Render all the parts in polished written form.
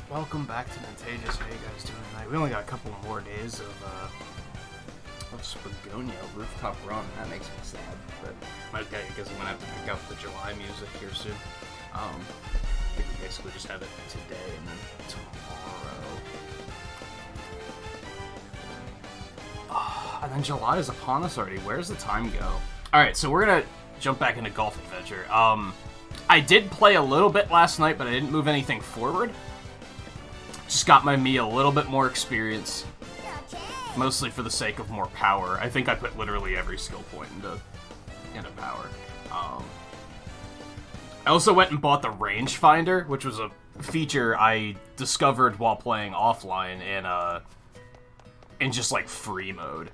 Welcome back to Nintagious. How you guys doing tonight? We only got a couple more days of Spagonia Rooftop Run. That makes me sad, but I guess I'm gonna have to pick out the July music here soon. I think we basically just have it today and then tomorrow. And then July is upon us already. Where's the time go? Alright, so we're gonna jump back into Golf Adventure. I did play a little bit last night, but I didn't move anything forward. Just got me a little bit more experience. Mostly for the sake of more power. I think I put literally every skill point into power. I also went and bought the rangefinder, which was a feature I discovered while playing offline in just like free mode.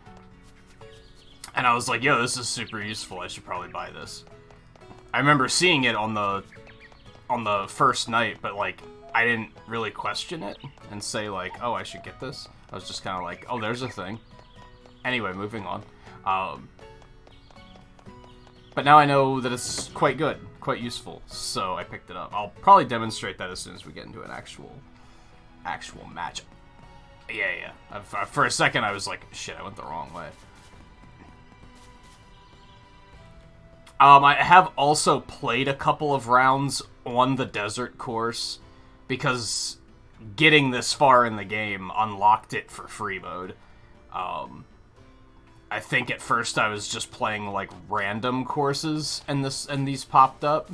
And I was like, yo, this is super useful. I should probably buy this. I remember seeing it on the first night, but like I didn't really question it and say like, oh, I should get this. I was just kind of like, oh, there's a thing. Anyway, moving on. But now I know that it's quite good, quite useful, so I picked it up. I'll probably demonstrate that as soon as we get into an actual match. Yeah. For a second, I was like, shit, I went the wrong way. I have also played a couple of rounds on the desert course, because getting this far in the game unlocked it for free mode. I think at first I was just playing like random courses and these popped up.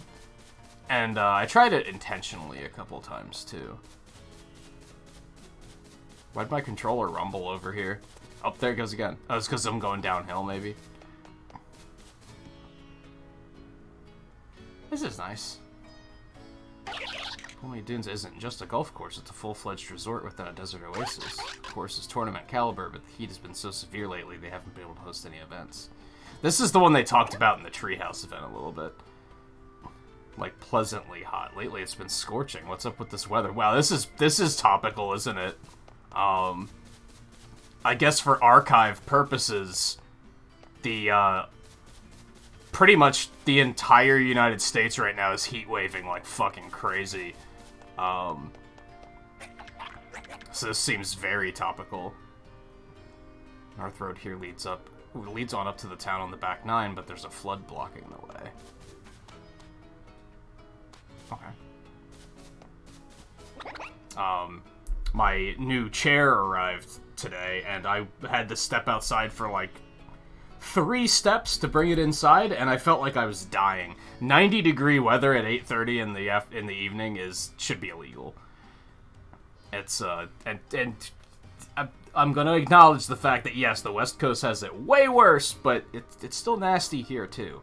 And I tried it intentionally a couple times too. Why'd my controller rumble over here? Oh, there it goes again. Oh, it's because I'm going downhill maybe. This is nice. Balmy Dunes isn't just a golf course, it's a full-fledged resort within a desert oasis. The course is tournament caliber, but the heat has been so severe lately they haven't been able to host any events. This is the one they talked about in the Treehouse event a little bit. Like, pleasantly hot. Lately it's been scorching. What's up with this weather? Wow, this is topical, isn't it? I guess for archive purposes, pretty much the entire United States right now is heat waving like fucking crazy. So this seems very topical. North Road here leads on up to the town on the back 9, but there's a flood blocking the way. Okay. My new chair arrived today, and I had to step outside for like 3 steps to bring it inside, and I felt like I was dying. 90-degree weather at 8:30 in the evening should be illegal. It's and I'm gonna acknowledge the fact that yes, the West Coast has it way worse, but it's still nasty here too.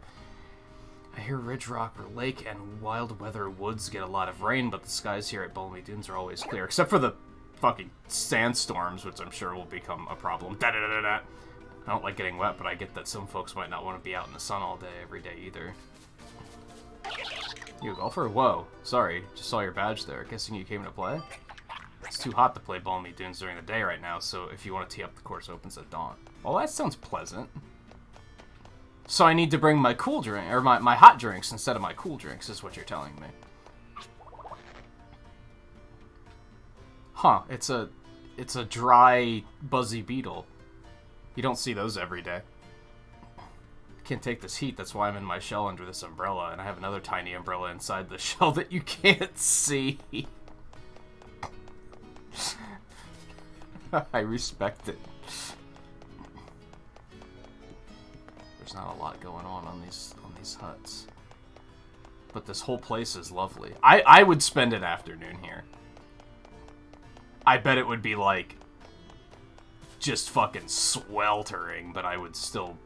I hear Ridge Rock or Lake and Wild Weather Woods get a lot of rain, but the skies here at Balmy Dunes are always clear, except for the fucking sandstorms, which I'm sure will become a problem. Da-da-da-da-da. I don't like getting wet, but I get that some folks might not want to be out in the sun all day, every day either. You a golfer? Whoa. Sorry, just saw your badge there. Guessing you came to play? It's too hot to play Balmy Dunes during the day right now, so if you want to tee up, the course opens at dawn. Well, that sounds pleasant. So I need to bring my cool drink, or my hot drinks instead of my cool drinks, is what you're telling me. Huh, it's a dry, buzzy beetle. You don't see those every day. I can't take this heat, that's why I'm in my shell under this umbrella, and I have another tiny umbrella inside the shell that you can't see. I respect it. There's not a lot going on these huts. But this whole place is lovely. I would spend an afternoon here. I bet it would be like just fucking sweltering, but I would still...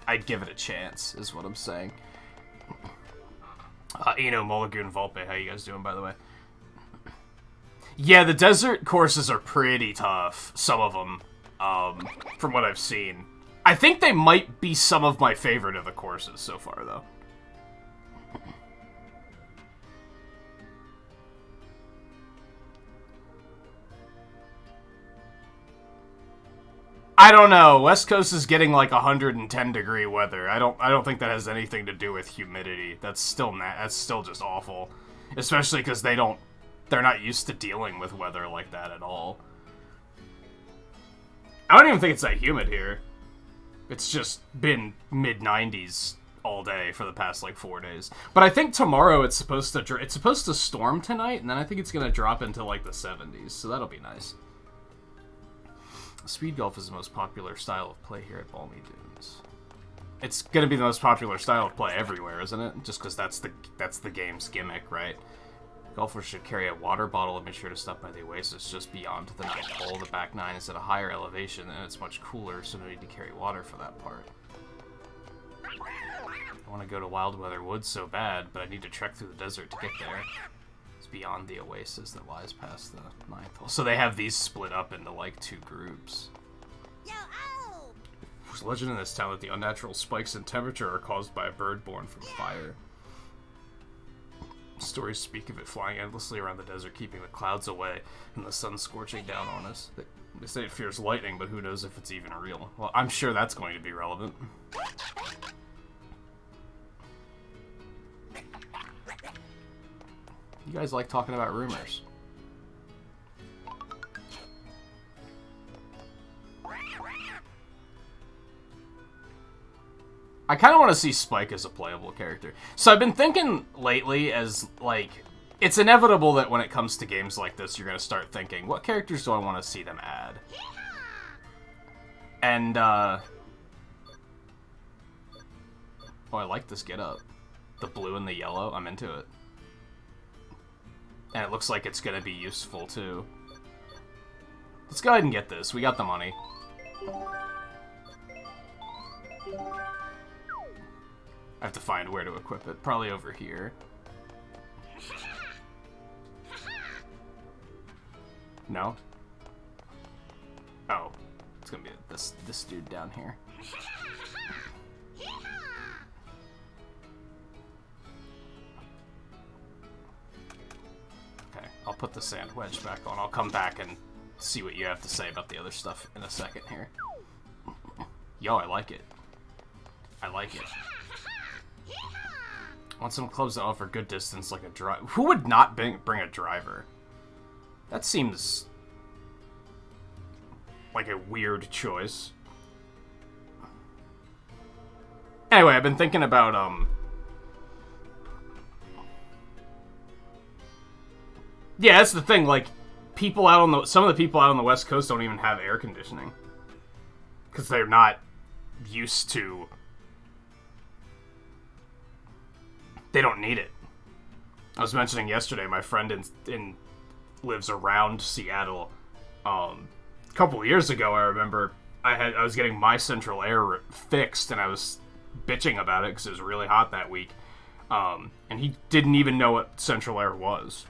I'd give it a chance, is what I'm saying. Mulligan Volpe, how you guys doing, by the way? Yeah, the desert courses are pretty tough, some of them, from what I've seen. I think they might be some of my favorite of the courses so far, though. I don't know. West Coast is getting like 110-degree weather. I don't think that has anything to do with humidity. That's still just awful. Especially because they're not used to dealing with weather like that at all. I don't even think it's that humid here. It's just been mid-90s all day for the past like 4 days. But I think tomorrow it's supposed to storm tonight, and then I think it's gonna drop into like the 70s. So that'll be nice. Speed golf is the most popular style of play here at Balmy Dunes. It's gonna be the most popular style of play everywhere, isn't it? Just because that's the game's gimmick, right? Golfers should carry a water bottle and make sure to stop by the oasis just beyond the ninth hole. The back nine is at a higher elevation and it's much cooler, so no need to carry water for that part. I want to go to Wild Weather Woods so bad, but I need to trek through the desert to get there. It's beyond the oasis that lies past the ninth hole. So they have these split up into like 2 groups. There's a legend in this town that the unnatural spikes in temperature are caused by a bird born from fire. Stories speak of it flying endlessly around the desert, keeping the clouds away and the sun scorching down on us. They say it fears lightning, but who knows if it's even real. Well, I'm sure that's going to be relevant. You guys like talking about rumors. I kind of want to see Spike as a playable character. So I've been thinking lately as, like, it's inevitable that when it comes to games like this, you're going to start thinking, what characters do I want to see them add? And, oh, I like this getup. The blue and the yellow, I'm into it. And it looks like it's going to be useful, too. Let's go ahead and get this. We got the money. I have to find where to equip it. Probably over here. No? Oh. It's gonna be this dude down here. Okay, I'll put the sand wedge back on. I'll come back and see what you have to say about the other stuff in a second here. Yo, I like it. I like it. Want some clubs that offer good distance like a driver. Who would not bring a driver? That seems like a weird choice. Anyway, I've been thinking about, yeah, that's the thing, like, people out on some of the people out on the West Coast don't even have air conditioning. Because they're not used to... They don't need it. I was mentioning yesterday, my friend lives around Seattle. A couple of years ago, I remember I was getting my central air fixed, and I was bitching about it because it was really hot that week. And he didn't even know what central air was.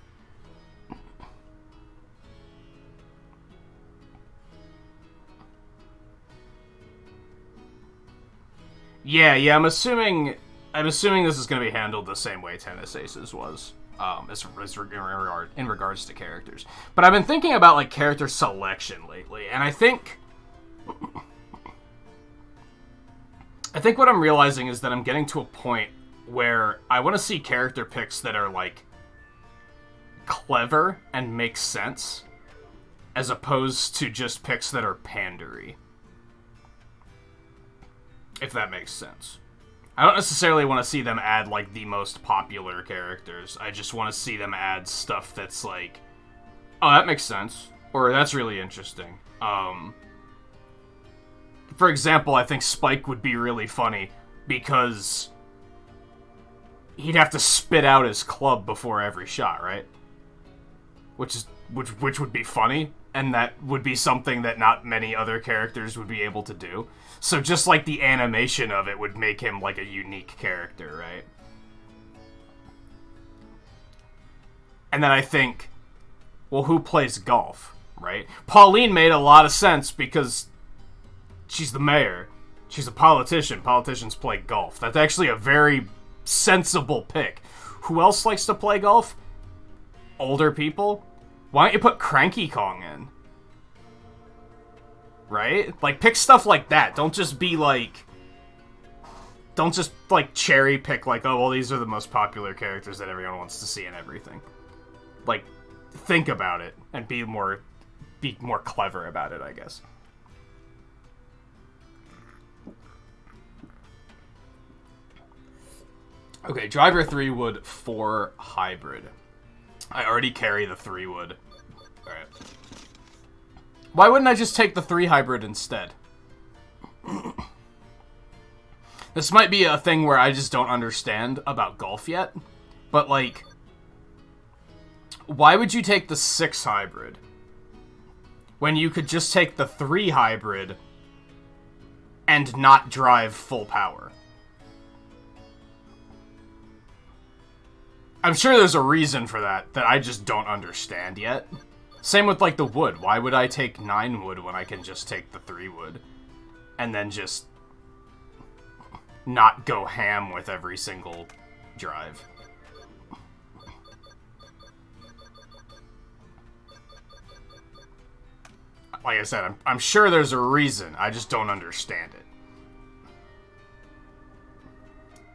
Yeah, I'm assuming this is going to be handled the same way Tennis Aces was, in regards to characters. But I've been thinking about, like, character selection lately, and I think what I'm realizing is that I'm getting to a point where I want to see character picks that are, like, clever and make sense, as opposed to just picks that are pandery. If that makes sense. I don't necessarily want to see them add, like, the most popular characters. I just want to see them add stuff that's like, oh, that makes sense. Or, that's really interesting. For example, I think Spike would be really funny because he'd have to spit out his club before every shot, right? Which would be funny, and that would be something that not many other characters would be able to do. So just, like, the animation of it would make him, like, a unique character, right? And then I think, well, who plays golf, right? Pauline made a lot of sense because she's the mayor. She's a politician. Politicians play golf. That's actually a very sensible pick. Who else likes to play golf? Older people? Why don't you put Cranky Kong in? right? Like, pick stuff like that. Don't just be like... Don't just, like, cherry pick, like, oh, well, these are the most popular characters that everyone wants to see and everything. Like, think about it and be more clever about it, I guess. Okay, driver 3 wood, 4 hybrid. I already carry the 3 wood. Alright. Why wouldn't I just take the 3 hybrid instead? This might be a thing where I just don't understand about golf yet. But, like, why would you take the 6 hybrid when you could just take the 3 hybrid and not drive full power? I'm sure there's a reason for that I just don't understand yet. Same with, like, the wood. Why would I take 9 wood when I can just take the 3 wood? And then just not go ham with every single drive. Like I said, I'm sure there's a reason. I just don't understand it.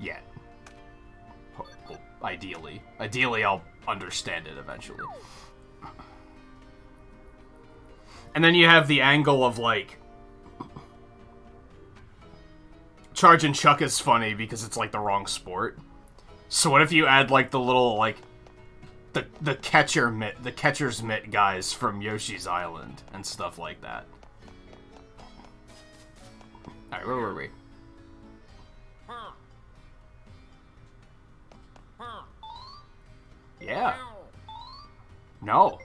Yet. Well, ideally. Ideally, I'll understand it eventually. And then you have the angle of, like... Charge and Chuck is funny because it's, like, the wrong sport. So what if you add, like, the little, like... The catcher's mitt guys from Yoshi's Island and stuff like that. Alright, where were we? Yeah. No.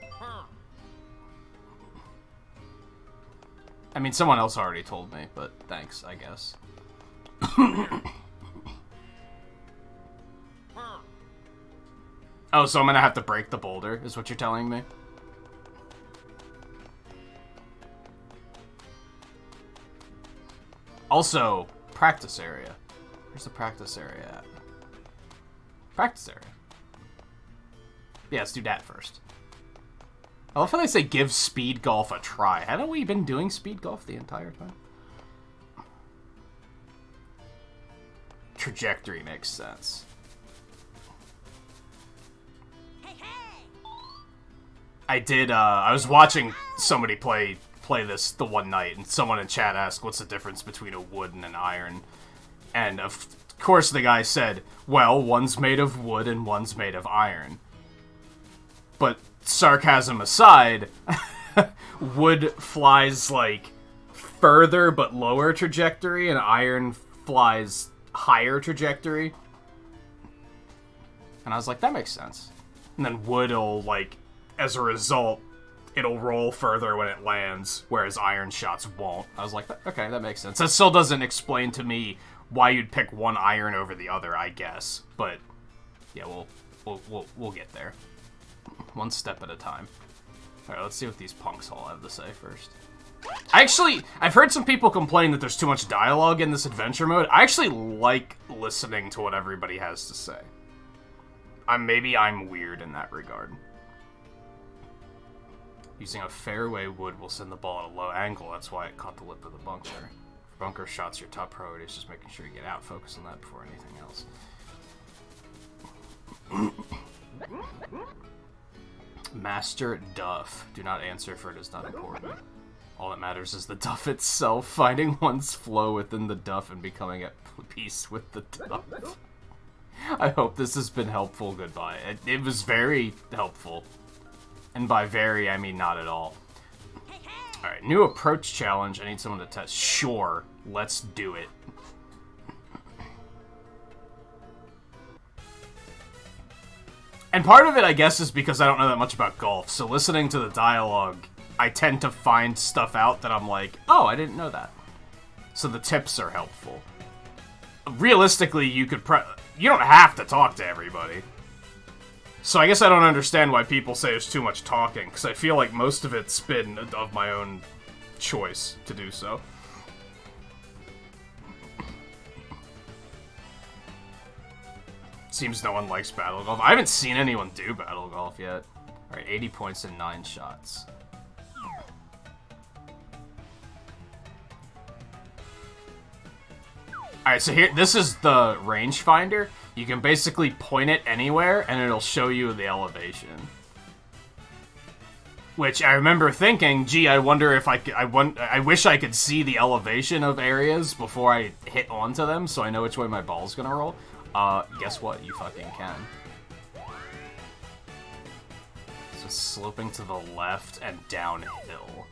I mean, someone else already told me, but thanks, I guess. Oh, so I'm gonna have to break the boulder, is what you're telling me? Also, practice area. Where's the practice area at? Practice area. Yeah, let's do that first. I love how they say give speed golf a try. Haven't we been doing speed golf the entire time? Trajectory makes sense. I did, I was watching somebody play this the one night, and someone in chat asked, what's the difference between a wood and an iron? And of course the guy said, well, one's made of wood and one's made of iron. But, sarcasm aside, wood flies, like, further but lower trajectory, and iron flies higher trajectory. And I was like, that makes sense. And then wood will, like, as a result, it'll roll further when it lands, whereas iron shots won't. I was like, okay, that makes sense. That still doesn't explain to me why you'd pick one iron over the other, I guess. But, yeah, we'll get there. One step at a time. Alright, let's see what these punks all have to say first. I've heard some people complain that there's too much dialogue in this adventure mode. I actually like listening to what everybody has to say. Maybe I'm weird in that regard. Using a fairway wood will send the ball at a low angle. That's why it caught the lip of the bunker. For bunker shots, your top priority is just making sure you get out. Focus on that before anything else. Master Duff. Do not answer, for it is not important. All that matters is the duff itself. Finding one's flow within the duff and becoming at peace with the duff. I hope this has been helpful. Goodbye. It was very helpful. And by very, I mean not at all. Alright, new approach challenge. I need someone to test. Sure, let's do it. And part of it, I guess, is because I don't know that much about golf. So listening to the dialogue, I tend to find stuff out that I'm like, oh, I didn't know that. So the tips are helpful. Realistically, you don't have to talk to everybody. So I guess I don't understand why people say there's too much talking, because I feel like most of it's been of my own choice to do so. Seems no one likes Battle Golf. I haven't seen anyone do Battle Golf yet. Alright, 80 points and 9 shots. Alright, so here, this is the rangefinder. You can basically point it anywhere, and it'll show you the elevation. Which I remember thinking, gee, I wonder if I wish I could see the elevation of areas before I hit onto them, so I know which way my ball's gonna roll. Guess what? You fucking can. So sloping to the left and downhill.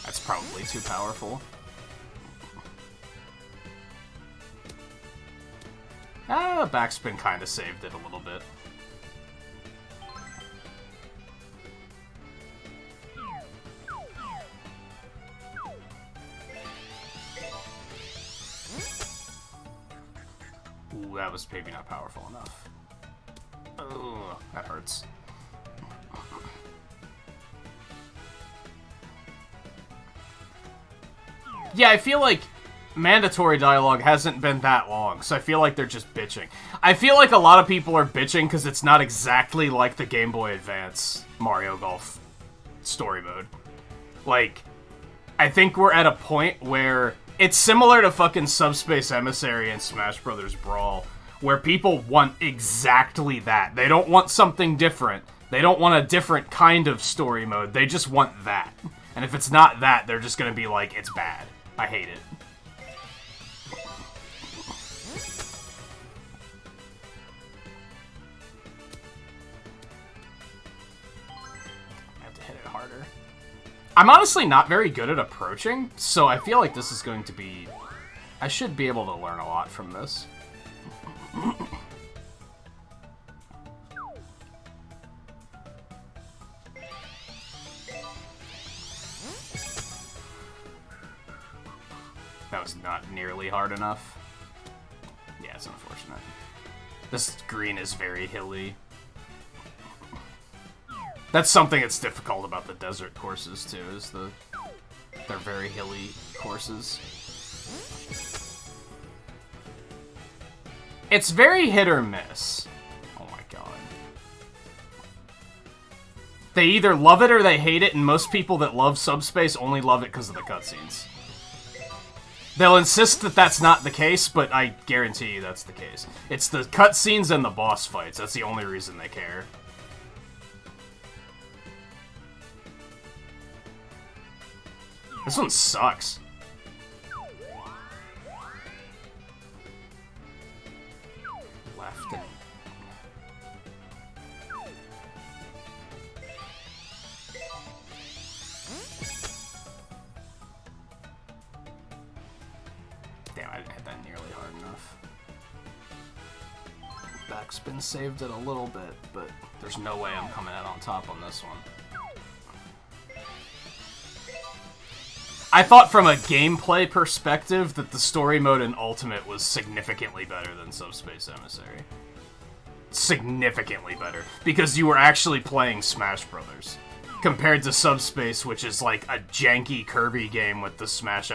That's probably too powerful. Backspin kind of saved it a little bit. Ooh, that was maybe not powerful enough. Oh, that hurts. Yeah, I feel like mandatory dialogue hasn't been that long, so I feel like they're just bitching. I feel like a lot of people are bitching because it's not exactly like the Game Boy Advance Mario Golf story mode. Like, I think we're at a point where it's similar to fucking Subspace Emissary and Smash Bros. Brawl, where people want exactly that. They don't want something different. They don't want a different kind of story mode. They just want that. And if it's not that, they're just gonna be like, it's bad. I hate it. I'm honestly not very good at approaching, so I feel like this is going to be... I should be able to learn a lot from this. That was not nearly hard enough. Yeah, it's unfortunate. This green is very hilly. That's something that's difficult about the desert courses, too, is they're very hilly courses. It's very hit or miss. Oh my god. They either love it or they hate it, and most people that love Subspace only love it because of the cutscenes. They'll insist that that's not the case, but I guarantee you that's the case. It's the cutscenes and the boss fights. That's the only reason they care. This one sucks. Left and... Damn, I didn't hit that nearly hard enough. Backspin saved it a little bit, but there's no way I'm coming out on top on this one. I thought from a gameplay perspective that the story mode in Ultimate was significantly better than Subspace Emissary. Significantly better. Because you were actually playing Smash Brothers. Compared to Subspace, which is like a janky Kirby game with the Smash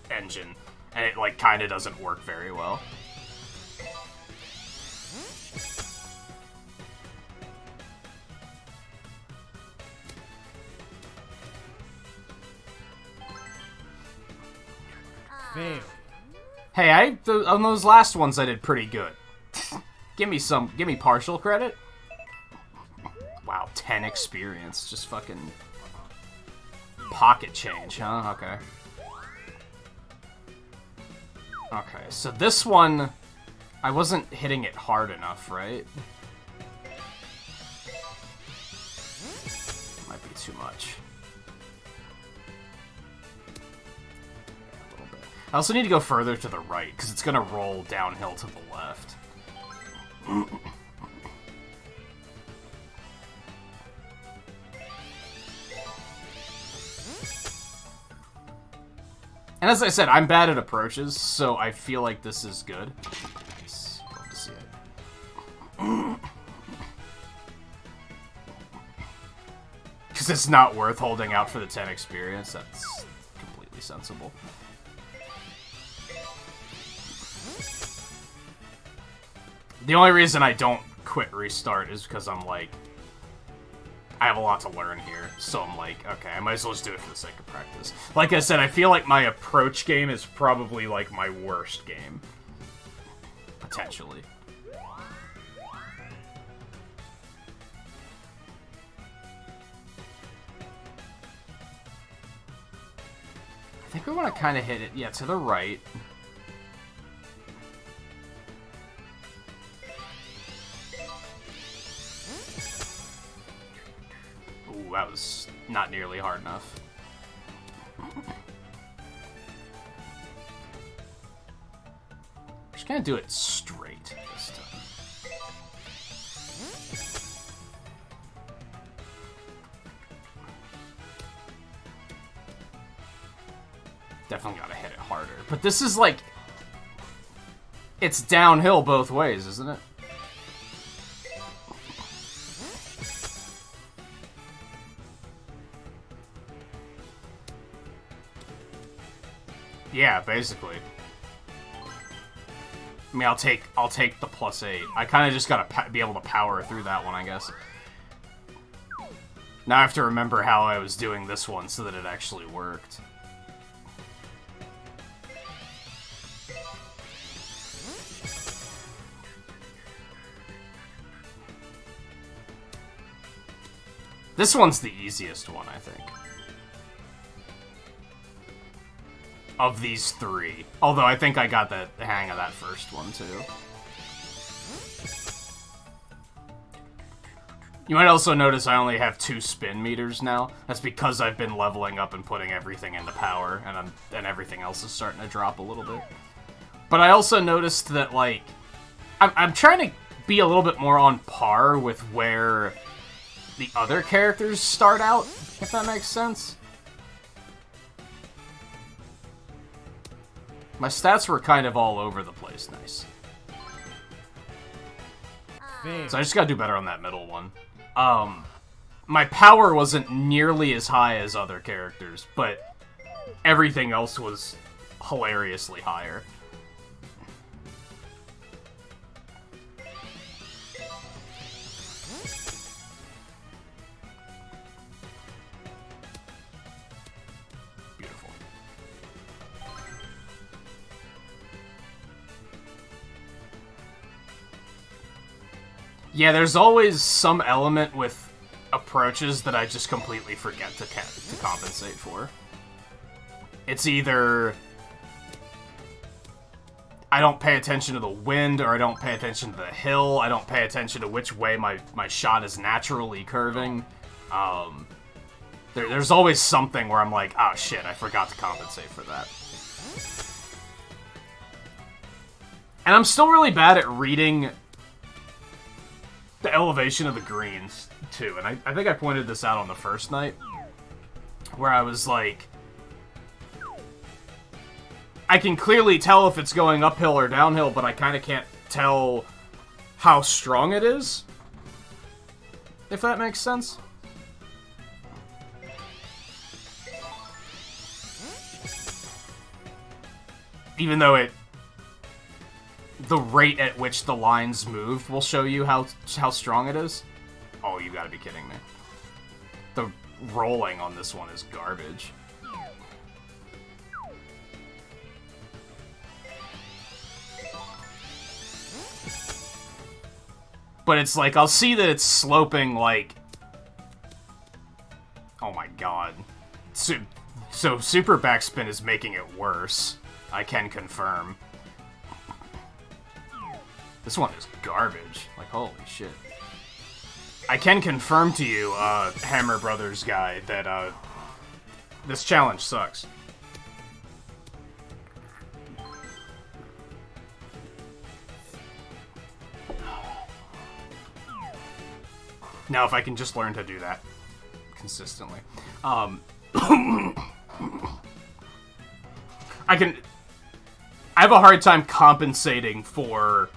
engine. And it like kinda doesn't work very well. Hey, on those last ones I did pretty good. give me partial credit. Wow, 10 experience, just fucking pocket change, huh? Okay. Okay, so this one, I wasn't hitting it hard enough, right? Might be too much. I also need to go further to the right, because it's going to roll downhill to the left. And as I said, I'm bad at approaches, so I feel like this is good. Nice. Love to see it. Because it's not worth holding out for the 10 experience, that's completely sensible. The only reason I don't quit restart is because I'm like, I have a lot to learn here, so I'm like, okay, I might as well just do it for the sake of practice. Like I said, I feel like my approach game is probably, like, my worst game. Potentially. I think we want to kind of hit it, yeah, to the right. Ooh, that was not nearly hard enough. Just gonna do it straight this time. Definitely gotta hit it harder. But this is like... It's downhill both ways, isn't it? Yeah, basically. I mean, I'll take the +8. I kind of just gotta be able to power through that one, I guess. Now I have to remember how I was doing this one so that it actually worked. This one's the easiest one, I think. Of these three. Although I think I got the hang of that first one, too. You might also notice I only have 2 spin meters now. That's because I've been leveling up and putting everything into power, and everything else is starting to drop a little bit. But I also noticed that, like... I'm trying to be a little bit more on par with where the other characters start out, if that makes sense. My stats were kind of all over the place. Nice. So I just gotta do better on that middle one. My power wasn't nearly as high as other characters, but everything else was hilariously higher. Yeah, there's always some element with approaches that I just completely forget to compensate for. It's either I don't pay attention to the wind, or I don't pay attention to the hill, I don't pay attention to which way my shot is naturally curving. There's always something where I'm like, oh shit, I forgot to compensate for that. And I'm still really bad at reading the elevation of the greens, too. And I think I pointed this out on the first night, where I was like, I can clearly tell if it's going uphill or downhill, but I kind of can't tell how strong it is, if that makes sense. Even though the rate at which the lines move will show you how strong it is. Oh, you gotta be kidding me. The rolling on this one is garbage. But it's like, I'll see that it's sloping like... Oh my god. So super backspin is making it worse. I can confirm. This one is garbage. Like, holy shit. I can confirm to you, Hammer Brothers guy, that, this challenge sucks. Now, if I can just learn to do that consistently. I have a hard time compensating for...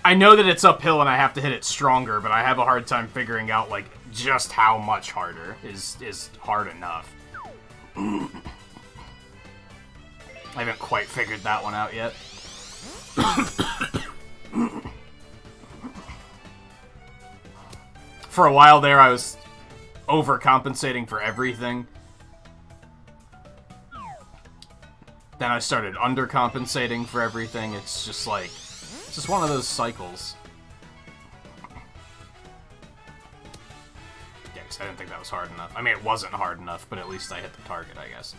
I know that it's uphill and I have to hit it stronger, but I have a hard time figuring out, like, just how much harder is hard enough. I haven't quite figured that one out yet. For a while there, I was overcompensating for everything. Then I started undercompensating for everything. It's just like, it's just one of those cycles. Yeah, because I didn't think that was hard enough. I mean, it wasn't hard enough, but at least I hit the target, I guess.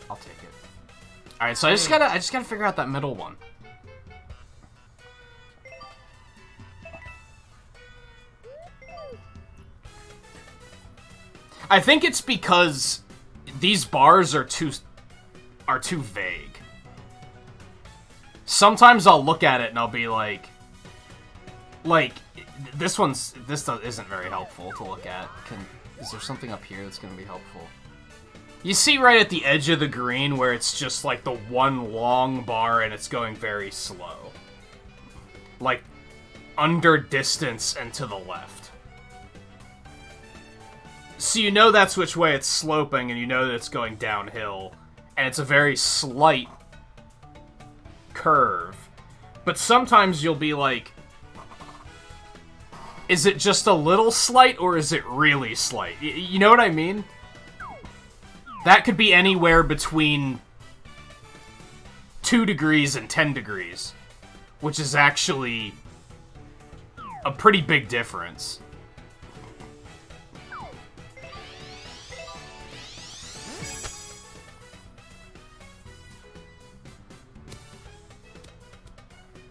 I'll take it. All right, so I just gotta figure out that middle one. I think it's because these bars are too vague. Sometimes I'll look at it and I'll be like, this isn't very helpful to look at. Is there something up here that's gonna be helpful? You see right at the edge of the green where it's just like the one long bar and it's going very slow. Like, under distance and to the left. So you know that's which way it's sloping and you know that it's going downhill. And it's a very slight curve. But sometimes you'll be like, is it just a little slight or is it really slight? You know what I mean? That could be anywhere between 2 degrees and 10 degrees, which is actually a pretty big difference.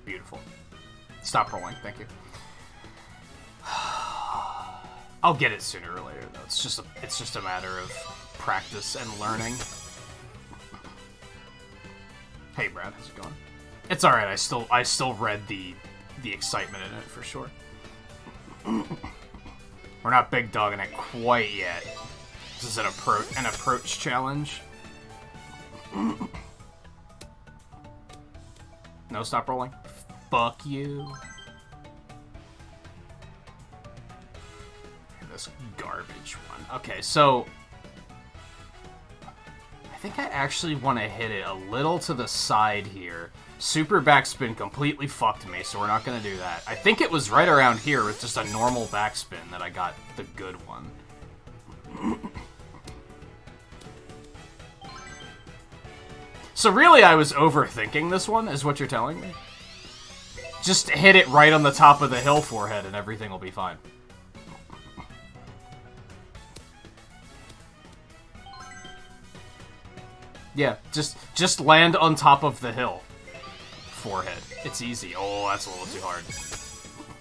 Beautiful. Stop rolling, thank you. I'll get it sooner or later, though. It's just a matter of practice and learning. Hey, Brad, how's it going? It's all right. I still read the excitement in it for sure. We're not big dogging it quite yet. This is an approach challenge. No, stop rolling. Fuck you. This garbage one. Okay, so I think I actually want to hit it a little to the side here. Super backspin completely fucked me, so we're not going to do that. I think it was right around here with just a normal backspin that I got the good one. So really I was overthinking this one, is what you're telling me? Just hit it right on the top of the hill forehead and everything will be fine. Yeah, just land on top of the hill. Forehead. It's easy. Oh, that's a little too hard.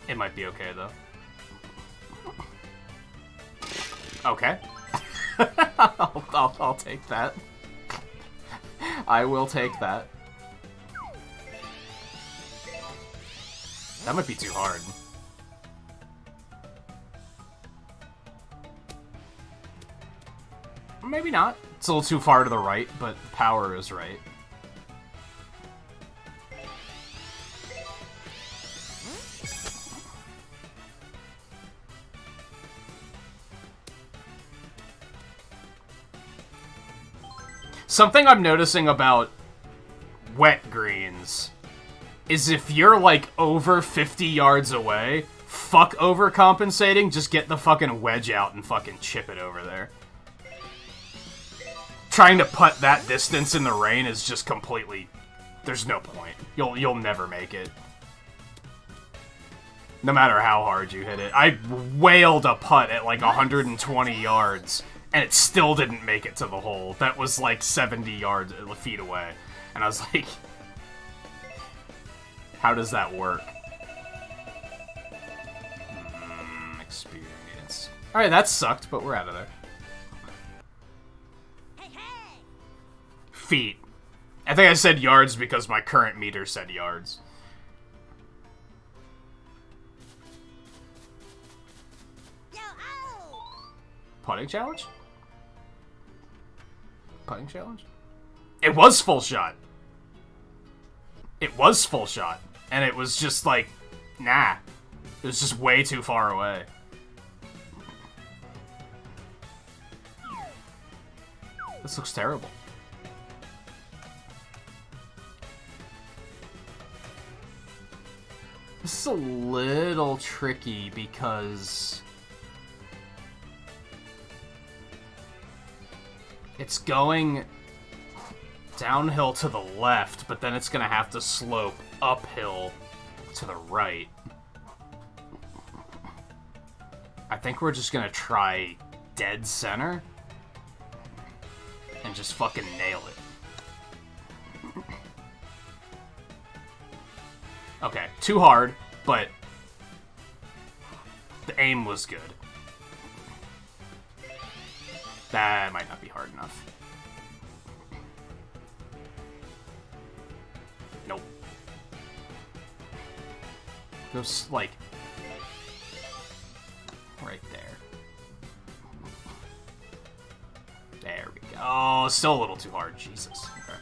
It might be okay, though. Okay. I'll take that. I will take that. That might be too hard. Maybe not. It's a little too far to the right, but the power is right. Something I'm noticing about wet greens is if you're like over 50 yards away, fuck overcompensating, just get the fucking wedge out and fucking chip it over there. Trying to putt that distance in the rain is just completely... There's no point. You'll never make it. No matter how hard you hit it. I wailed a putt at like 120 yards, and it still didn't make it to the hole. That was like 70 feet away. And I was like... How does that work? Experience. Alright, that sucked, but we're out of there. Feet. I think I said yards because my current meter said yards. Putting challenge? Putting challenge? It was full shot. It was full shot. And it was just like, nah. It was just way too far away. This looks terrible. This is a little tricky because it's going downhill to the left, but then it's gonna have to slope uphill to the right. I think we're just gonna try dead center and just fucking nail it. Okay, too hard, but the aim was good. That might not be hard enough. Nope. Goes, like, right there. There we go. Oh, still a little too hard. Jesus. Okay.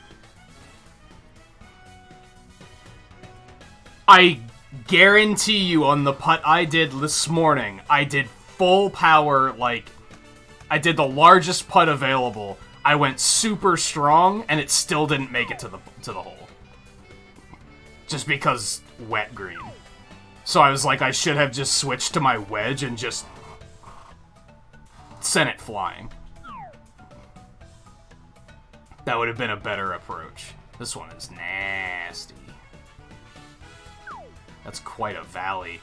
I guarantee you on the putt I did this morning, I did full power, like, I did the largest putt available. I went super strong, and it still didn't make it to the hole. Just because wet green. So I was like, I should have just switched to my wedge and just sent it flying. That would have been a better approach. This one is nasty. That's quite a valley.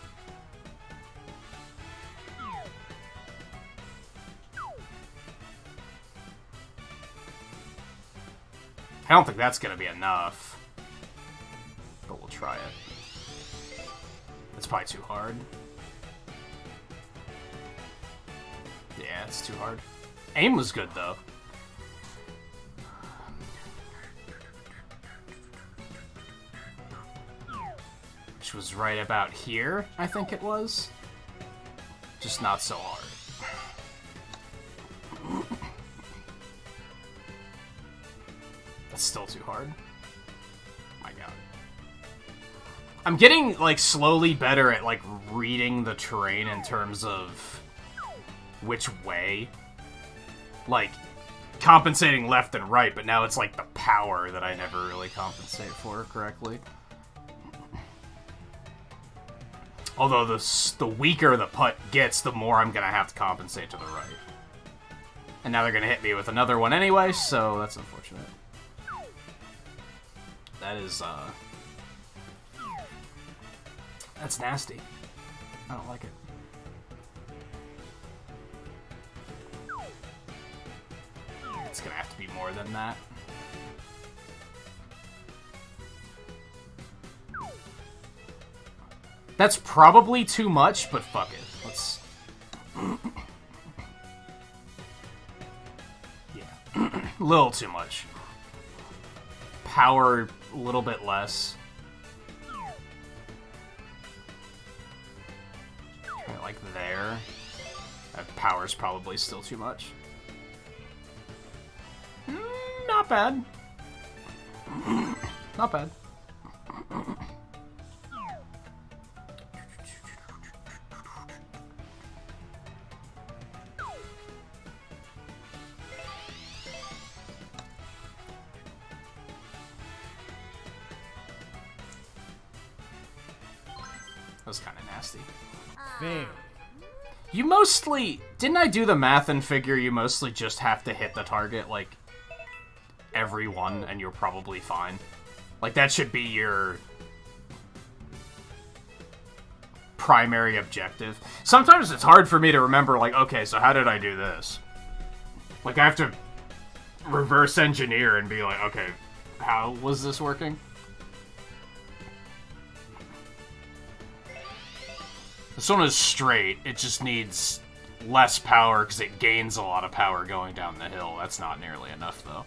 I don't think that's gonna be enough. But we'll try it. It's probably too hard. Yeah, it's too hard. Aim was good, though. Which was right about here, I think it was. Just not so hard. That's still too hard. My god. I'm getting, like, slowly better at, like, reading the terrain in terms of which way. Like, compensating left and right, but now it's, like, the power that I never really compensate for correctly. Although the weaker the putt gets, the more I'm gonna have to compensate to the right. And now they're gonna hit me with another one anyway, so that's unfortunate. That is, that's nasty. I don't like it. It's gonna have to be more than that. That's probably too much, but fuck it. Let's... yeah. A little too much. Power, a little bit less. Try it like there. That power's probably still too much. Not bad. Not bad. That was kind of nasty. Fail. You mostly... Didn't I do the math and figure you mostly just have to hit the target, like, every one, and you're probably fine? Like, that should be your primary objective. Sometimes it's hard for me to remember, like, okay, so how did I do this? Like, I have to reverse engineer and be like, okay, how was this working? This one is straight, it just needs less power because it gains a lot of power going down the hill. That's not nearly enough, though.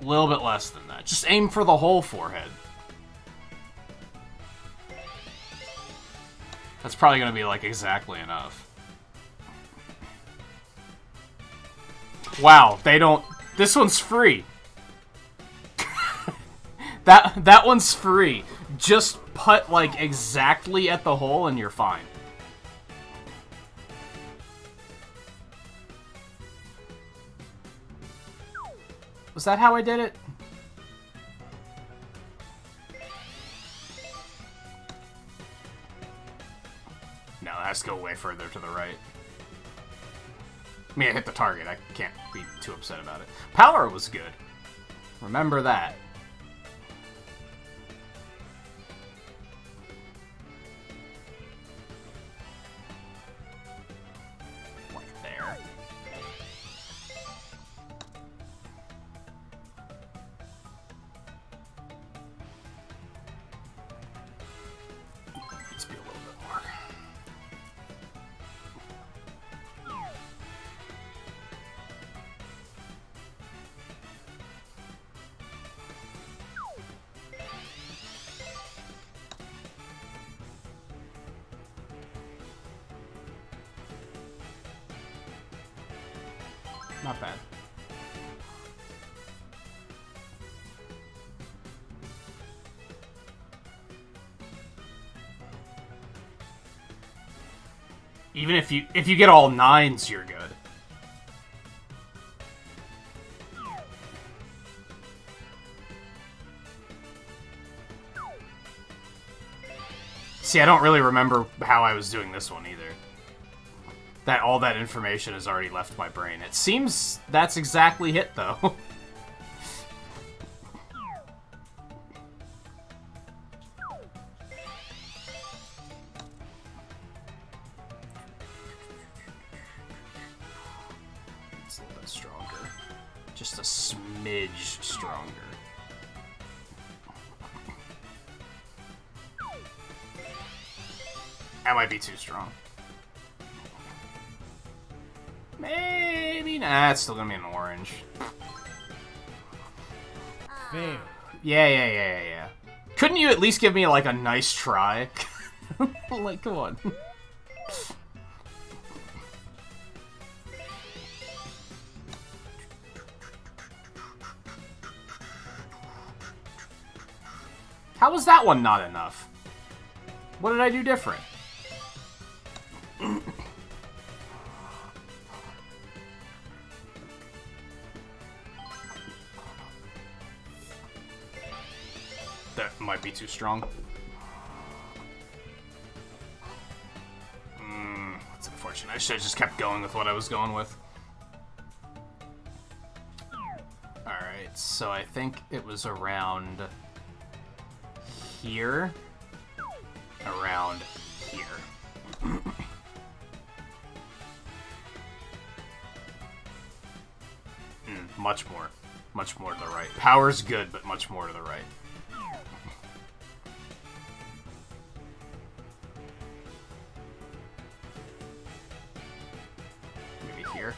A little bit less than that. Just aim for the whole forehead. That's probably going to be, like, exactly enough. Wow, they don't... This one's free. That one's free. Just putt, like, exactly at the hole and you're fine. Was that how I did it? No, that has to go way further to the right. I mean, I hit the target. I can't be too upset about it. Power was good. Remember that. Like there. Needs to be a little bit more. Not bad. Even if you get all 9s, you're good. See, I don't really remember how I was doing this one either. All that information has already left my brain. It seems that's exactly it, though. It's a little bit stronger. Just a smidge stronger. That might be too strong. Maybe not. It's still gonna be an orange. Fail. Yeah. Couldn't you at least give me, like, a nice try? Like, come on. How was that one not enough? What did I do different? That might be too strong. That's unfortunate. I should have just kept going with what I was going with. Alright, so I think it was around here. Around here. Much more. Much more to the right. Power's good, but much more to the right. Here.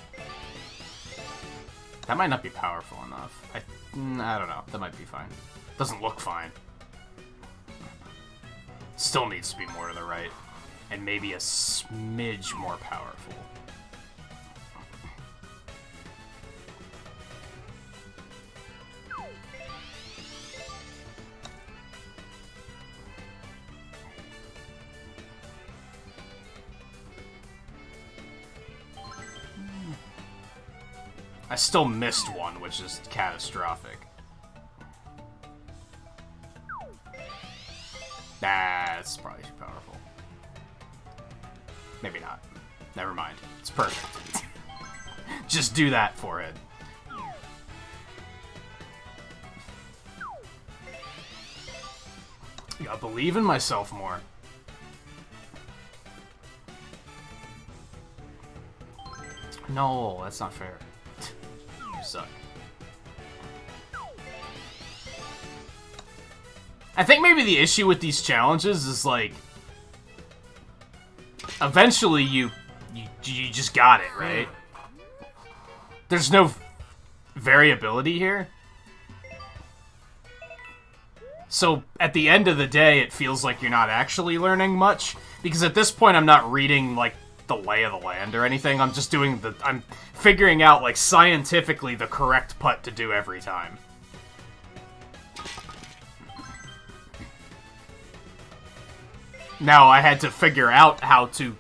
That might not be powerful enough. I don't know. That might be fine. Doesn't look fine. Still needs to be more to the right. And maybe a smidge more powerful. I still missed one, which is catastrophic. That's probably too powerful. Maybe not. Never mind. It's perfect. Just do that, forehead. I gotta believe in myself more. No, that's not fair. You suck. I think maybe the issue with these challenges is, like, eventually you just got it, right? There's no variability here. So at the end of the day, it feels like you're not actually learning much, because at this point I'm not reading, like, the lay of the land or anything. I'm just doing I'm figuring out, like, scientifically the correct putt to do every time. Now I had to figure out how to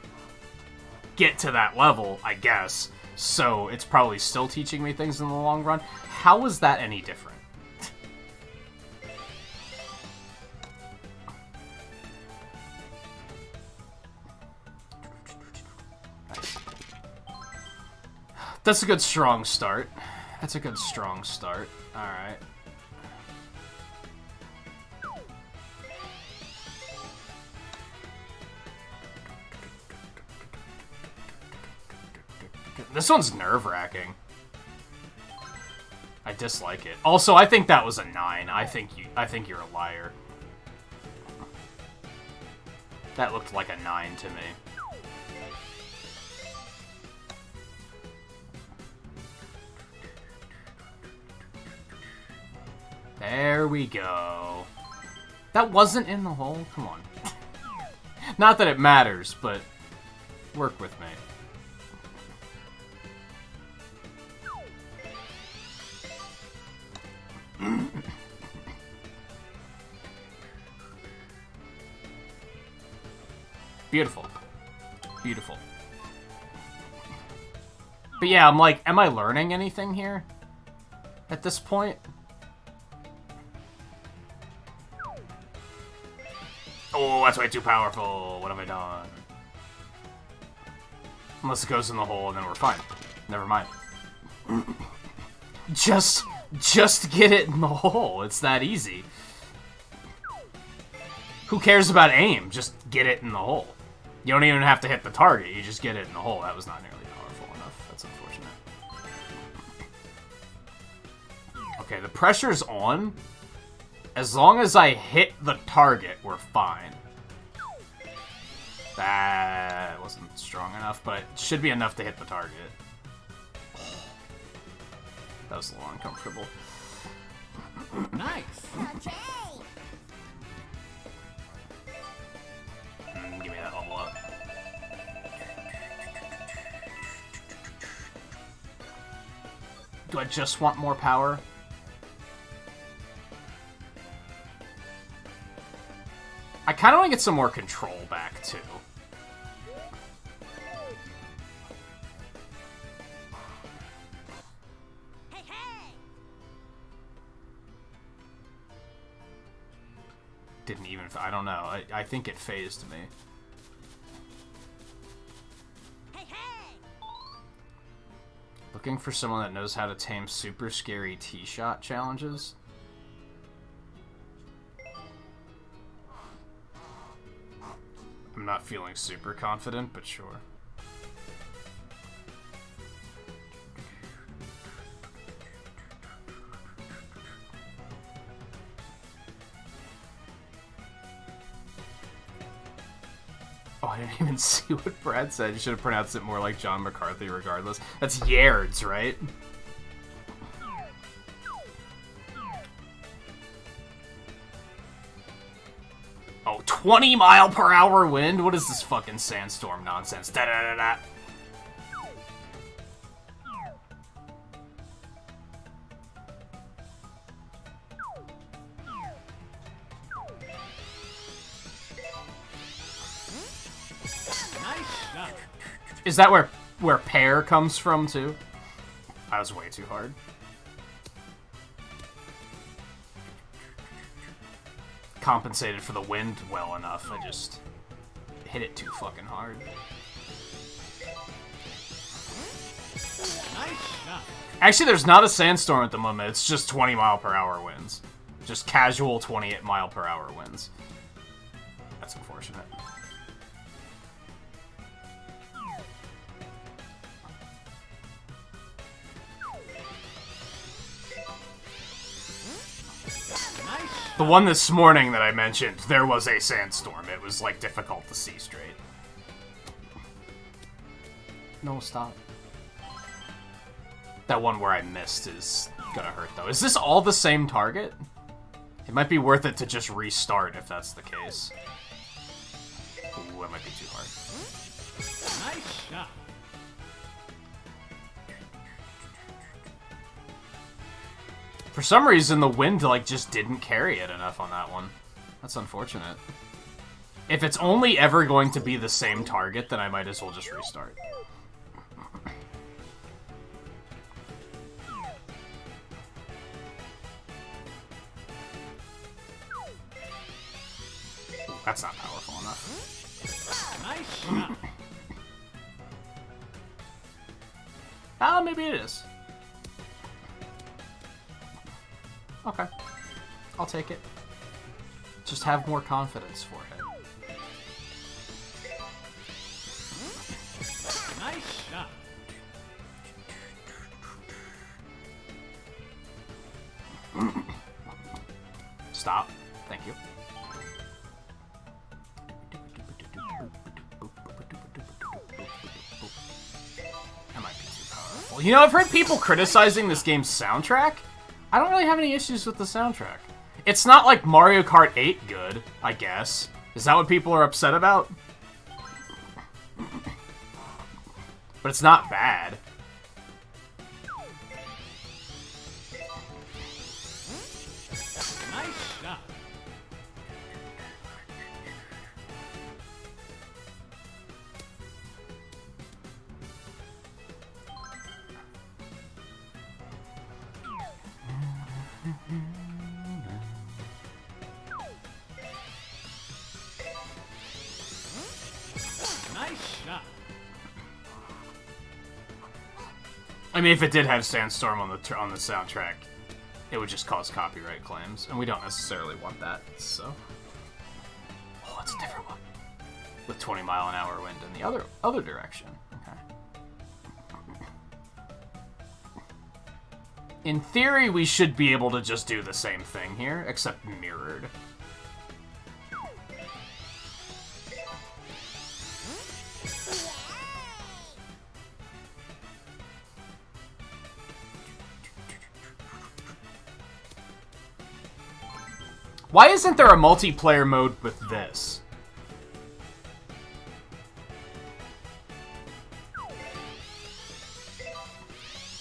get to that level, I guess. So it's probably still teaching me things in the long run. How is that any different? Nice. That's a good strong start. That's a good strong start. Alright. This one's nerve-wracking. I dislike it. Also, I think that was a 9. I think you're a liar. That looked like a 9 to me. There we go. That wasn't in the hole? Come on. Not that it matters, but work with me. Beautiful. Beautiful. But yeah, I'm like, am I learning anything here? At this point? Oh, that's way too powerful. What have I done? Unless it goes in the hole and then we're fine. Never mind. Just get it in the hole. It's that easy. Who cares about aim? Just get it in the hole. You don't even have to hit the target. You just get it in the hole. That was not nearly powerful enough. That's unfortunate. Okay, the pressure's on. As long as I hit the target, we're fine. That wasn't strong enough, but it should be enough to hit the target. That was a little uncomfortable. Nice. Give me that level up. Do I just want more power? I kind of want to get some more control back, too. Hey, hey. Didn't even... I don't know. I think it phased me. Hey, hey. Looking for someone that knows how to tame super scary T-shot challenges? I'm not feeling super confident, but sure. Oh, I didn't even see what Brad said. You should have pronounced it more like John McCarthy regardless. That's yards, right? Oh, 20-mile-per-hour wind? What is this fucking sandstorm nonsense? Da-da-da-da. Is that where pear comes from, too? That was way too hard. Compensated for the wind well enough. I just hit it too fucking hard. Actually, there's not a sandstorm at the moment. It's just 20-mile-per-hour winds. Just casual 28-mile-per-hour winds. That's unfortunate. The one this morning that I mentioned, there was a sandstorm. It was, like, difficult to see straight. No, stop. That one where I missed is gonna hurt, though. Is this all the same target? It might be worth it to just restart if that's the case. Ooh, that might be too hard. Nice shot. For some reason, the wind, like, just didn't carry it enough on that one. That's unfortunate. If it's only ever going to be the same target, then I might as well just restart. That's not powerful enough. Nice shot. Oh, maybe it is. Okay. I'll take it. Just have more confidence, Forehead. Nice shot. Stop. Thank you. That might be too powerful. You know, I've heard people criticizing this game's soundtrack. I don't really have any issues with the soundtrack. It's not like Mario Kart 8 good, I guess. Is that what people are upset about? But it's not bad. Nice shot. Nice shot. I mean, if it did have Sandstorm on the soundtrack, it would just cause copyright claims, and we don't necessarily want that, so... Oh, it's a different one. With 20-mile-an-hour wind in the other direction. Okay. In theory, we should be able to just do the same thing here, except mirrored. Why isn't there a multiplayer mode with this?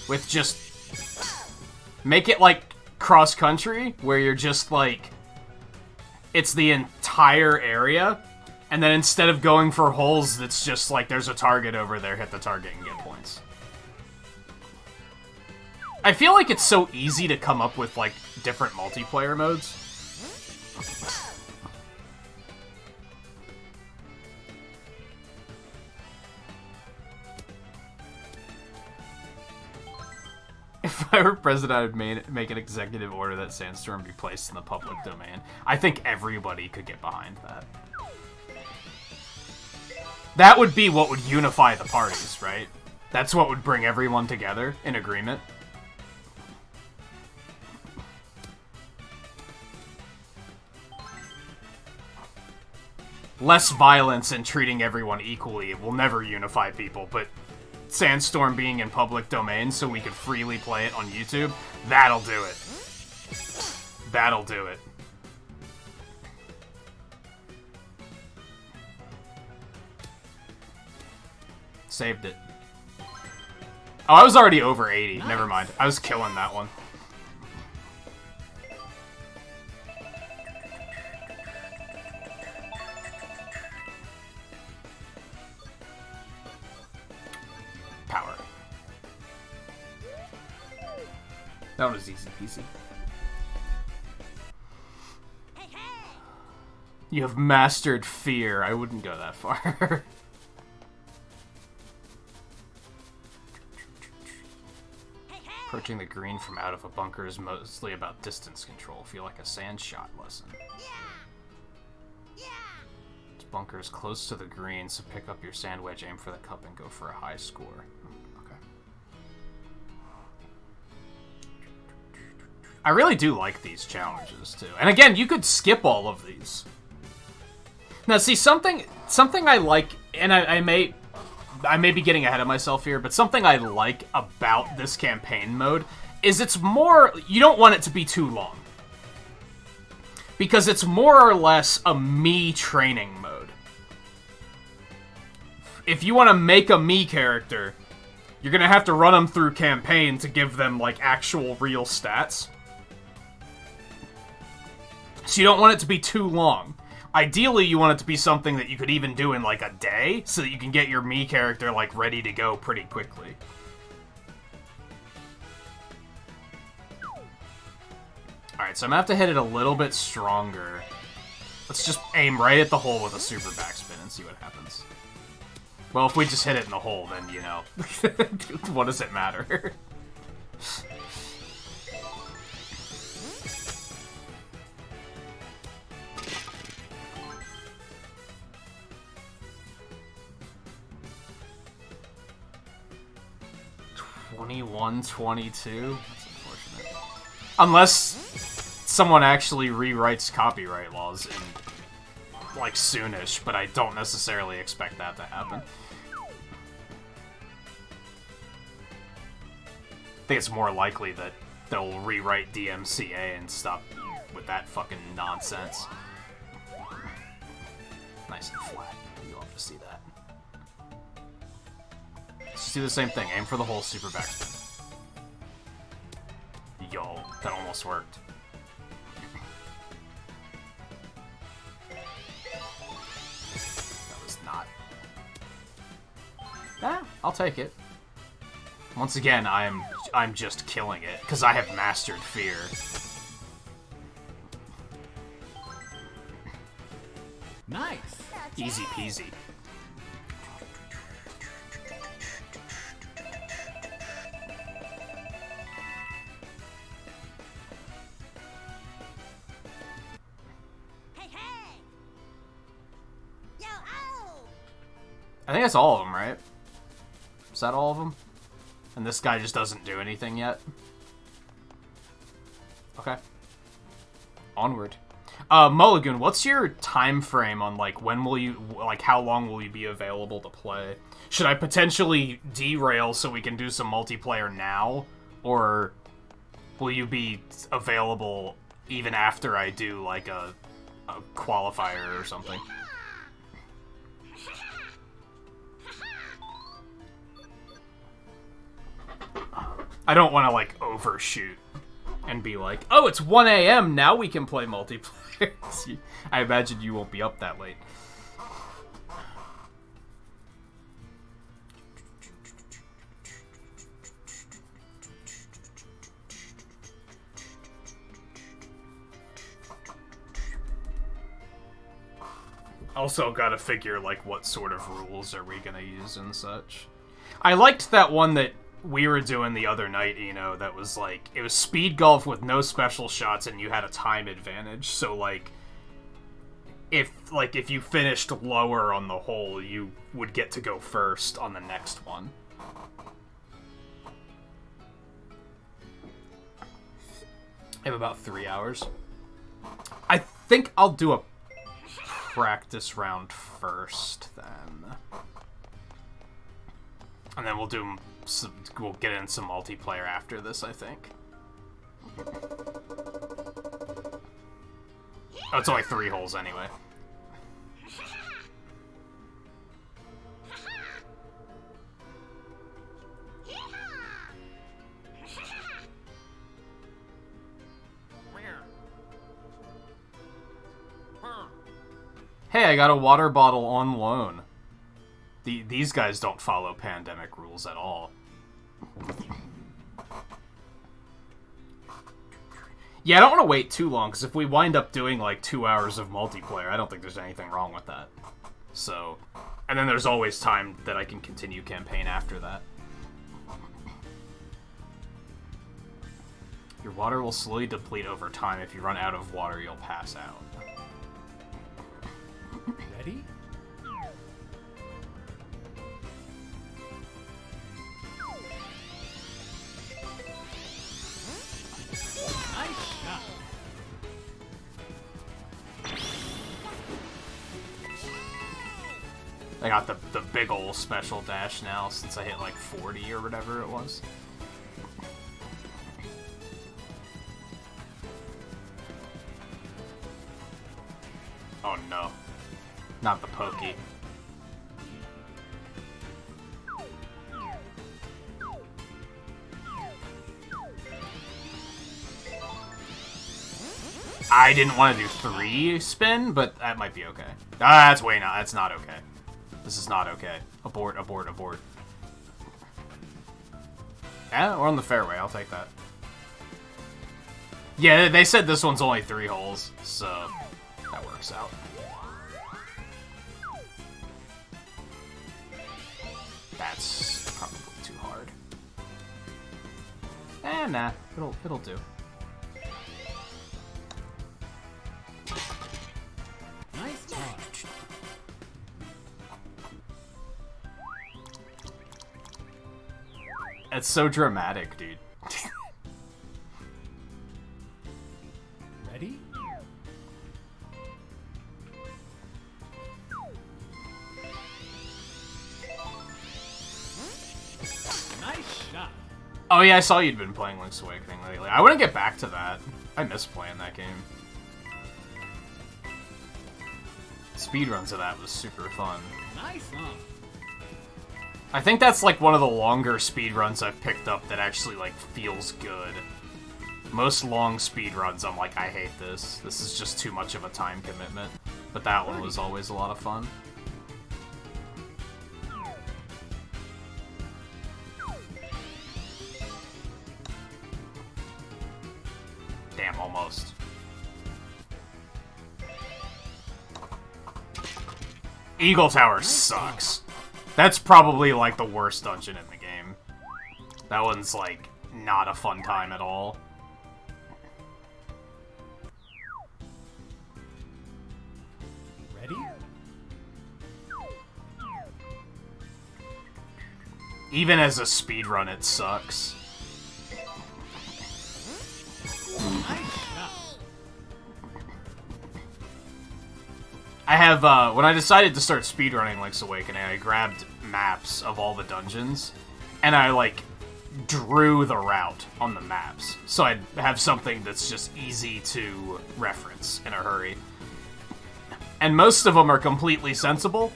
With just... Make it like cross-country, where you're just like... It's the entire area, and then instead of going for holes, it's just like there's a target over there, hit the target and get points. I feel like it's so easy to come up with like different multiplayer modes. If I were president, I would make an executive order that Sandstorm be placed in the public domain. I think everybody could get behind that. That would be what would unify the parties, right? That's what would bring everyone together in agreement. Less violence and treating everyone equally will never unify people, but Sandstorm being in public domain so we could freely play it on YouTube, that'll do it. That'll do it. Saved it. Oh, I was already over 80. Nice. Never mind. I was killing that one. Power. That was easy peasy. Hey, hey. You have mastered fear. I wouldn't go that far. Approaching the green from out of a bunker is mostly about distance control. Feel like a sand shot lesson. This bunker is close to the green, so pick up your sand wedge, aim for the cup, and go for a high score. Okay. I really do like these challenges, too. And again, you could skip all of these. Now, see, something I like, and I may be getting ahead of myself here, but something I like about this campaign mode is it's more... You don't want it to be too long. Because it's more or less a me training mode. If you want to make a me character, you're going to have to run them through campaign to give them, like, actual real stats. So you don't want it to be too long. Ideally, you want it to be something that you could even do in, like, a day, so that you can get your Mii character, like, ready to go pretty quickly. Alright, so I'm gonna have to hit it a little bit stronger. Let's just aim right at the hole with a super backspin and see what happens. Well, if we just hit it in the hole, then, you know, what does it matter? $21.22? That's unfortunate. Unless someone actually rewrites copyright laws in, like, soonish, but I don't necessarily expect that to happen. I think it's more likely that they'll rewrite DMCA and stop with that fucking nonsense. Nice and flat. You love to see that. Let's do the same thing. Aim for the whole super backspin. Yo, that almost worked. That was not. Ah, I'll take it. Once again, I'm just killing it because I have mastered fear. Nice. Easy peasy. Hey, hey. Yo, oh. I think that's all of them, right? Is that all of them? And this guy just doesn't do anything yet? Okay. Onward. Mulligan, what's your time frame on, like, when will you, like, how long will you be available to play? Should I potentially derail so we can do some multiplayer now? Or will you be available even after I do, like, a qualifier or something? I don't want to, like, overshoot and be like, oh, it's 1 a.m., now we can play multiplayer. I imagine you won't be up that late. Also gotta figure, like, what sort of rules are we gonna use and such. I liked that one that we were doing the other night, you know, that was like, it was speed golf with no special shots and you had a time advantage, so like if you finished lower on the hole, you would get to go first on the next one. I have about 3 hours. I think I'll do a practice round first then. And then we'll get in some multiplayer after this, I think. Oh, it's only 3 holes anyway. Hey, I got a water bottle on loan. These guys don't follow pandemic rules at all. Yeah, I don't want to wait too long, because if we wind up doing, like, 2 hours of multiplayer, I don't think there's anything wrong with that. So, and then there's always time that I can continue campaign after that. Your water will slowly deplete over time. If you run out of water, you'll pass out. Ready? Nice shot. I got the big ol' special dash now since I hit like 40 or whatever it was. Oh no. Not the pokey. I didn't want to do 3 spin, but that might be okay. Ah, that's way not. That's not okay. This is not okay. Abort, abort, abort. Yeah, we're on the fairway. I'll take that. Yeah, they said this one's only 3 holes, so that works out. That's probably too hard. Nah. It'll do. Nice touch. It's so dramatic, dude. Ready? Nice shot. Oh yeah, I saw you'd been playing Link's Awakening lately. I want to get back to that. I miss playing that game. Speedruns of that was super fun. Nice on. I think that's like one of the longer speedruns I've picked up that actually like feels good. Most long speedruns, I'm like, I hate this. This is just too much of a time commitment. But that one was always a lot of fun. Damn, almost. Eagle Tower sucks. That's probably, like, the worst dungeon in the game. That one's, like, not a fun time at all. Ready? Even as a speedrun, it sucks. Nice shot. I have, when I decided to start speedrunning Link's Awakening, I grabbed maps of all the dungeons, and I, like, drew the route on the maps. So I'd have something that's just easy to reference in a hurry. And most of them are completely sensible.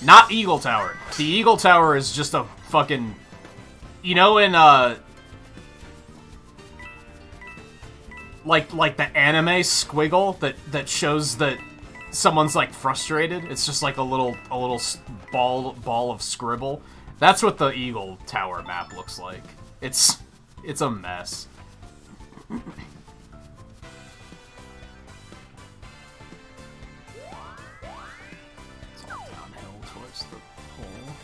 Not Eagle Tower. The Eagle Tower is just a fucking... You know in, like the anime squiggle that shows that someone's like frustrated. It's just like a little ball of scribble. That's what the Eagle Tower map looks like. It's a mess. It's all downhill towards the hole.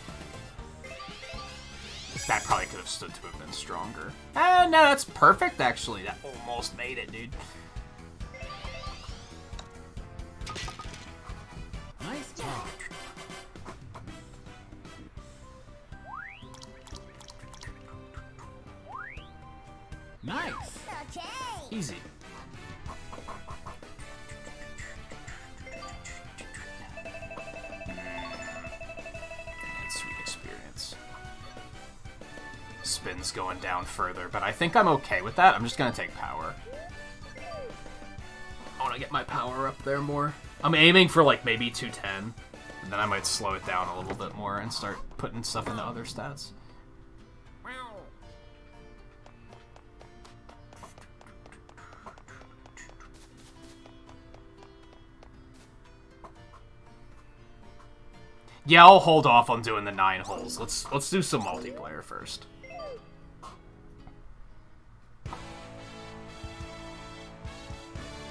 That probably could have stood to have been stronger. No, that's perfect, actually. That almost made it, dude. Nice touch. Nice. Easy. And sweet experience. Spin's going down further, but I think I'm okay with that. I'm just gonna take power. I want to get my power up there more. I'm aiming for like maybe 210, and then I might slow it down a little bit more and start putting stuff into other stats. Yeah, I'll hold off on doing the 9 holes. Let's do some multiplayer first.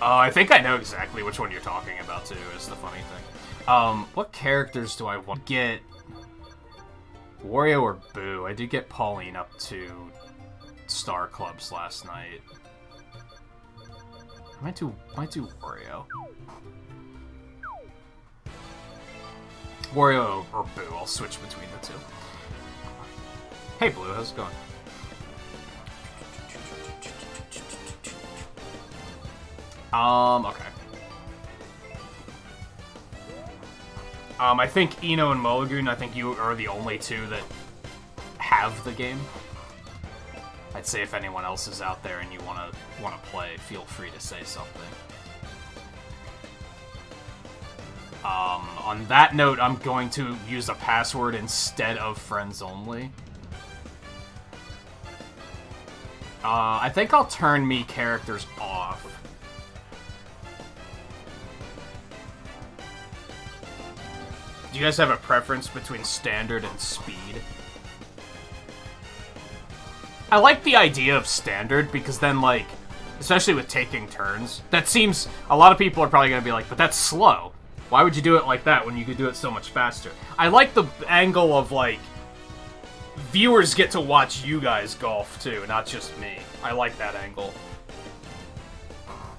I think I know exactly which one you're talking about, too, is the funny thing. What characters do I want to get? Wario or Boo? I did get Pauline up to Star Clubs last night. I might do Wario. Wario or Boo, I'll switch between the two. Hey Blue, how's it going? Okay. I think Eno and Mulligan, I think you are the only two that have the game. I'd say if anyone else is out there and you wanna play, feel free to say something. On that note, I'm going to use a password instead of friends only. I think I'll turn me characters off. Do you guys have a preference between standard and speed? I like the idea of standard because then, like, especially with taking turns, that seems... A lot of people are probably going to be like, but that's slow. Why would you do it like that when you could do it so much faster? I like the angle of, like, viewers get to watch you guys golf, too, not just me. I like that angle.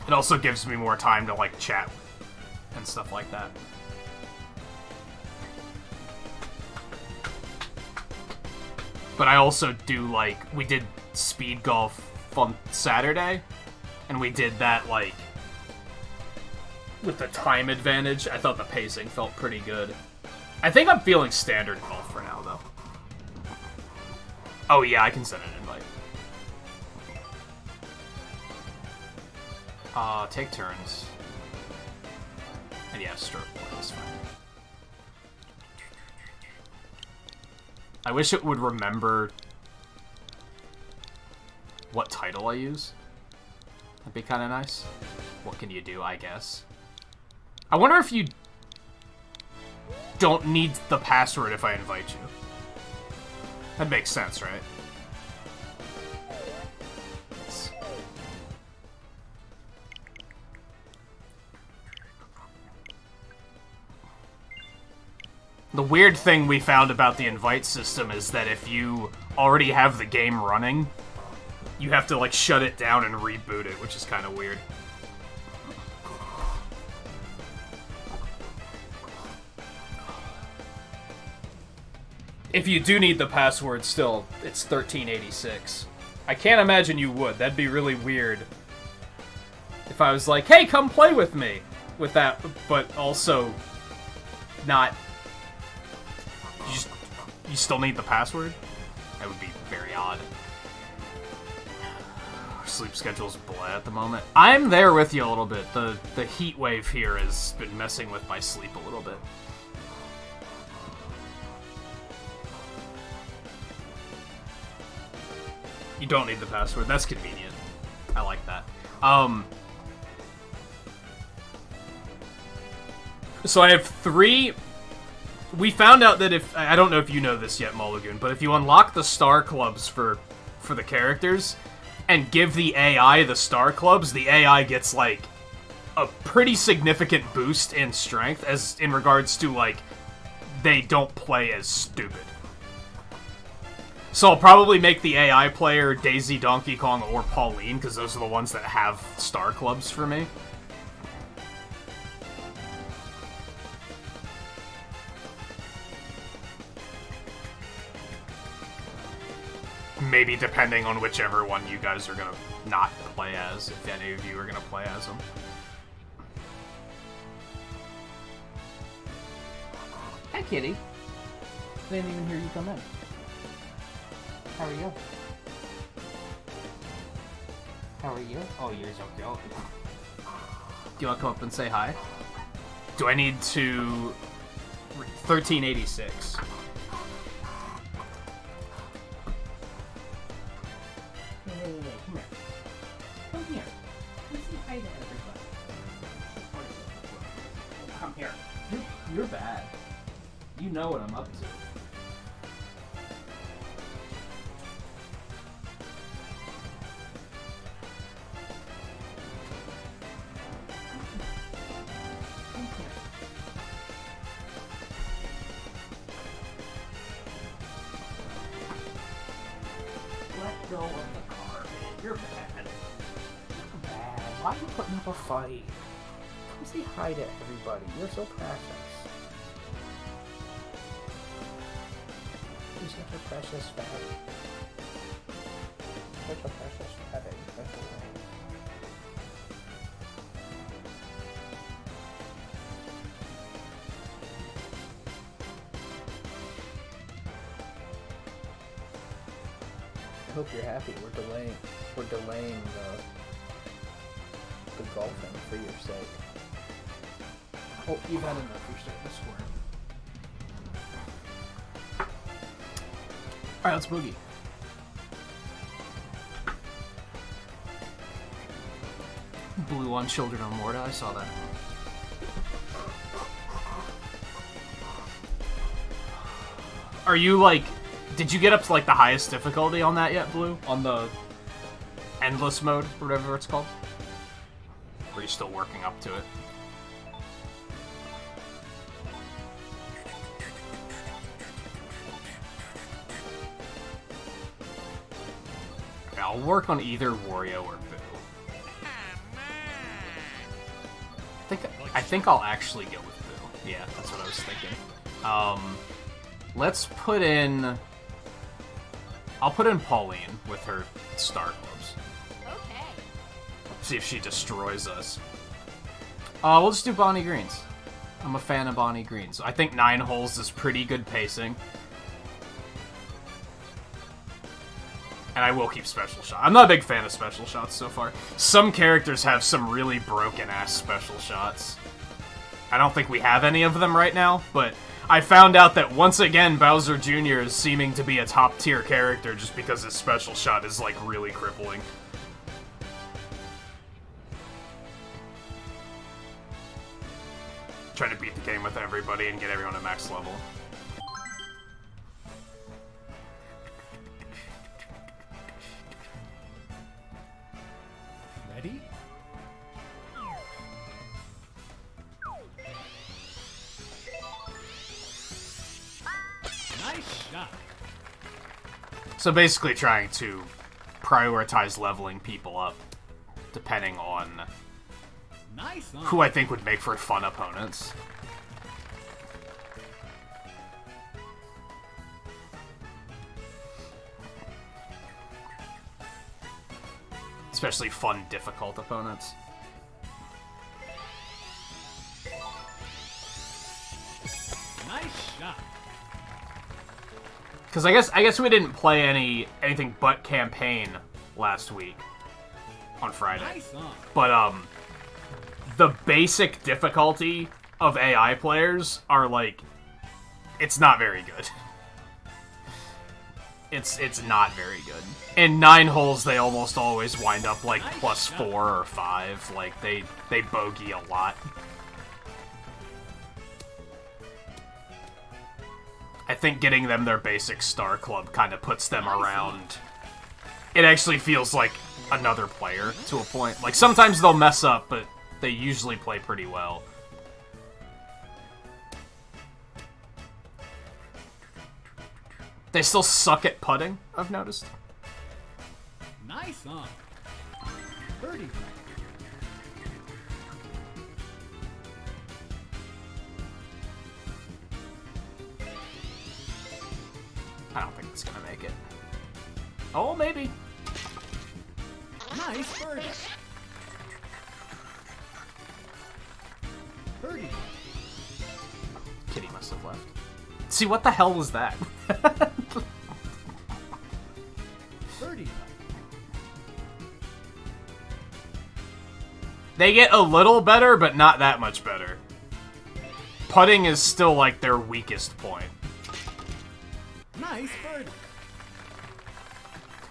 It also gives me more time to, like, chat and stuff like that. But I also do, like, we did speed golf on Saturday, and we did that, like, with the time advantage. I thought the pacing felt pretty good. I think I'm feeling standard golf for now, though. Oh, yeah, I can send an invite. Take turns. And yeah, stroke play is fine. I wish it would remember what title I use. That'd be kind of nice. What can you do, I guess? I wonder if you don't need the password if I invite you. That makes sense, right? Yes. The weird thing we found about the invite system is that if you already have the game running, you have to, like, shut it down and reboot it, which is kind of weird. If you do need the password still, it's 1386. I can't imagine you would. That'd be really weird if I was like, hey, come play with me with that, but also not... You still need the password? That would be very odd. Our sleep schedule's blah at the moment. I'm there with you a little bit. The heat wave here has been messing with my sleep a little bit. You don't need the password. That's convenient. I like that. So I have 3... We found out that if... I don't know if you know this yet, Mulligan, but if you unlock the star clubs for the characters and give the AI the star clubs, the AI gets, like, a pretty significant boost in strength as in regards to, like, they don't play as stupid. So I'll probably make the AI player Daisy, Donkey Kong, or Pauline, because those are the ones that have star clubs for me. Maybe depending on whichever one you guys are gonna not play as, if any of you are gonna play as them. Hi, kitty. Didn't even hear you come in. How are you? How are you? Oh, you're so cute. Do you want to come up and say hi? Do I need to... 1386. Hey, come here. Come here. Come say hi to everybody. Come here. You're bad. You know what I'm up to. Let go of the car, man. You're bad. You're bad. Why are you putting up a fight? Come say hi to everybody. You're so precious. You're such a precious fatty. Such a precious fatty. Such a lamb. I hope you're happy. We're delaying the golfing for your sake. Oh, you've had enough. You're starting to squirm. Alright, let's boogie. Blue on Children of Morta, I saw that. Are you, like... Did you get up to, like, the highest difficulty on that yet, Blue? On the endless mode, or whatever it's called? Or are you still working up to it? Okay, I'll work on either Wario or Boo. I think I'll actually go with Boo. Yeah, that's what I was thinking. Let's put in... I'll put in Pauline with her Star Clubs. Okay. See if she destroys us. We'll just do Bonnie Greens. I'm a fan of Bonnie Greens. I think 9 holes is pretty good pacing. And I will keep Special Shot. I'm not a big fan of Special Shots so far. Some characters have some really broken-ass Special Shots. I don't think we have any of them right now, but I found out that once again Bowser Jr. is seeming to be a top-tier character just because his Special Shot is, like, really crippling. Trying to beat the game with everybody and get everyone to max level. Ready? Nice shot. So basically trying to prioritize leveling people up depending on Nice on. who I think would make for fun opponents. Especially fun, difficult opponents. Nice shot. Because I guess we didn't play anything but campaign last week on Friday. Nice on. But the basic difficulty of AI players are like, it's not very good. It's not very good. In 9 holes, they almost always wind up like plus 4 or 5. Like they bogey a lot. I think getting them their basic Star Club kind of puts them around. It actually feels like another player to a point. Like sometimes they'll mess up, but they usually play pretty well. They still suck at putting, I've noticed. Nice on. Birdie. I don't think it's gonna make it. Oh, maybe. Nice birdie. Birdie. Kitty must have left. See, what the hell was that? Birdie. They get a little better, but not that much better. Putting is still, like, their weakest point. Nice birdie.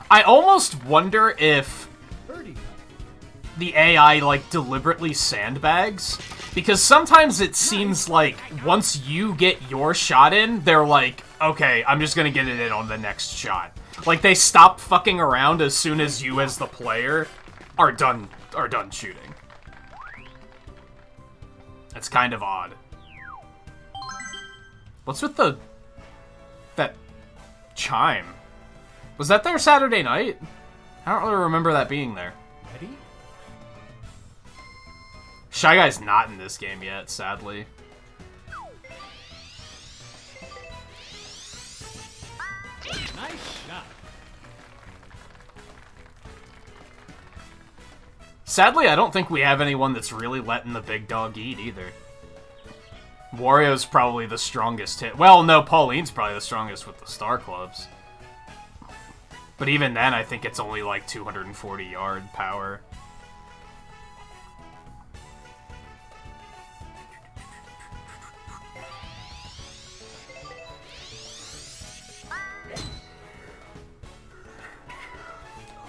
I almost wonder if Birdie. the AI, like, deliberately sandbags. Because sometimes it seems like once you get your shot in, they're like, okay, I'm just gonna get it in on the next shot. Like, they stop fucking around as soon as you, as the player, are done shooting. It's kind of odd. What's with that chime? Was that there Saturday night? I don't really remember that being there. Ready? Shy Guy's not in this game yet, sadly. Nice shot. Sadly, I don't think we have anyone that's really letting the big dog eat either. Wario's probably the strongest hit. Well, no, Pauline's probably the strongest with the Star Clubs. But even then, I think it's only like 240 yard power.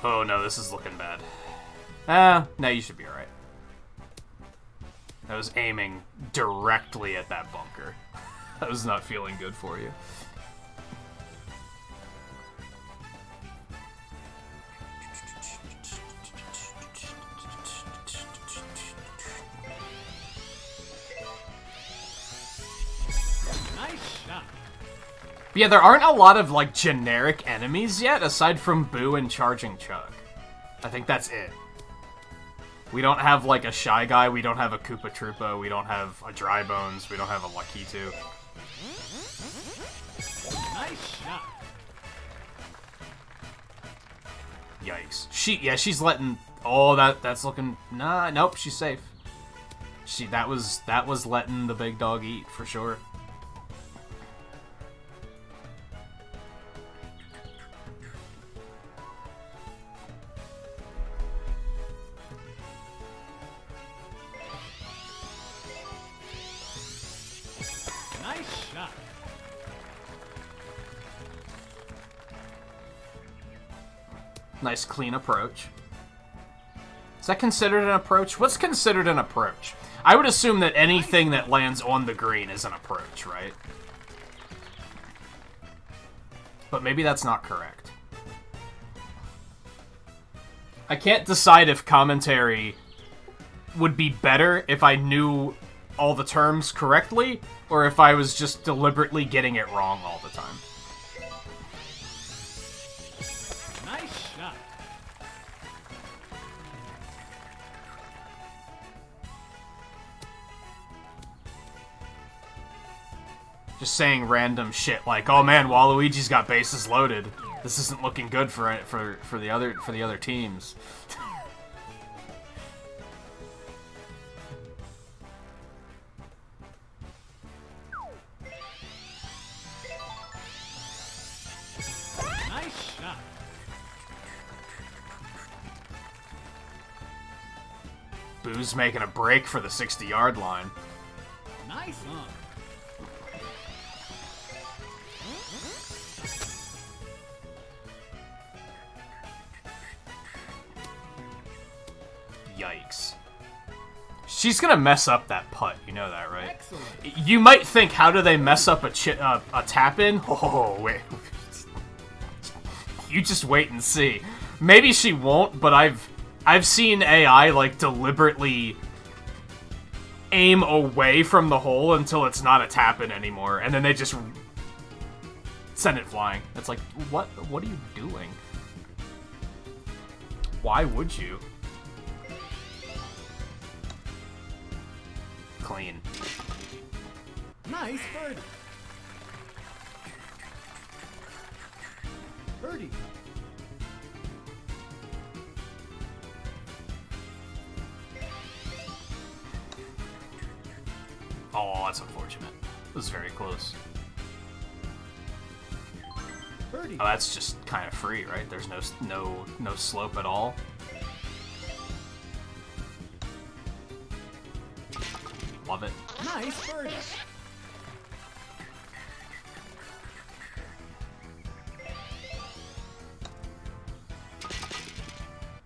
Oh no, this is looking bad. No, you should be alright. I was aiming directly at that bunker. I was not feeling good for you. But yeah, there aren't a lot of, like, generic enemies yet, aside from Boo and Charging Chuck. I think that's it. We don't have, like, a Shy Guy, we don't have a Koopa Troopa, we don't have a Dry Bones, we don't have a Lakitu. Nice shot. Yikes. She's letting... Oh, that's looking... Nah, nope, she's safe. That was letting the big dog eat, for sure. Nice shot. Nice clean approach. Is that considered an approach? What's considered an approach? I would assume that anything that lands on the green is an approach, right? But maybe that's not correct. I can't decide if commentary would be better if I knew all the terms correctly, or if I was just deliberately getting it wrong all the time. Nice shot. Just saying random shit like, "Oh man, Waluigi's got bases loaded. This isn't looking good for the other teams." Nice shot. Boo's making a break for the 60-yard line. Nice on. Yikes. She's gonna mess up that putt, you know that, right? Excellent. You might think, how do they mess up a tap-in? Oh, wait. You just wait and see. Maybe she won't, but I've seen AI, like, deliberately aim away from the hole until it's not a tap-in anymore, and then they just send it flying. It's like, what are you doing? Why would you? Clean. Nice birdie. Birdie. Oh, that's unfortunate. It was very close. Birdie. Oh, that's just kind of free, right? There's no slope at all. Love it. Nice birdie.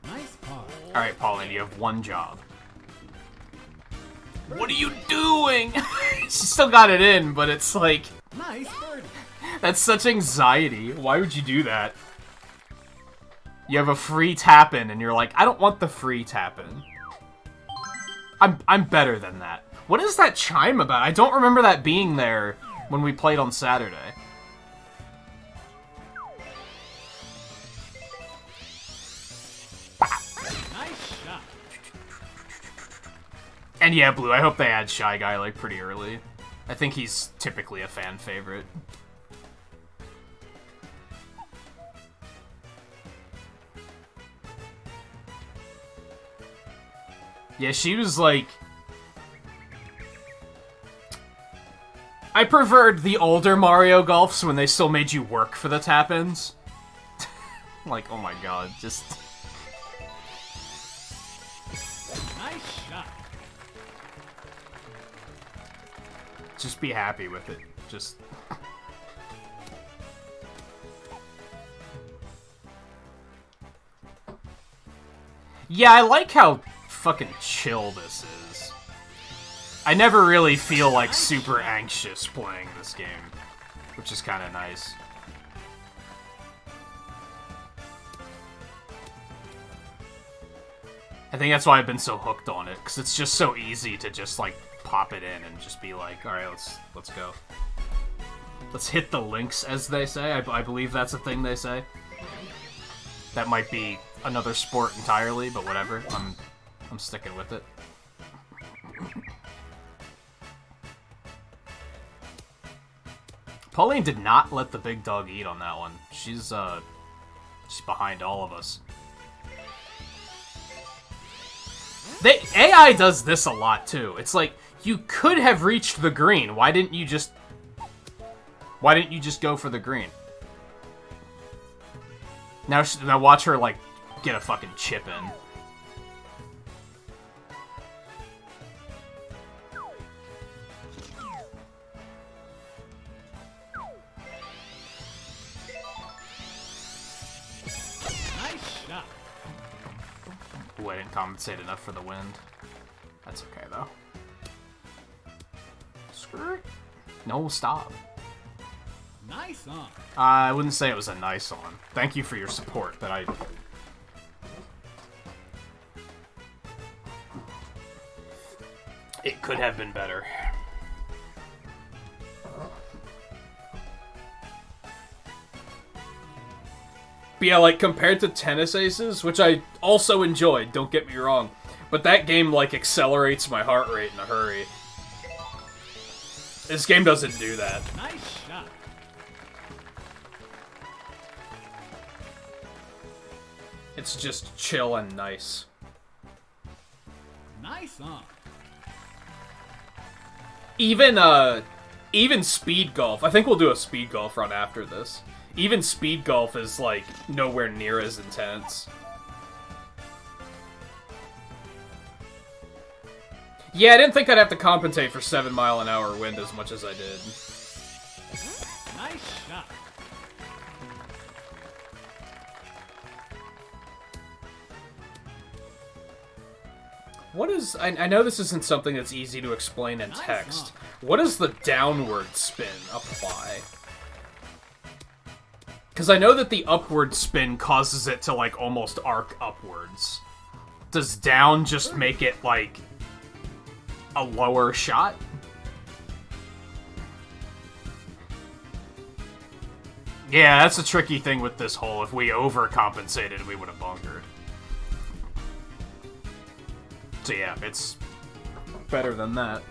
Nice par. All right, Pauline, you have one job. What are you doing? She still got it in, but it's like... Nice birdie. That's such anxiety. Why would you do that? You have a free tap-in, and you're like, I don't want the free tap-in. I'm better than that. What is that chime about? I don't remember that being there when we played on Saturday. Nice shot. And yeah, Blue, I hope they add Shy Guy, like, pretty early. I think he's typically a fan favorite. Yeah, she was like... I preferred the older Mario Golfs when they still made you work for the tap-ins. Like, oh my god, just... Nice shot. Just be happy with it. Just... Yeah, I like how fucking chill this is. I never really feel like super anxious playing this game, which is kind of nice. I think that's why I've been so hooked on it, because it's just so easy to just, like, pop it in and just be like, alright, let's go. Let's hit the links, as they say. I believe that's a thing they say. That might be another sport entirely, but whatever. I'm sticking with it. Pauline did not let the big dog eat on that one. She's behind all of us. AI does this a lot, too. It's like, you could have reached the green. Why didn't you just go for the green? Now watch her, like, get a fucking chip in. Ooh, I didn't compensate enough for the wind. That's okay, though. Skirt. No, stop. Nice on. I wouldn't say it was a nice on. Thank you for your support, but it could have been better. But yeah, like, compared to Tennis Aces, which I also enjoyed, don't get me wrong, but that game, like, accelerates my heart rate in a hurry. This game doesn't do that. Nice shot. It's just chill and nice. Nice on. Even speed golf. I think we'll do a speed golf run after this. Even speed golf is, like, nowhere near as intense. Yeah, I didn't think I'd have to compensate for 7-mile-an-hour wind as much as I did. Nice shot. What is... I know this isn't something that's easy to explain in text. What does the downward spin apply? Because I know that the upward spin causes it to, like, almost arc upwards. Does down just make it, like, a lower shot? Yeah, that's a tricky thing with this hole. If we overcompensated, we would have bunkered. So yeah, it's better than that.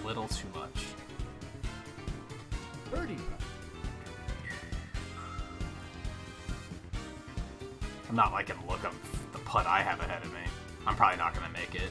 Little too much. Birdie. I'm not liking the look of the putt I have ahead of me. I'm probably not gonna make it.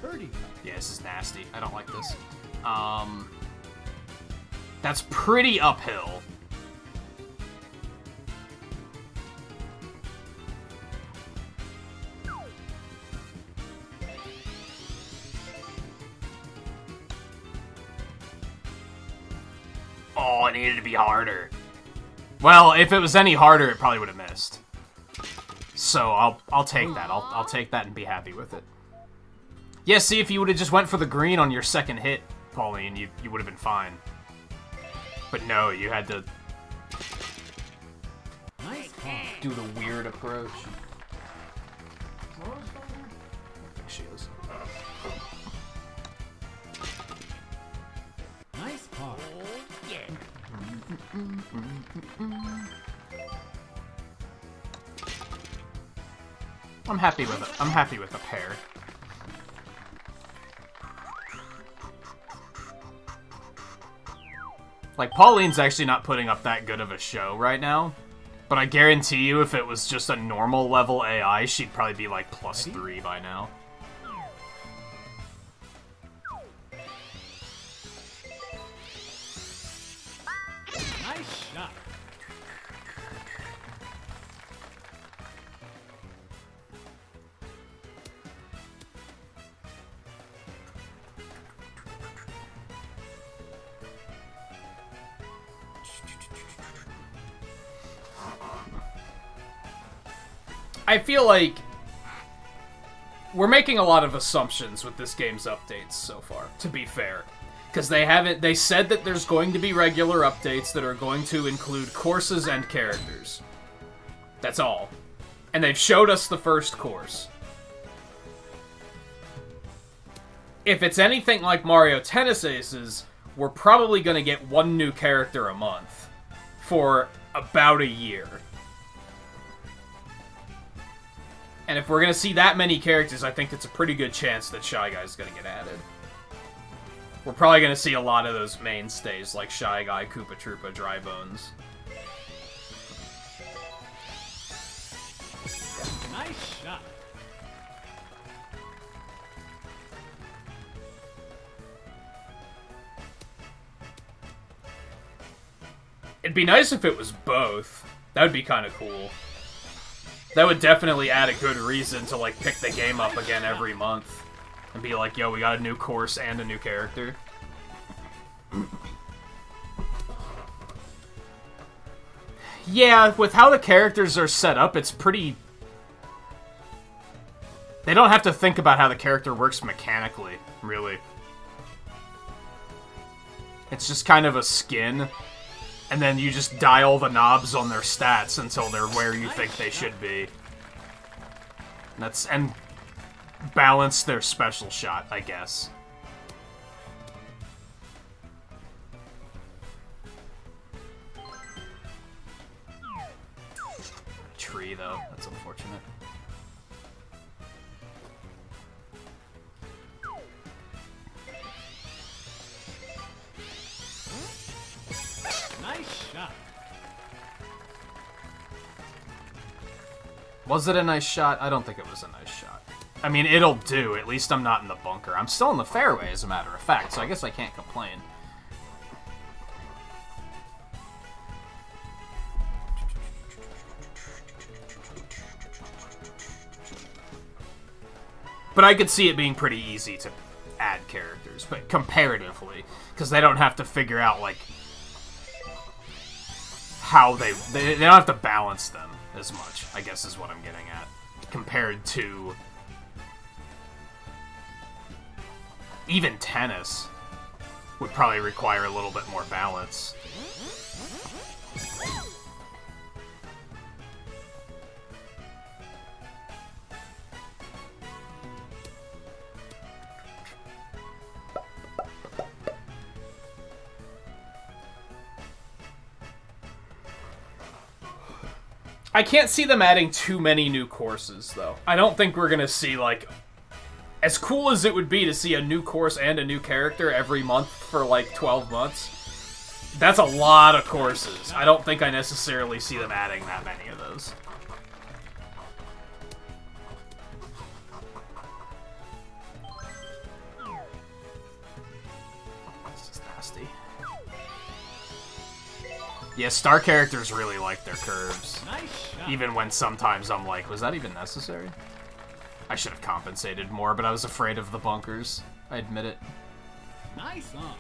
Birdie. Yeah, this is nasty. I don't like this. That's pretty uphill. Oh, it needed to be harder. Well, if it was any harder, it probably would have missed. So I'll take that. I'll take that and be happy with it. Yeah, see, if you would have just went for the green on your second hit, Pauline, you would have been fine. But no, you had to Nice call. do the weird approach. I think she is. Nice par. I'm happy with a pair. Like, Pauline's actually not putting up that good of a show right now. But I guarantee you, if it was just a normal level AI, she'd probably be like +3 by now. Nice shot. I feel like we're making a lot of assumptions with this game's updates so far, to be fair. Because they said that there's going to be regular updates that are going to include courses and characters. That's all. And they've showed us the first course. If it's anything like Mario Tennis Aces, we're probably going to get one new character a month for about a year. And if we're going to see that many characters, I think it's a pretty good chance that Shy Guy's going to get added. We're probably going to see a lot of those mainstays, like Shy Guy, Koopa Troopa, Dry Bones. Nice shot. It'd be nice if it was both. That would be kind of cool. That would definitely add a good reason to, like, pick the game up again every month. And be like, yo, we got a new course and a new character. Yeah, with how the characters are set up, it's pretty... They don't have to think about how the character works mechanically, really. It's just kind of a skin, and then you just dial the knobs on their stats until they're where you think they should be. And balance their special shot, I guess. Tree, though. That's unfortunate. Nice shot. Was it a nice shot? I don't think it was a nice shot. I mean, it'll do. At least I'm not in the bunker. I'm still in the fairway, as a matter of fact, so I guess I can't complain. But I could see it being pretty easy to add characters, but comparatively, because they don't have to figure out, like, how they don't have to balance them as much, I guess is what I'm getting at, compared to even tennis would probably require a little bit more balance. I can't see them adding too many new courses, though. I don't think we're gonna see, like... As cool as it would be to see a new course and a new character every month for, like, 12 months, that's a lot of courses. I don't think I necessarily see them adding that many of those. This is nasty. Yeah, star characters really like their curves. Even when sometimes I'm like, was that even necessary? I should have compensated more, but I was afraid of the bunkers. I admit it. Nice on.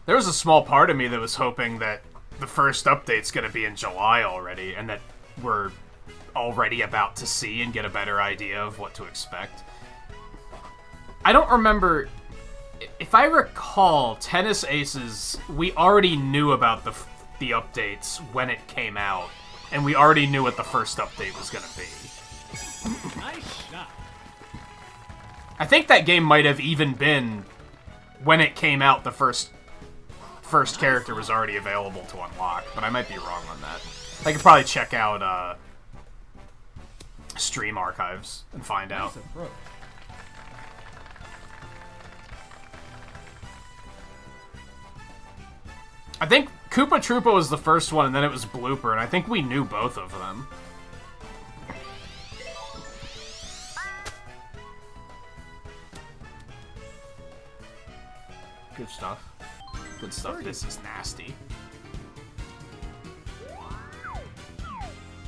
There was a small part of me that was hoping that the first update's gonna be in July already, and that we're already about to see and get a better idea of what to expect. I don't remember... If I recall, Tennis Aces, we already knew about the updates when it came out, and we already knew what the first update was gonna be. Nice shot. I think that game might have even been, when it came out the first first character was already available to unlock, but I might be wrong on that. I could probably check out stream archives and find out. Nice approach. I think Koopa Troopa was the first one, and then it was Blooper, and I think we knew both of them. Good stuff. Good stuff. This is nasty.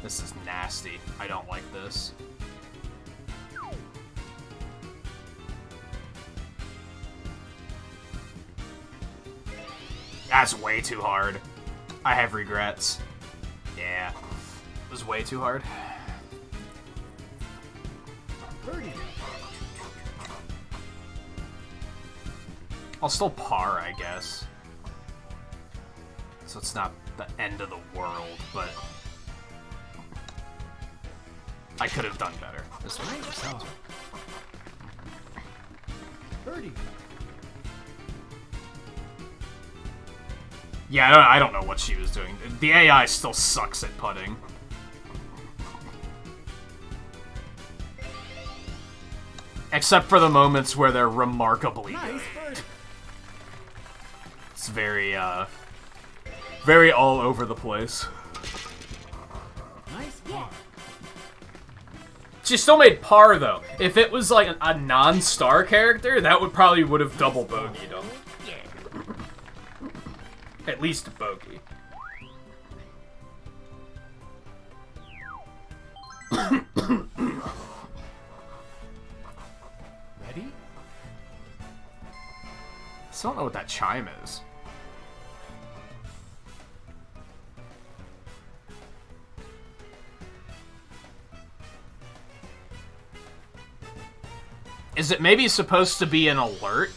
This is nasty. I don't like this. That's way too hard. I have regrets. Yeah. It was way too hard. Birdie. I'll still par, I guess. So it's not the end of the world, but I could have done better. This one Nice song. Birdie. Yeah, I don't know what she was doing. The AI still sucks at putting. Except for the moments where they're remarkably good. Nice birdie. It's very, very all over the place. Nice par. She still made par, though. If it was, like, a non-star character, that would probably would have double bogeyed him. At least a bogey. Ready? I still don't know what that chime is. Is it maybe supposed to be an alert?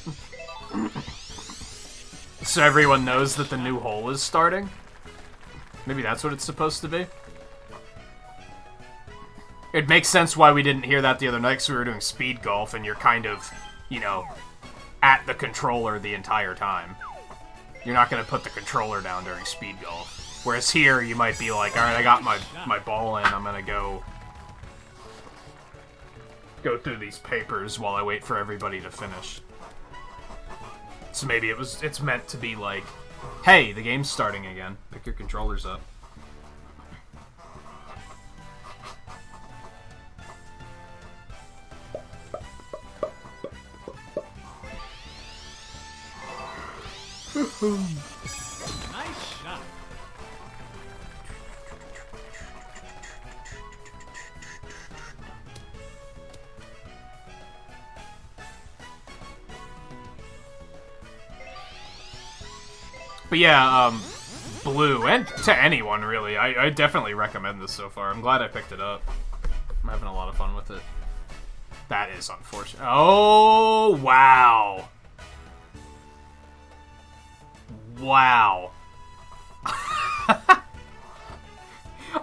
So everyone knows that the new hole is starting? Maybe that's what it's supposed to be? It makes sense why we didn't hear that the other night, because we were doing speed golf, and you're kind of, you know, at the controller the entire time. You're not going to put the controller down during speed golf. Whereas here, you might be like, alright, I got my ball in, I'm going to go through these papers while I wait for everybody to finish. So maybe it's meant to be like, hey, the game's starting again. Pick your controllers up. Nice shot. But yeah, Blue, and to anyone, really, I definitely recommend this so far. I'm glad I picked it up. I'm having a lot of fun with it. That is unfortunate. Oh, wow. Wow.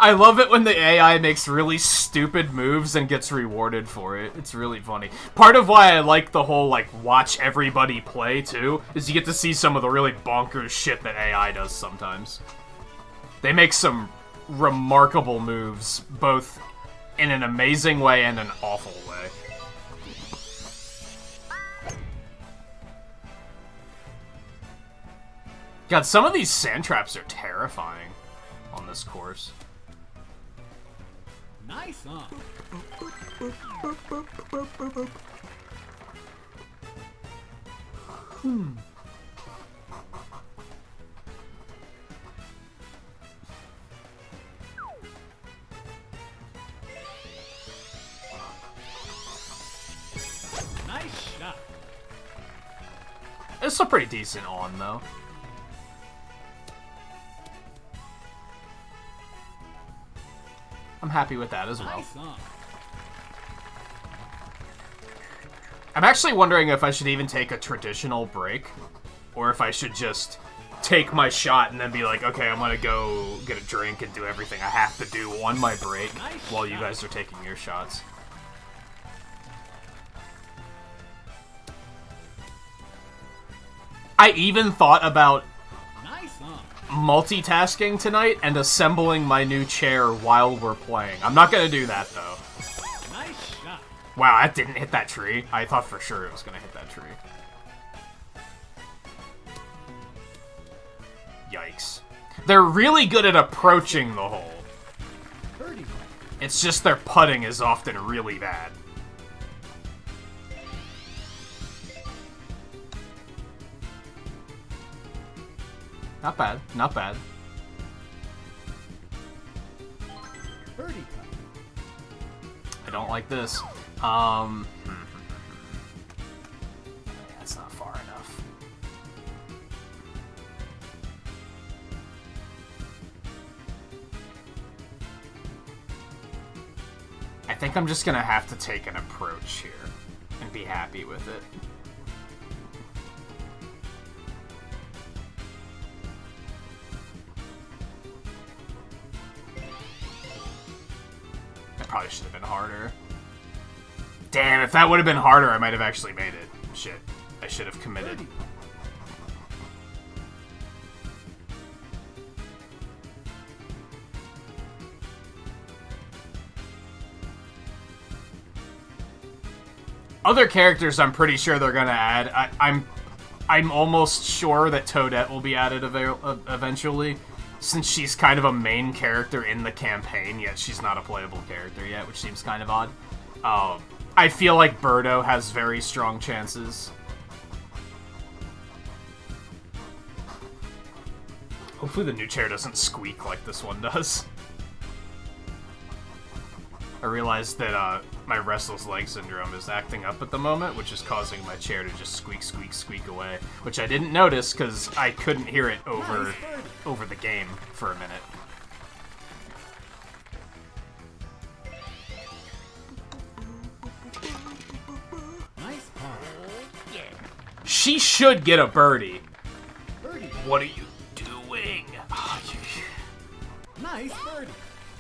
I love it when the AI makes really stupid moves and gets rewarded for it. It's really funny. Part of why I like the whole, like, watch everybody play, too, is you get to see some of the really bonkers shit that AI does sometimes. They make some remarkable moves, both in an amazing way and an awful way. God, some of these sand traps are terrifying on this course. Nice on. Nice shot. It's a pretty decent on, though. I'm happy with that as well. Nice on. I'm actually wondering if I should even take a traditional break, or if I should just take my shot and then be like, okay, I'm gonna go get a drink and do everything I have to do on my break while you guys are taking your shots. I even thought about multitasking tonight and assembling my new chair while we're playing. I'm not gonna do that, though. Nice shot. Wow, that didn't hit that tree. I thought for sure it was gonna hit that tree. Yikes. They're really good at approaching the hole. Birdie. It's just their putting is often really bad. Not bad, not bad. Birdie putt. I don't like this. That's not far enough. I think I'm just gonna have to take an approach here and be happy with it. That probably should have been harder. Damn, if that would have been harder, I might have actually made it. Shit. I should have committed. Birdie. Other characters, I'm pretty sure they're gonna add. I'm almost sure that Toadette will be added eventually, since she's kind of a main character in the campaign, yet she's not a playable character yet, which seems kind of odd. I feel like Birdo has very strong chances. Hopefully the new chair doesn't squeak like this one does. I realized that my restless leg syndrome is acting up at the moment, which is causing my chair to just squeak, squeak, squeak away, which I didn't notice because I couldn't hear it over the game for a minute. Nice par. She should get a birdie. Birdie. What are you doing? Oh, Nice birdie.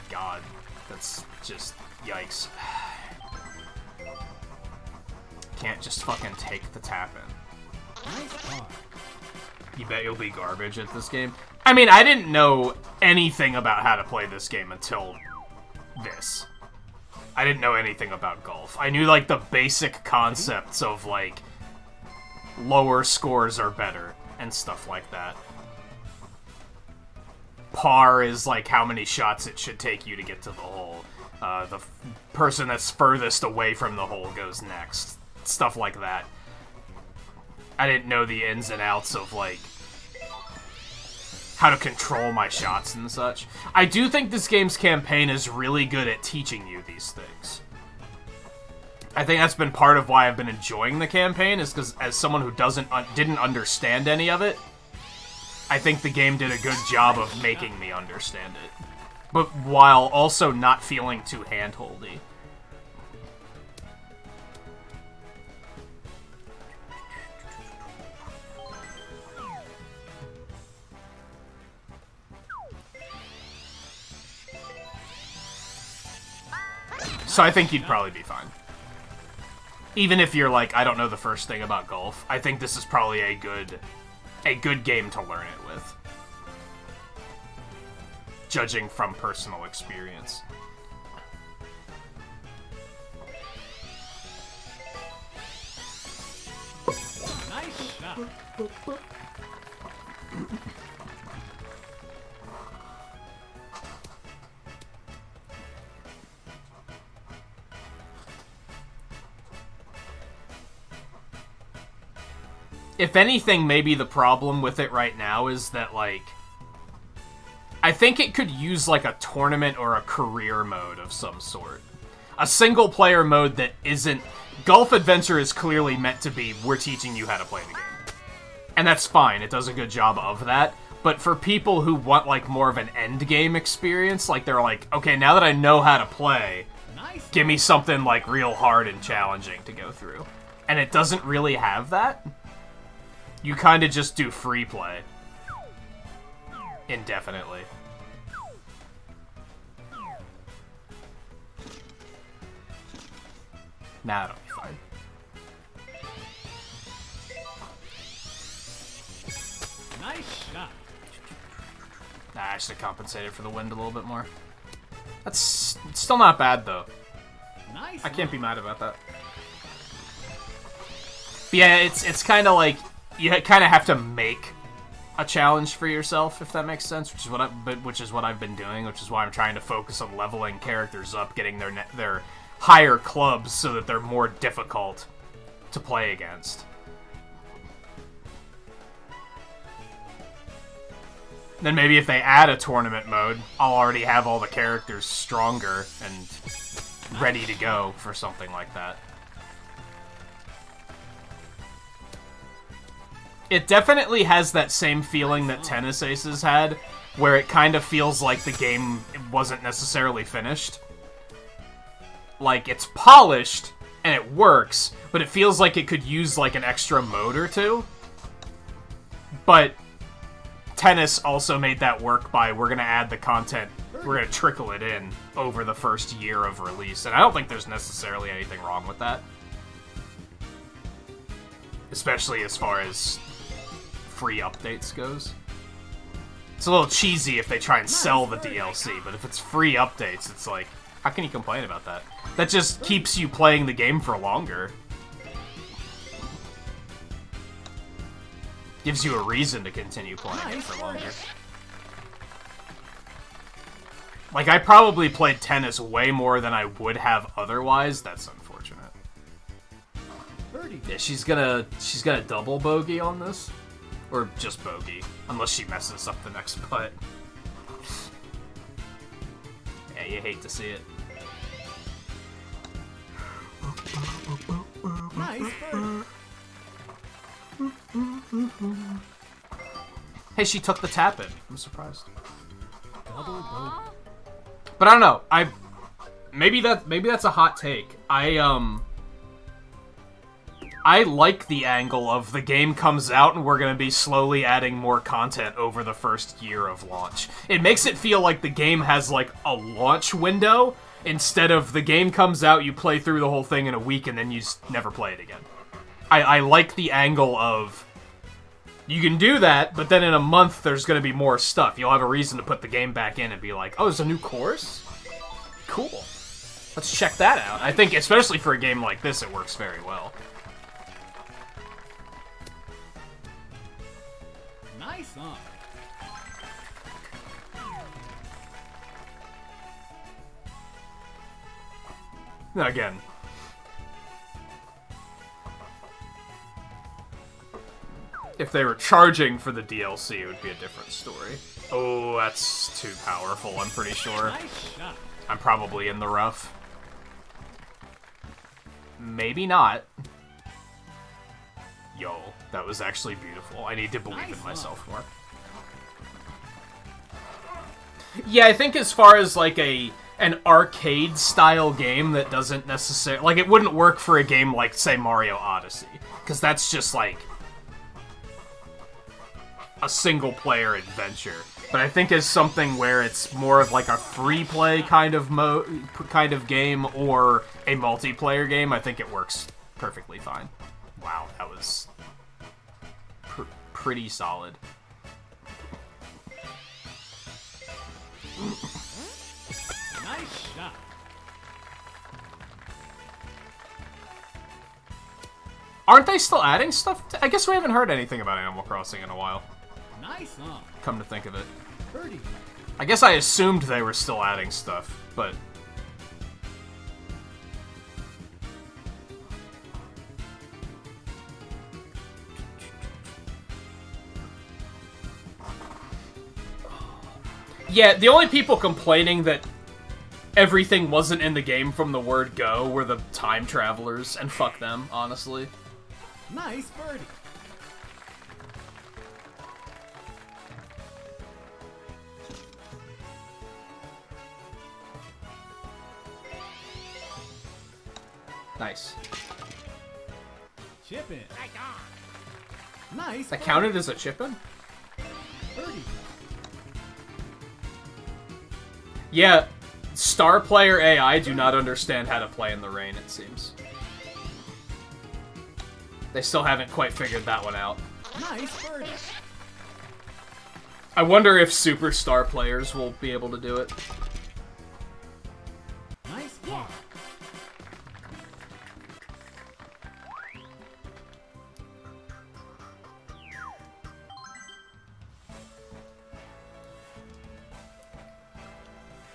God, that's just yikes. Can't just fucking take the tap in. Nice par. You bet you'll be garbage at this game? I mean, I didn't know anything about how to play this game until this. I didn't know anything about golf. I knew, like, the basic concepts of, like, lower scores are better and stuff like that. Par is, like, how many shots it should take you to get to the hole. The person that's furthest away from the hole goes next. Stuff like that. I didn't know the ins and outs of, like, how to control my shots and such. I do think this game's campaign is really good at teaching you these things. I think that's been part of why I've been enjoying the campaign, is because as someone who didn't understand any of it, I think the game did a good job of making me understand it. But while also not feeling too hand-holdy. So I think you'd probably be fine. Even if you're like, I don't know the first thing about golf, I think this is probably a good game to learn it with. Judging from personal experience. Nice shot. If anything, maybe the problem with it right now is that, like, I think it could use, like, a tournament or a career mode of some sort. A single-player mode that isn't... Golf Adventure is clearly meant to be, we're teaching you how to play the game. And that's fine, it does a good job of that. But for people who want, like, more of an endgame experience, like, they're like, okay, now that I know how to play, Nice. give me something, like, real hard and challenging to go through. And it doesn't really have that. You kind of just do free play. Indefinitely. Nah, that'll be fine. Nice shot. Nah, I should have compensated for the wind a little bit more. That's still not bad, though. Nice. I can't be mad about that. But yeah, it's kind of like you kind of have to make a challenge for yourself, if that makes sense. Which is what I've been doing. Which is why I'm trying to focus on leveling characters up, getting their higher clubs so that they're more difficult to play against. Then maybe if they add a tournament mode, I'll already have all the characters stronger and ready to go for something like that. It definitely has that same feeling that Tennis Aces had, where it kind of feels like the game wasn't necessarily finished. Like, it's polished, and it works, but it feels like it could use, like, an extra mode or two. But Tennis also made that work by, we're gonna add the content, we're gonna trickle it in over the first year of release, and I don't think there's necessarily anything wrong with that. Especially as far as free updates goes. It's a little cheesy if they try and sell the DLC, but if it's free updates, it's like, how can you complain about that? That just keeps you playing the game for longer. Gives you a reason to continue playing it for longer. Like, I probably played Tennis way more than I would have otherwise. That's unfortunate. Yeah, she's gonna double bogey on this. Or just bogey. Unless she messes up the next putt. Yeah, you hate to see it. Nice bird. Hey, she took the tap in. I'm surprised. Double bogey. But I don't know. Maybe that's a hot take. I like the angle of the game comes out and we're going to be slowly adding more content over the first year of launch. It makes it feel like the game has, like, a launch window, instead of the game comes out, you play through the whole thing in a week, and then you never play it again. I like the angle of, you can do that, but then in a month there's going to be more stuff. You'll have a reason to put the game back in and be like, oh, there's a new course? Cool. Let's check that out. I think, especially for a game like this, it works very well. Nice on. Again. If they were charging for the DLC, it would be a different story. Oh, that's too powerful, I'm pretty sure. Nice shot. I'm probably in the rough. Maybe not. Yo, that was actually beautiful. I need to believe in myself more. Yeah, I think as far as like an arcade style game that doesn't necessarily, like, it wouldn't work for a game like, say, Mario Odyssey, because that's just like a single player adventure. But I think as something where it's more of like a free play kind of game or a multiplayer game, I think it works perfectly fine. Wow, that was pretty solid. Nice shot. Aren't they still adding stuff? I guess we haven't heard anything about Animal Crossing in a while. Nice on. Come to think of it. Birdie. I guess I assumed they were still adding stuff, but... Yeah, the only people complaining that everything wasn't in the game from the word go were the time travelers, and fuck them, honestly. Nice birdie. Nice. Chip in. Nice. That counted as a chip-in? Birdie. Yeah, star player AI do not understand how to play in the rain, it seems. They still haven't quite figured that one out. Nice birdie. I wonder if superstar players will be able to do it. Nice block.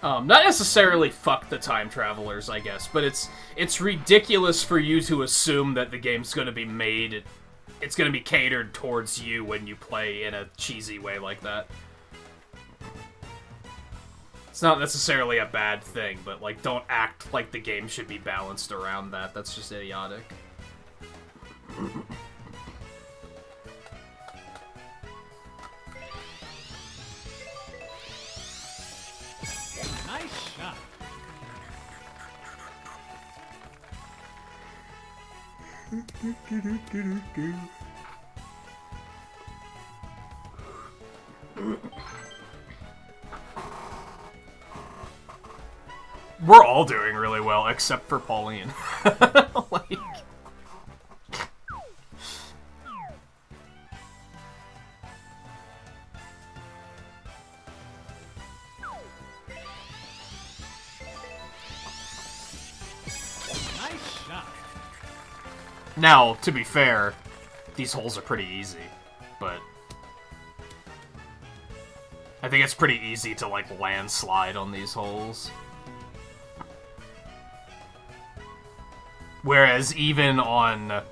Not necessarily fuck the time travelers, I guess, but it's ridiculous for you to assume that the game's gonna be made, it's gonna be catered towards you when you play in a cheesy way like that. It's not necessarily a bad thing, but, like, don't act like the game should be balanced around that. That's just idiotic. Nice shot. We're all doing really well, except for Pauline. Like... Nice shot. Now, to be fair, these holes are pretty easy, but... I think it's pretty easy to, like, landslide on these holes. Whereas even on...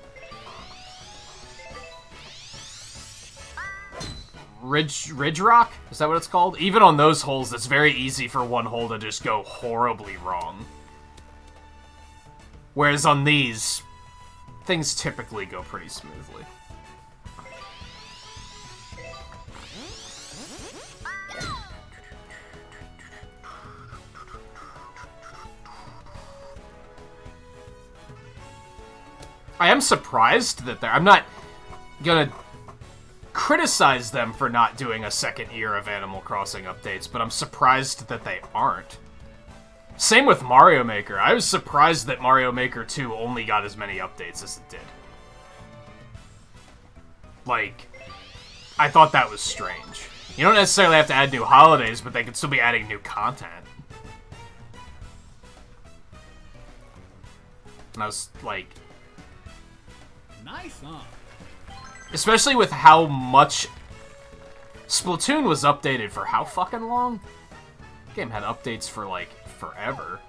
Ridge Rock? Is that what it's called? Even on those holes, it's very easy for one hole to just go horribly wrong. Whereas on these, things typically go pretty smoothly. I am surprised that I'm not gonna criticize them for not doing a second year of Animal Crossing updates, but I'm surprised that they aren't. Same with Mario Maker. I was surprised that Mario Maker 2 only got as many updates as it did. Like, I thought that was strange. You don't necessarily have to add new holidays, but they could still be adding new content. And I was like... Nice on. Especially with how much... Splatoon was updated for how fucking long? The game had updates for, like, forever.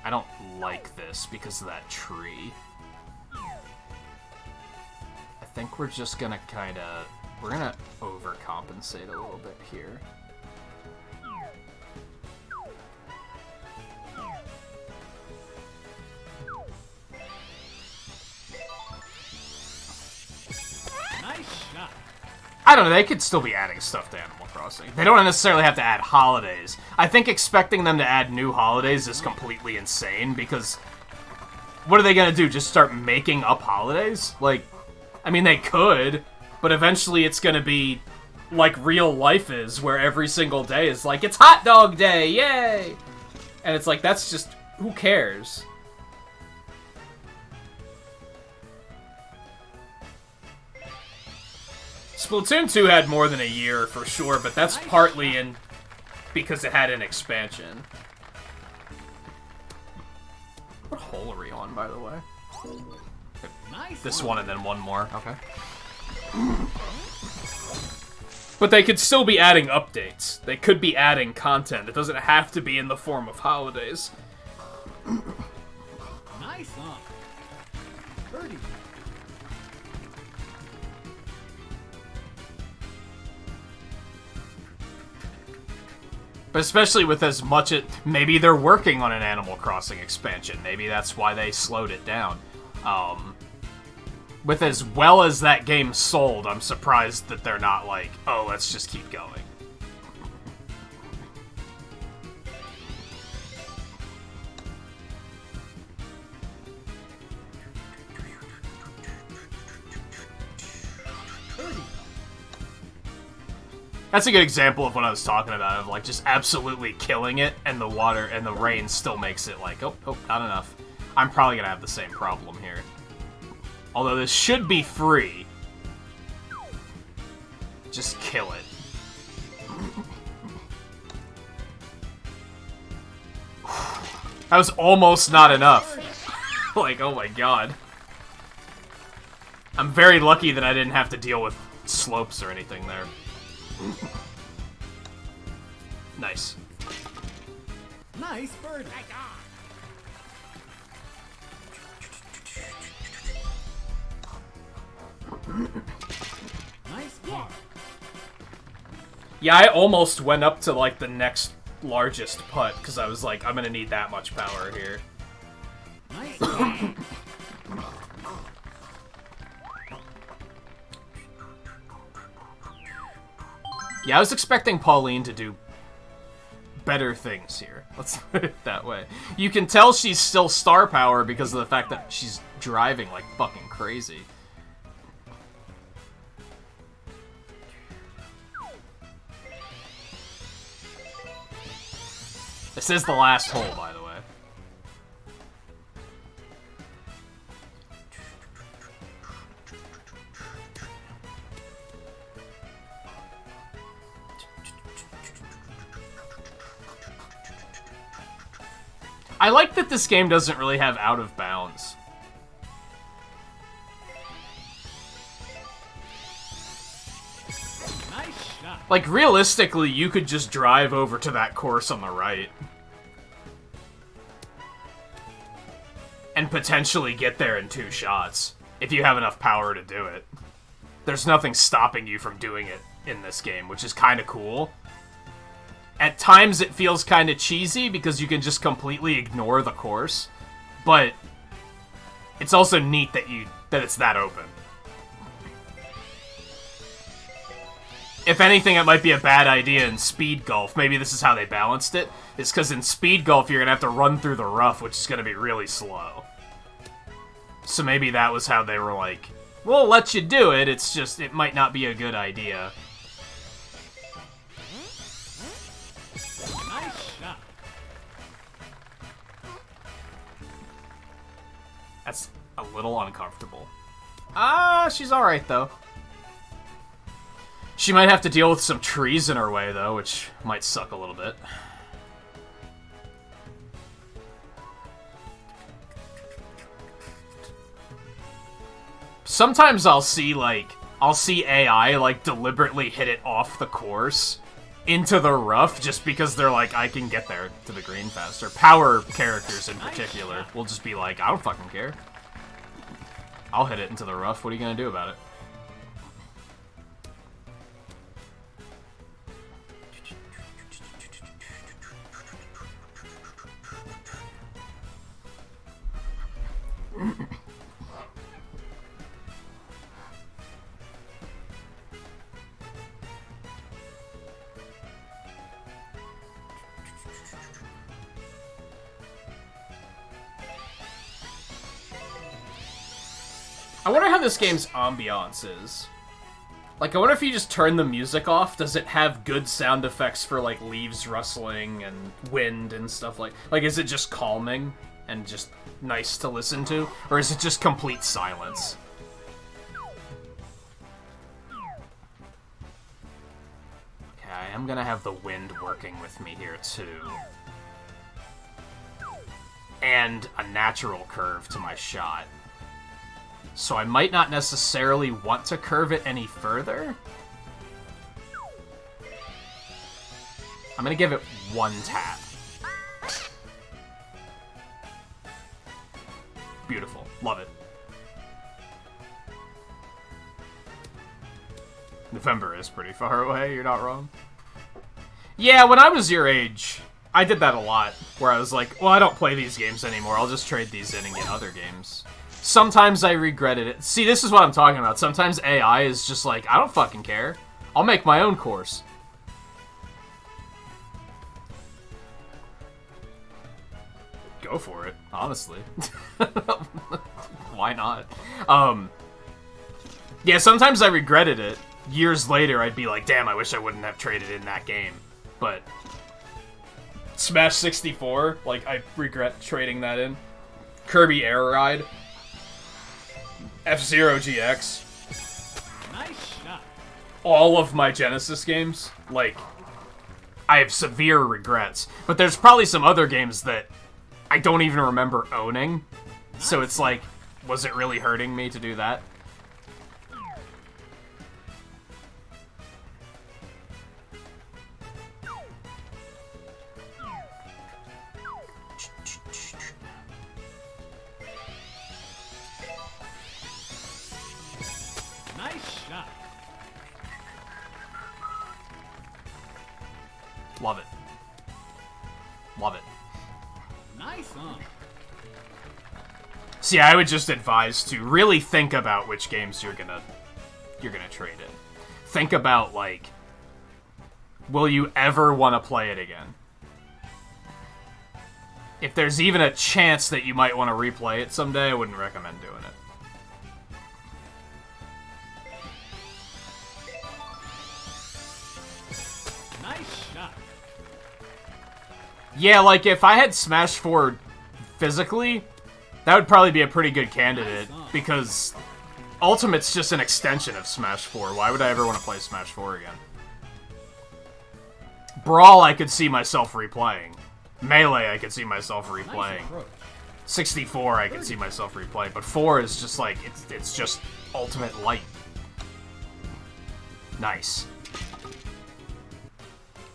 I don't like this because of that tree. I think we're just gonna kinda... We're gonna overcompensate a little bit here. Nice shot. I don't know, they could still be adding stuff to Animal Crossing. They don't necessarily have to add holidays. I think expecting them to add new holidays is completely insane, because what are they gonna do, just start making up holidays? Like, I mean, they could, but eventually it's gonna be like real life is, where every single day is like, it's hot dog day, yay! And it's like, that's just, who cares? Splatoon 2 had more than a year, for sure, but that's partly in because it had an expansion. What hole are we on, by the way? This one and then one more. Okay. But they could still be adding updates. They could be adding content. It doesn't have to be in the form of holidays. Nice on. Birdie. But especially with as much maybe they're working on an Animal Crossing expansion. Maybe that's why they slowed it down. With as well as that game sold, I'm surprised that they're not like, oh, let's just keep going. That's a good example of what I was talking about, of like just absolutely killing it, and the water and the rain still makes it like, oh, not enough. I'm probably gonna have the same problem here. Although this should be free. Just kill it. That was almost not enough. Like, oh my god. I'm very lucky that I didn't have to deal with slopes or anything there. Nice. Nice birdie. Nice par. Yeah, I almost went up to, like, the next largest putt, because I was like, I'm gonna need that much power here. Nice par. Yeah, I was expecting Pauline to do better things here. Let's put it that way. You can tell she's still star power because of the fact that she's driving like fucking crazy. This is the last hole, by the way. I like that this game doesn't really have out of bounds. Nice shot. Like, realistically, you could just drive over to that course on the right. And potentially get there in 2 shots, if you have enough power to do it. There's nothing stopping you from doing it in this game, which is kind of cool. At times it feels kind of cheesy because you can just completely ignore the course, but it's also neat that it's that open. If anything, it might be a bad idea in Speed Golf. Maybe this is how they balanced it. It's because in Speed Golf you're going to have to run through the rough, which is going to be really slow. So maybe that was how they were like, we'll let you do it, it's just, it might not be a good idea. That's a little uncomfortable. She's alright, though. She might have to deal with some trees in her way, though, which might suck a little bit. Sometimes I'll see AI, like, deliberately hit it off the course into the rough just because they're like, I can get there to the green faster. Power characters in particular will just be like, I don't fucking care. I'll hit it into the rough. What are you gonna do about it? I wonder how this game's ambiance is. Like, I wonder if you just turn the music off, does it have good sound effects for, like, leaves rustling and wind and stuff like... Like, is it just calming and just nice to listen to? Or is it just complete silence? Okay, I'm gonna have the wind working with me here, too. And a natural curve to my shot. So I might not necessarily want to curve it any further. I'm gonna give it 1 tap. Beautiful. Love it. November is pretty far away, you're not wrong. Yeah, when I was your age, I did that a lot. Where I was like, well, I don't play these games anymore, I'll just trade these in and get other games. Sometimes I regretted it. See, this is what I'm talking about. Sometimes AI is just like, I don't fucking care. I'll make my own course. Go for it, honestly. Why not? Yeah, sometimes I regretted it. Years later, I'd be like, damn, I wish I wouldn't have traded in that game. But Smash 64, like, I regret trading that in. Kirby Air Ride. F-Zero GX. Nice shot. all of my Genesis games, like, I have severe regrets. But there's probably some other games that I don't even remember owning. So it's like, was it really hurting me to do that? Nice shot. Love it. Love it. Nice on. See, I would just advise to really think about which games you're gonna trade in. Think about, like, will you ever want to play it again? If there's even a chance that you might want to replay it someday, I wouldn't recommend doing it. Nice shot. Yeah, like, if I had Smash 4 physically, that would probably be a pretty good candidate, because Ultimate's just an extension of Smash 4. Why would I ever want to play Smash 4 again? Brawl, I could see myself replaying. Melee, I could see myself replaying. Nice approach. 64, I could see myself replay. But 4 is just like, it's just Ultimate Light. Nice.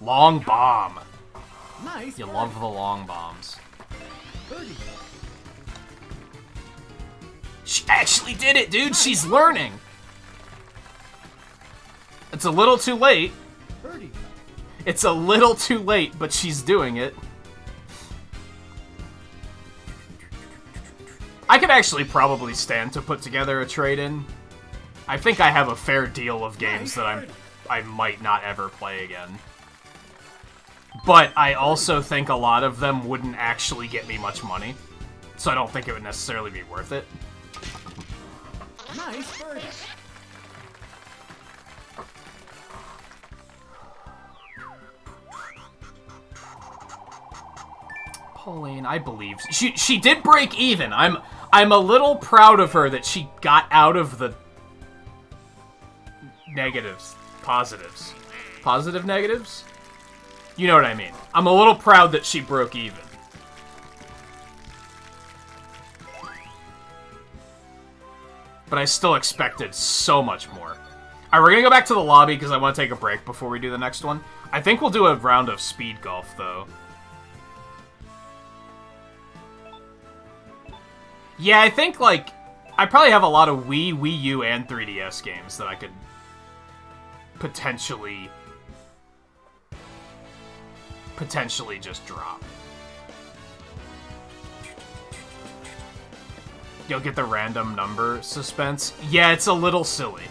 Long bomb. Nice. You birdie. love the long bombs. Birdie. She actually did it, dude! She's learning! It's a little too late. Birdie. It's a little too late, but she's doing it. I could actually probably stand to put together a trade-in. I think I have a fair deal of games that I might not ever play again. But I also think a lot of them wouldn't actually get me much money. So I don't think it would necessarily be worth it. Nice birdie. Pauline, I believe she did break even. I'm a little proud of her that she got out of the negatives, positives. Positive negatives? You know what I mean. I'm a little proud that she broke even. But I still expected so much more. Alright, we're gonna go back to the lobby because I want to take a break before we do the next one. I think we'll do a round of speed golf, though. Yeah, I think, like, I probably have a lot of Wii, Wii U, and 3DS games that I could potentially just drop. You'll get the random number suspense. Yeah, it's a little silly.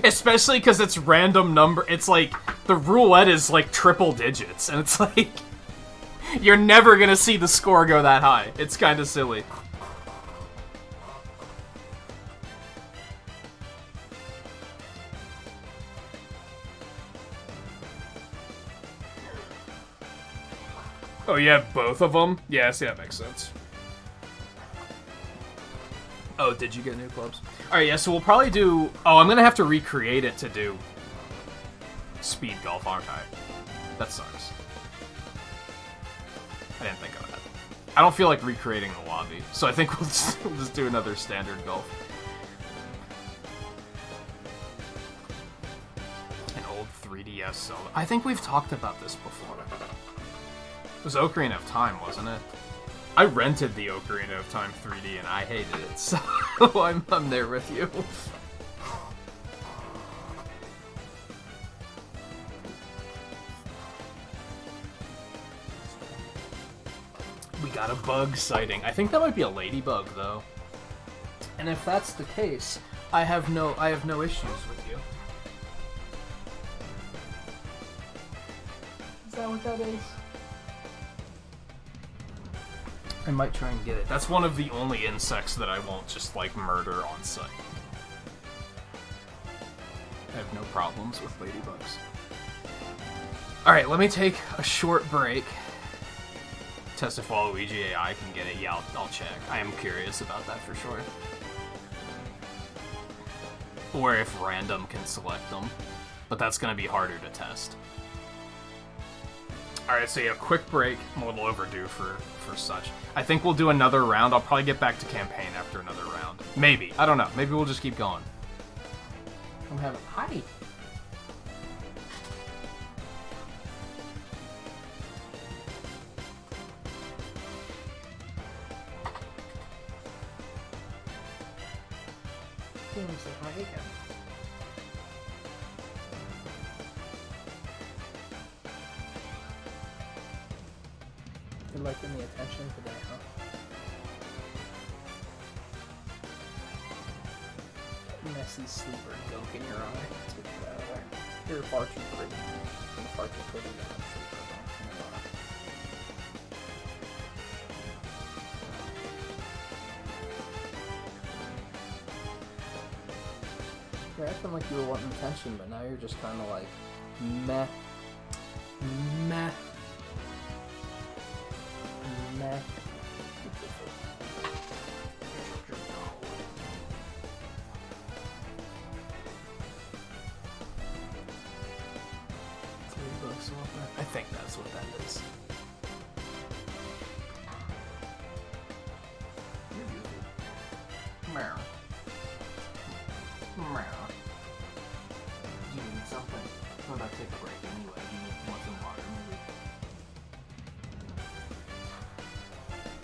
Especially because it's random number. It's like, the roulette is like triple digits, and it's like, you're never gonna see the score go that high. It's kind of silly. Oh, you have both of them? Yeah, see, that makes sense. Oh, did you get new clubs? Alright, yeah, so we'll probably do... Oh, I'm gonna have to recreate it to do speed golf, aren't I? That sucks. I didn't think of that. I don't feel like recreating the lobby, so I think we'll just do another standard golf. An old 3DS Zelda. I think we've talked about this before. It was Ocarina of Time, wasn't it? I rented the Ocarina of Time 3D and I hated it, so I'm there with you. We got a bug sighting. I think that might be a ladybug, though. And if that's the case, I have no issues with you. Is that what that is? I might try and get it. That's one of the only insects that I won't just, like, murder on sight. I have no problems with ladybugs. Alright, let me take a short break. Test if Waluigi AI can get it. Yeah, I'll check. I am curious about that for sure. or if random can select them. But that's going to be harder to test. Alright, so yeah, quick break. I'm a little overdue for such. I think we'll do another round. I'll probably get back to campaign after another round. Maybe. I don't know. Maybe we'll just keep going. I'm having... Hi! Say hi again. You're liking the attention today, huh? Messy sleeper gunk in your eye. Let's get you out of there. You're far too pretty. You're far too pretty to have sleeper gunk in your eye. You're acting like you were wanting attention, but now you're just kind of like, meh. Meh. Meh. I think that's what that is. You're beautiful. Meow. Meow. Do you need something? How about take a break anyway? Do you want some water, maybe?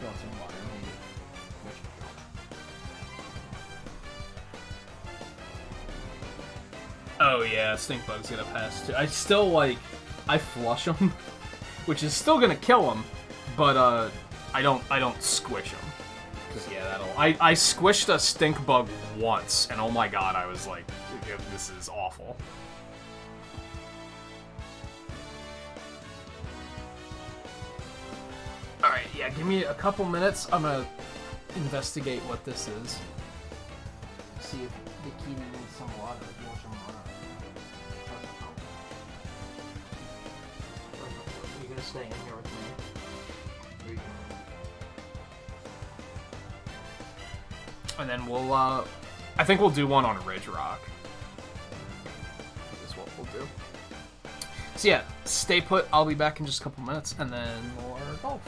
You want some water, maybe? Which you don't. Oh yeah, stink bug's gonna pass too. I still I flush them, which is still gonna kill them, but I don't squish them. Cause yeah, I squished a stink bug once, and oh my god, I was like, this is awful. All right, yeah, give me a couple minutes. I'm gonna investigate what this is. See if the kitty needs some water. If you want some water. Are you gonna stay in here with me? Or you And then we'll, I think we'll do one on Ridge Rock. Is what we'll do. So yeah, stay put. I'll be back in just a couple minutes, and then more golf.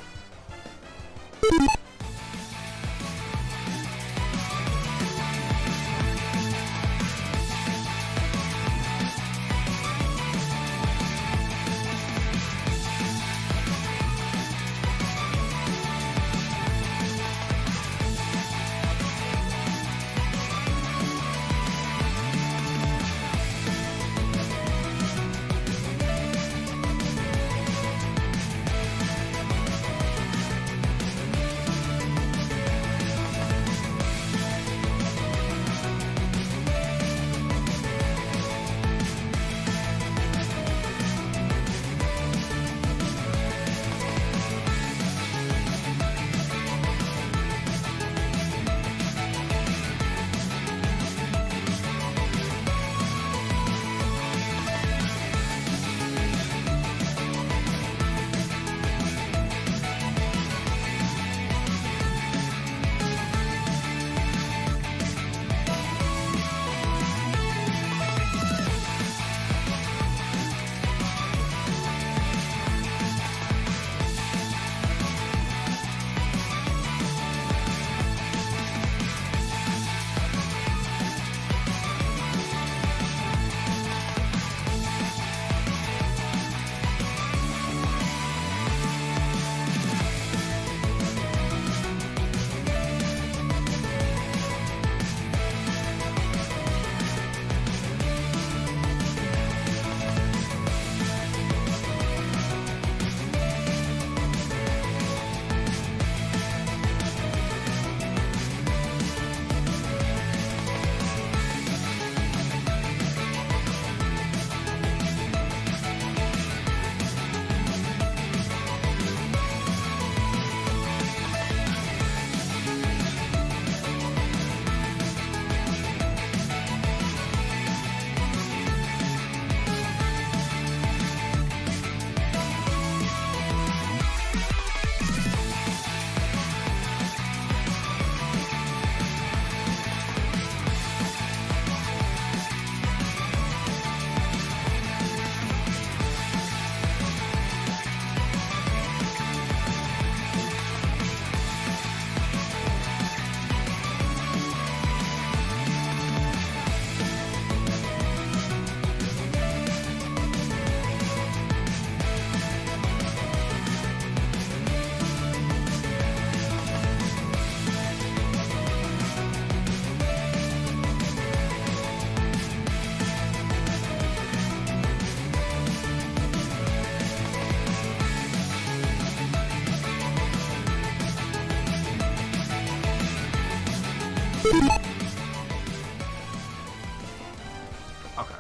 Okay.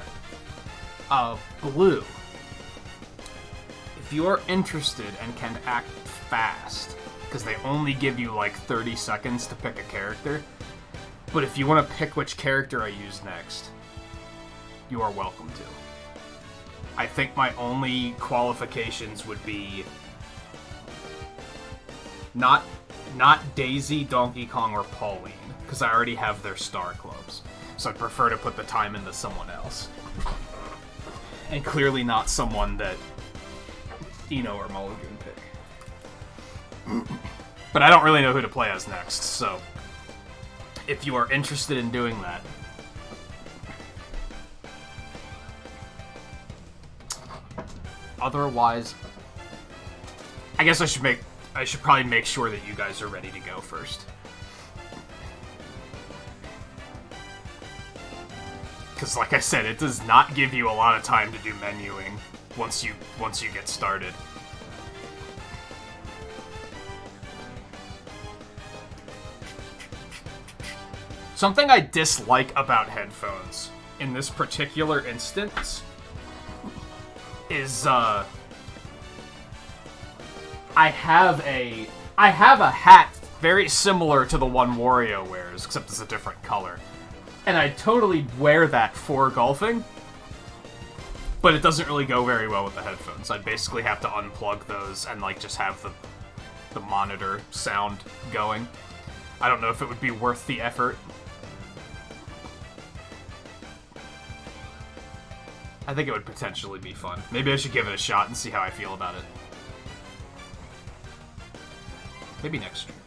Blue. If you're interested and can act fast, because they only give you like 30 seconds to pick a character, but if you want to pick which character I use next, you are welcome to. I think my only qualifications would be not Daisy, Donkey Kong, or Pauline, because I already have their star clubs. So I'd prefer to put the time into someone else. And clearly not someone that Eno or Mulligan pick. But I don't really know who to play as next, so if you are interested in doing that, otherwise, I guess I should probably make sure that you guys are ready to go first. Because like I said, it does not give you a lot of time to do menuing once you get started. Something I dislike about headphones in this particular instance is I have a hat very similar to the one Wario wears, except it's a different color. And I totally wear that for golfing, but it doesn't really go very well with the headphones. I'd basically have to unplug those and like just have the monitor sound going. I don't know if it would be worth the effort. I think it would potentially be fun. Maybe I should give it a shot and see how I feel about it. Maybe next stream.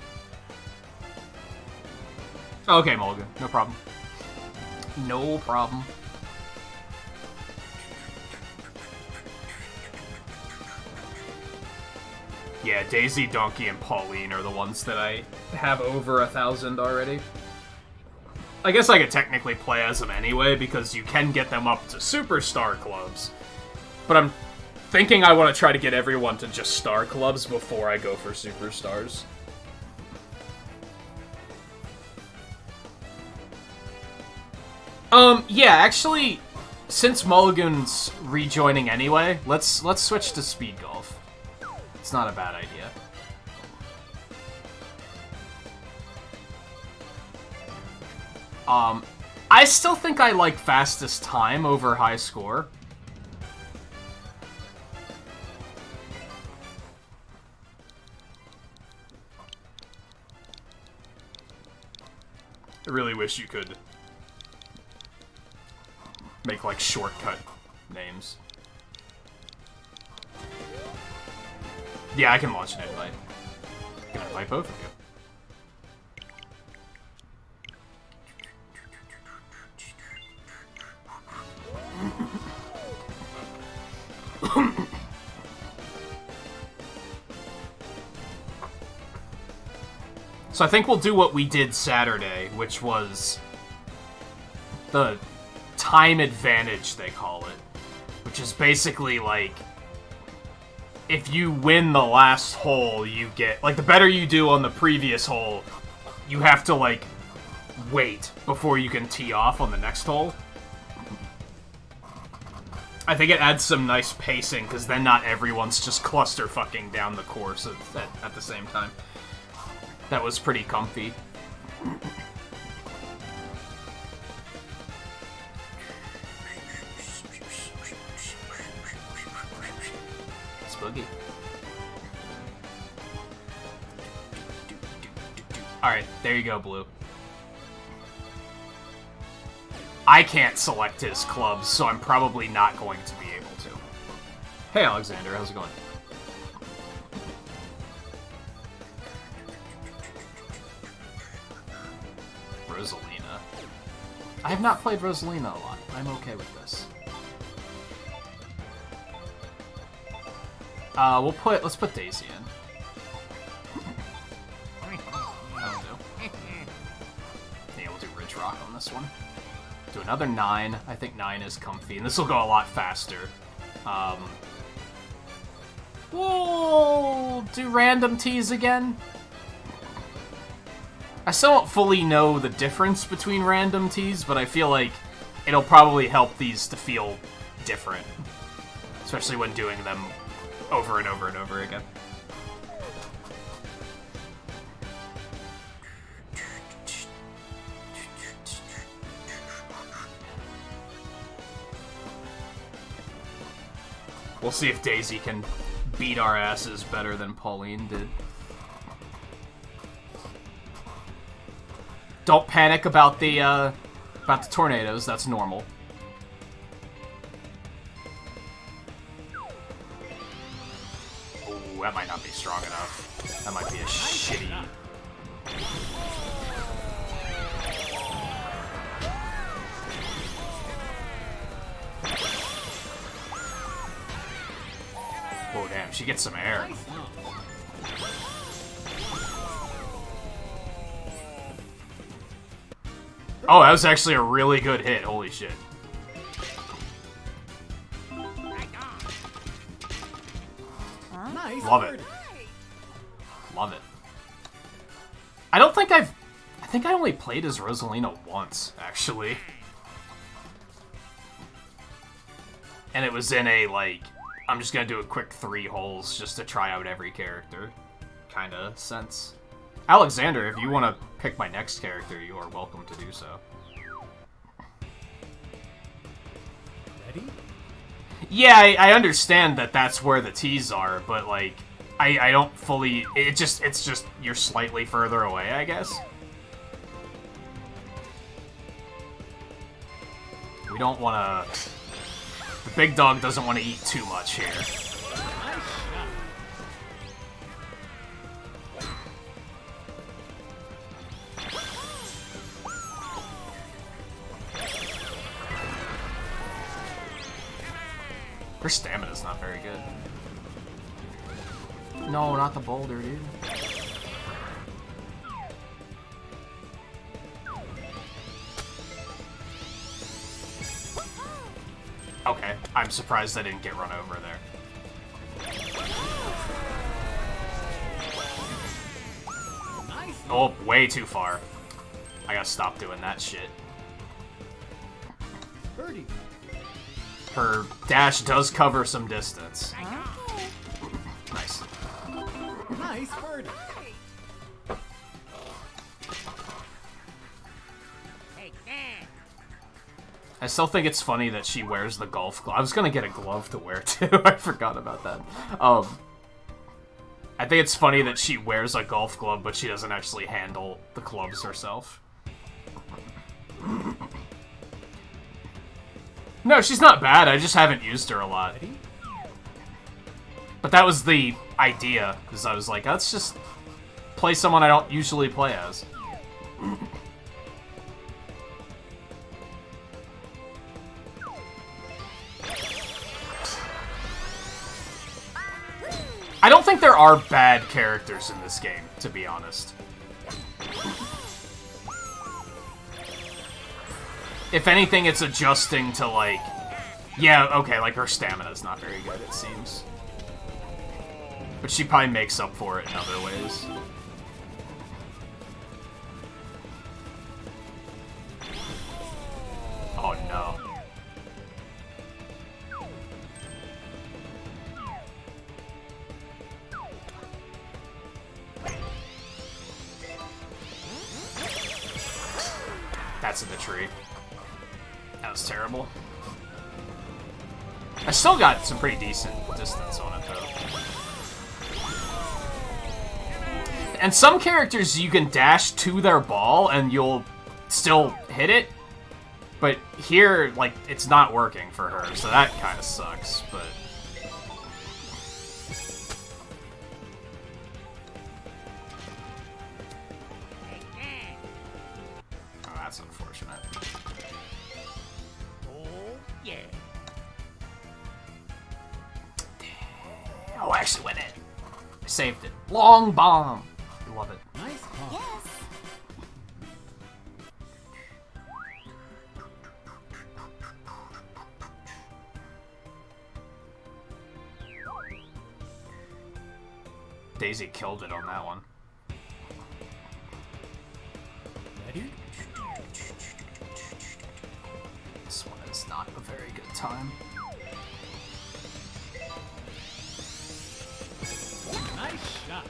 Okay, Mulligan. No problem. No problem. Yeah, Daisy, Donkey, and Pauline are the ones that I have over 1,000 already. I guess I could technically play as them anyway, because you can get them up to Superstar Clubs. But I'm thinking I want to try to get everyone to just Star Clubs before I go for Superstars. Yeah, actually, since Mulligan's rejoining anyway, let's switch to Speed Golf. It's not a bad idea. I still think I like fastest time over high score. I really wish you could make, like, shortcut names. Yeah, I can launch an invite. I can invite both of you. So I think we'll do what we did Saturday, which was the time advantage, they call it. Which is basically like, if you win the last hole, you get, like, the better you do on the previous hole, you have to, like, wait before you can tee off on the next hole. I think it adds some nice pacing, because then not everyone's just cluster-fucking down the course at the same time. That was pretty comfy. Spooky. Alright, there you go, Blue. I can't select his clubs, so I'm probably not going to be able to. Hey, Alexander, how's it going? Rosalina. I have not played Rosalina a lot. I'm okay with this. Let's put Daisy in. That'll do. Yeah, we'll do Ridge Rock on this one. Do another 9. I think 9 is comfy, and this will go a lot faster. We'll do random teas again. I still don't fully know the difference between random teas, but I feel like it'll probably help these to feel different. Especially when doing them over and over and over again. We'll see if Daisy can beat our asses better than Pauline did. Don't panic about the tornadoes. That's normal. Ooh, that might not be strong enough. That might be a shitty. Oh damn, she gets some air. Oh, that was actually a really good hit. Holy shit. Nice. Love it. Love it. I think I only played as Rosalina once, actually. And it was in a, like, I'm just gonna do a quick 3 holes just to try out every character kind of sense. Alexander, if you want to pick my next character, you are welcome to do so. Ready? Yeah, I understand that that's where the T's are, but, like, I don't fully... it's just you're slightly further away, I guess. We don't want to... The big dog doesn't want to eat too much here. Nice shot. Her stamina's not very good. No, not the boulder, dude. Okay, I'm surprised I didn't get run over there. Nice. Oh, way too far. I gotta stop doing that shit. Birdie. Her dash does cover some distance. Nice. Nice birdie. I still think it's funny that she wears the golf glove. I was gonna get a glove to wear too. I forgot about that. I think it's funny that she wears a golf glove, but she doesn't actually handle the clubs herself. No, she's not bad. I just haven't used her a lot. But that was the idea, because I was like, let's just play someone I don't usually play as. I don't think there are bad characters in this game, to be honest. If anything, it's adjusting to, like... Yeah, okay, like, her stamina's not very good, it seems. But she probably makes up for it in other ways. Oh, no. That's in the tree. That was terrible. I still got some pretty decent distance on it, though. And some characters, you can dash to their ball, and you'll still hit it. But here, like, it's not working for her, so that kind of sucks, but... Oh, that's unfortunate. Oh, I actually went in. I saved it. Long bomb. Love it. Nice ball. Yes. Daisy killed it on that one. Ready? This one is not a very good time. Nice shot.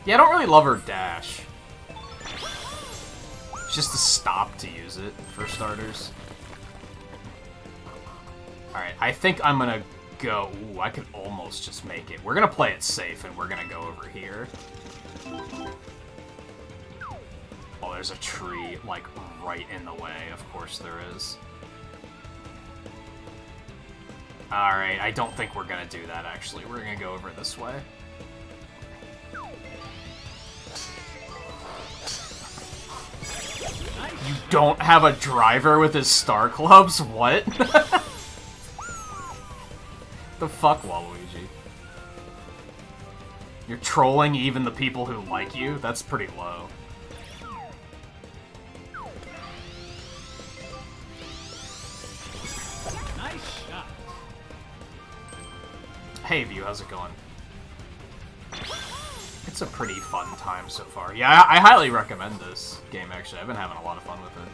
Yeah, I don't really love her dash. It's just a stop to use it, for starters. Alright, I think I'm gonna go... Ooh, I could almost just make it. We're gonna play it safe, and we're gonna go over here. Oh, there's a tree, like, right in the way. Of course there is. Alright, I don't think we're gonna do that, actually. We're gonna go over this way. You don't have a driver with his star clubs? What? The fuck, Waluigi? You're trolling even the people who like you? That's pretty low. Nice shot. Hey, View, how's it going? It's a pretty fun time so far. Yeah, I highly recommend this game, actually. I've been having a lot of fun with it.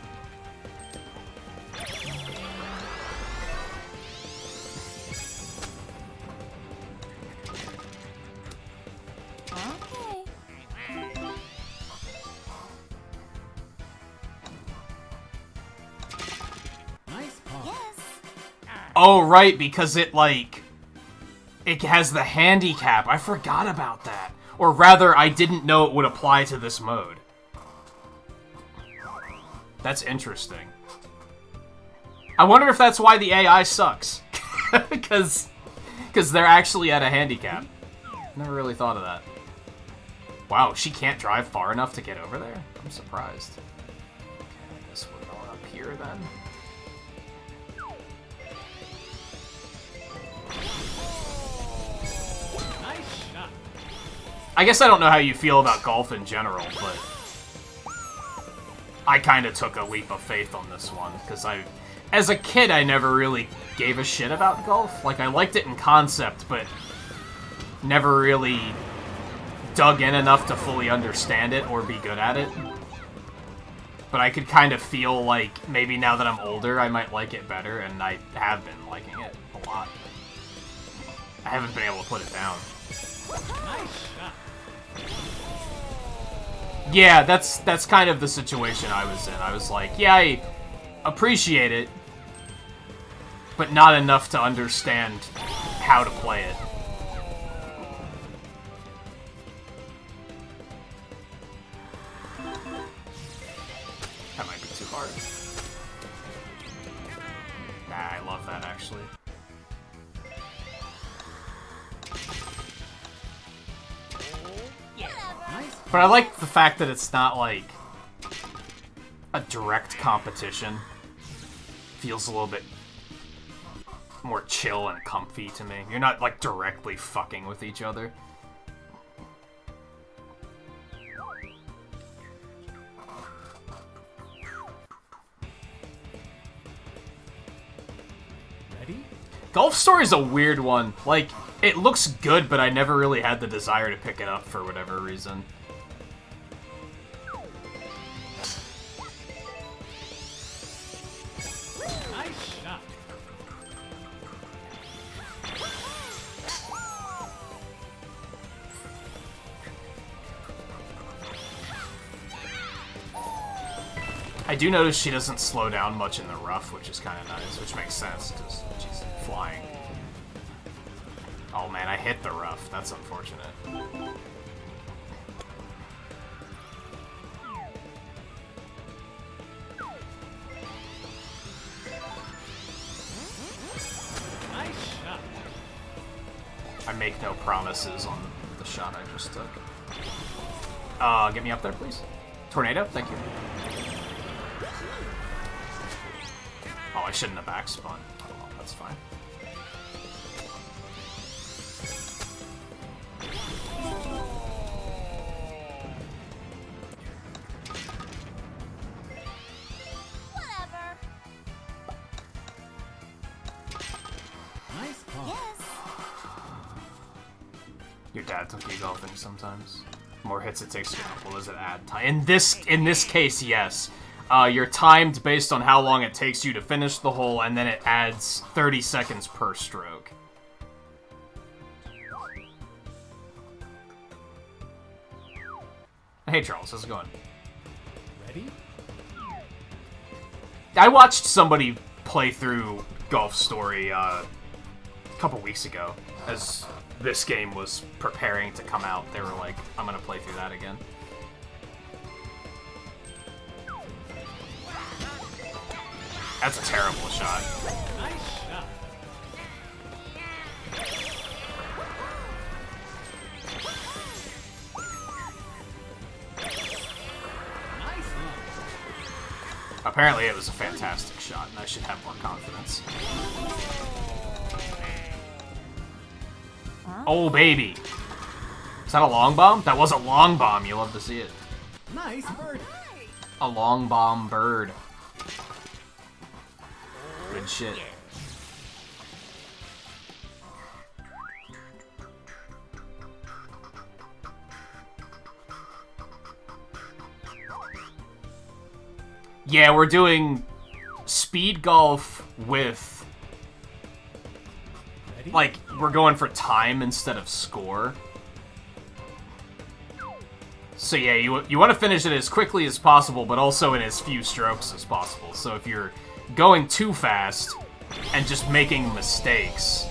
Nice paw. Oh, right, because it, like... It has the handicap. I forgot about that. Or rather, I didn't know it would apply to this mode. That's interesting. I wonder if that's why the AI sucks. Because they're actually at a handicap. Never really thought of that. Wow, she can't drive far enough to get over there? I'm surprised. Okay, I guess we're going up here then. Nice shot. I guess I don't know how you feel about golf in general, but I kind of took a leap of faith on this one, because as a kid, I never really gave a shit about golf. Like, I liked it in concept, but never really dug in enough to fully understand it or be good at it. But I could kind of feel like maybe now that I'm older, I might like it better, and I have been liking it a lot. I haven't been able to put it down. Nice shot. Yeah, that's kind of the situation I was in. I was like, yeah, I appreciate it, but not enough to understand how to play it. That might be too hard. Nah, I love that, actually. Nice. But I like the fact that it's not, like, a direct competition. Feels a little bit more chill and comfy to me. You're not, like, directly fucking with each other. Ready? Golf Story's a weird one. Like, it looks good, but I never really had the desire to pick it up for whatever reason. Nice shot. I do notice she doesn't slow down much in the rough, which is kind of nice, which makes sense, because she's flying. Oh man, I hit the rough. That's unfortunate. Nice shot. I make no promises on the shot I just took. Get me up there, please. Tornado, thank you. Oh, I shouldn't have backspun. Oh, well, that's fine. Nice paw. Your dad took you golfing sometimes. More hits it takes to get up. Well, does it add time? In this case, yes. You're timed based on how long it takes you to finish the hole, and then it adds 30 seconds per stroke. Hey Charles, how's it going? Ready? I watched somebody play through Golf Story a couple weeks ago as this game was preparing to come out. They were like, I'm gonna play through that again. That's a terrible shot. Nice shot. Nice one. Apparently it was a fantastic shot, and I should have more confidence. Oh, baby. Is that a long bomb? That was a long bomb. You love to see it. Nice bird. A long bomb bird. Good shit. Yeah, we're doing speed golf with, Ready? like, we're going for time instead of score. So yeah, you want to finish it as quickly as possible, but also in as few strokes as possible. So if you're going too fast and just making mistakes,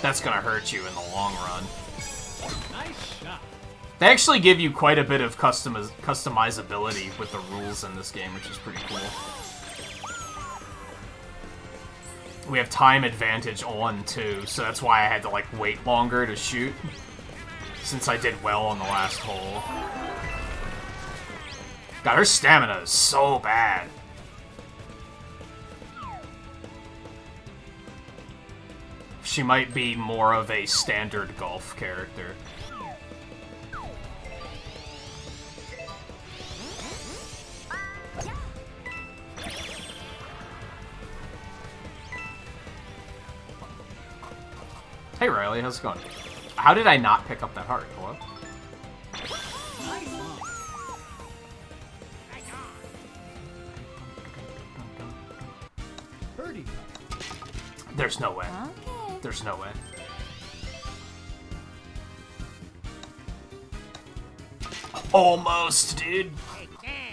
that's gonna hurt you in the long run. Nice shot. They actually give you quite a bit of customizability with the rules in this game, which is pretty cool. We have time advantage on, too, so that's why I had to, like, wait longer to shoot, since I did well on the last hole. God, her stamina is so bad. She might be more of a standard golf character. Hey Riley, how's it going? How did I not pick up that heart? Hello? Nice one. Birdie. There's no way. Okay. There's no way. Almost, dude.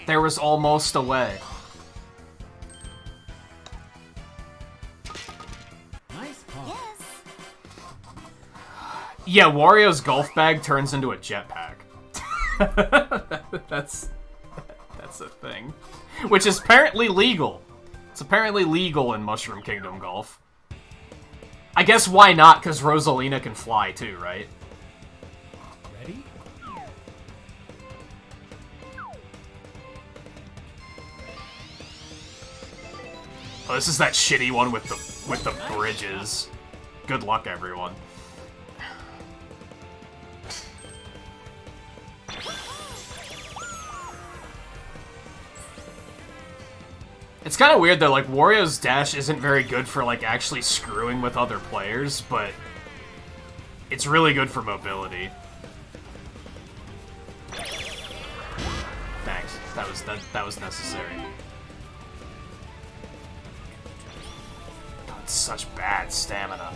There was almost a way. Nice ball. Yes. Yeah, Wario's golf bag turns into a jetpack. That's a thing. Which is apparently legal. It's apparently legal in Mushroom Kingdom Golf. I guess why not, because Rosalina can fly too, right? Ready? Oh, this is that shitty one with the bridges. Good luck, everyone. It's kind of weird though, like, Wario's dash isn't very good for, like, actually screwing with other players, but it's really good for mobility. Thanks. That was necessary. God, it's such bad stamina.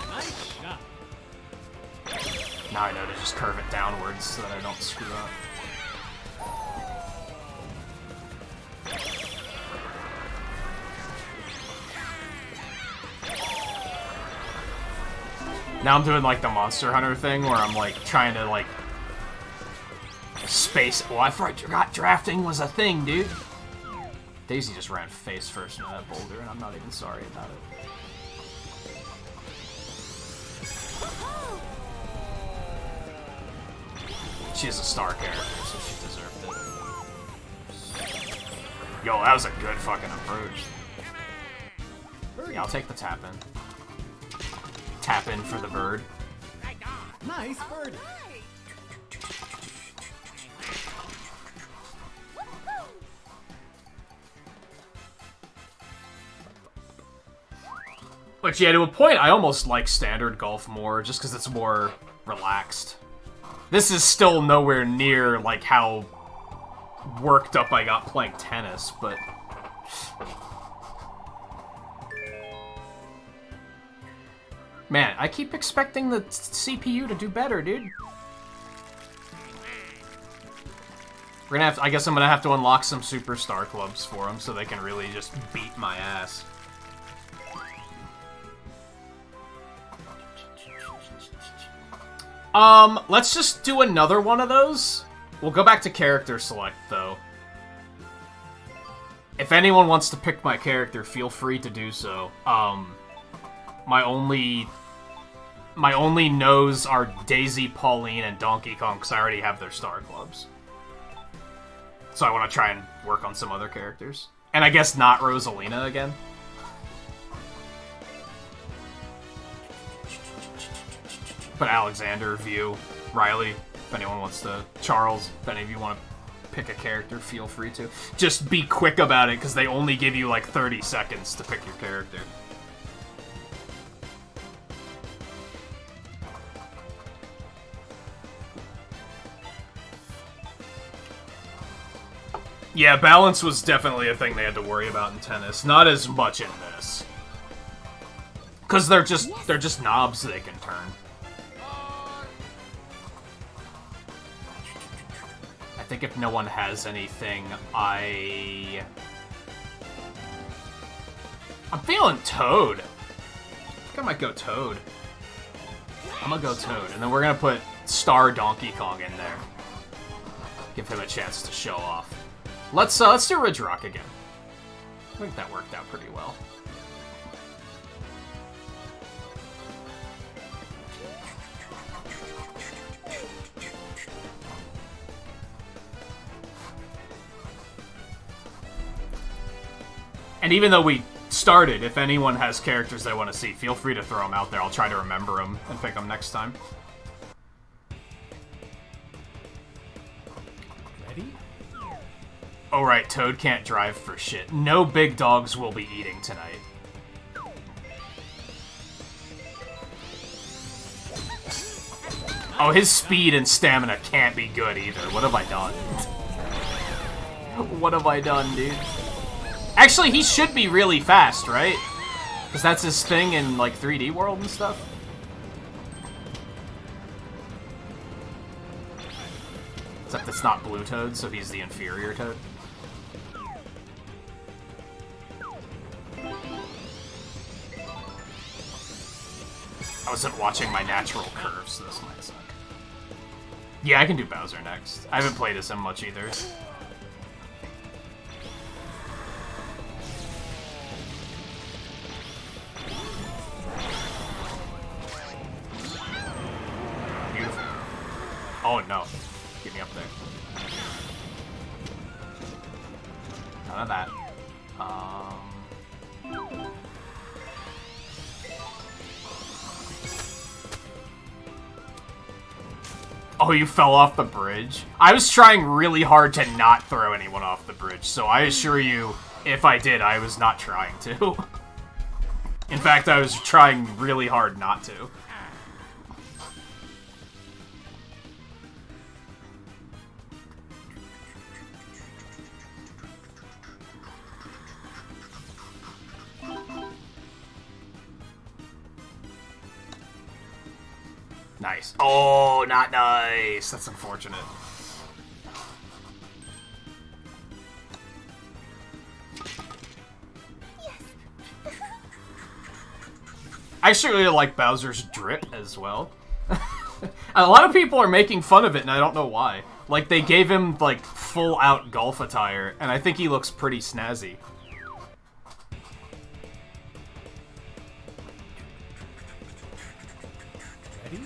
Nice shot. Now I know to just curve it downwards so that I don't screw up. Now I'm doing like the Monster Hunter thing where I'm like trying to like space. Oh, I forgot drafting was a thing, dude. Daisy just ran face first into that boulder, and I'm not even sorry about it. She is a star character, so she deserved it. Yo, that was a good fucking approach. Yeah, I'll take the tap in. Tap in for the bird. Nice bird. But yeah, to a point, I almost like standard golf more, just because it's more relaxed. This is still nowhere near, like, how worked up I got playing tennis, but... Man, I keep expecting the CPU to do better, dude. We're gonna have to, I guess I'm gonna have to unlock some superstar clubs for them so they can really just beat my ass. Let's just do another one of those. We'll go back to character select, though. If anyone wants to pick my character, feel free to do so. My only no's are Daisy, Pauline, and Donkey Kong, because I already have their star clubs. So I want to try and work on some other characters. And I guess not Rosalina again. But Alexander, View, Riley, if anyone wants to... Charles, if any of you want to pick a character, feel free to. Just be quick about it, because they only give you like 30 seconds to pick your character. Yeah, balance was definitely a thing they had to worry about in tennis. Not as much in this. Because they're just knobs they can turn. I think if no one has anything, I'm feeling Toad. I think I might go Toad. I'm gonna go Toad, and then we're gonna put Star Donkey Kong in there. Give him a chance to show off. Let's do Ridge Rock again. I think that worked out pretty well. And even though we started, if anyone has characters they want to see, feel free to throw them out there. I'll try to remember them and pick them next time. Ready? Oh right, Toad can't drive for shit. No big dogs will be eating tonight. Oh, his speed and stamina can't be good either. What have I done? What have I done, dude? Actually, he should be really fast, right? Because that's his thing in, like, 3D World and stuff. Except it's not Blue Toad, so he's the inferior Toad. I wasn't watching my natural curves, so this might suck. Yeah, I can do Bowser next. I haven't played as him much either. Beautiful. Oh no. Get me up there. None of that. Oh, you fell off the bridge? I was trying really hard to not throw anyone off the bridge, so I assure you, if I did, I was not trying to. In fact, I was trying really hard not to. Nice. Oh, not nice. That's unfortunate. I actually really like Bowser's drip as well. A lot of people are making fun of it, and I don't know why. Like, they gave him, like, full-out golf attire, and I think he looks pretty snazzy. Ready?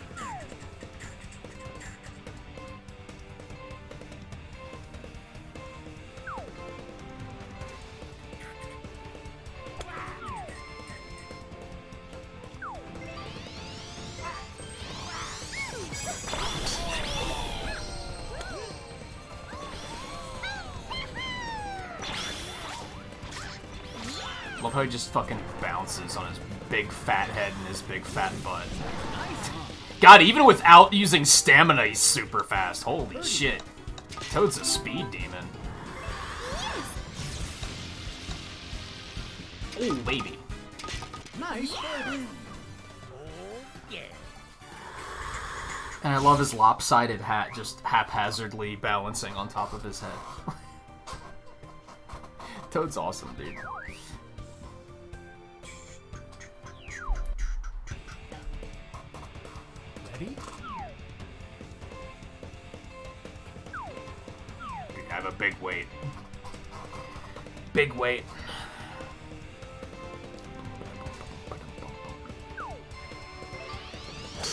Love how he just fucking bounces on his big fat head and his big fat butt. God, even without using stamina, he's super fast. Holy shit. Toad's a speed demon. Oh, baby. Nice birdie. And I love his lopsided hat just haphazardly balancing on top of his head. Toad's awesome, dude. Ready? I have a big weight. Big weight.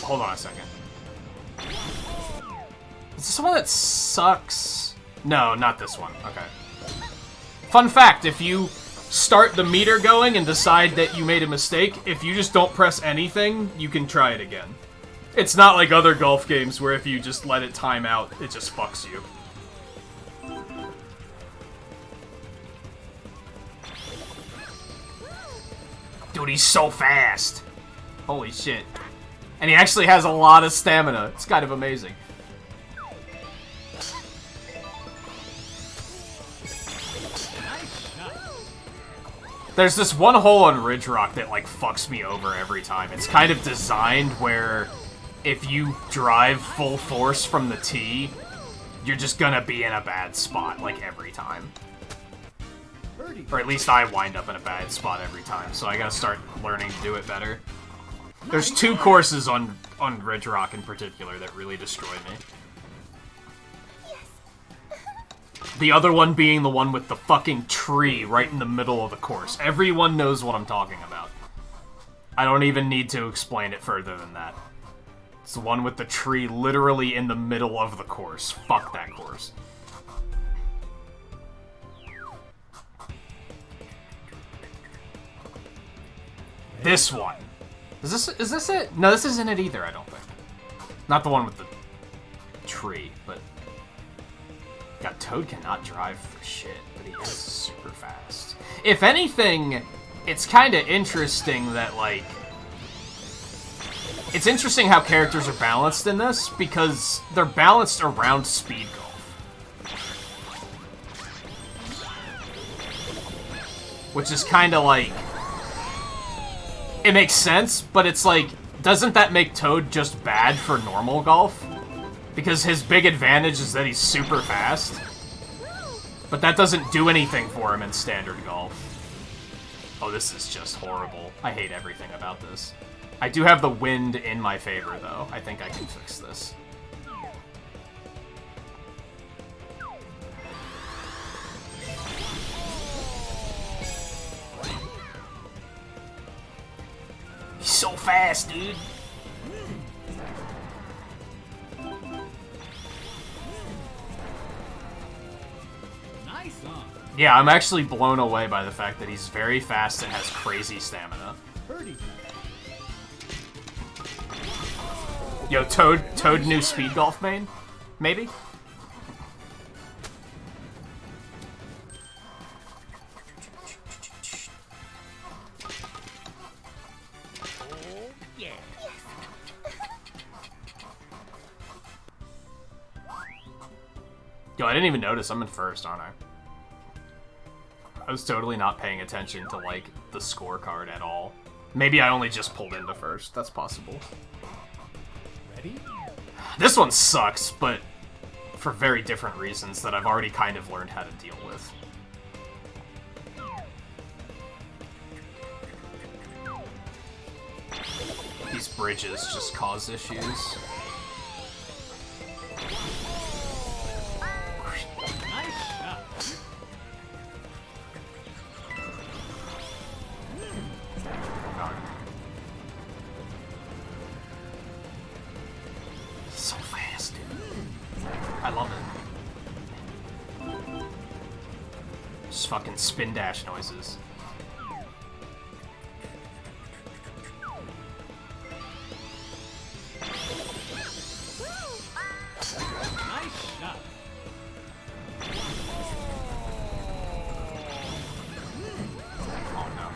Hold on a second. Is this one that sucks? No, not this one. Okay. Fun fact, if you start the meter going and decide that you made a mistake, if you just don't press anything, you can try it again. It's not like other golf games where if you just let it time out, it just fucks you. Dude, he's so fast. Holy shit. And he actually has a lot of stamina. It's kind of amazing. There's this one hole on Ridge Rock that, like, fucks me over every time. It's kind of designed where if you drive full force from the tee, you're just gonna be in a bad spot, like, every time. Or at least I wind up in a bad spot every time, so I gotta start learning to do it better. There's two courses on Ridge Rock in particular that really destroy me. The other one being the one with the fucking tree right in the middle of the course. Everyone knows what I'm talking about. I don't even need to explain it further than that. It's the one with the tree literally in the middle of the course. Fuck that course. This one. Is this it? No, this isn't it either, I don't think. Not the one with the tree, but... God, Toad cannot drive for shit, but he is super fast. If anything, it's kind of interesting that, like... It's interesting how characters are balanced in this, because they're balanced around speed golf. Which is kind of like... It makes sense, but it's like, doesn't that make Toad just bad for normal golf? Because his big advantage is that he's super fast. But that doesn't do anything for him in standard golf. Oh, this is just horrible. I hate everything about this. I do have the wind in my favor, though. I think I can fix this. He's so fast, dude. Nice on. Yeah, I'm actually blown away by the fact that he's very fast and has crazy stamina. Birdie. Yo, Toad new speed golf main? Maybe? Yo, I didn't even notice I'm in first, aren't I? I was totally not paying attention to, like, the scorecard at all. Maybe I only just pulled into first. That's possible. Ready? This one sucks, but for very different reasons that I've already kind of learned how to deal with. These bridges just cause issues. Nice shot. So fast, dude. I love it. Just fucking spin dash noises. Nice shot. Oh no.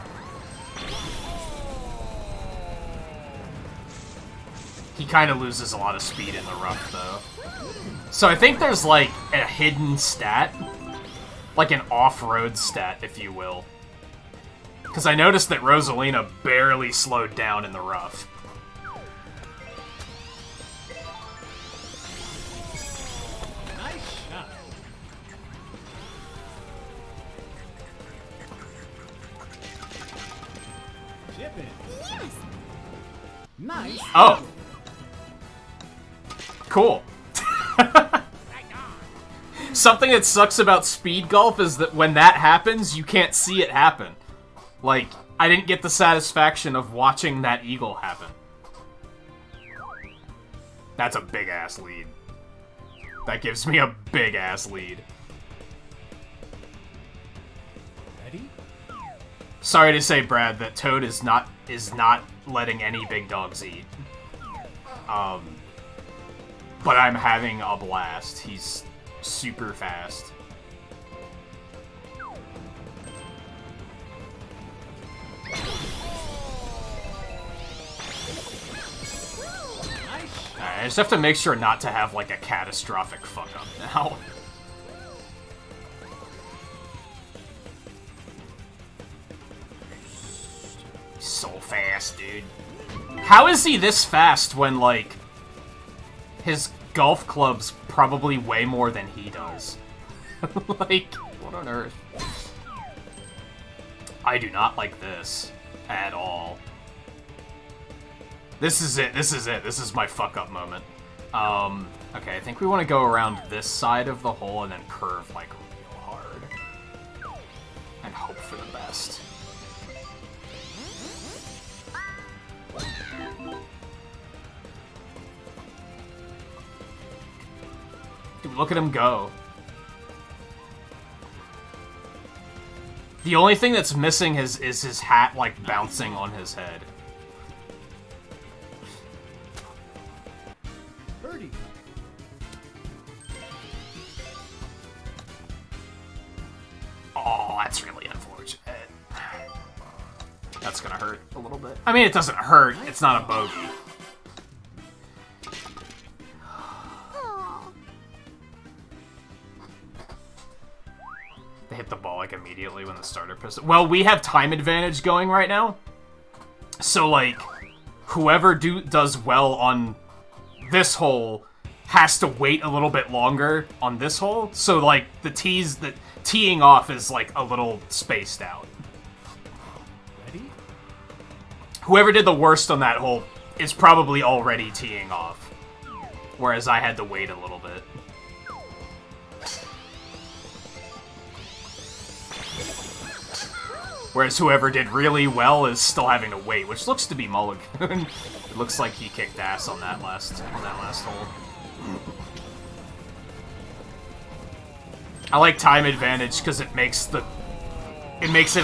He kind of loses a lot of speed in the rough, though. So I think there's, like, a hidden stat. Like an off-road stat, if you will. Because I noticed that Rosalina barely slowed down in the rough. Nice shot. Chip in. Nice. Oh. Cool. Something that sucks about speed golf is that when that happens, you can't see it happen. Like, I didn't get the satisfaction of watching that eagle happen. That's a big-ass lead. That gives me a big-ass lead. Ready? Sorry to say, Brad, that Toad is not letting any big dogs eat. But I'm having a blast. He's super fast. Alright, I just have to make sure not to have, like, a catastrophic fuck-up now. So fast, dude. How is he this fast when, like, his golf clubs probably weigh more than he does? Like, what on earth? I do not like this at all. This is it. This is it. This is my fuck-up moment. Okay, I think we want to go around this side of the hole and then curve, like, real hard. And hope for the best. Dude, look at him go. The only thing that's missing is his hat, like, bouncing on his head. Birdie. Oh, that's really unfortunate. That's gonna hurt a little bit. I mean, it doesn't hurt. It's not a bogey. They hit the ball, like, immediately when the starter pistol... Well, we have time advantage going right now. So, like, whoever does well on this hole has to wait a little bit longer on this hole. So, like, the teeing off is, like, a little spaced out. Ready? Whoever did the worst on that hole is probably already teeing off. Whereas I had to wait a little bit. Whereas whoever did really well is still having to wait, which looks to be Mulligan. It looks like he kicked ass on that last hole. I like time advantage because it makes it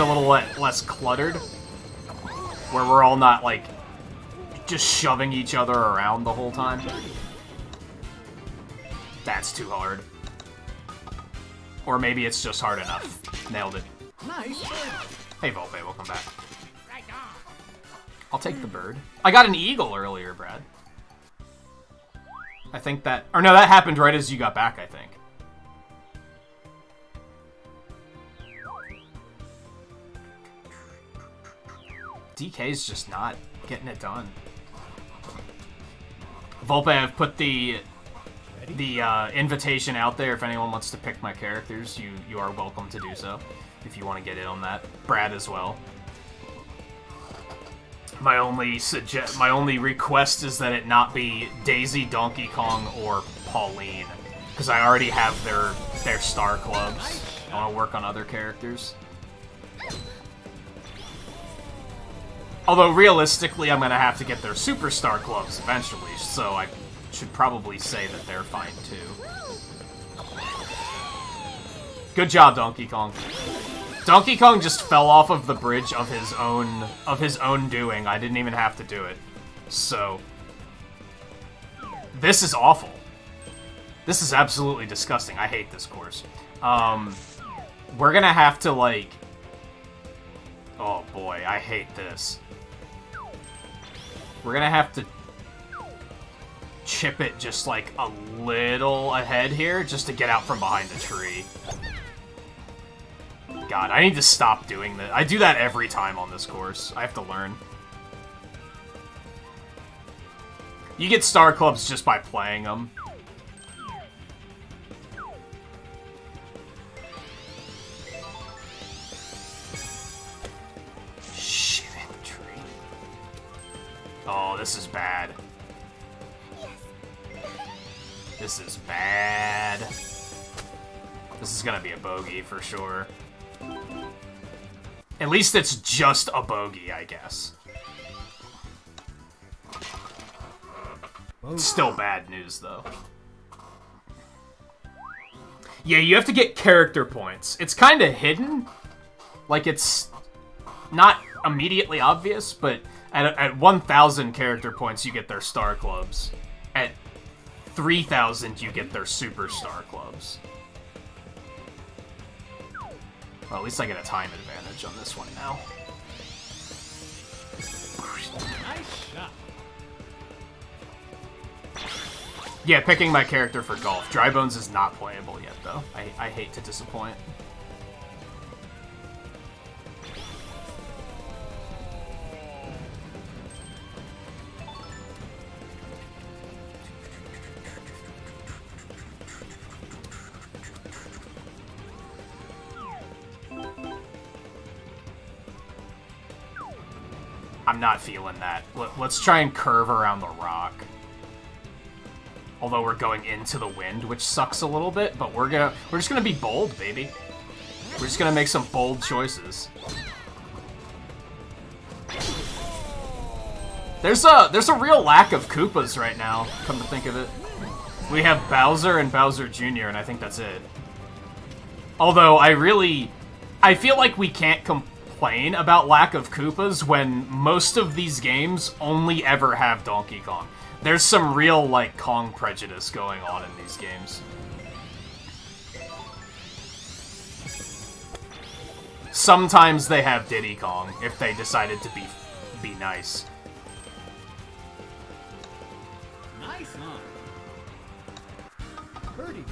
a little less cluttered, where we're all not, like, just shoving each other around the whole time. That's too hard. Or maybe it's just hard enough. Nailed it. Nice. Hey, Volpe, welcome back. I'll take the bird. I got an eagle earlier, Brad. I think that... Or no, that happened right as you got back, I think. DK's just not getting it done. Volpe, I've put the invitation out there. If anyone wants to pick my characters, you are welcome to do so. If you want to get in on that. Brad as well. My only request is that it not be Daisy, Donkey Kong, or Pauline, because I already have their star clubs. I want to work on other characters. Although realistically, I'm gonna have to get their superstar clubs eventually, so I should probably say that they're fine too. Good job, Donkey Kong. Donkey Kong just fell off of the bridge of his own doing. I didn't even have to do it. So this is awful. This is absolutely disgusting. I hate this course. We're gonna have to, like... Oh boy, I hate this. We're gonna have to chip it just like a little ahead here just to get out from behind the tree. God, I need to stop doing that. I do that every time on this course. I have to learn. You get star clubs just by playing them. Shit, tree. Oh, this is bad. This is bad. This is gonna be a bogey for sure. At least it's just a bogey, I guess. Still bad news, though. Yeah, you have to get character points. It's kind of hidden. Like, it's not immediately obvious, but at 1,000 character points, you get their star clubs. At 3,000, you get their superstar clubs. Well, at least I get a time advantage on this one now. Nice shot. Yeah, picking my character for golf. Dry Bones is not playable yet, though. I hate to disappoint. I'm not feeling that. Let's try and curve around the rock. Although we're going into the wind, which sucks a little bit, but we're just gonna be bold, baby. We're just gonna make some bold choices. There's a real lack of Koopas right now, come to think of it. We have Bowser and Bowser Jr., and I think that's it. Although I feel like we can't complain about lack of Koopas when most of these games only ever have Donkey Kong. There's some real, like, Kong prejudice going on in these games. Sometimes they have Diddy Kong, if they decided to be nice. Nice, huh? Birdie.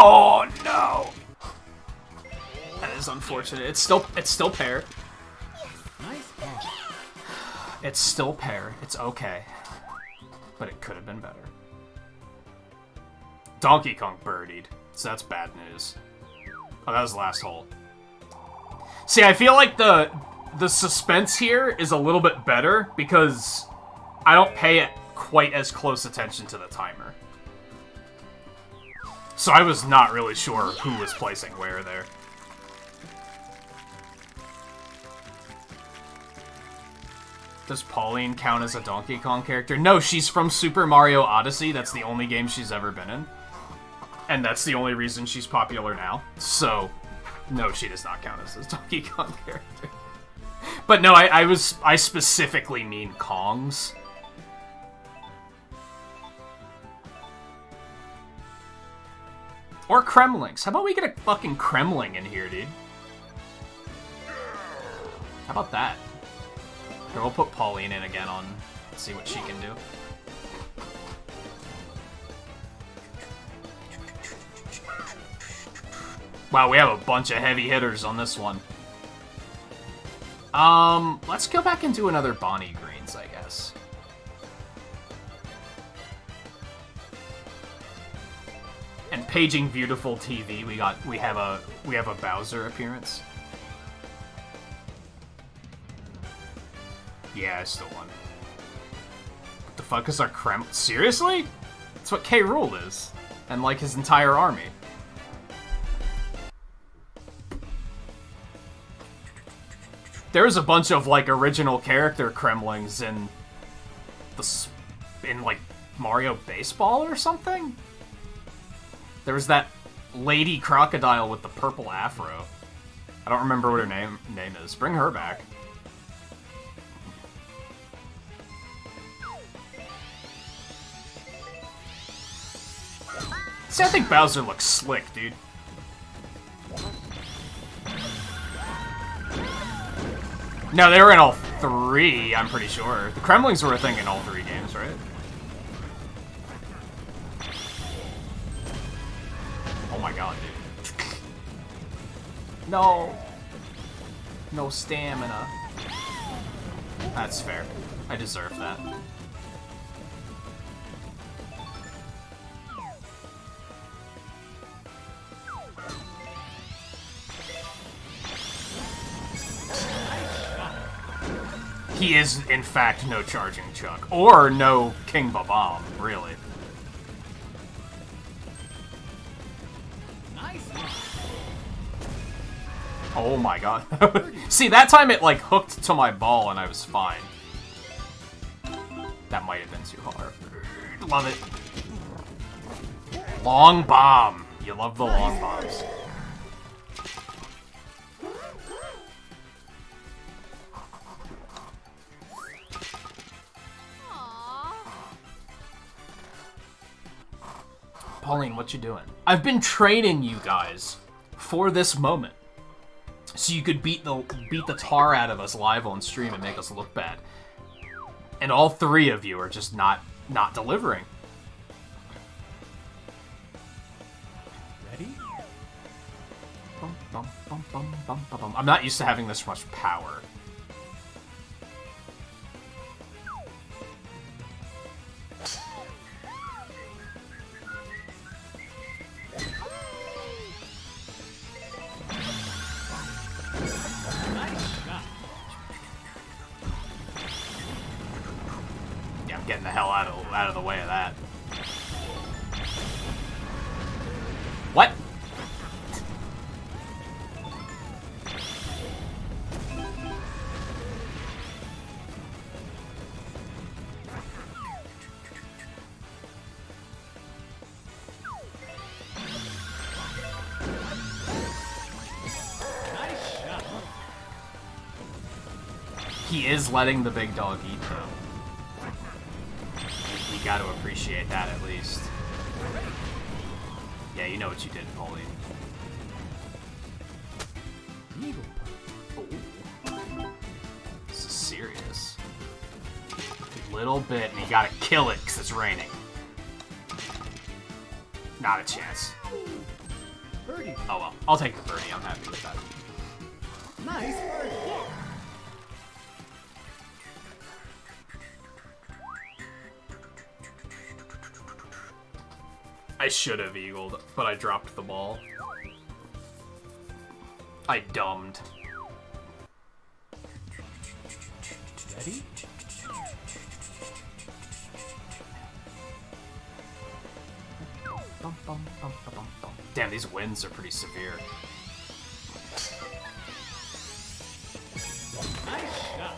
Oh, no! That is unfortunate. It's still pair. Nice ball. It's still pair. It's okay. But it could have been better. Donkey Kong birdied. So that's bad news. Oh, that was the last hole. See, I feel like the suspense here is a little bit better because I don't pay quite as close attention to the timer. So I was not really sure who was placing where there. Does Pauline count as a Donkey Kong character? No, she's from Super Mario Odyssey. That's the only game she's ever been in. And that's the only reason she's popular now. So, no, she does not count as a Donkey Kong character. But no, I specifically mean Kongs. Or Kremlings. How about we get a fucking Kremling in here, dude? How about that? Here, we'll put Pauline in again on... see what she can do. Wow, we have a bunch of heavy hitters on this one. Let's go back and do another Bonnie Greens, I guess. And paging beautiful TV, we have a Bowser appearance. Yeah, I still won. What the fuck is our Seriously? That's what K. Rool is. And, like, his entire army. There's a bunch of, like, original character Kremlings in like, Mario Baseball or something? There was that lady crocodile with the purple afro. I don't remember what her name is. Bring her back. See, I think Bowser looks slick, dude. No, they were in all 3, I'm pretty sure. The Kremlings were a thing in all 3 games, right? Oh my god, dude. No. No stamina. That's fair. I deserve that. He is, in fact, no Charging Chuck. Or no King Babam, really. Nice one. Oh my god. See, that time it, like, hooked to my ball and I was fine. That might have been too hard. Love it. Long bomb. You love the long bombs. Pauline, what you doing? I've been training you guys for this moment. So you could beat the tar out of us live on stream and make us look bad. And all 3 of you are just not delivering. Ready? Bum, bum, bum, bum, bum, bum, bum. I'm not used to having this much power. Getting the hell out of the way of that. What? Nice shot. He is letting the big dog eat, though. You got to appreciate that, at least. Yeah, you know what you did, Pauline. Eagle Ooh. This is serious. A little bit, and you gotta kill it, because it's raining. Not a chance. birdie. Oh well, I'll take the birdie, I'm happy with that. Nice birdie. I should have eagled, but I dropped the ball. I dumbed. Ready? Bum, bum, bum, bum, bum. Damn, these winds are pretty severe. Nice shot.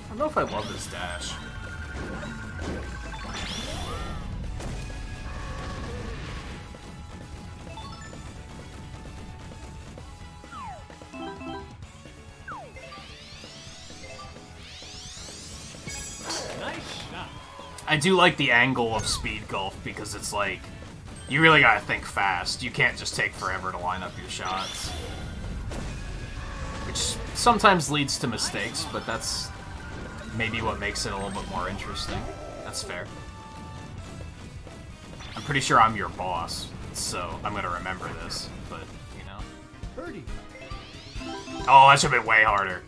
I don't know if I love this dash. I do like the angle of speed golf because it's like, you really gotta think fast. You can't just take forever to line up your shots. Which sometimes leads to mistakes, but that's maybe what makes it a little bit more interesting. That's fair. I'm pretty sure I'm your boss, so I'm gonna remember this, but, you know. Birdie. Oh, that should've been way harder.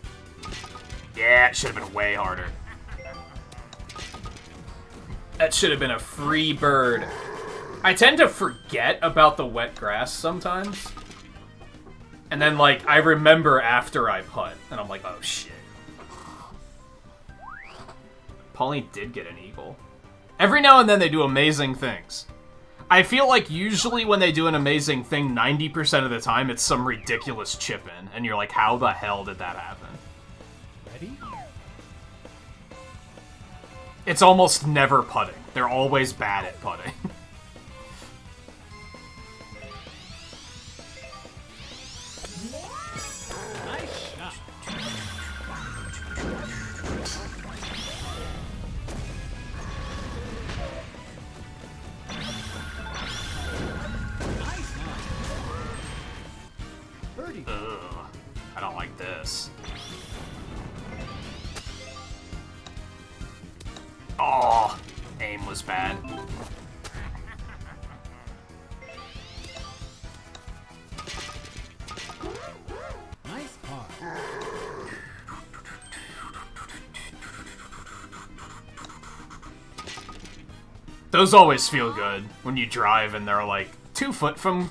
Yeah, it should've been way harder. That should have been a free bird. I tend to forget about the wet grass sometimes. And then, like, I remember after I putt. And I'm like, oh, shit. Pauline did get an eagle. Every now and then they do amazing things. I feel like usually when they do an amazing thing, 90% of the time, it's some ridiculous chip-in. And you're like, how the hell did that happen? Ready? It's almost never putting. They're always bad at putting. Nice shot. Birdie. Ugh. I don't like this. Oh, aim was bad. Nice par. Those always feel good when you drive and they're like 2 foot from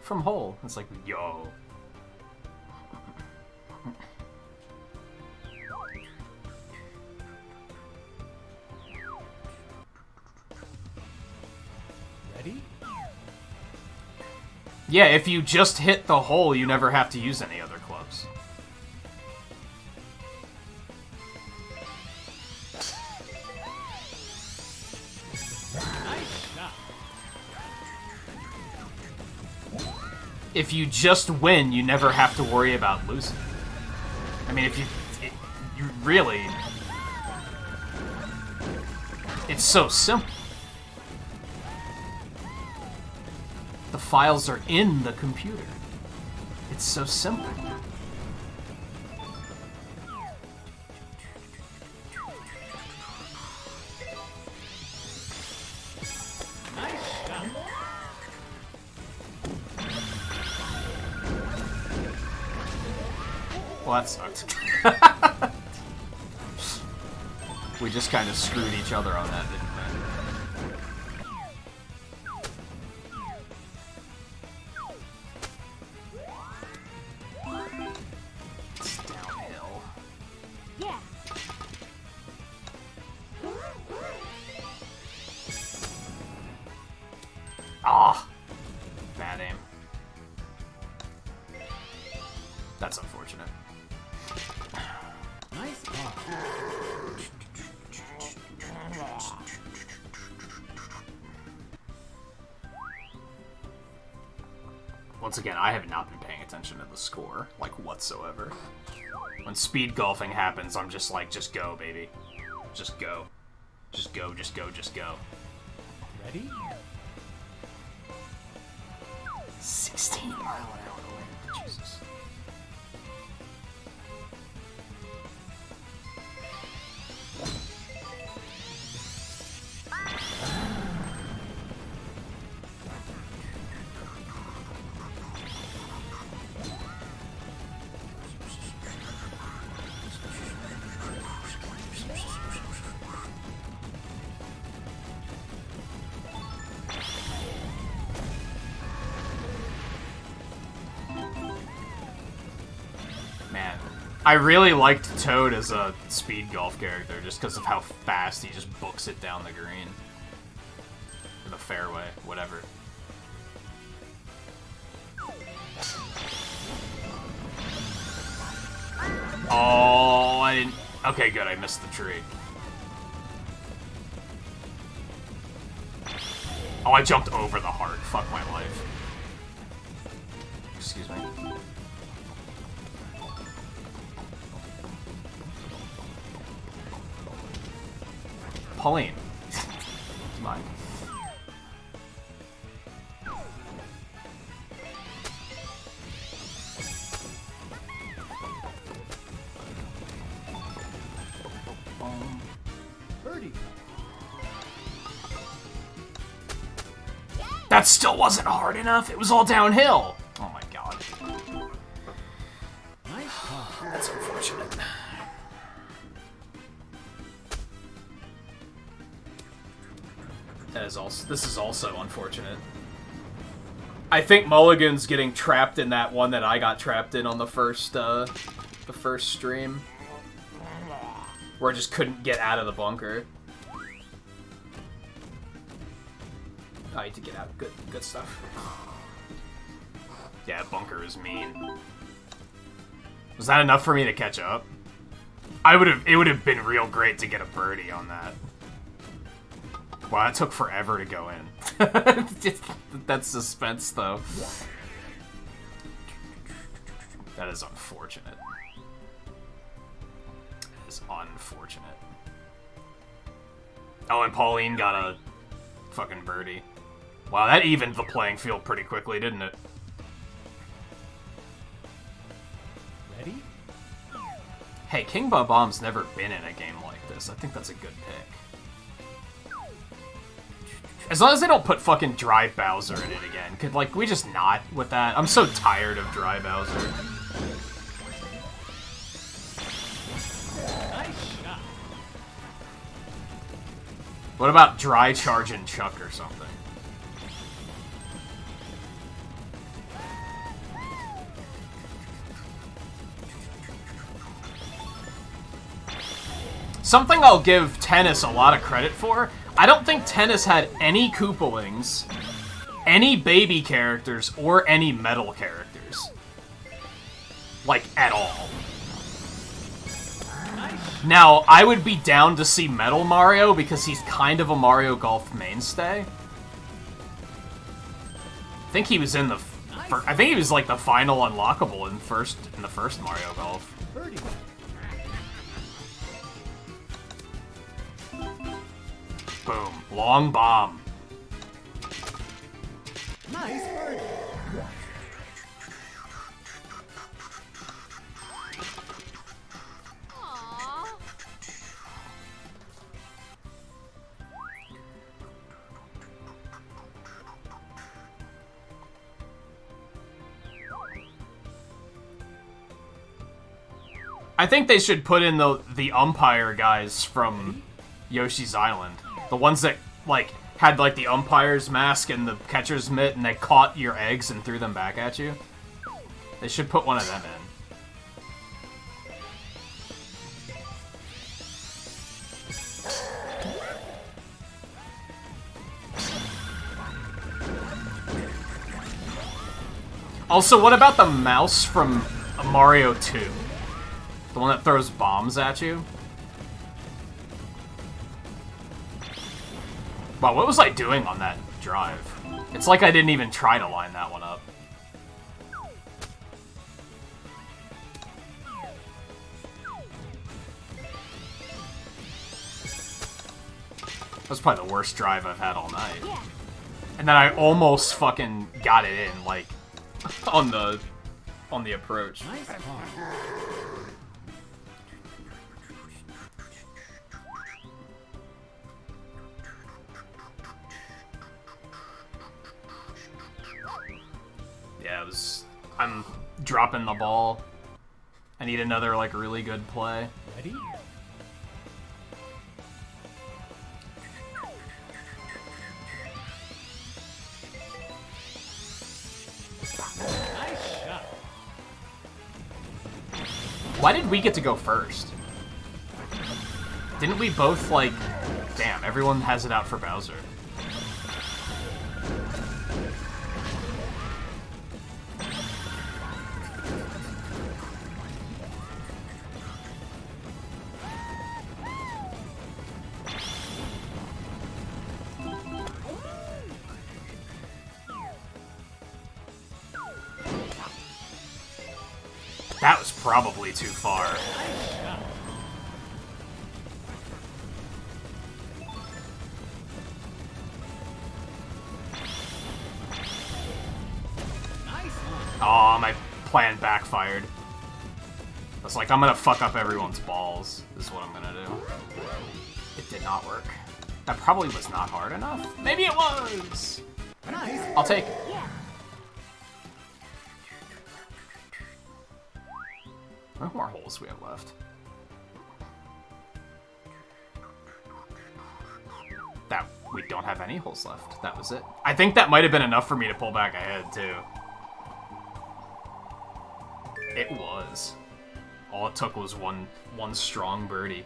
hole. It's like, yo. Ready? Yeah, if you just hit the hole, you never have to use any other clubs. Nice shot. If you just win, you never have to worry about losing. I mean, if you really, it's so simple. The files are in the computer. It's so simple. Nice shot. Well, that sucked. We just kind of screwed each other on that, didn't we? It's downhill. Yeah. Ah! Bad aim. That's unfortunate. Nice par. Once again, I have not been paying attention to the score, like, whatsoever. When speed golfing happens, I'm just like, just go, baby. Just go. Just go, just go, just go. Ready? 16 mile an hour wind. Jesus. Man, I really liked Toad as a speed golf character just because of how fast he just books it down the green. Or the fairway, whatever. Oh, I didn't... Okay, good, I missed the tree. Oh, I jumped over the heart. Fuck my life. Excuse me. Pauline. Come on. Birdie. That still wasn't hard enough. It was all downhill. Oh my god. Nice par. That's unfortunate. That is also. This is also unfortunate. I think Mulligan's getting trapped in that one that I got trapped in on the first stream, where I just couldn't get out of the bunker. I need to get out. Good stuff. Yeah, bunker is mean. Was that enough for me to catch up? It would have been real great to get a birdie on that. Wow, that took forever to go in. That's suspense, though. That is unfortunate. That is unfortunate. Oh, and Pauline got a fucking birdie. Wow, that evened the playing field pretty quickly, didn't it? Hey, King Bob-omb's never been in a game like this. I think that's a good pick. As long as they don't put fucking Dry Bowser in it again. Could, like, we just not with that? I'm so tired of Dry Bowser. Nice shot. What about Dry Chargin' Chuck or something? Something I'll give Tennis a lot of credit for, I don't think Tennis had any Koopalings, any baby characters, or any metal characters. Like, at all. Now, I would be down to see Metal Mario because he's kind of a Mario Golf mainstay. I think he was in the... I think he was like the final unlockable in the first Mario Golf. Birdie. Boom. Long bomb. Nice birdie. Aww. I think they should put in the umpire guys from Yoshi's Island. The ones that, like, had, like, the umpire's mask and the catcher's mitt, and they caught your eggs and threw them back at you. They should put one of them in. Also, what about the mouse from Mario 2? The one that throws bombs at you? Wow, what was I doing on that drive? It's like I didn't even try to line that one up. That's probably the worst drive I've had all night. And then I almost fucking got it in, like, on the approach. Nice par. Yeah, I'm dropping the ball. I need another, like, really good play. Ready? Nice shot. Why did we get to go first? Didn't we both, like... Damn, everyone has it out for Bowser. That was probably too far. Oh, my plan backfired. I was like, I'm gonna fuck up everyone's balls, is what I'm gonna do. It did not work. That probably was not hard enough. Maybe it was! Nice. I'll take it. How many more holes we have left? That we don't have any holes left. That was it. I think that might have been enough for me to pull back ahead, too. It was. All it took was one strong birdie.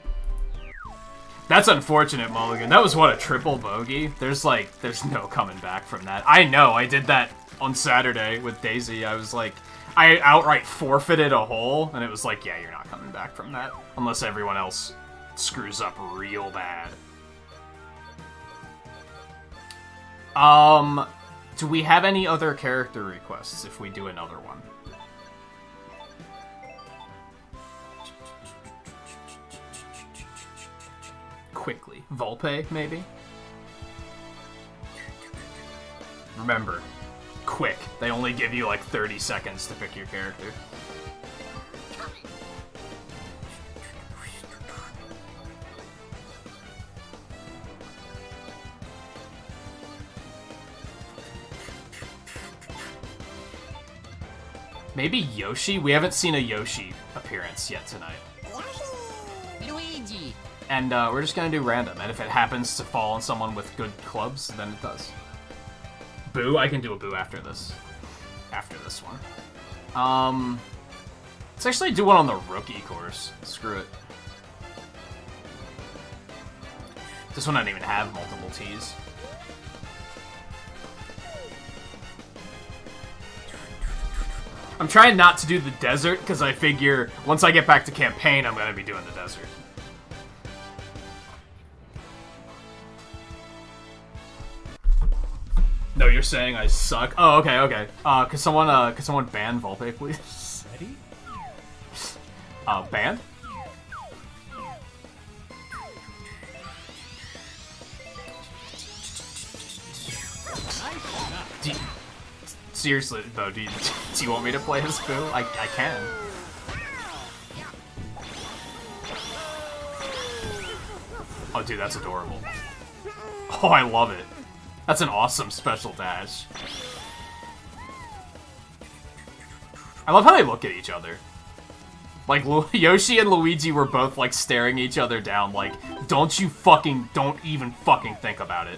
That's unfortunate, Mulligan. That was, what, a triple bogey? There's no coming back from that. I know, I did that on Saturday with Daisy. I was like, I outright forfeited a hole, and it was like, yeah, you're not coming back from that. Unless everyone else screws up real bad. Do we have any other character requests if we do another one? Quickly. Volpe, maybe? Remember, quick. They only give you like 30 seconds to pick your character. Maybe Yoshi? We haven't seen a Yoshi appearance yet tonight. Luigi. And we're just gonna do random, and if it happens to fall on someone with good clubs, then it does. Boo? I can do a boo after this. After this one. Let's actually do one on the rookie course. Screw it. This one doesn't even have multiple T's. I'm trying not to do the desert, because I figure once I get back to campaign, I'm going to be doing the desert. No, you're saying I suck? Oh, okay, okay. Could someone ban Volpe, please? Ready? Ban? Seriously, though, do you want me to play as Boo? I can. Oh, dude, that's adorable. Oh, I love it. That's an awesome special dash. I love how they look at each other. Like, Yoshi and Luigi were both, like, staring each other down, like, don't even fucking think about it.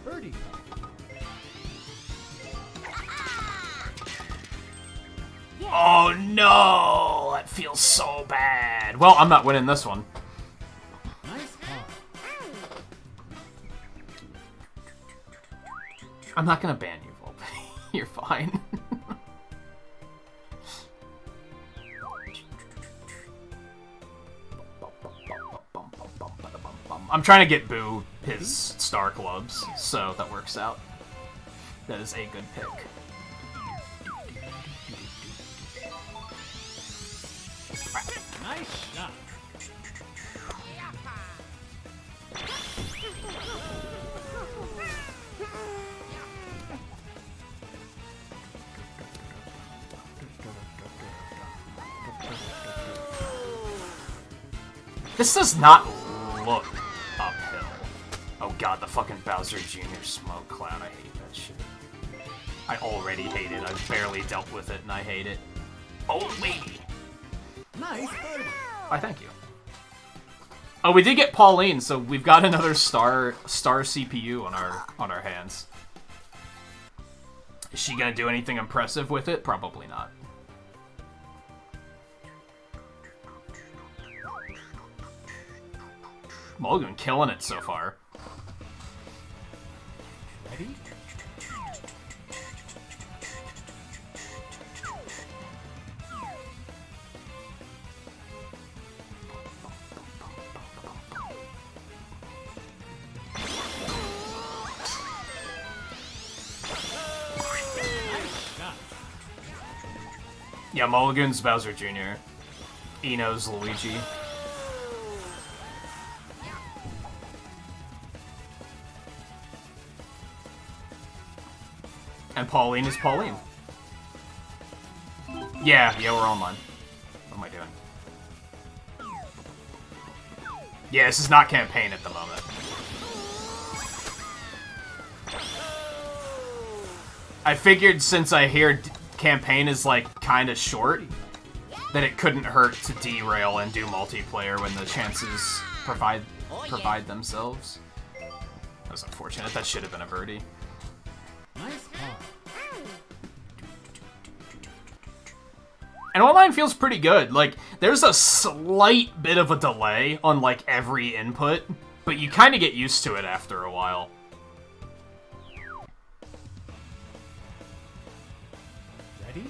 Birdie. Oh no! That feels so bad. Well, I'm not winning this one. Nice par. I'm not gonna ban you, Volpe. You're fine. I'm trying to get Boo his star clubs, so that works out. That is a good pick. Nice shot. This does not look uphill. Oh god, the fucking Bowser Jr. smoke cloud. I hate that shit. I already hate it. I've barely dealt with it and I hate it. Oh, lady! Nice birdie. Why, thank you. Oh, we did get Pauline, so we've got another star CPU on our hands. Is she gonna do anything impressive with it? Probably not. Mulligan killing it so far. Ready? Yeah, Mulligan's Bowser Jr. Eno's Luigi. And Pauline is Pauline. Yeah, we're online. What am I doing? Yeah, this is not campaign at the moment. I figured since I hear campaign is, like, kinda short, that it couldn't hurt to derail and do multiplayer when the chances provide themselves. That was unfortunate. That should have been a birdie. Nice par. And online feels pretty good. Like, there's a slight bit of a delay on, like, every input, but you kind of get used to it after a while. Ready?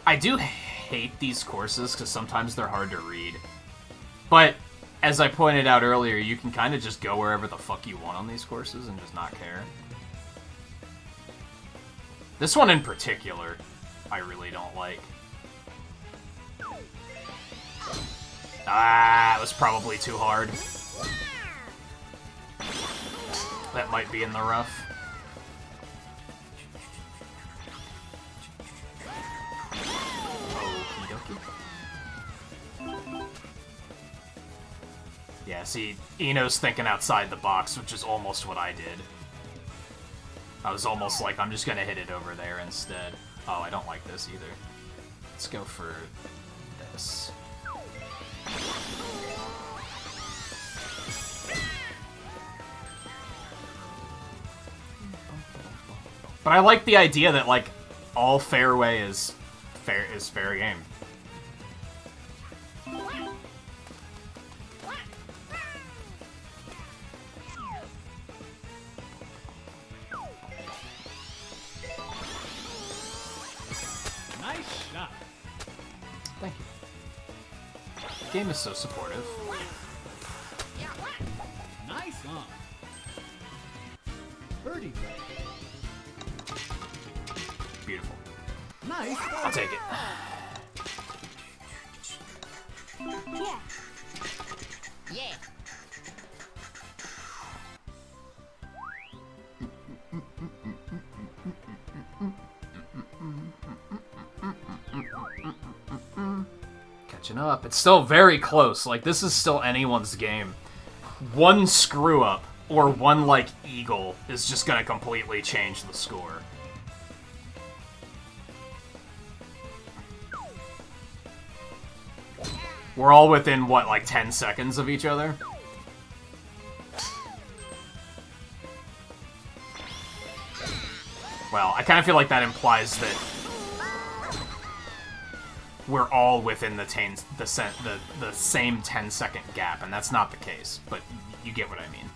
I do hate these courses because sometimes they're hard to read. But, as I pointed out earlier, you can kind of just go wherever the fuck you want on these courses and just not care. This one in particular, I really don't like. Ah, it was probably too hard. That might be in the rough. Okie dokie. Yeah, see, Eno's thinking outside the box, which is almost what I did. I was almost like, I'm just gonna hit it over there instead. Oh, I don't like this either. Let's go for this. But I like the idea that, like, all fairway is fair game. Nice shot. Thank you. The game is so supportive. Nice on. Birdie. Beautiful. Nice. I'll take it. Yeah. Yeah. Catching up. It's still very close. Like, this is still anyone's game. One screw up or one, like, eagle is just gonna completely change the score. We're all within, what, like 10 seconds of each other? Well, I kind of feel like that implies that we're all within the same 10-second gap, and that's not the case, but you get what I mean.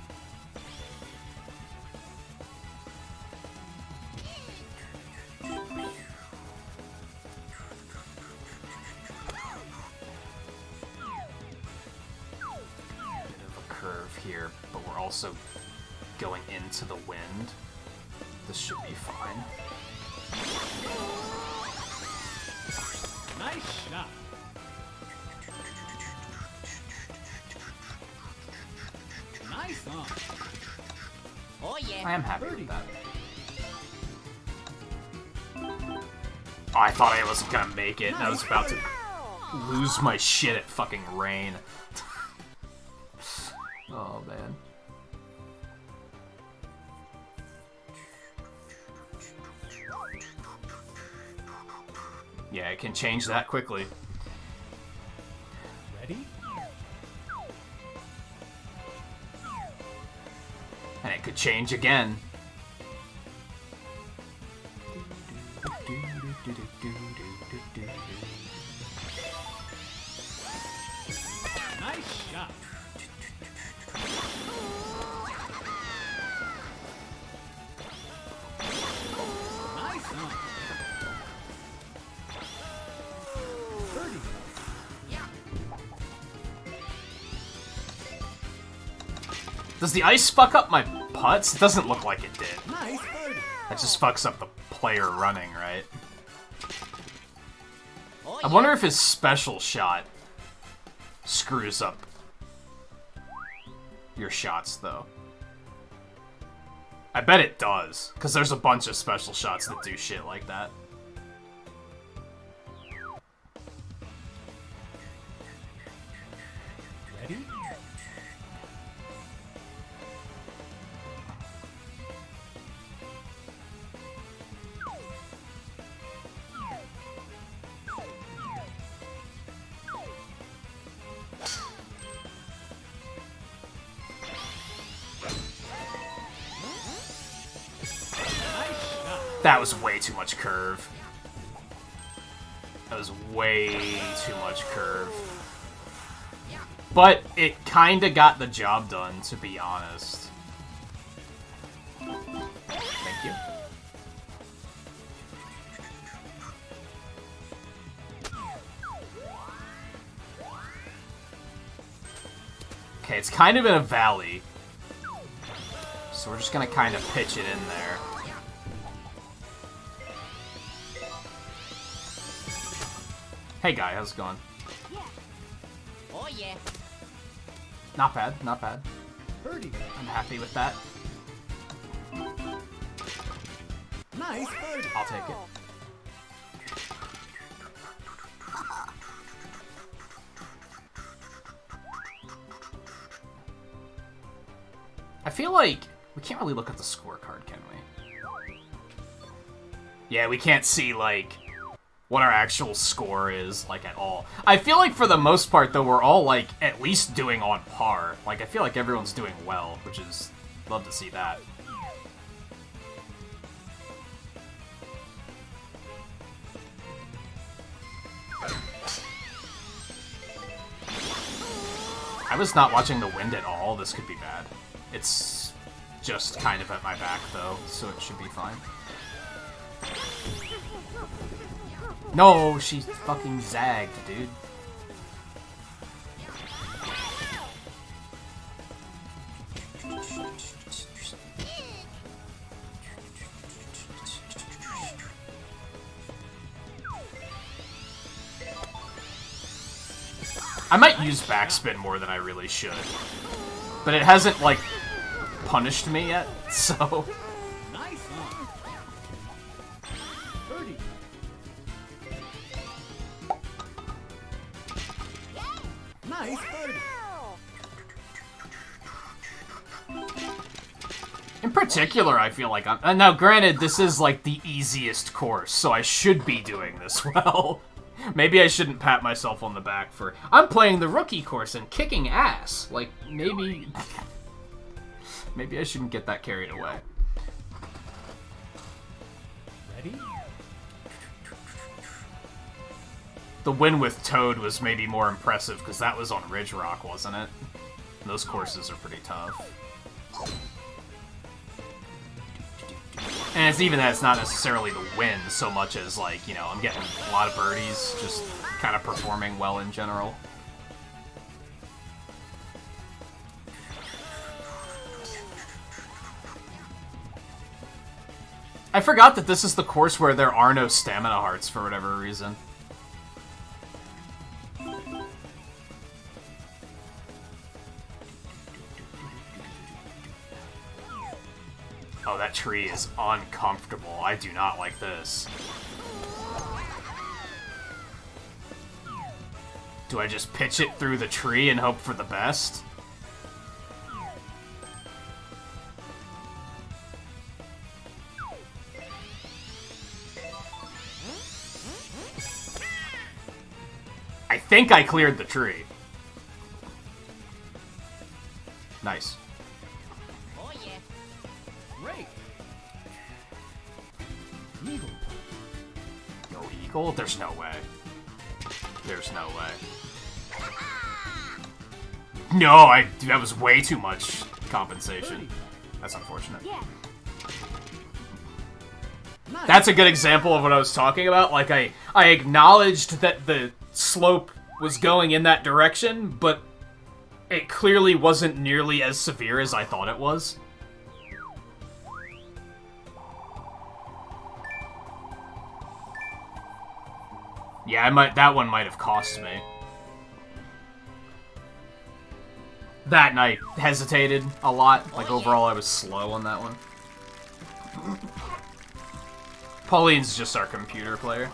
Here, but we're also going into the wind. This should be fine. Nice shot. Nice on. Oh yeah. I am happy with that. Oh, I thought I wasn't gonna make it, and I was about to lose my shit at fucking rain. Oh, man. Yeah, it can change that quickly. Ready? And it could change again. Nice shot. Nice on. Birdie. Does the ice fuck up my putts? It doesn't look like it did. Nice birdie. That just fucks up the player running, right? Oh I wonder if his special shot screws up your shots, though. I bet it does, because there's a bunch of special shots that do shit like that. Ready? That was way too much curve. That was way too much curve. But it kinda got the job done, to be honest. Thank you. Okay, it's kind of in a valley. So we're just gonna kind of pitch it in there. Hey guy, how's it going? Oh yeah. Not bad, not bad. Birdie. I'm happy with that. Nice birdie. I'll take it. I feel like we can't really look at the scorecard, can we? Yeah, we can't see, like, what our actual score is, like, at all. I feel like for the most part, though, we're all, like, at least doing on par. Like, I feel like everyone's doing well, which is... love to see that. I was not watching the wind at all. This could be bad. It's just kind of at my back, though, so it should be fine. No, she fucking zagged, dude. I might use backspin more than I really should. But it hasn't, like, punished me yet, so... Nice one. Birdie. Nice birdie. In particular, I feel like I'm... now, granted, this is, like, the easiest course, so I should be doing this well. Maybe I shouldn't pat myself on the back for... I'm playing the rookie course and kicking ass. Like, maybe... maybe I shouldn't get that carried away. Ready? The win with Toad was maybe more impressive, because that was on Ridge Rock, wasn't it? Those courses are pretty tough. And it's even that it's not necessarily the win so much as, like, you know, I'm getting a lot of birdies, just kind of performing well in general. I forgot that this is the course where there are no stamina hearts for whatever reason. Oh, that tree is uncomfortable. I do not like this. Do I just pitch it through the tree and hope for the best? I think I cleared the tree. Nice. Oh yeah. Great. Eagle. Go Eagle? There's no way. There's no way. No, that was way too much compensation. That's unfortunate. Yeah. Nice. That's a good example of what I was talking about. Like, I acknowledged that the slope was going in that direction, but it clearly wasn't nearly as severe as I thought it was. Yeah, that one might have cost me. That and I hesitated a lot. Like, overall, I was slow on that one. Pauline's just our computer player.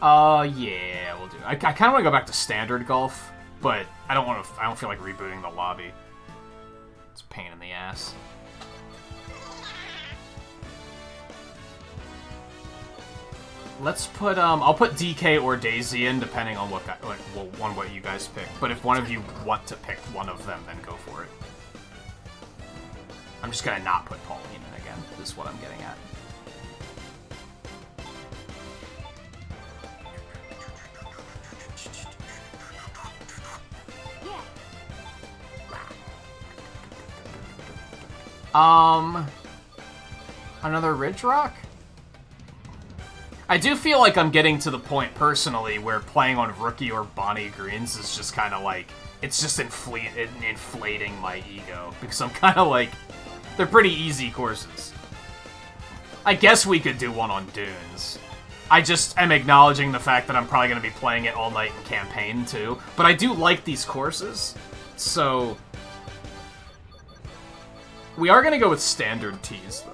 Yeah, we'll do it. I kind of want to go back to standard golf, but I don't feel like rebooting the lobby. It's a pain in the ass. Let's put, I'll put DK or Daisy in, depending on what you guys pick. But if one of you want to pick one of them, then go for it. I'm just gonna not put Pauline in again, is what I'm getting at. Another Ridge Rock? I do feel like I'm getting to the point, personally, where playing on Rookie or Bonnie Greens is just kind of like... It's just inflating my ego. Because I'm kind of like... They're pretty easy courses. I guess we could do one on Dunes. I just am acknowledging the fact that I'm probably going to be playing it all night in campaign, too. But I do like these courses, so... We are going to go with standard tees, though.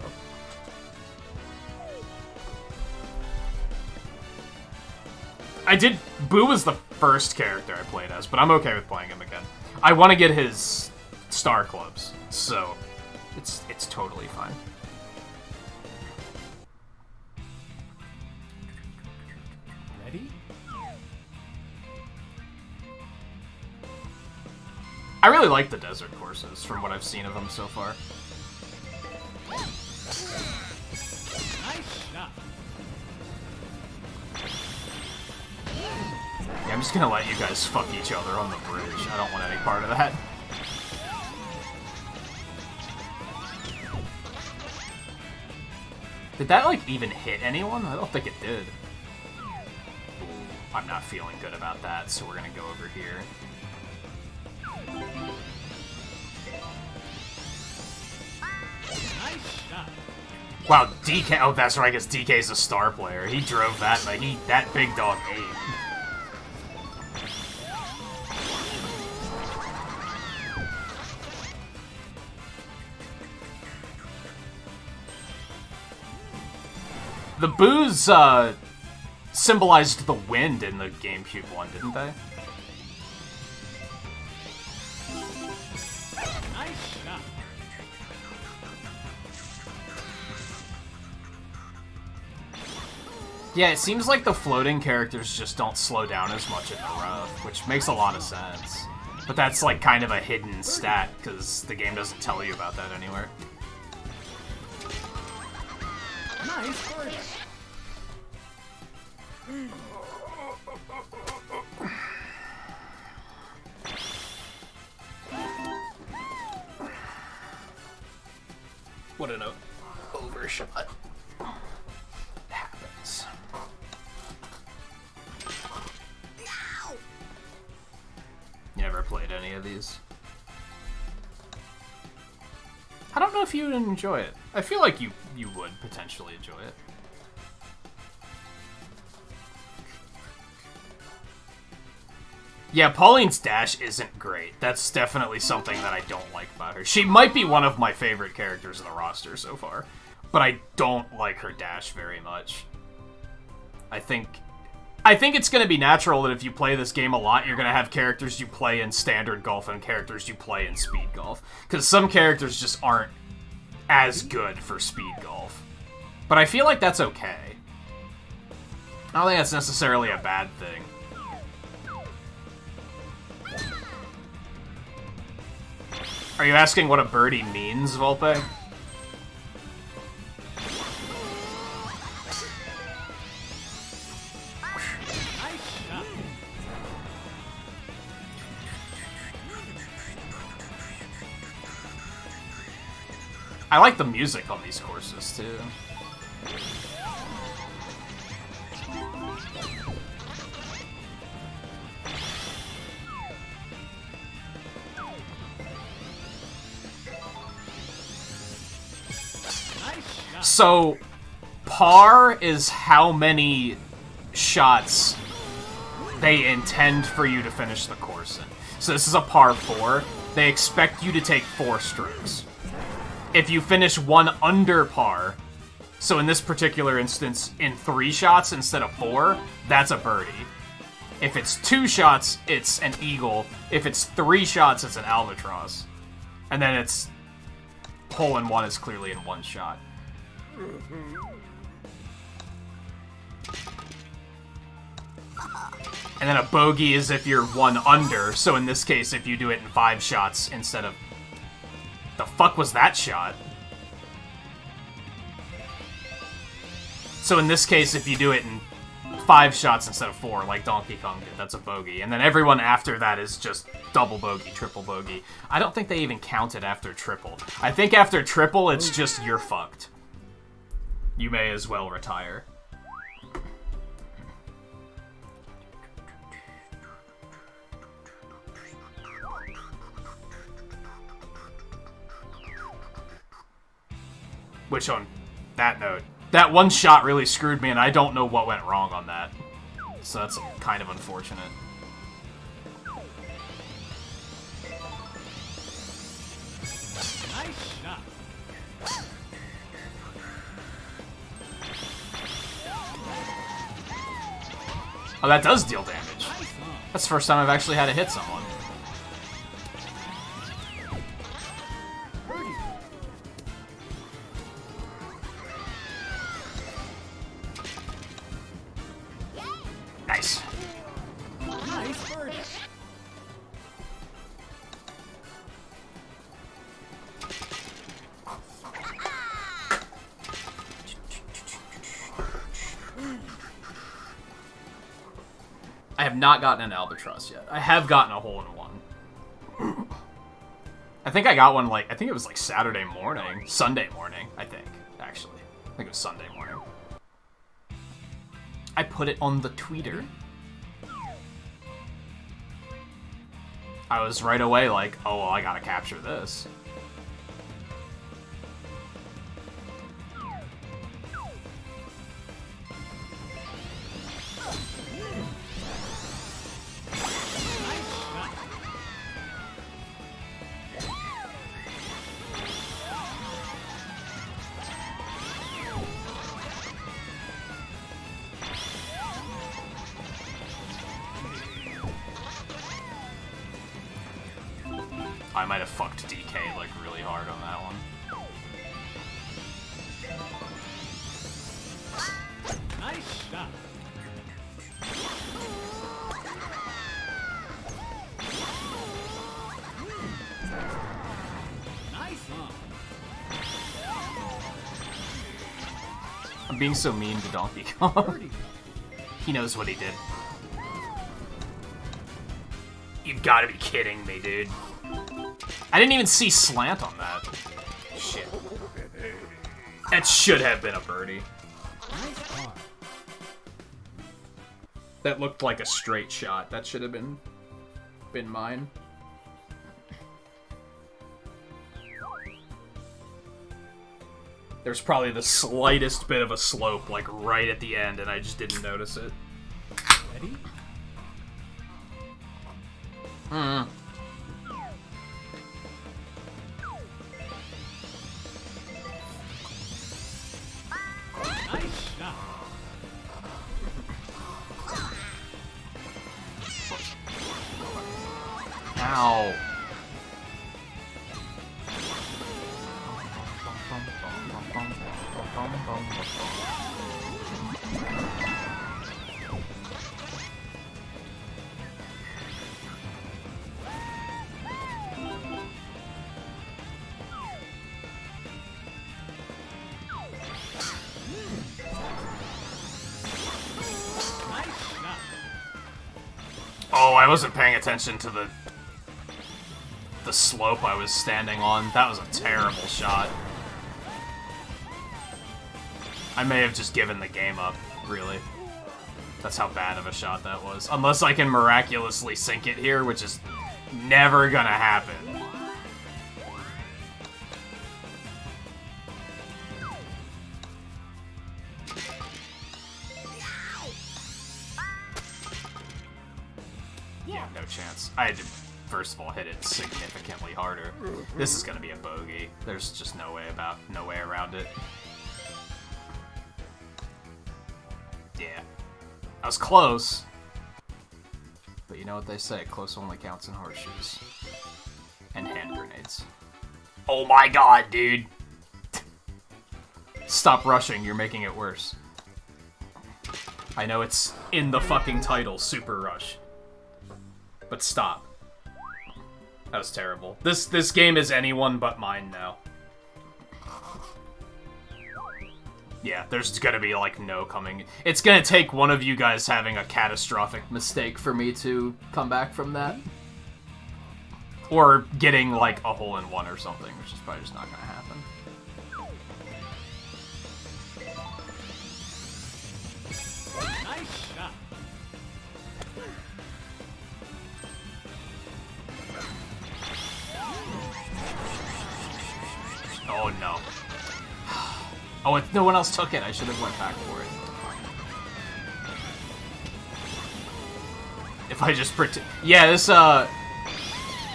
I did... Boo was the first character I played as, but I'm okay with playing him again. I want to get his star clubs, so it's totally fine. Ready? I really like the desert courses from what I've seen of them so far. Nice shot. Yeah, I'm just gonna let you guys fuck each other on the bridge. I don't want any part of that. Did that, like, even hit anyone? I don't think it did. Ooh, I'm not feeling good about that, so we're gonna go over here. Nice shot. Wow, DK... Oh, that's right, I guess DK's a star player. He drove that, like, that big dog ate. The boos, symbolized the wind in the GameCube one, didn't they? Nice shot. Yeah, it seems like the floating characters just don't slow down as much in the rough, which makes a lot of sense. But that's, like, kind of a hidden stat, because the game doesn't tell you about that anywhere. Nice work. What an overshot. Happens. You never played any of these? I don't know if you would enjoy it. I feel like you would potentially enjoy it. Yeah, Pauline's dash isn't great. That's definitely something that I don't like about her. She might be one of my favorite characters in the roster so far, but I don't like her dash very much. I think it's going to be natural that if you play this game a lot, you're going to have characters you play in standard golf and characters you play in speed golf. Because some characters just aren't as good for speed golf. But I feel like that's okay. I don't think that's necessarily a bad thing. Are you asking what a birdie means, Volpe? I like the music on these courses, too. So, par is how many shots they intend for you to finish the course in. So this is a par 4. They expect you to take 4 strokes. If you finish one under par, so in this particular instance, in 3 shots instead of 4, that's a birdie. If it's 2 shots, it's an eagle. If it's 3 shots, it's an albatross. And then it's hole-in-one is clearly in 1 shot. And then a bogey is if you're 1 under, so in this case, if you do it in 5 shots instead of... The fuck was that shot? So in this case, if you do it in 5 shots instead of 4, like Donkey Kong did, that's a bogey. And then everyone after that is just double bogey, triple bogey. I don't think they even count it after triple. I think after triple, it's just you're fucked. You may as well retire. Which, on that note, that one shot really screwed me, and I don't know what went wrong on that. So that's kind of unfortunate. Nice shot. Oh, that does deal damage. That's the first time I've actually had to hit someone. Nice. Nice birdie. I have not gotten an albatross yet. I have gotten a hole-in-one. I think I got one, like, I think it was, like, Saturday morning. Sunday morning, I think, actually. I think it was Sunday morning. I put it on the tweeter. I was right away like, oh, well, I gotta capture this. I might have fucked DK, like, really hard on that one. Nice shot. Nice on. I'm being so mean to Donkey Kong. Birdie. He knows what he did. You've gotta be kidding me, dude. I didn't even see slant on that. Shit. That should have been a birdie. Nice par. That looked like a straight shot. That should have been mine. There's probably the slightest bit of a slope, like, right at the end, and I just didn't notice it. Ready? Hmm. Nice shot. Ow. Oh, I wasn't paying attention to the slope I was standing on. That was a terrible shot. I may have just given the game up, really. That's how bad of a shot that was. Unless I can miraculously sink it here, which is never gonna happen. Yeah, no chance. I had to, first of all, hit it significantly harder. This is gonna be a bogey. There's just no way around it. Yeah. I was close. But you know what they say, close only counts in horseshoes. And hand grenades. Oh my god, dude! Stop rushing, you're making it worse. I know it's in the fucking title, Super Rush. But stop. That was terrible. This game is anyone but mine now. Yeah, there's gonna be, like, no coming... It's gonna take one of you guys having a catastrophic mistake for me to come back from that. Or getting, like, a hole-in-one or something, which is probably just not gonna happen. Nice shot. Oh, no. Oh, no one else took it. I should have went back for it. If I just pretend... Yeah, this, I'm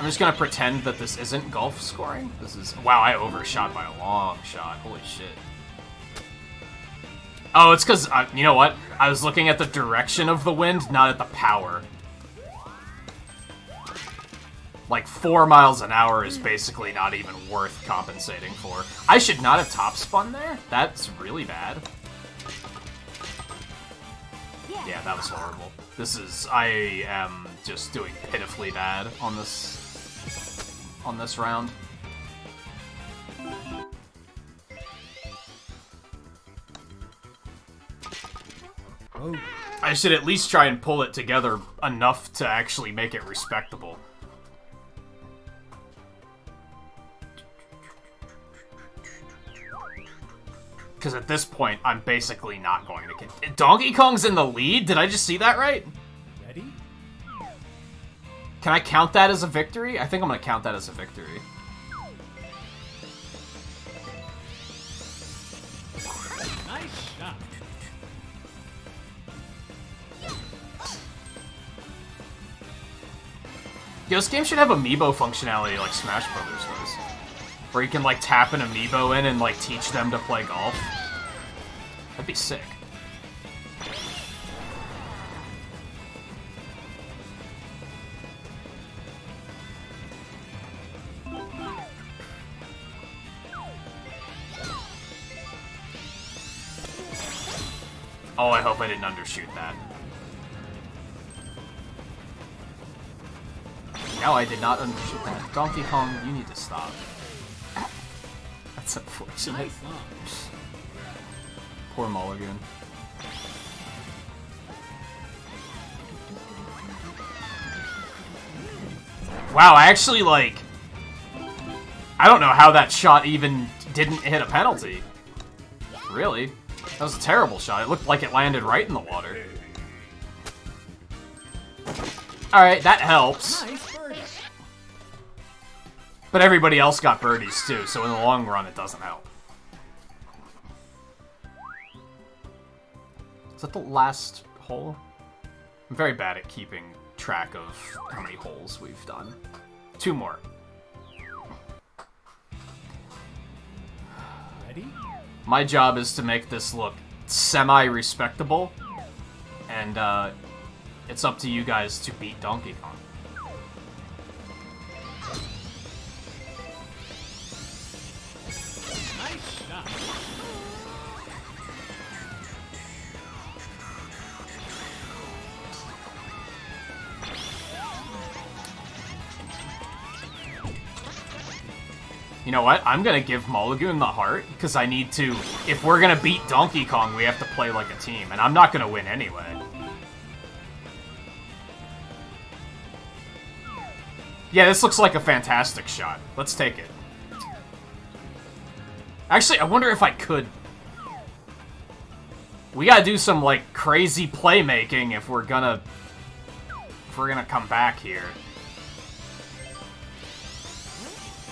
just gonna pretend that this isn't golf scoring. This is... Wow, I overshot by a long shot. Holy shit. Oh, it's because, you know what? I was looking at the direction of the wind, not at the power. Like, 4 miles an hour is basically not even worth compensating for. I should not have top spun there? That's really bad. Yeah, that was horrible. I am just doing pitifully bad on this round. Oh, I should at least try and pull it together enough to actually make it respectable. Because at this point, I'm basically not going to get... Donkey Kong's in the lead? Did I just see that right? ready? Can I count that as a victory? I think I'm going to count that as a victory. Nice shot. Yo, this game should have amiibo functionality like Smash Brothers does. Where you can, like, tap an amiibo in and, like, teach them to play golf. That'd be sick. Oh, I hope I didn't undershoot that. No, I did not undershoot that. Donkey Kong, you need to stop. That's unfortunate. Nice long. Poor Mulligan. Wow, I actually, like... I don't know how that shot even didn't hit a penalty. Really? That was a terrible shot. It looked like it landed right in the water. Alright, that helps. Nice birdie. But everybody else got birdies too, so in the long run it doesn't help. Is that the last hole? I'm very bad at keeping track of how many holes we've done. 2 more. Ready? My job is to make this look semi-respectable, and it's up to you guys to beat Donkey Kong. Nice shot. You know what? I'm gonna give Mulligan the heart, because I need to... If we're gonna beat Donkey Kong, we have to play like a team, and I'm not gonna win anyway. Yeah, this looks like a fantastic shot. Let's take it. Actually, I wonder if I could... We gotta do some, like, crazy playmaking if we're gonna... If we're gonna come back here.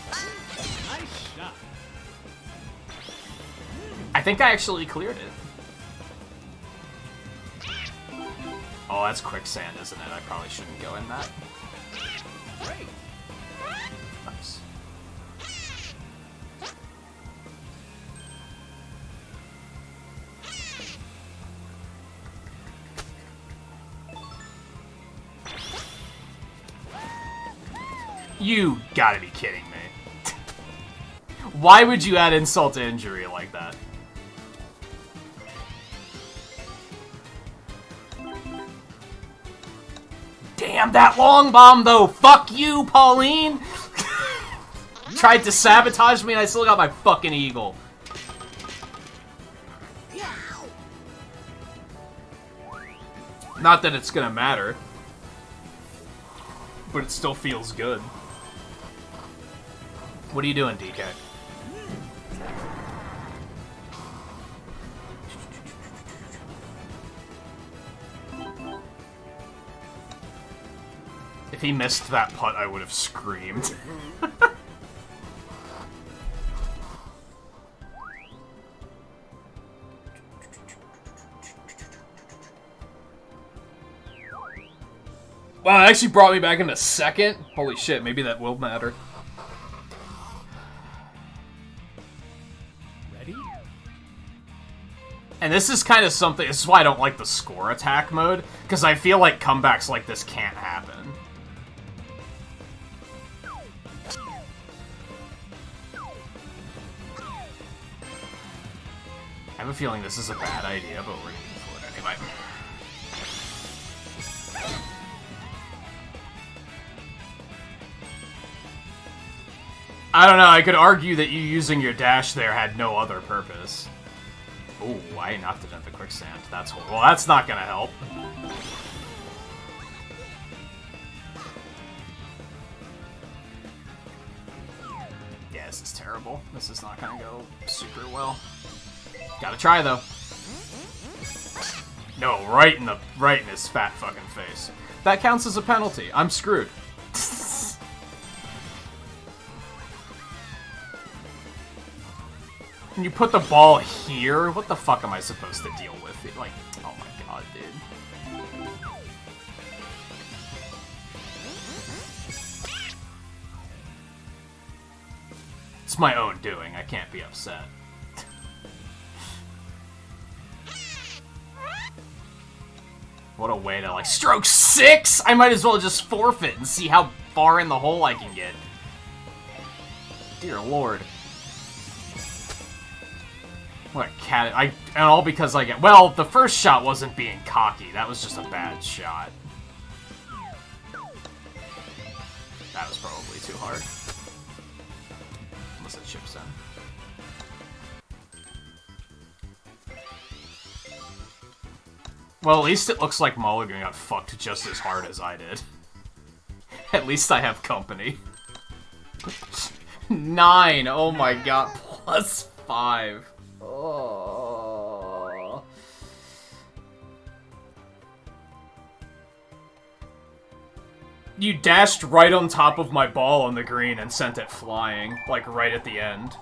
Nice shot. I think I actually cleared it. Oh, that's quicksand, isn't it? I probably shouldn't go in that. Great. Nice. You gotta be kidding me. Why would you add insult to injury like that? Damn, that long bomb, though! Fuck you, Pauline! Tried to sabotage me and I still got my fucking eagle. Not that it's gonna matter. But it still feels good. What are you doing, DK? If he missed that putt, I would have screamed. Wow, it actually brought me back into second. Holy shit, maybe that will matter. Ready? And this is kind of something, this is why I don't like the score attack mode, because I feel like comebacks like this can't happen. I have a feeling this is a bad idea, but we're going for it anyway. I don't know, I could argue that you using your dash there had no other purpose. Ooh, I knocked it into the quicksand. That's horrible. Well, that's not gonna help. Yeah, this is terrible. This is not gonna go super well. Gotta try, though. No, right in his fat fucking face. That counts as a penalty. I'm screwed. Can you put the ball here? What the fuck am I supposed to deal with? Like, oh my god, dude. It's my own doing. I can't be upset. What a way to, like, stroke 6! I might as well just forfeit and see how far in the hole I can get. Dear lord. What a cat. And all because I get. Well, the first shot wasn't being cocky. That was just a bad shot. That was probably too hard. Unless it chips in. Well, at least it looks like Mulligan got fucked just as hard as I did. At least I have company. 9! Oh my god. Plus 5. Oh. You dashed right on top of my ball on the green and sent it flying, like right at the end.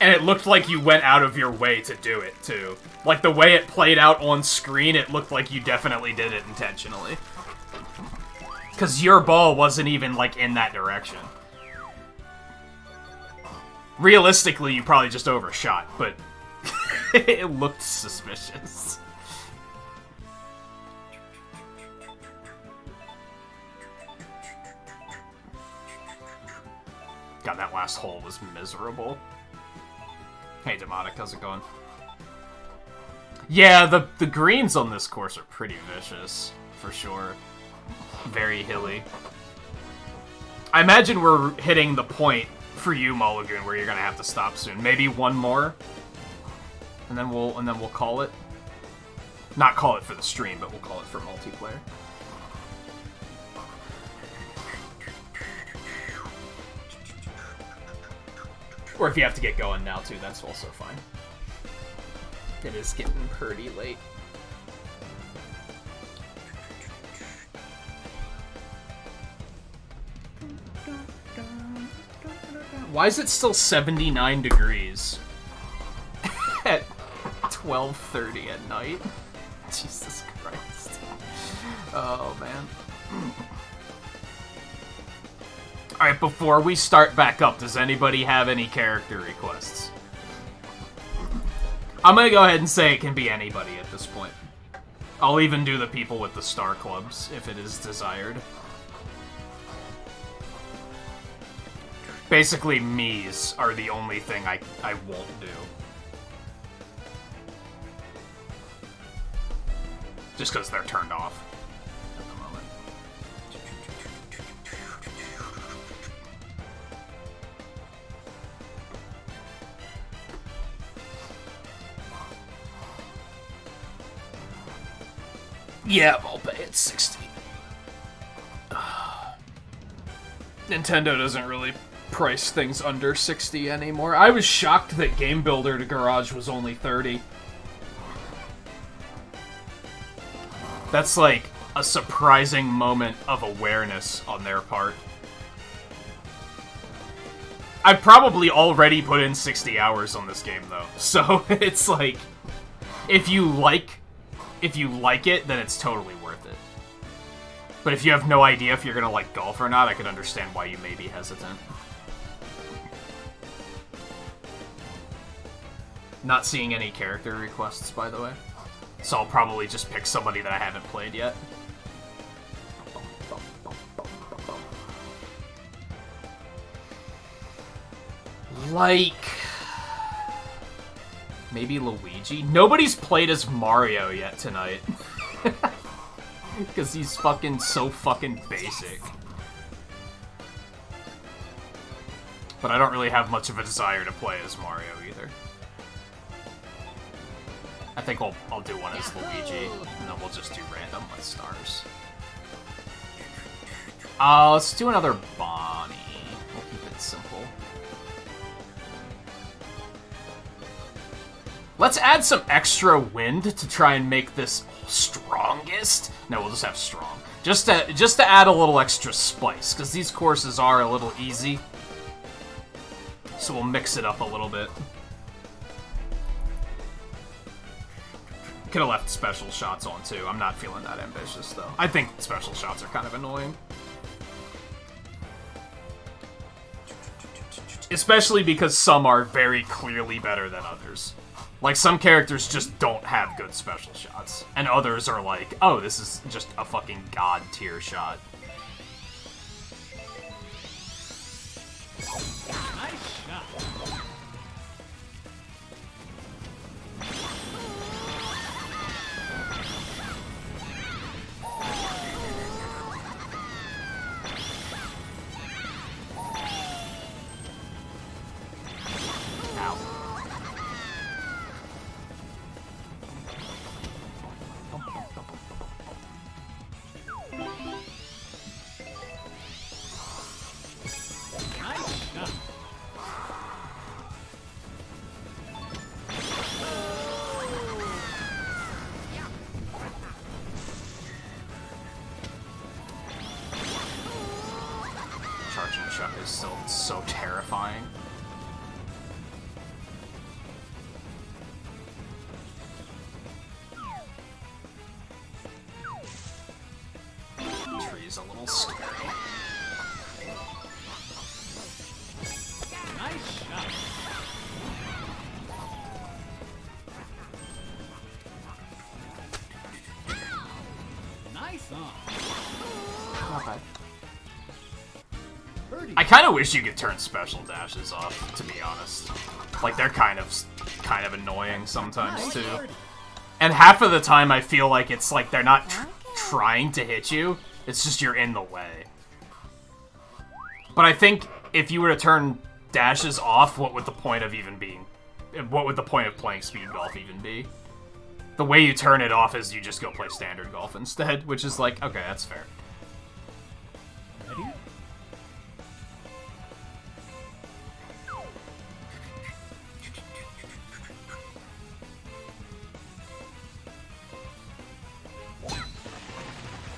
And it looked like you went out of your way to do it, too. Like, the way it played out on screen, it looked like you definitely did it intentionally. Because your ball wasn't even, like, in that direction. Realistically, you probably just overshot, but it looked suspicious. God, that last hole was miserable. Hey, Demonic, how's it going? Yeah, the greens on this course are pretty vicious, for sure. Very hilly. I imagine we're hitting the point for you, Mulligan, where you're gonna have to stop soon. Maybe one more, and then we'll call it. Not call it for the stream, but we'll call it for multiplayer. Or if you have to get going now too, that's also fine. It is getting pretty late. Why is it still 79 degrees at 12:30 at night? Jesus Christ. Oh, man. Alright, before we start back up, does anybody have any character requests? I'm gonna go ahead and say it can be anybody at this point. I'll even do the people with the star clubs, if it is desired. Basically, me's are the only thing I won't do. Just because they're turned off at the moment. Yeah, I'll pay it 60. Nintendo doesn't really price things under 60 anymore. I was shocked that Game Builder to Garage was only 30. That's like a surprising moment of awareness on their part. I've probably already put in 60 hours on this game though. So it's like, if you like it, then it's totally worth it. But if you have no idea if you're gonna like golf or not, I could understand why you may be hesitant. Not seeing any character requests, by the way. So I'll probably just pick somebody that I haven't played yet. Like... maybe Luigi? Nobody's played as Mario yet tonight. Because he's fucking so fucking basic. But I don't really have much of a desire to play as Mario either. I think I'll do one as Luigi, and then we'll just do random with stars. Let's do another Bonnie. We'll keep it simple. Let's add some extra wind to try and make this strongest. No, we'll just have strong. Just to add a little extra spice, because these courses are a little easy. So we'll mix it up a little bit. Could have left special shots on too. I'm not feeling that ambitious though. I think special shots are kind of annoying. Especially because some are very clearly better than others. Like, some characters just don't have good special shots. And others are like, oh, this is just a fucking god tier shot. Nice shot. Ow. Nice shot. Charging Chuck is still so terrifying. Tree's a little scary. Nice shot. Nice on. Okay. Birdie. I kind of wish you could turn special dashes off, to be honest. Like, they're kind of annoying sometimes, too. And half of the time I feel like it's like they're not trying to hit you, it's just you're in the way. But I think if you were to turn dashes off, what would the point of playing speed golf even be? The way you turn it off is you just go play standard golf instead, which is like, okay, that's fair. Ready?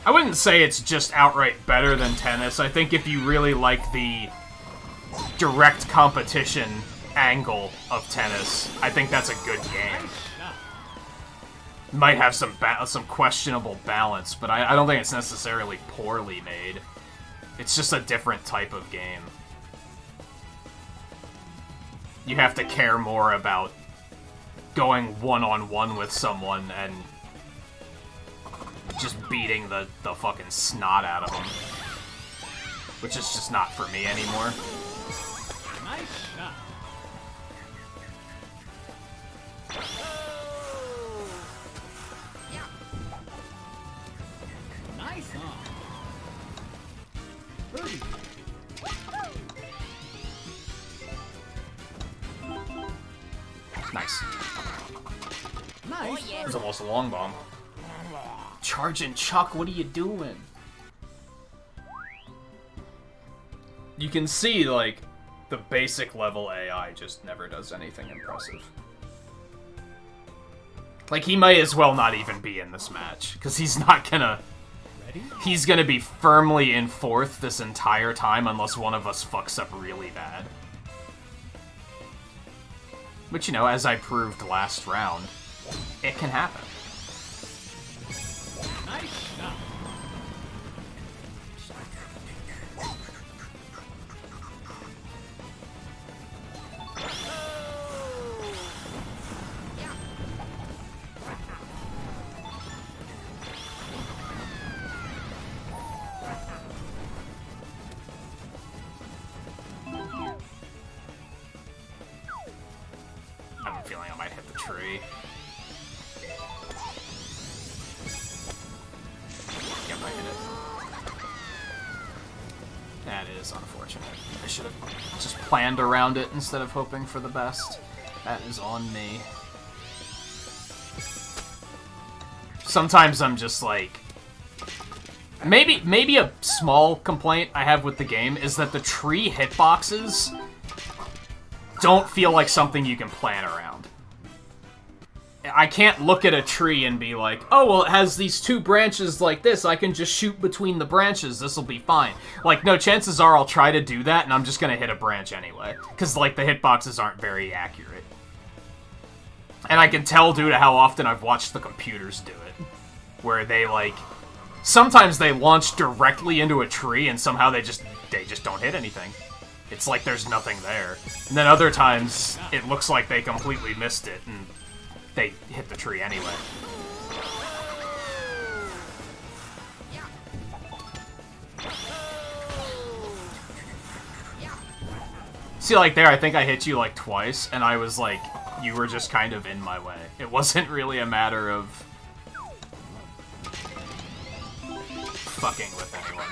I wouldn't say it's just outright better than tennis. I think if you really like the direct competition angle of tennis, I think that's a good game. Nice shot. Might have some questionable balance, but I don't think it's necessarily poorly made. It's just a different type of game. You have to care more about going one-on-one with someone and just beating the fucking snot out of them. Which is just not for me anymore. Nice shot. Nice on. Birdie. Nice. Nice. It was almost a long bomb. Charging Chuck, what are you doing? You can see, like, the basic level AI just never does anything impressive. Like, he might as well not even be in this match, because he's not gonna... Ready? He's gonna be firmly in fourth this entire time unless one of us fucks up really bad. Which, you know, as I proved last round, it can happen. Nice shot. feeling I might hit the tree. Yep, I hit it. That is unfortunate. I should have just planned around it instead of hoping for the best. That is on me. Sometimes I'm just like... Maybe a small complaint I have with the game is that the tree hitboxes don't feel like something you can plan around. I can't look at a tree and be like, oh, well, it has these two branches like this. I can just shoot between the branches. This'll be fine. Like, no, chances are I'll try to do that, and I'm just gonna hit a branch anyway. Because, like, the hitboxes aren't very accurate. And I can tell due to how often I've watched the computers do it. Where they, like... Sometimes they launch directly into a tree, and somehow they just don't hit anything. It's like there's nothing there. And then other times, it looks like they completely missed it, and they hit the tree anyway. See, like there, I think I hit you like twice, and I was like, you were just kind of in my way. It wasn't really a matter of fucking with anyone.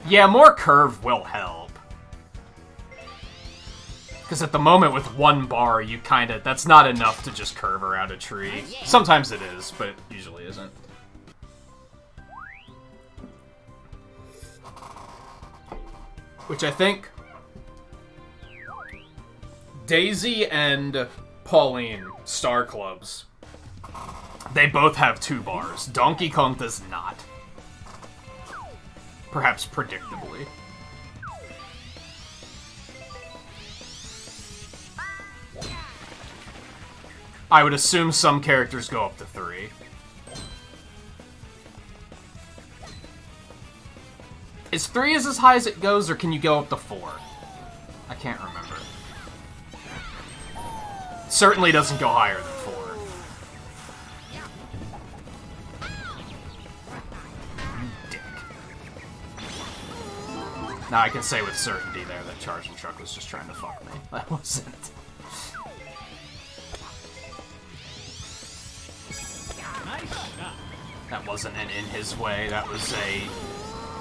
Yeah, more curve will help. Because at the moment with one bar, you kinda... That's not enough to just curve around a tree. Sometimes it is, but it usually isn't. Which I think... Daisy and Pauline, Star Clubs, they both have 2 bars. Donkey Kong does not. Perhaps predictably. I would assume some characters go up to 3. Is 3 as high as it goes, or can you go up to 4? I can't remember. Certainly doesn't go higher than 4. Dick. Now I can say with certainty there that Charging Truck was just trying to fuck me. That wasn't. That wasn't an in his way, that was a...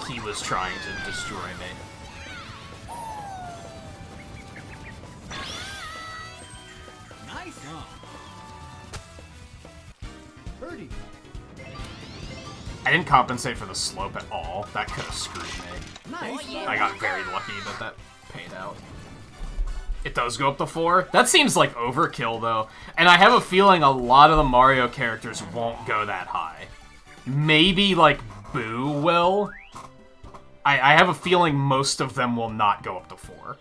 he was trying to destroy me. Nice. Birdie. I didn't compensate for the slope at all. That could have screwed me. Nice. I got very lucky that that paid out. It does go up to 4. That seems like overkill, though. And I have a feeling a lot of the Mario characters won't go that high. Maybe, like, Boo will. I have a feeling most of them will not go up to 4.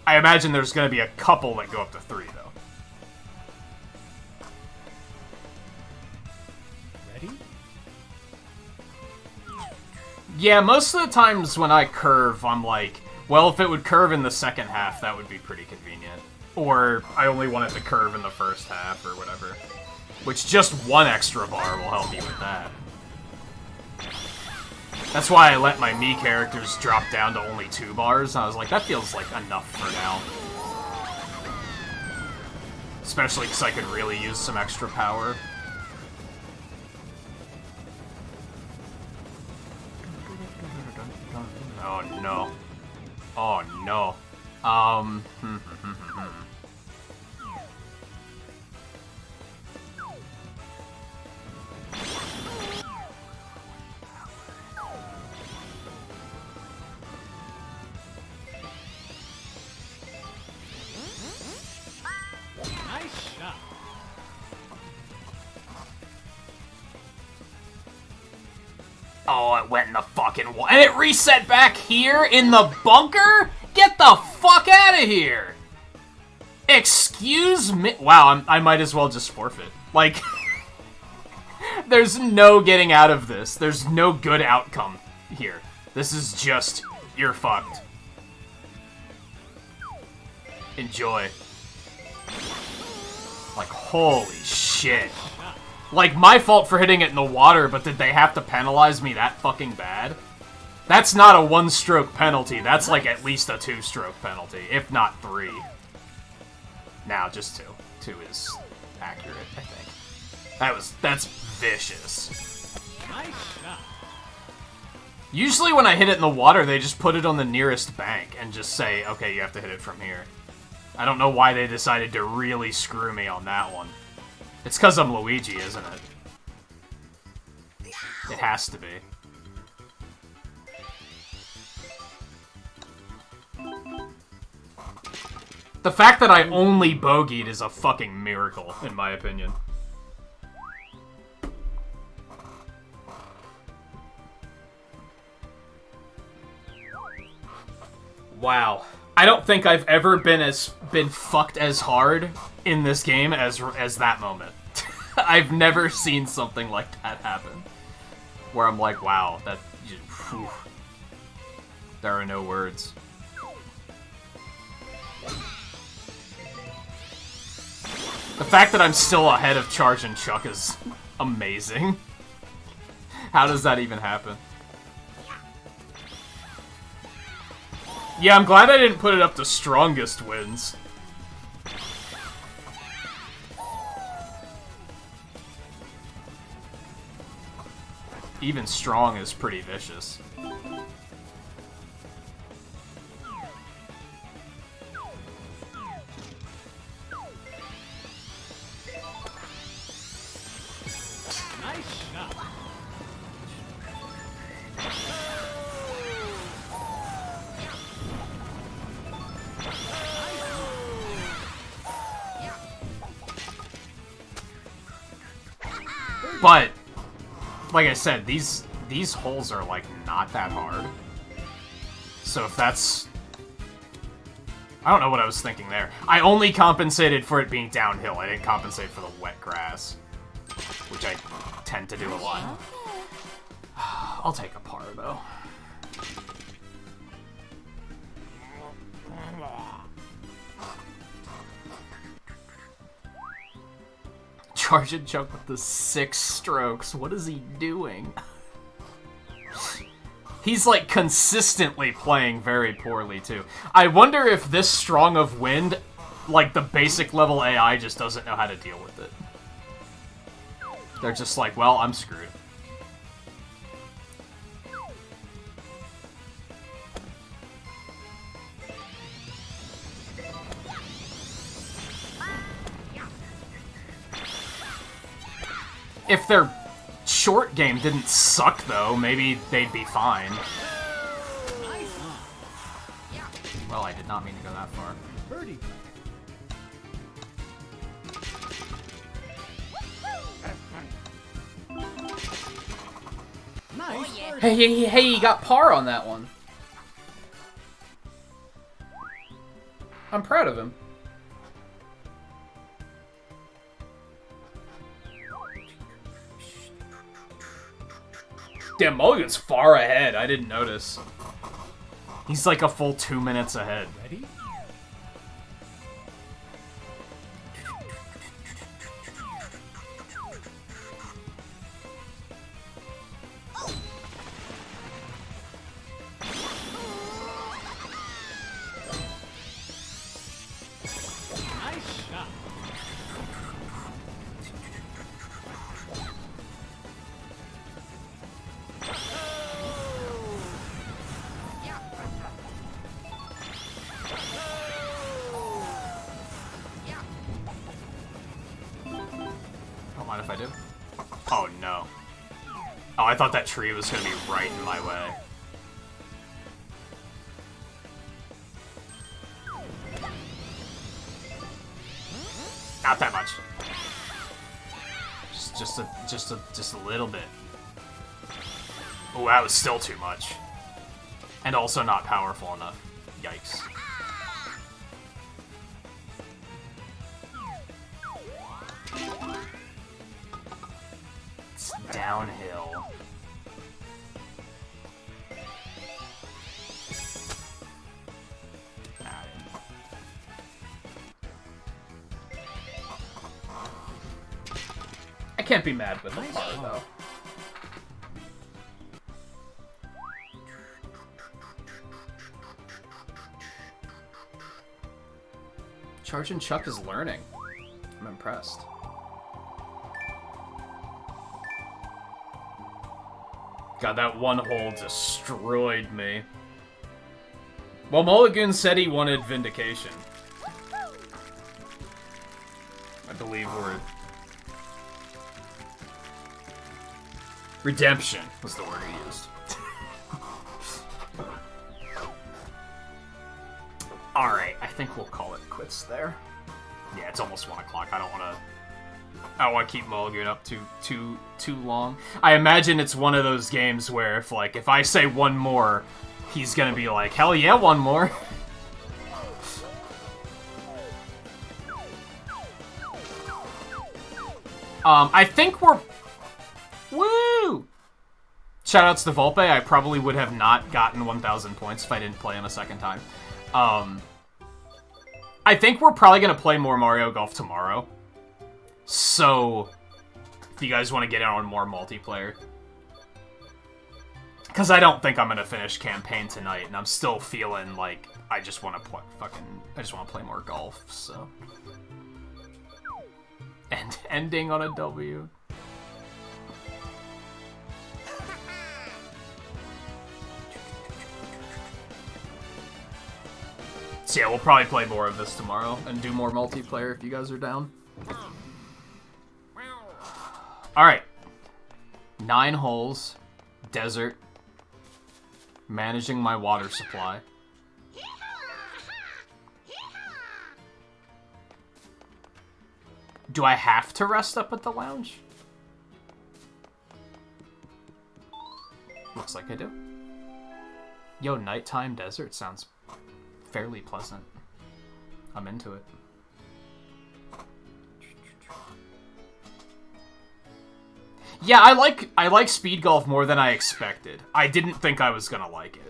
I imagine there's going to be a couple that go up to 3, though. Ready? Yeah, most of the times when I curve, I'm like, well, if it would curve in the second half, that would be pretty convenient. Or I only want it to curve in the first half, or whatever. Which just 1 extra bar will help you with that. That's why I let my Mii characters drop down to only 2 bars. I was like, that feels like enough for now. Especially because I could really use some extra power. Oh no. Oh no. Nice shot. Oh, it went in the fucking wall. And it reset back here in the bunker? Get the fuck out of here! Excuse me? Wow, I might as well just forfeit. Like, there's no getting out of this. There's no good outcome here. This is just, you're fucked. Enjoy. Like, holy shit. Like, my fault for hitting it in the water, but did they have to penalize me that fucking bad? That's not a one-stroke penalty. That's like at least a two-stroke penalty, if not three. Now, just two. Two is accurate, I think. That's vicious. Nice shot. Usually when I hit it in the water, they just put it on the nearest bank and just say, okay, you have to hit it from here. I don't know why they decided to really screw me on that one. It's because I'm Luigi, isn't it? It has to be. The fact that I only bogeyed is a fucking miracle, in my opinion. Wow. I don't think I've ever been fucked as hard in this game as that moment. I've never seen something like that happen. Where I'm like, wow, that... Whew. There are no words. The fact that I'm still ahead of Charge and Chuck is amazing. How does that even happen? Yeah, I'm glad I didn't put it up to strongest wins. Even strong is pretty vicious. Nice shot. But, like I said, these holes are, like, not that hard. So if that's... I don't know what I was thinking there. I only compensated for it being downhill. I didn't compensate for the wet grass. Which I tend to do a lot. I'll take a par, though. Charge and Chuck with the 6 strokes. What is he doing? He's, like, consistently playing very poorly, too. I wonder if this strong of wind, like, the basic level AI just doesn't know how to deal with it. They're just like, well, I'm screwed. If their short game didn't suck, though, maybe they'd be fine. Well, I did not mean to go that far. Birdie. Nice. Oh, yeah. Hey, you got par on that one. I'm proud of him. Damn, Mulligan's far ahead. I didn't notice. He's like a full 2 minutes ahead. Ready? Nice shot. Don't mind if I do. Oh, no. Oh, I thought that tree was gonna be right in my way. Not that much. Just a little bit. Oh, that was still too much. And also not powerful enough. Yikes. It's downhill. can't be mad with the par, though. Charging Chuck is learning. I'm impressed. God, that one hole destroyed me. Well, Mulligan said he wanted Vindication. I believe we're... Redemption was the word he used. Alright, I think we'll call it quits there. Yeah, it's almost 1 o'clock. I don't want to keep Mulligan up too long. I imagine it's one of those games where if I say one more, he's gonna be like, hell yeah, one more. I think we're... Woo! Shoutouts to Volpe. I probably would have not gotten 1,000 points if I didn't play him a second time. I think we're probably going to play more Mario Golf tomorrow. So, if you guys want to get in on more multiplayer. Because I don't think I'm going to finish campaign tonight, and I'm still feeling like I just want to play more golf, so... And ending on a W. So yeah, we'll probably play more of this tomorrow and do more multiplayer if you guys are down. Alright. 9 holes. Desert. Managing my water supply. Do I have to rest up at the lounge? Looks like I do. Yo, nighttime desert sounds fairly pleasant. I'm into it. Yeah, I like speed golf more than I expected. I didn't think I was gonna like it.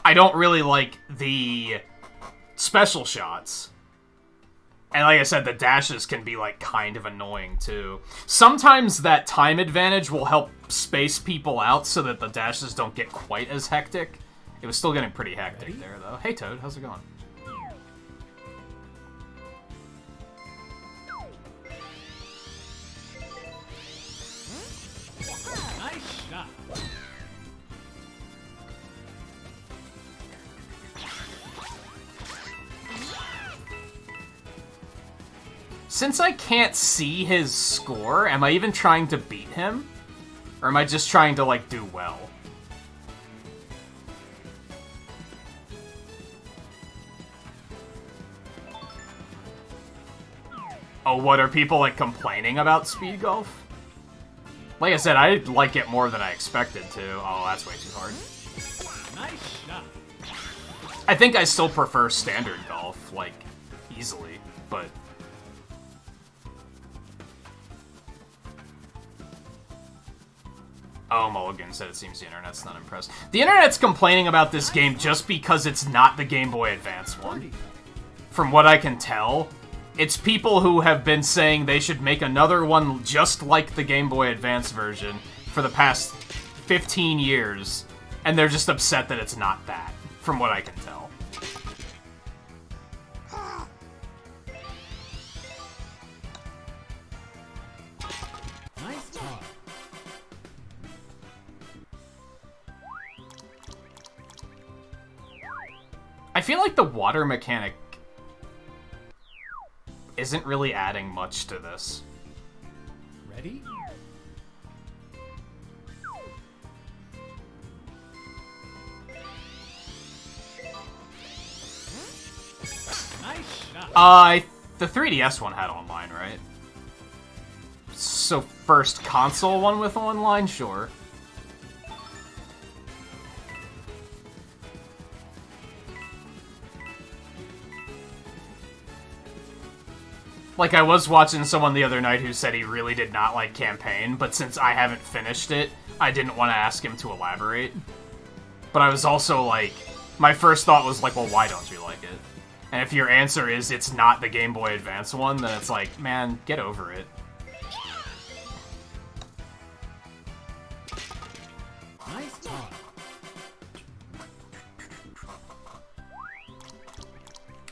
I don't really like the special shots. And like I said, the dashes can be, like, kind of annoying, too. Sometimes that time advantage will help space people out so that the dashes don't get quite as hectic. It was still getting pretty hectic there, though. Hey, Toad, how's it going? Nice shot. Since I can't see his score, am I even trying to beat him? Or am I just trying to, like, do well? Oh, what, are people, like, complaining about speed golf? Like I said, I like it more than I expected to. Oh, that's way too hard. Nice shot. I think I still prefer standard golf, like, easily, but... Oh, Mulligan said it seems the internet's not impressed. The internet's complaining about this game just because it's not the Game Boy Advance one. From what I can tell, it's people who have been saying they should make another one just like the Game Boy Advance version for the past 15 years, and they're just upset that it's not that, from what I can tell. Nice par. I feel like the water mechanic isn't really adding much to this. Ready? Nice shot. The 3DS one had online, right? So first console one with online? Sure. Like, I was watching someone the other night who said he really did not like Campaign, but since I haven't finished it, I didn't want to ask him to elaborate. But I was also like, My first thought was like, well, why don't you like it? And if your answer is it's not the Game Boy Advance one, then it's like, man, get over it. Nice toss.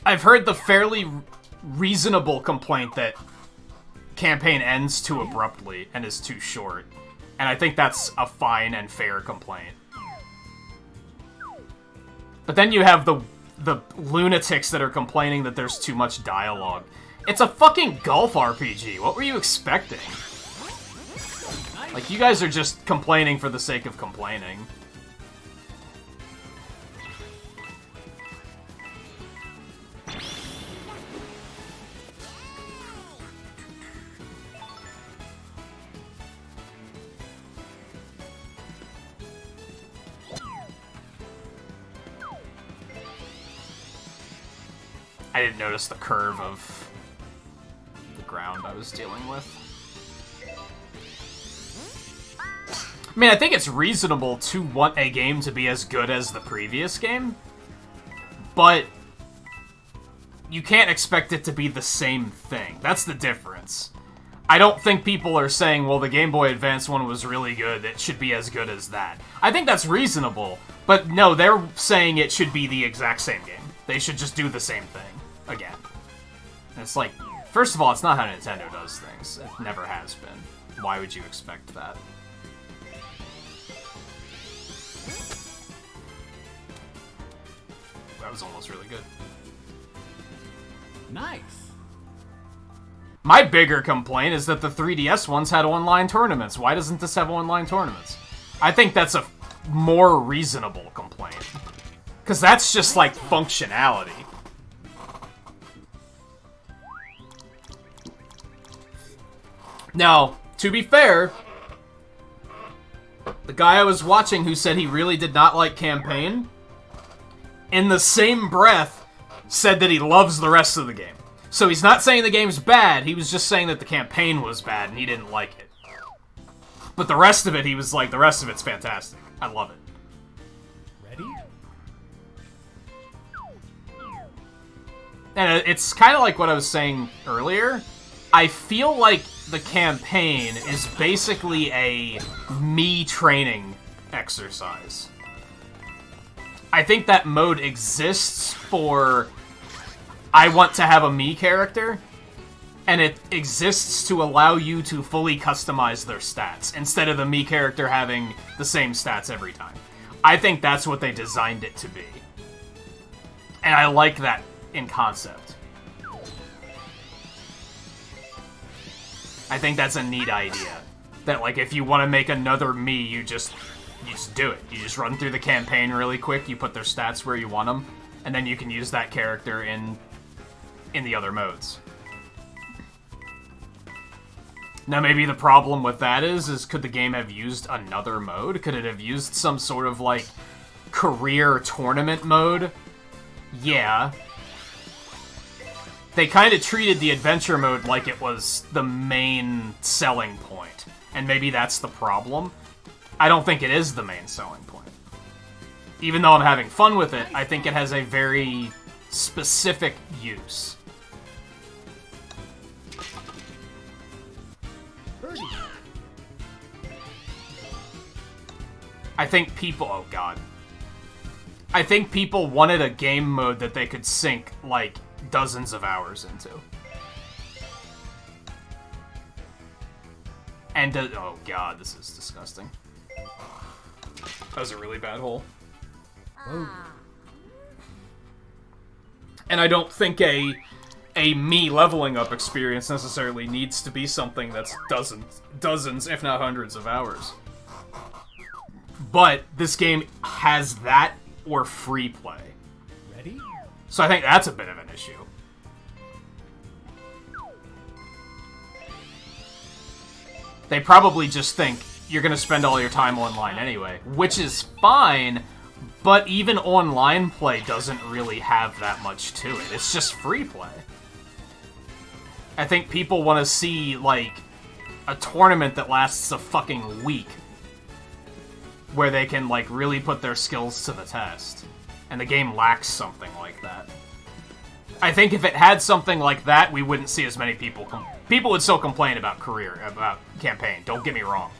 I've heard the fairly reasonable complaint that campaign ends too abruptly and is too short. And I think that's a fine and fair complaint. But then you have the lunatics that are complaining that there's too much dialogue. It's a fucking golf RPG. What were you expecting? Like, you guys are just complaining for the sake of complaining. I didn't notice the curve of the ground I was dealing with. I mean, I think it's reasonable to want a game to be as good as the previous game, but you can't expect it to be the same thing. That's the difference. I don't think people are saying, well, the Game Boy Advance one was really good, it should be as good as that. I think that's reasonable, but no, they're saying it should be the exact same game. They should just do the same thing again. And it's like, first of all, it's not how Nintendo does things. It never has been. Why would you expect that? That was almost really good. Nice. My bigger complaint is that the 3DS ones had online tournaments. Why doesn't this have online tournaments? I think that's a more reasonable complaint. Because that's just, like, functionality. Now, to be fair, the guy I was watching who said he really did not like campaign, in the same breath, said that he loves the rest of the game. So he's not saying the game's bad, he was just saying that the campaign was bad and he didn't like it. But the rest of it, he was like, the rest of it's fantastic. I love it. Ready? And it's kind of like what I was saying earlier. I feel like the campaign is basically a me training exercise. I think that mode exists for I want to have a me character, and it exists to allow you to fully customize their stats, instead of the me character having the same stats every time. I think that's what they designed it to be. And I like that in concept. I think that's a neat idea. That, like, if you want to make another me, you just do it. You just run through the campaign really quick, you put their stats where you want them, and then you can use that character in the other modes. Now, maybe the problem with that is could the game have used another mode? Could it have used some sort of, like, career tournament mode? Yeah. They kind of treated the adventure mode like it was the main selling point. And maybe that's the problem. I don't think it is the main selling point. Even though I'm having fun with it, I think it has a very specific use. Birdie. I think people... Oh, God. I think people wanted a game mode that they could sink, like, dozens of hours into. And, oh, God, this is disgusting. That was a really bad hole. And I don't think a me leveling up experience necessarily needs to be something that's dozens, if not hundreds of hours. But this game has that or free play. Ready? So I think that's a bit of an issue. They probably just think you're going to spend all your time online anyway, which is fine, but even online play doesn't really have that much to it. It's just free play. I think people want to see, like, a tournament that lasts a fucking week, where they can, like, really put their skills to the test. And the game lacks something like that. I think if it had something like that, we wouldn't see as many people... People would still complain about campaign, don't get me wrong.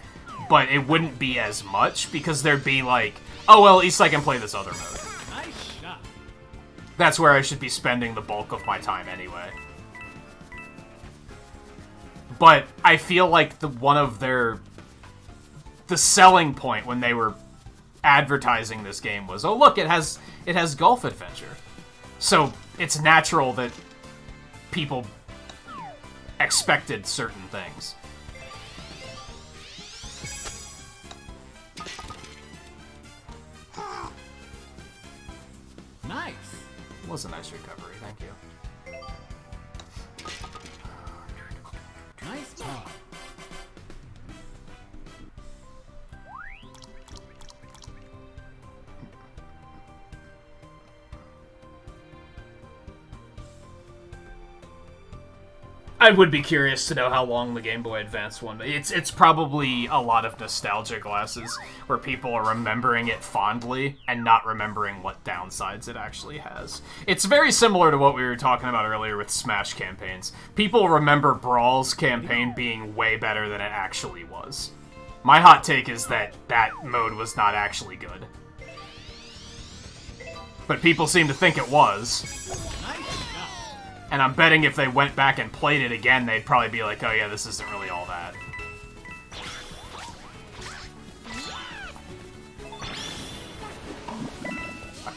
But it wouldn't be as much, because there'd be like, oh, well, at least I can play this other mode. Nice shot. That's where I should be spending the bulk of my time anyway. But I feel like the selling point when they were advertising this game was, oh look, it has golf adventure. So it's natural that people expected certain things. Nice. It was a nice recovery, thank you. Nice talk. I would be curious to know how long the Game Boy Advance one. It's probably a lot of nostalgia glasses where people are remembering it fondly and not remembering what downsides it actually has. It's very similar to what we were talking about earlier with Smash campaigns. People remember Brawl's campaign being way better than it actually was. My hot take is that that mode was not actually good. But people seem to think it was. And I'm betting if they went back and played it again, they'd probably be like, oh yeah, this isn't really all that. Fuck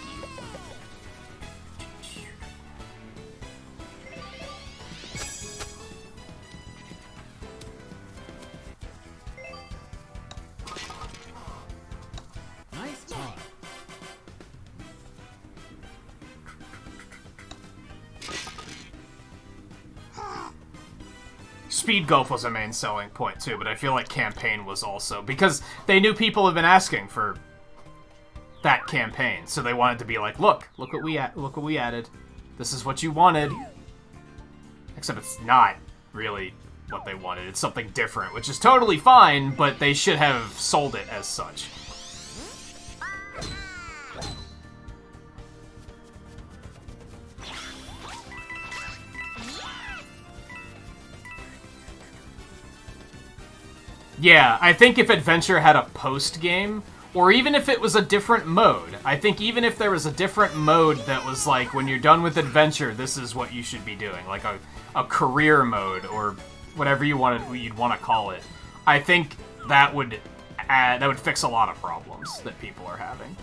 you. Nice talk. Speed golf was a main selling point too, but I feel like campaign was also, because they knew people have been asking for that campaign, so they wanted to be like, look what we added. This is what you wanted. Except it's not really what they wanted. It's something different, which is totally fine, but they should have sold it as such. Yeah, I think if Adventure had a post-game, or even if it was a different mode, I think even if there was a different mode that was like, when you're done with Adventure, this is what you should be doing, like a career mode, or whatever you'd want to call it, I think that would fix a lot of problems that people are having.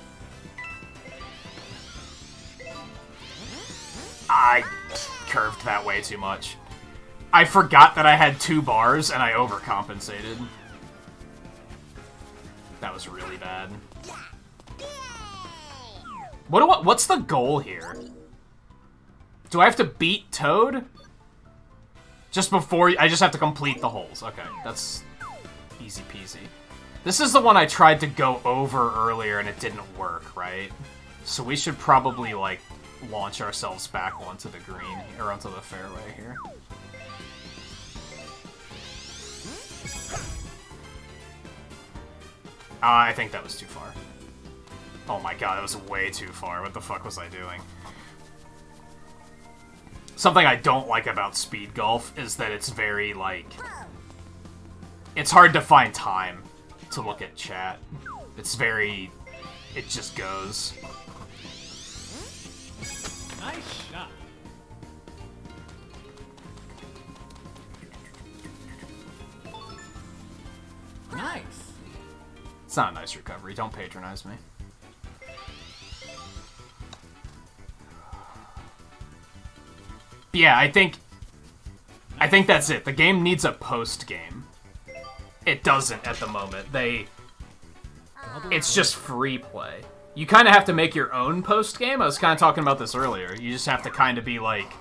I curved that way too much. I forgot that I had 2 bars, and I overcompensated. That was really bad. What's the goal here? Do I have to beat Toad? Just before... I just have to complete the holes. Okay, that's easy peasy. This is the one I tried to go over earlier, and it didn't work, right? So we should probably, like, launch ourselves back onto the green, or onto the fairway here. I think that was too far. Oh my god, that was way too far. What the fuck was I doing? Something I don't like about speed golf is that it's very, like... It's hard to find time to look at chat. It's very... It just goes. Nice shot. Nice. It's not a nice recovery. Don't patronize me. Yeah, I think that's it. The game needs a post-game. It doesn't at the moment. It's just free play. You kind of have to make your own post-game. I was kind of talking about this earlier. You just have to kind of be like,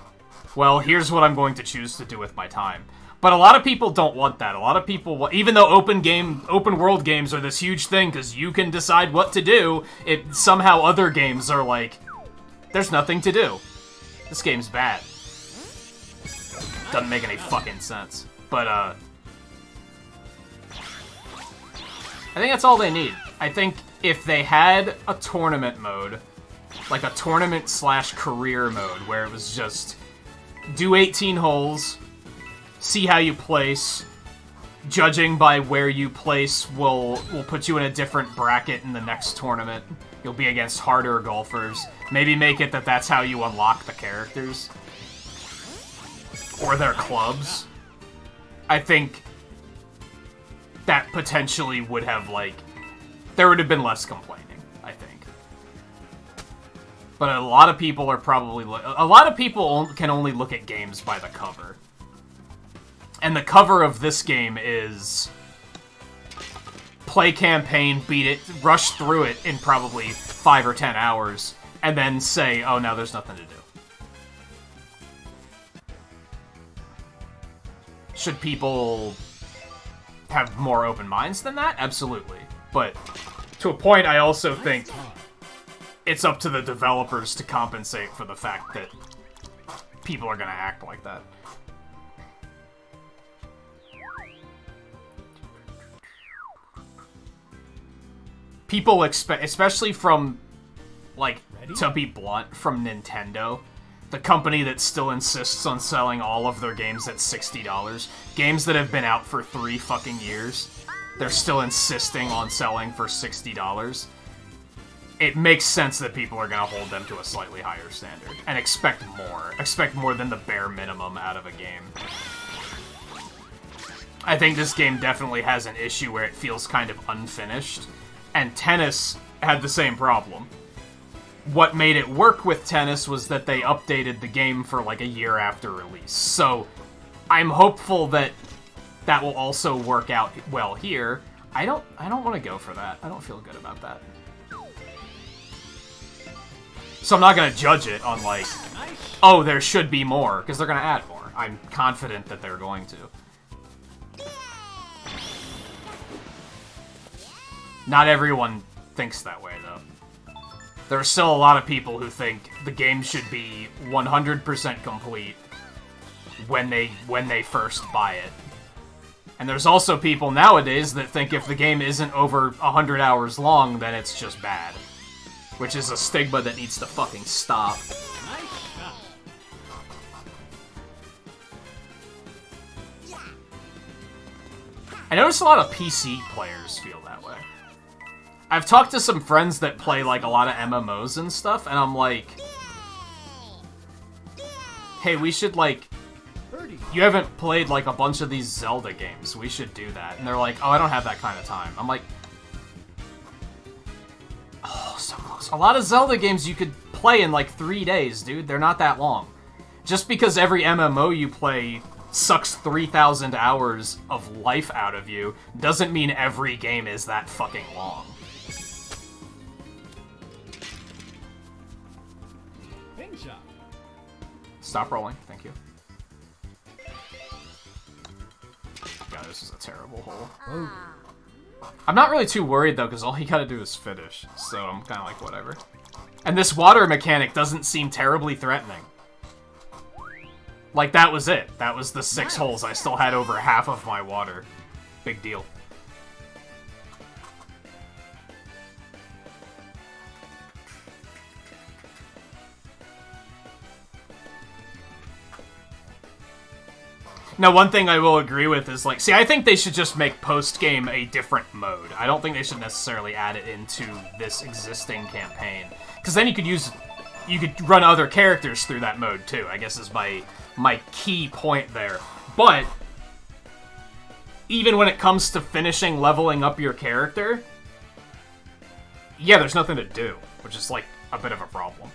well, here's what I'm going to choose to do with my time. But a lot of people don't want that. A lot of people, even though open world games are this huge thing because you can decide what to do, somehow other games are like, there's nothing to do. This game's bad. Doesn't make any fucking sense. But, I think that's all they need. I think if they had a tournament mode like a tournament/career mode where it was just do 18 holes, see how you place. Judging by where you place will put you in a different bracket in the next tournament. You'll be against harder golfers. Maybe make it that that's how you unlock the characters. Or their clubs. I think that potentially would have, like... There would have been less complaining, I think. But a lot of people are probably... A lot of people can only look at games by the cover. And the cover of this game is... Play campaign, beat it, rush through it in probably 5 or 10 hours, and then say, oh, now there's nothing to do. Should people have more open minds than that? Absolutely. But to a point, I also think it's up to the developers to compensate for the fact that people are going to act like that. People expect, especially from, like, to be blunt, from Nintendo, the company that still insists on selling all of their games at $60. Games that have been out for 3 fucking years, they're still insisting on selling for $60. It makes sense that people are going to hold them to a slightly higher standard and expect more. Expect more than the bare minimum out of a game. I think this game definitely has an issue where it feels kind of unfinished. And Tennis had the same problem. What made it work with Tennis was that they updated the game for like a year after release. So I'm hopeful that that will also work out well here. I don't want to go for that. I don't feel good about that. So I'm not going to judge it on like, oh, there should be more, because they're going to add more. I'm confident that they're going to. Not everyone thinks that way, though. There are still a lot of people who think the game should be 100% complete when they first buy it. And there's also people nowadays that think if the game isn't over 100 hours long, then it's just bad. Which is a stigma that needs to fucking stop. I notice a lot of PC players feel that way. I've talked to some friends that play, like, a lot of MMOs and stuff, and I'm like... Hey, we should, like... You haven't played, like, a bunch of these Zelda games. We should do that. And they're like, oh, I don't have that kind of time. I'm like... Oh, so close. A lot of Zelda games you could play in, like, 3 days, dude. They're not that long. Just because every MMO you play sucks 3,000 hours of life out of you doesn't mean every game is that fucking long. Stop rolling, thank you. God, this is a terrible hole. Whoa. I'm not really too worried, though, because all you gotta do is finish, so I'm kind of like, whatever. And this water mechanic doesn't seem terribly threatening. Like, that was it. That was the 6 holes. I still had over half of my water. Big deal. Now, one thing I will agree with is, like, see, I think they should just make post-game a different mode. I don't think they should necessarily add it into this existing campaign. Because then you could run other characters through that mode, too, I guess is my key point there. But, even when it comes to finishing leveling up your character, yeah, there's nothing to do, which is, like, a bit of a problem.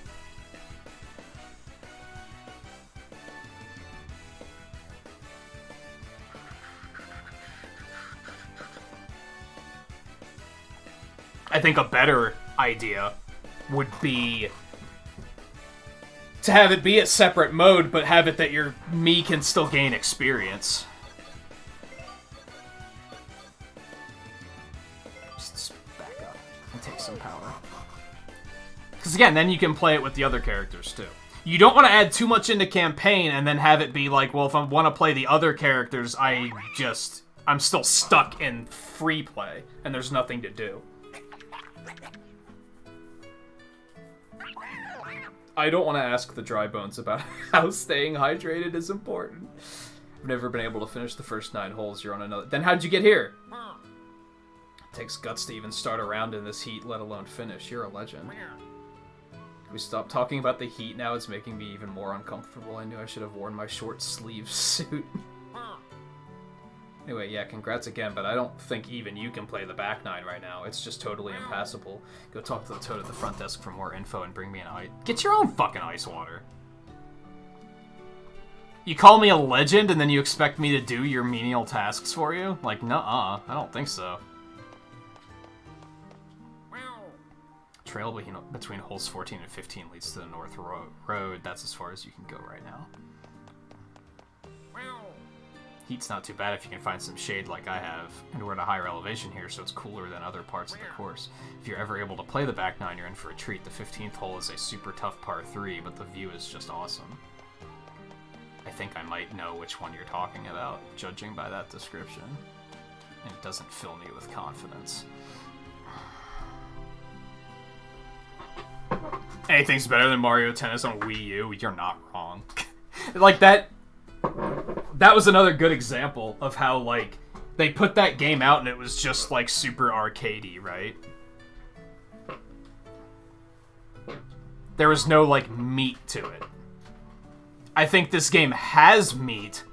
I think a better idea would be to have it be a separate mode, but have it that your me can still gain experience. Just back up and take some power. Because again, then you can play it with the other characters too. You don't want to add too much into campaign and then have it be like, well, if I want to play the other characters, I'm still stuck in free play, and there's nothing to do. I don't want to ask the dry bones about how staying hydrated is important. I've never been able to finish the first 9 holes. You're on another. Then how'd you get here? It takes guts to even start a round in this heat, let alone finish. You're a legend. Can we stop talking about the heat now? It's making me even more uncomfortable. I knew I should have worn my short sleeve suit. Anyway, yeah, congrats again, but I don't think even you can play the back 9 right now. It's just totally impassable. Go talk to the toad at the front desk for more info and bring me an ice. Get your own fucking ice water. You call me a legend and then you expect me to do your menial tasks for you? Like, nuh-uh. I don't think so. Trail between holes 14 and 15 leads to the north road. That's as far as you can go right now. Heat's not too bad if you can find some shade like I have. And we're at a higher elevation here, so it's cooler than other parts of the course. If you're ever able to play the back 9, you're in for a treat. The 15th hole is a super tough par 3, but the view is just awesome. I think I might know which one you're talking about, judging by that description. And it doesn't fill me with confidence. Anything's better than Mario Tennis on Wii U? You're not wrong. Like, that was another good example of how, like, they put that game out and it was just, like, super arcadey, right? There was no, like, meat to it. I think this game has meat,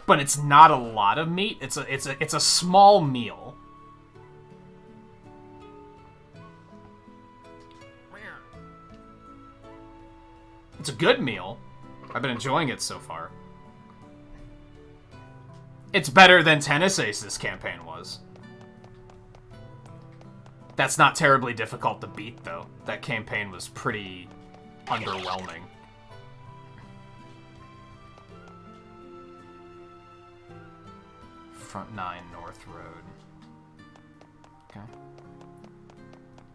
but it's not a lot of meat. It's a small meal. It's a good meal. I've been enjoying it so far. It's better than Tennis Ace's campaign was. That's not terribly difficult to beat, though. That campaign was pretty underwhelming. Front 9 North Road. Okay.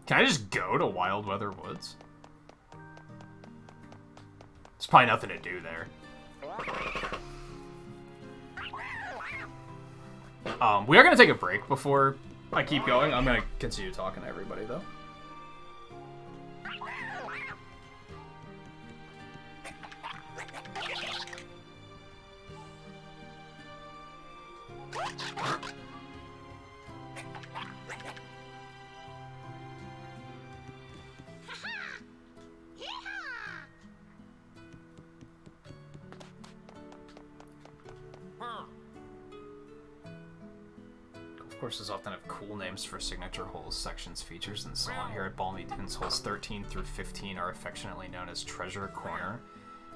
Can I just go to Wild Weather Woods? There's probably nothing to do there. We are going to take a break before I keep going. I'm going to continue talking to everybody, though. Courses often have cool names for signature holes, sections, features, and so on. Here at Balmy Dunes, holes 13 through 15 are affectionately known as Treasure Corner.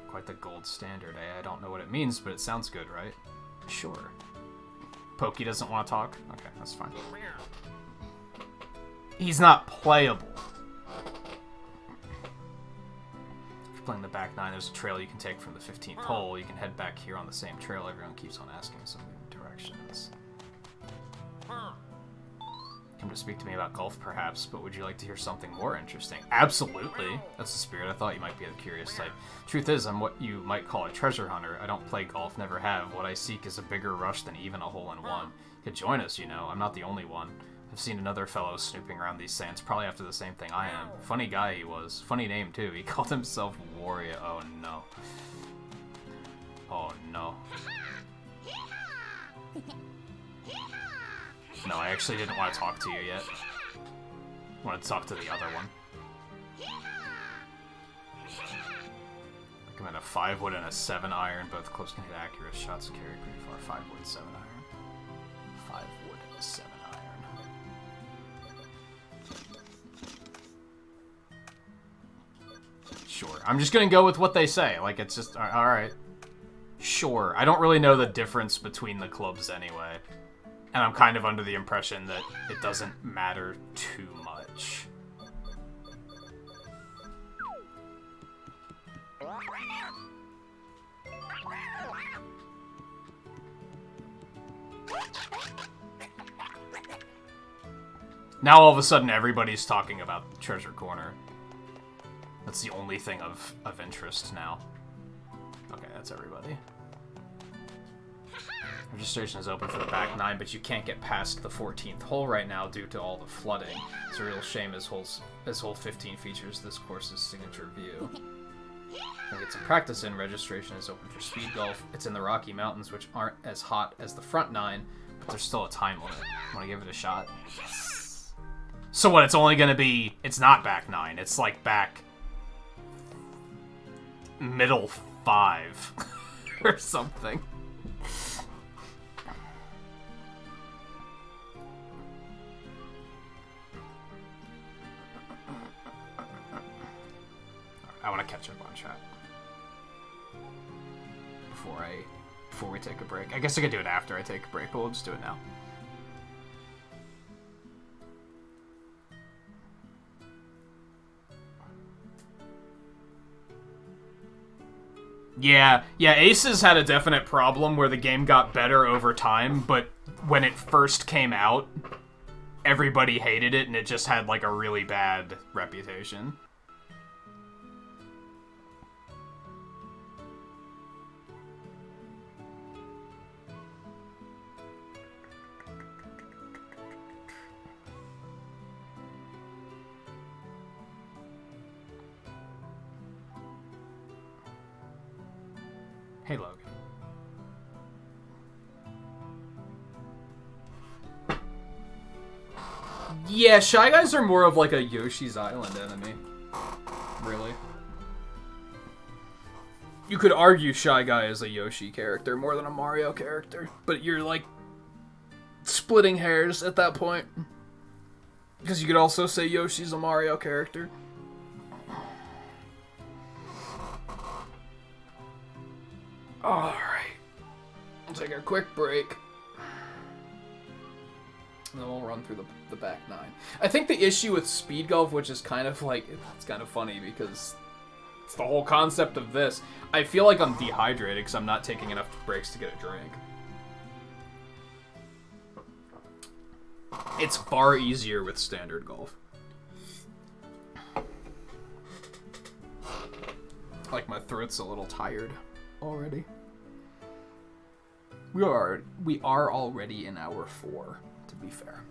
Quite the gold standard, eh? I don't know what it means, but it sounds good, right? Sure. Pokey doesn't want to talk? Okay, that's fine. He's not playable. If you're playing the back 9, there's a trail you can take from the 15th hole. You can head back here on the same trail. Everyone keeps on asking some directions. Come to speak to me about golf, perhaps, but would you like to hear something more interesting? Absolutely. That's the spirit. I thought you might be the curious type. Truth is, I'm what you might call a treasure hunter. I don't play golf, never have. What I seek is a bigger rush than even a hole-in-one. You could join us, you know. I'm not the only one. I've seen another fellow snooping around these sands, probably after the same thing I am. Funny guy he was. Funny name, too. He called himself Warrior. Oh, no. Oh, no. No, I actually didn't want to talk to you yet. I wanted to talk to the other one. I'm at a 5-wood and a 7-iron. Both clubs can hit accurate shots and carry pretty far. 5-wood, 7-iron. 5-wood and a 7-iron. Sure. I'm just gonna go with what they say. Like, it's just... Alright. Sure. I don't really know the difference between the clubs anyway. And I'm kind of under the impression that it doesn't matter too much. Now all of a sudden everybody's talking about Treasure Corner. That's the only thing of interest now. Okay, that's everybody. Registration is open for the back 9, but you can't get past the 14th hole right now due to all the flooding. It's a real shame as hole 15 features this course's signature view. To get some practice in, registration is open for speed golf. It's in the Rocky Mountains, which aren't as hot as the front 9, but there's still a time limit. Want to give it a shot? Yes. So what, it's only going to be... It's not back 9. It's like back... middle 5. Or something. I want to catch up on chat before we take a break. I guess I could do it after I take a break, but we'll just do it now. Yeah, Aces had a definite problem where the game got better over time, but when it first came out, everybody hated it and it just had like a really bad reputation. Hey, Logan. Yeah, Shy Guys are more of like a Yoshi's Island enemy. Really. You could argue Shy Guy is a Yoshi character more than a Mario character, but you're like splitting hairs at that point. Because you could also say Yoshi's a Mario character. Alright. We'll take a quick break. And then we'll run through the back 9. I think the issue with speed golf, which is kind of like... It's kind of funny because it's the whole concept of this. I feel like I'm dehydrated because I'm not taking enough breaks to get a drink. It's far easier with standard golf. Like my throat's a little tired already. We are already in hour 4, to be fair.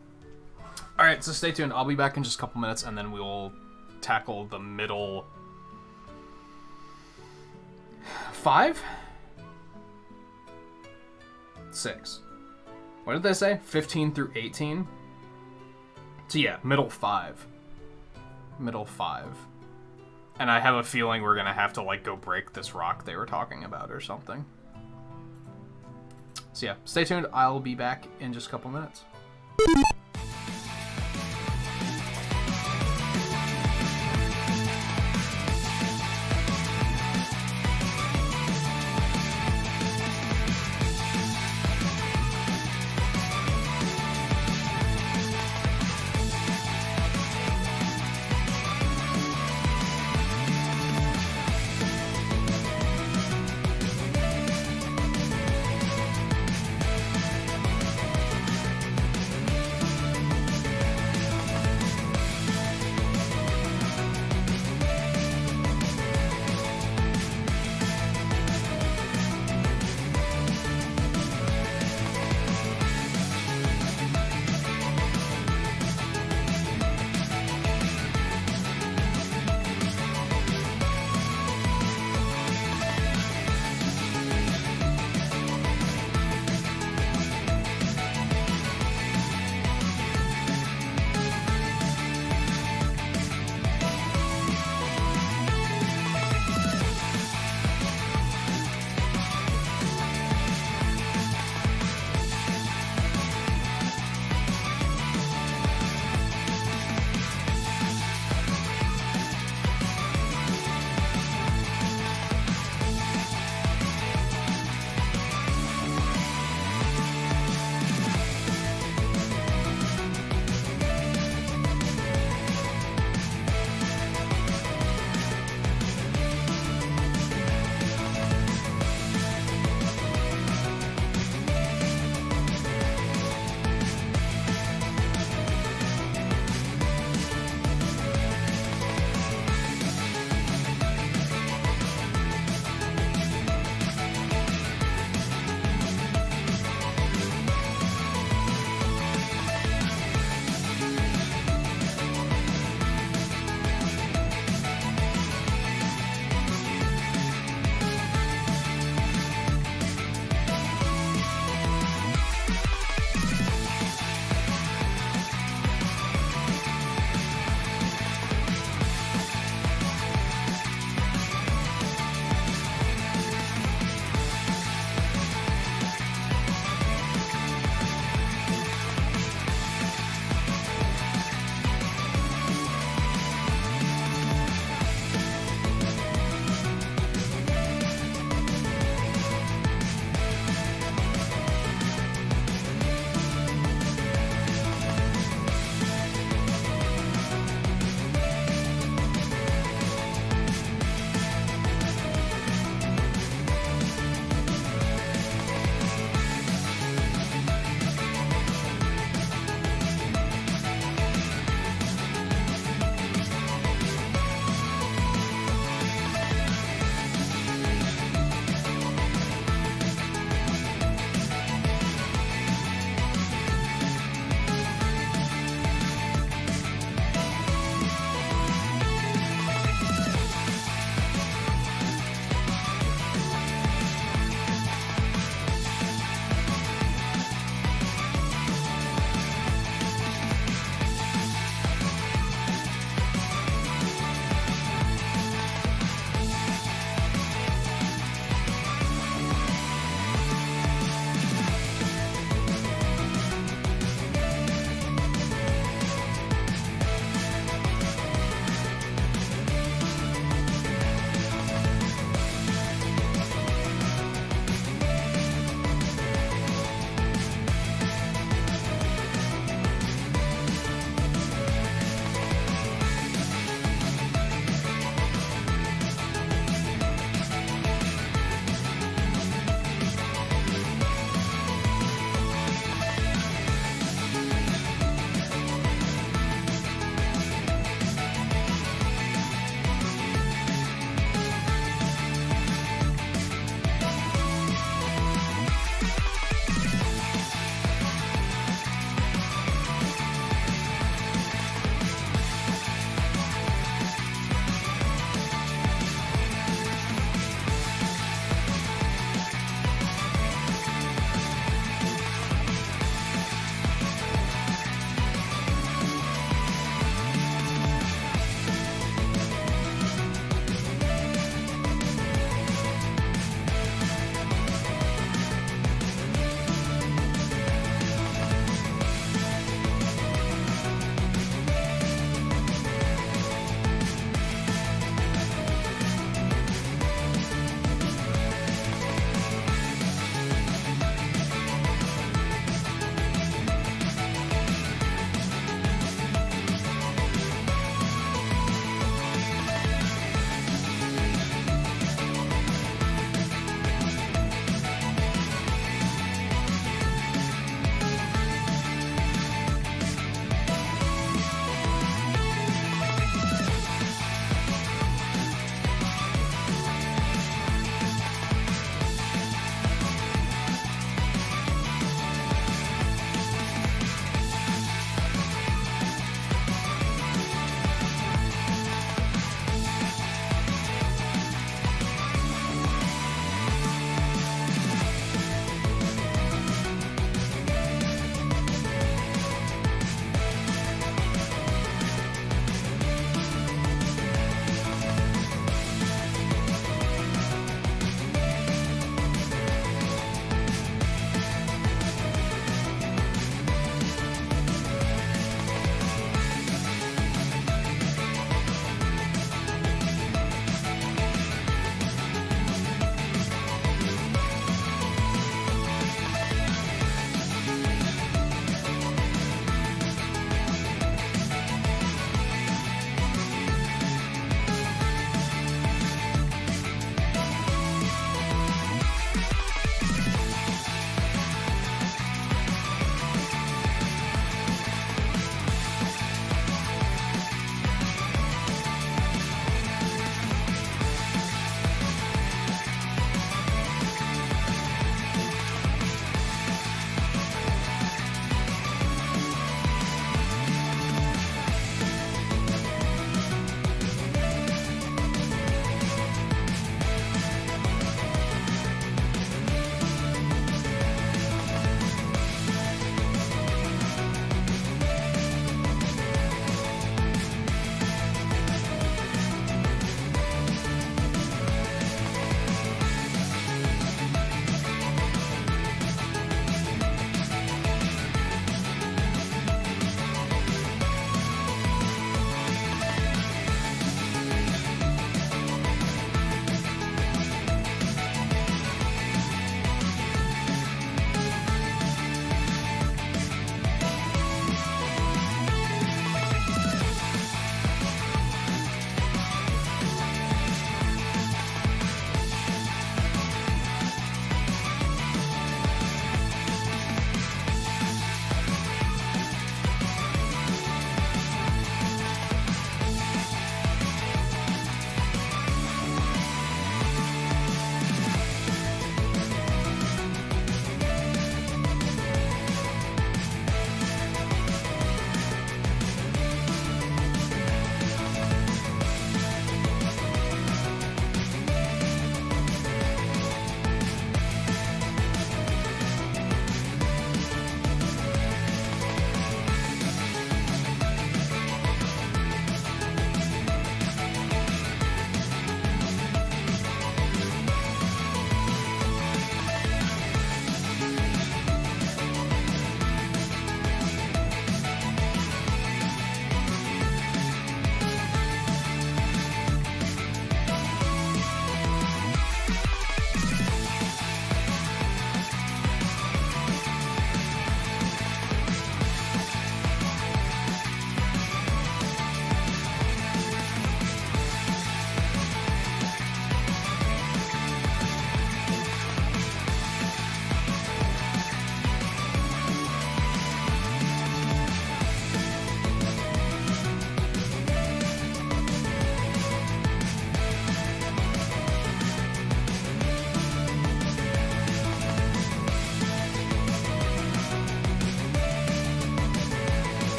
Alright, so stay tuned. I'll be back in just a couple minutes, and then we'll tackle the middle 5? 6. What did they say? 15 through 18? So yeah, middle 5. Middle 5. And I have a feeling we're gonna have to, like, go break this rock they were talking about or something. So yeah, stay tuned. I'll be back in just a couple minutes.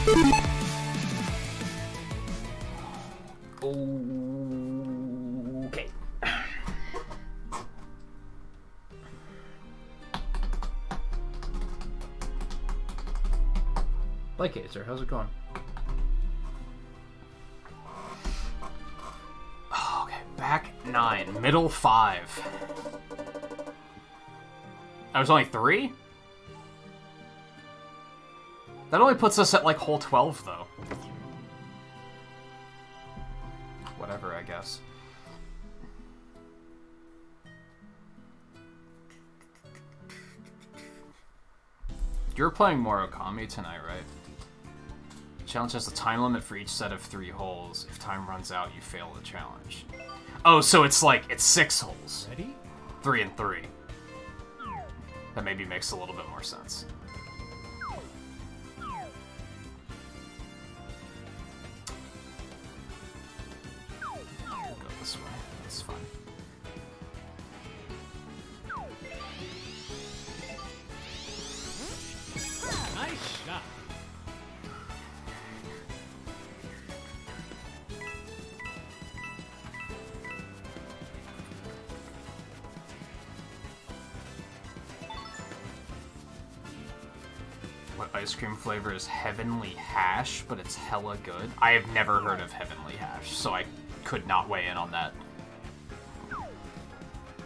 Okay. Blakeazer, how's it going? Okay, back 9, middle 5. I was only 3? That only puts us at like hole 12, though. Whatever, I guess. You're playing Murakami tonight, right? Challenge has a time limit for each set of 3 holes. If time runs out, you fail the challenge. Oh, so it's like, it's 6 holes. Ready? 3 and 3. That maybe makes a little bit more sense. We'll go this way. That's fine. Nice shot. What ice cream flavor is Heavenly Hash, but it's hella good? I have never heard of Heavenly Hash, so I could not weigh in on that.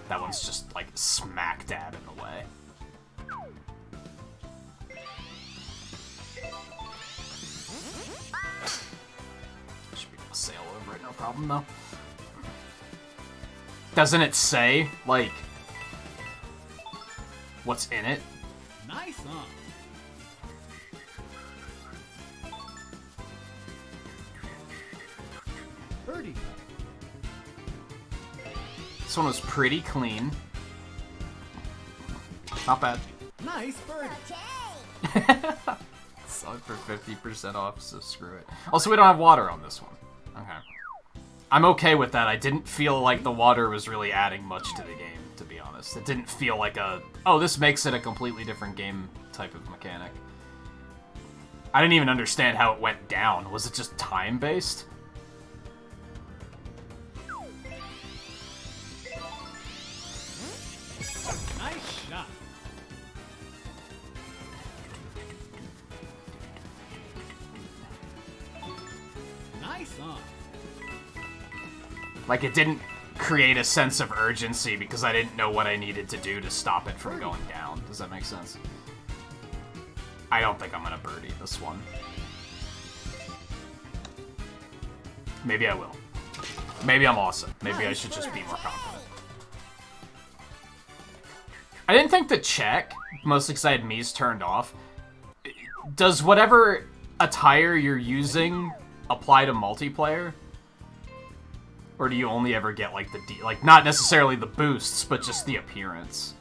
That one's just, like, smack dab in the way. Should be able to sail over it, no problem, though. Doesn't it say, like, what's in it? Nice on. Birdie. This one was pretty clean. Not bad. Nice birdie. Sell it for 50% off, so screw it. Also, we don't have water on this one. Okay. I'm okay with that. I didn't feel like the water was really adding much to the game, to be honest. It didn't feel like a, oh, this makes it a completely different game type of mechanic. I didn't even understand how it went down. Was it just time-based? Nice shot. Nice on. Like, it didn't create a sense of urgency because I didn't know what I needed to do to stop it from going down. Does that make sense? I don't think I'm gonna birdie this one. Maybe I will. Maybe I'm awesome. Maybe I should just be more confident. I didn't think to check, mostly because I had Mies turned off. Does whatever attire you're using apply to multiplayer? Or do you only ever get, like, like, not necessarily the boosts, but just the appearance?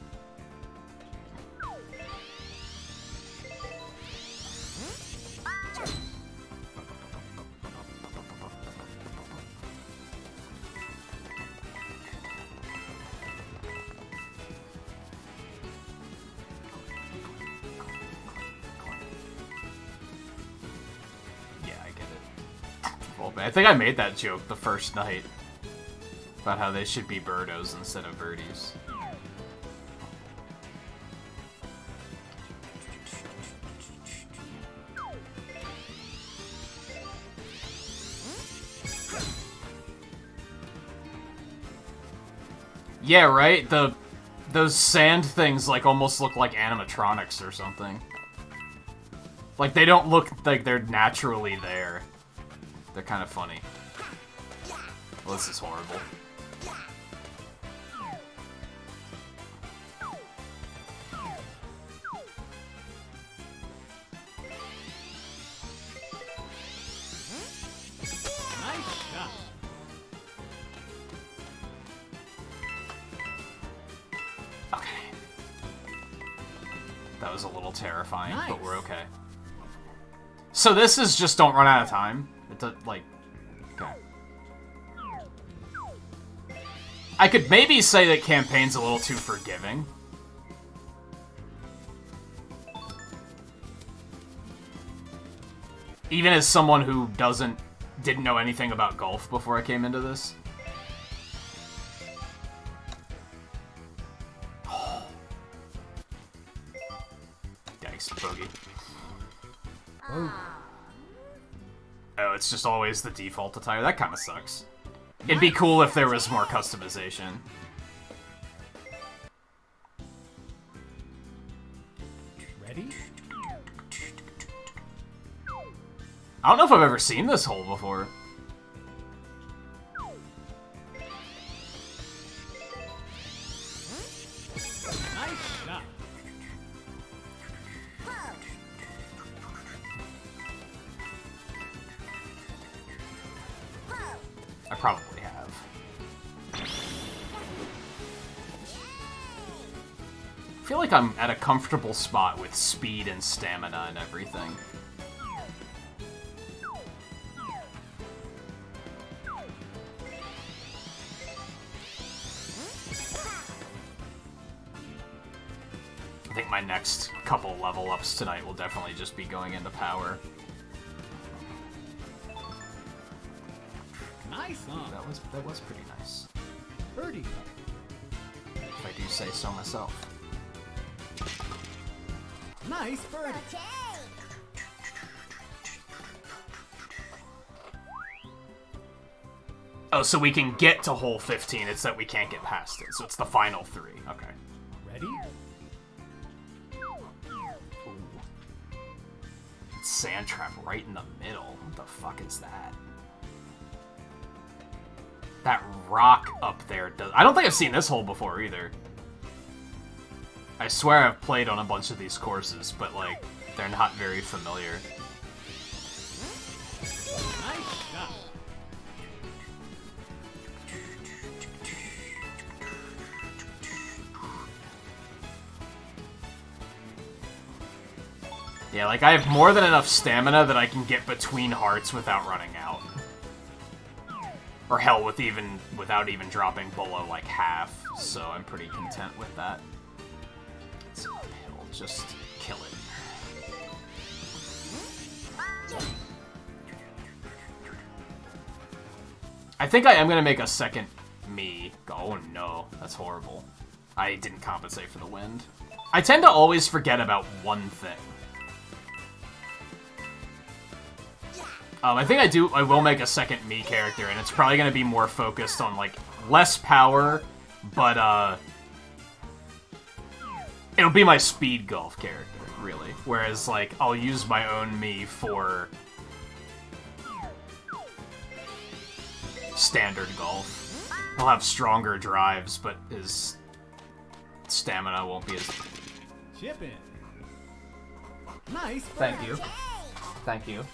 Yeah, I get it. Well, I think I made that joke the first night. About how they should be birdos instead of birdies. Yeah, right? Those sand things like almost look like animatronics or something. Like they don't look like they're naturally there. They're kind of funny. Well, this is horrible. Nice shot. Okay. That was a little terrifying, but we're okay. So this is just don't run out of time. It does, like, okay. I could maybe say that campaign's a little too forgiving. Even as someone who didn't know anything about golf before I came into this. Yikes, bogey. Oh, it's just always the default attire. That kind of sucks. It'd be cool if there was more customization. Ready? I don't know if I've ever seen this hole before. Nice shot. I probably have. I feel like I'm at a comfortable spot with speed and stamina and everything. I think my next couple level ups tonight will definitely just be going into power. Nice on. That was pretty nice. Birdie putt. If I do say so myself. Nice birdie. Oh, so we can get to hole 15, it's that we can't get past it. So it's the final 3. Okay. Ready? Sand trap right in the middle. What the fuck is that? That rock up there does... I don't think I've seen this hole before either. I swear I've played on a bunch of these courses, but, like, they're not very familiar. Nice shot. Yeah, like, I have more than enough stamina that I can get between hearts without running out. Or hell, without even dropping below, like, half. So I'm pretty content with that. It's uphill, just kill it. I think I am gonna make a second me. Oh no, that's horrible. I didn't compensate for the wind. I tend to always forget about one thing. I think I will make a second me character, and it's probably gonna be more focused on, like, less power, but, it'll be my speed golf character, really. Whereas, like, I'll use my own me for standard golf. He'll have stronger drives, but his stamina won't be as... Chip in. Nice birdie. Thank you. Thank you.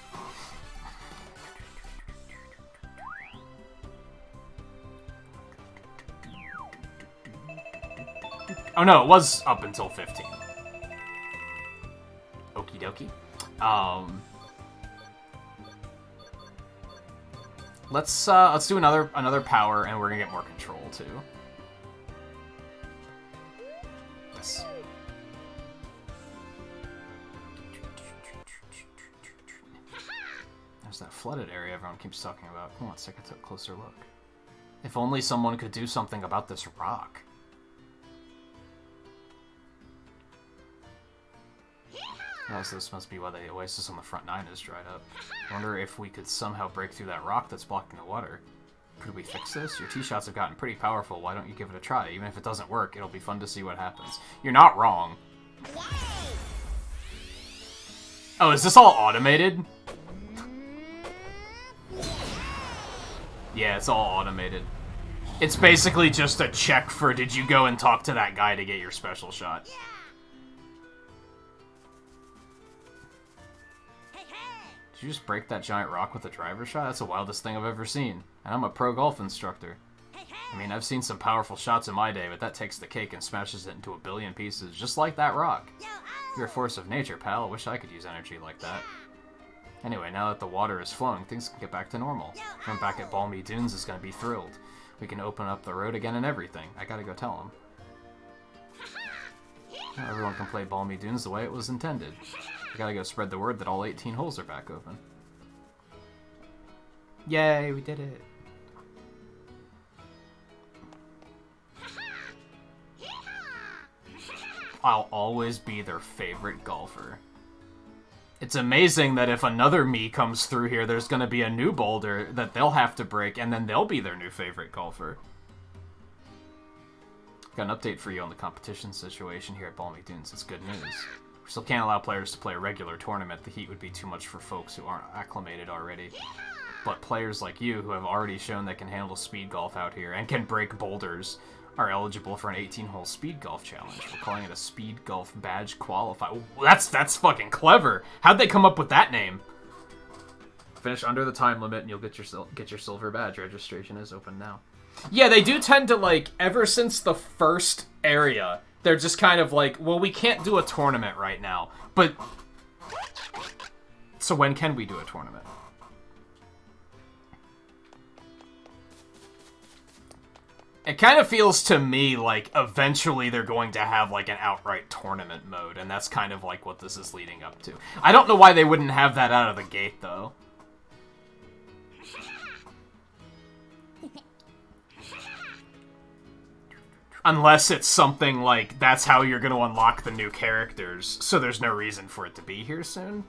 Oh no, it was up until 15. Okie dokie. Let's do another power, and we're gonna get more control too. Yes. There's that flooded area everyone keeps talking about. Come on, let's take a closer look. If only someone could do something about this rock. Oh, so this must be why the oasis on the front 9 is dried up. I wonder if we could somehow break through that rock that's blocking the water. Could we fix this? Your tee shots have gotten pretty powerful. Why don't you give it a try? Even if it doesn't work, it'll be fun to see what happens. You're not wrong. Oh, is this all automated? Yeah, it's all automated. It's basically just a check for did you go and talk to that guy to get your special shot. Did you just break that giant rock with a driver shot? That's the wildest thing I've ever seen. And I'm a pro golf instructor. I mean, I've seen some powerful shots in my day, but that takes the cake and smashes it into a billion pieces, just like that rock. You're a force of nature, pal. I wish I could use energy like that. Anyway, now that the water is flowing, things can get back to normal. Everyone back at Balmy Dunes is going to be thrilled. We can open up the road again and everything. I gotta go tell him. Now everyone can play Balmy Dunes the way it was intended. I gotta go spread the word that all 18 holes are back open. Yay, we did it. I'll always be their favorite golfer. It's amazing that if another me comes through here, there's going to be a new boulder that they'll have to break, and then they'll be their new favorite golfer. Got an update for you on the competition situation here at Balmy Dunes. It's good news. We still can't allow players to play a regular tournament. The heat would be too much for folks who aren't acclimated already. But players like you, who have already shown they can handle speed golf out here and can break boulders, are eligible for an 18-hole speed golf challenge. We're calling it a speed golf badge qualifier. Ooh, that's fucking clever. How'd they come up with that name? Finish under the time limit and you'll get your silver badge. Registration is open now. Yeah, they do tend to, like, ever since the first area, they're just kind of like, well, we can't do a tournament right now. But so when can we do a tournament? It kind of feels to me like eventually they're going to have like an outright tournament mode, and that's kind of like what this is leading up to. I don't know why they wouldn't have that out of the gate, though. Unless it's something like that's how you're going to unlock the new characters, so there's no reason for it to be here soon.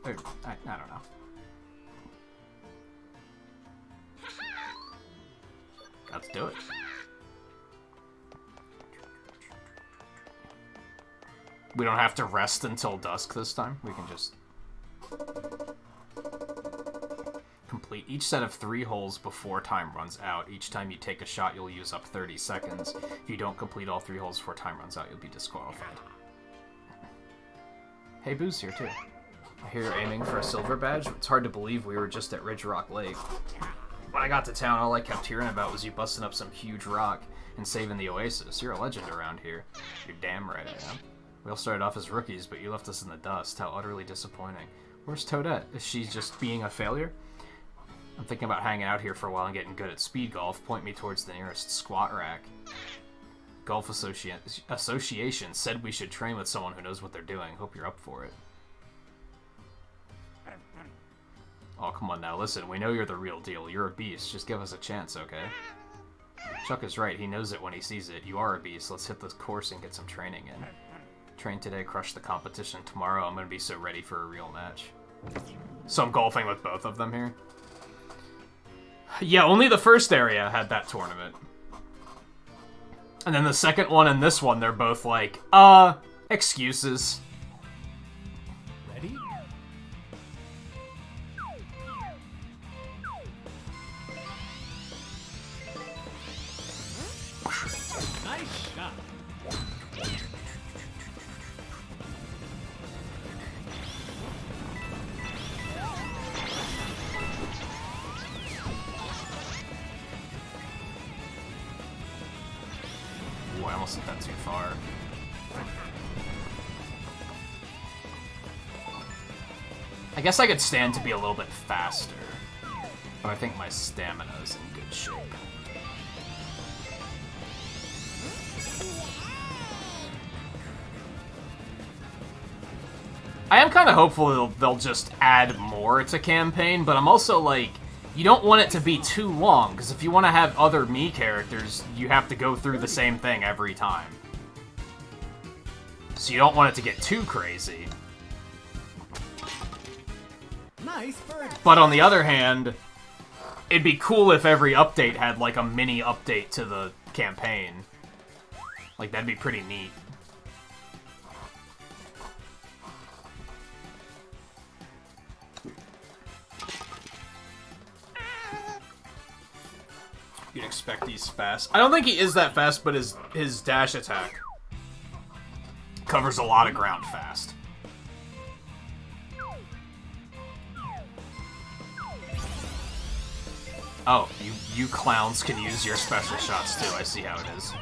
I don't know. Let's do it. We don't have to rest until dusk this time. We can just complete each set of 3 holes before time runs out. Each time you take a shot, you'll use up 30 seconds. If you don't complete all 3 holes before time runs out, you'll be disqualified. Hey, Boo's here too. I hear you're aiming for a silver badge. It's hard to believe we were just at Ridge Rock Lake. When I got to town, all I kept hearing about was you busting up some huge rock and saving the oasis. You're a legend around here. You're damn right I am. We all started off as rookies, but you left us in the dust. How utterly disappointing. Where's Toadette? Is she just being a failure? I'm thinking about hanging out here for a while and getting good at speed golf. Point me towards the nearest squat rack. Golf Association said we should train with someone who knows what they're doing. Hope you're up for it. Oh, come on now. Listen, we know you're the real deal. You're a beast. Just give us a chance, okay? Chuck is right. He knows it when he sees it. You are a beast. Let's hit this course and get some training in. Train today, crush the competition. Tomorrow, I'm going to be so ready for a real match. So I'm golfing with both of them here? Yeah, only the first area had that tournament. And then the second one and this one, they're both like, excuses. Ready? Nice shot. Ooh, I almost hit that too far. I guess I could stand to be a little bit faster, but I think my stamina is in good shape. I am kind of hopeful they'll just add more to campaign, but I'm also like, you don't want it to be too long, because if you want to have other me characters, you have to go through the same thing every time. So you don't want it to get too crazy. Nice birdie. But on the other hand, it'd be cool if every update had like a mini update to the campaign. Like, that'd be pretty neat. You'd expect he's fast. I don't think he is that fast, but his dash attack covers a lot of ground fast. Oh, you clowns can use your special shots too. I see how it is.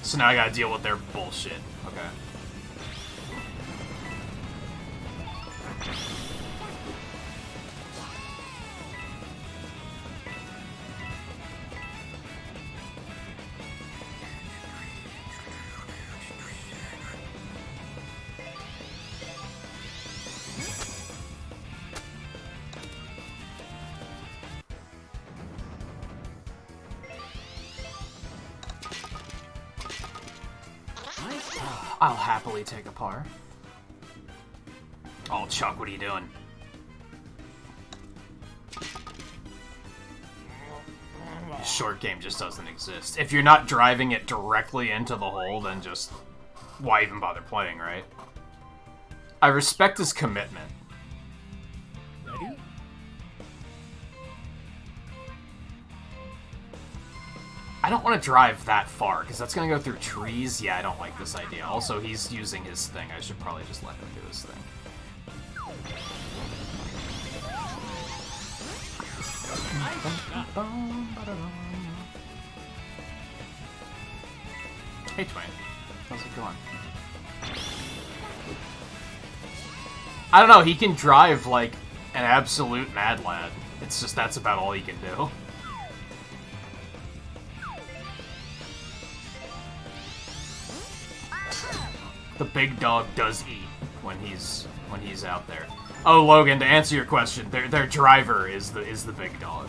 So now I gotta deal with their bullshit. Okay. I'll happily take a par. Oh, Chuck, what are you doing? Short game just doesn't exist. If you're not driving it directly into the hole, then just... why even bother playing, right? I respect his commitment. Ready? I don't want to drive that far, because that's going to go through trees. Yeah, I don't like this idea. Also, he's using his thing. I should probably just let him do his thing. Hey, Twain. How's it going? I don't know, he can drive like an absolute mad lad. It's just that's about all he can do. The big dog does eat when he's out there. Oh, Logan, to answer your question, their driver is the big dog.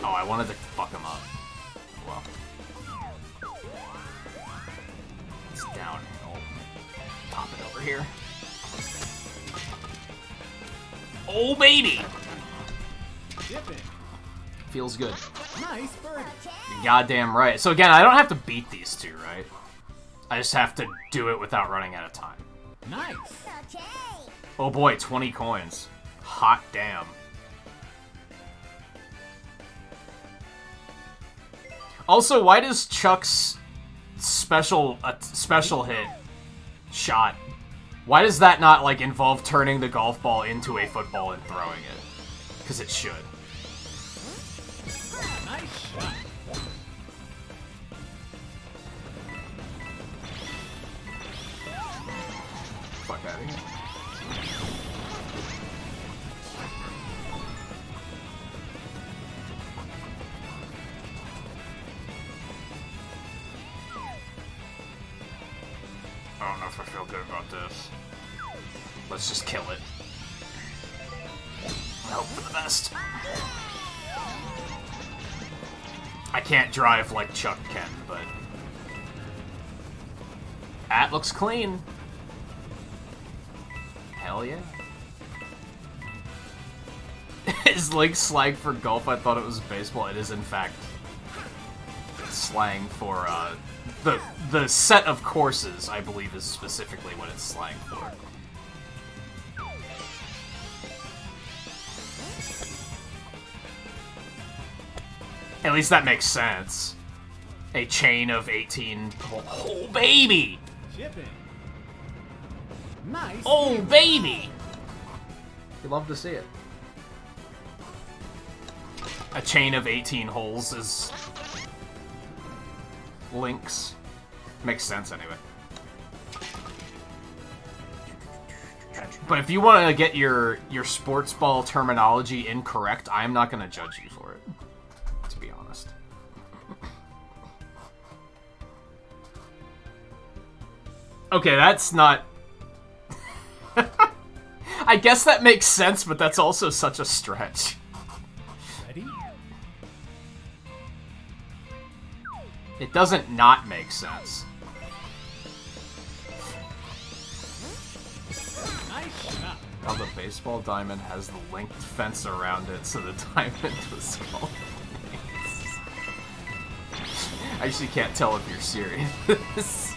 Oh, I wanted to fuck him up. Well. It's downhill. Pop it over here. Oh, baby! Dip it. Feels good. Nice birdie. You're goddamn right. So again, I don't have to beat these two, right? I just have to do it without running out of time. Nice. Okay. Oh boy, 20 coins. Hot damn. Also, why does Chuck's special hit shot, why does that not like involve turning the golf ball into a football and throwing it? Because it should. Nice shot. Fuck out of here. I don't know if I feel good about this. Let's just kill it. I hope for the best. I can't drive like Chuck can, but... That looks clean. Hell yeah. Is Link slang for golf? I thought it was baseball. It is, in fact, slang for, the set of courses, I believe, is specifically what it's slang for. At least that makes sense. A chain of 18... Oh, baby! Chip in. Nice. Oh, baby! You love to see it. A chain of 18 holes is... Links. Makes sense, anyway. But if you want to get your sports ball terminology incorrect, I'm not going to judge you for it. To be honest. Okay, that's not... I guess that makes sense, but that's also such a stretch. Ready? It doesn't not make sense. Nice shot. How the baseball diamond has the linked fence around it, so the diamond was called. I actually can't tell if you're serious.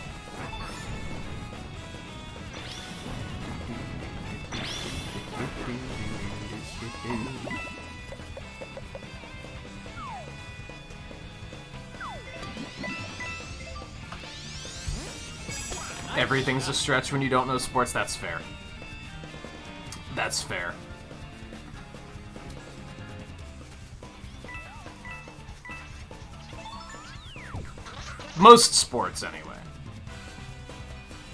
Everything's a stretch when you don't know sports. That's fair. That's fair. Most sports, anyway.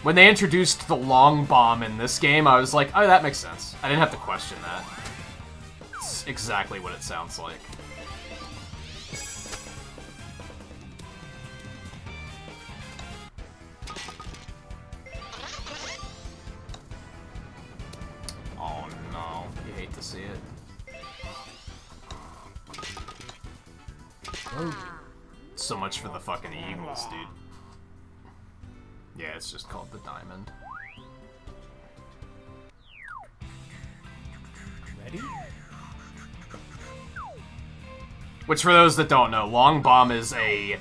When they introduced the long bomb in this game, I was like, oh, that makes sense. I didn't have to question that. It's exactly what it sounds like. Oh no, you hate to see So much for the fucking Eagles, dude. Yeah, it's just called the Diamond. Ready? Which, for those that don't know, long bomb is a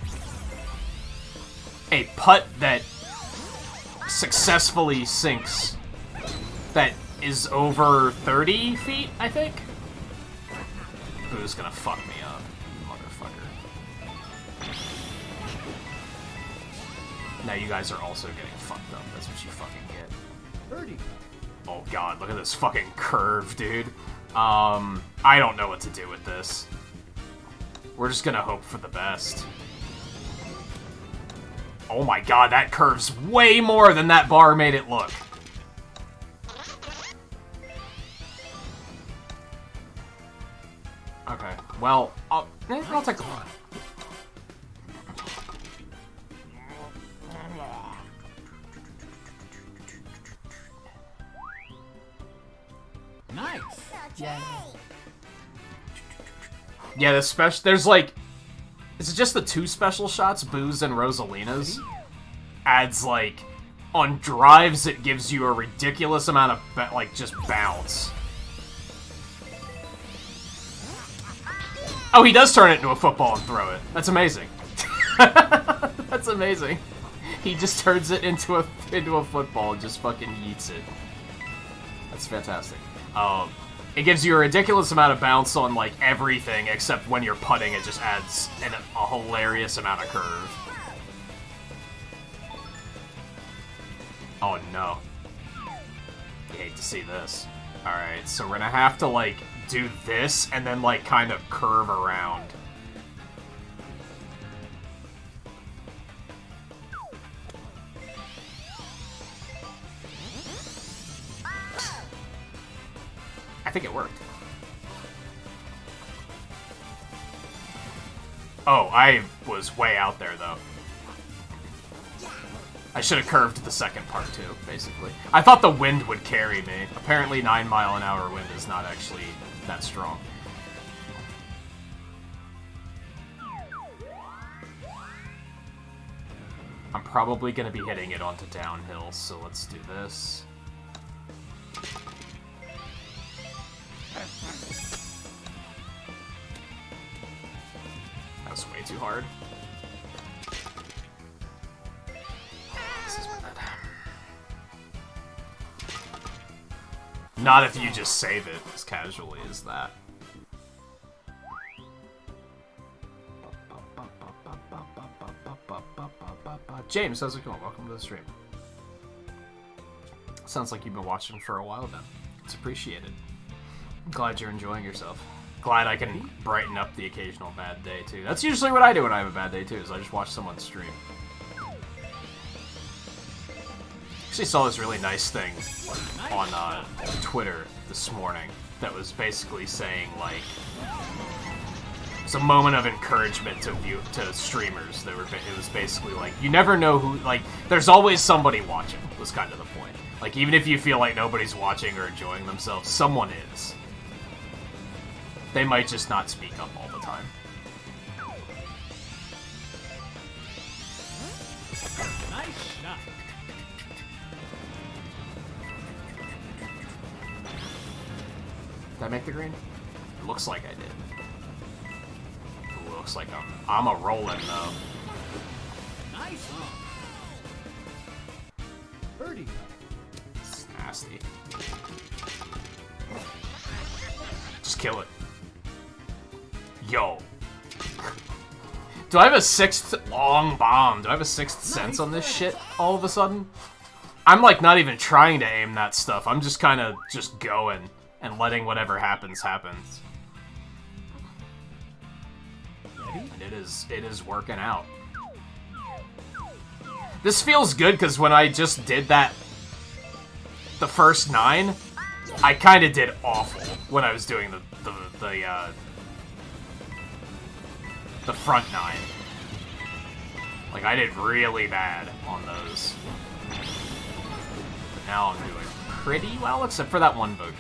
putt that successfully sinks that is over 30 feet, I think. Who's gonna fuck me up, motherfucker? Now you guys are also getting fucked up. That's what you fucking get. Birdie. Oh god, look at this fucking curve, dude. I don't know what to do with this. We're just gonna hope for the best. Oh my god, that curve's way more than that bar made it look. Okay, well, I'll take a look. Nice. Yeah, there's like, is it just the two special shots, Boo's and Rosalina's? Adds like, on drives it gives you a ridiculous amount of, like, just bounce. Oh, he does turn it into a football and throw it. That's amazing. That's amazing. He just turns it into a football and just fucking yeets it. That's fantastic. It gives you a ridiculous amount of bounce on, like, everything, except when you're putting, it just adds a hilarious amount of curve. Oh, no. You hate to see this. Alright, so we're gonna have to, like, do this, and then, like, kind of curve around. I think it worked. Oh, I was way out there, though. I should have curved the second part, too, basically. I thought the wind would carry me. Apparently 9-mile-an-hour wind is not actually that strong. I'm probably going to be hitting it onto downhill, so let's do this. That was way too hard. This is bad. Not if you just save it as casually as that. James, how's it going? Welcome to the stream. Sounds like you've been watching for a while then. It's appreciated. I'm glad you're enjoying yourself. Glad I can brighten up the occasional bad day, too. That's usually what I do when I have a bad day, too, is I just watch someone stream. Actually saw this really nice thing on Twitter this morning that was basically saying, like, it's a moment of encouragement to streamers. It was basically like, you never know who, like, there's always somebody watching, was kind of the point. Like, even if you feel like nobody's watching or enjoying themselves, someone is. They might just not speak up all the time. Nice shot. Did I make the green? It looks like I did. It looks like I'm a rolling though. Nice. Birdie. It's nasty. Just kill it. Yo. Do I have a sixth long bomb? Do I have a sixth sense on this shit all of a sudden? I'm like not even trying to aim that stuff. I'm just kind of just going and letting whatever happens happens. Ready? And it is working out. This feels good because when I just did that the first 9, I kind of did awful when I was doing the front 9. Like, I did really bad on those. But now I'm doing pretty well, except for that one bogey.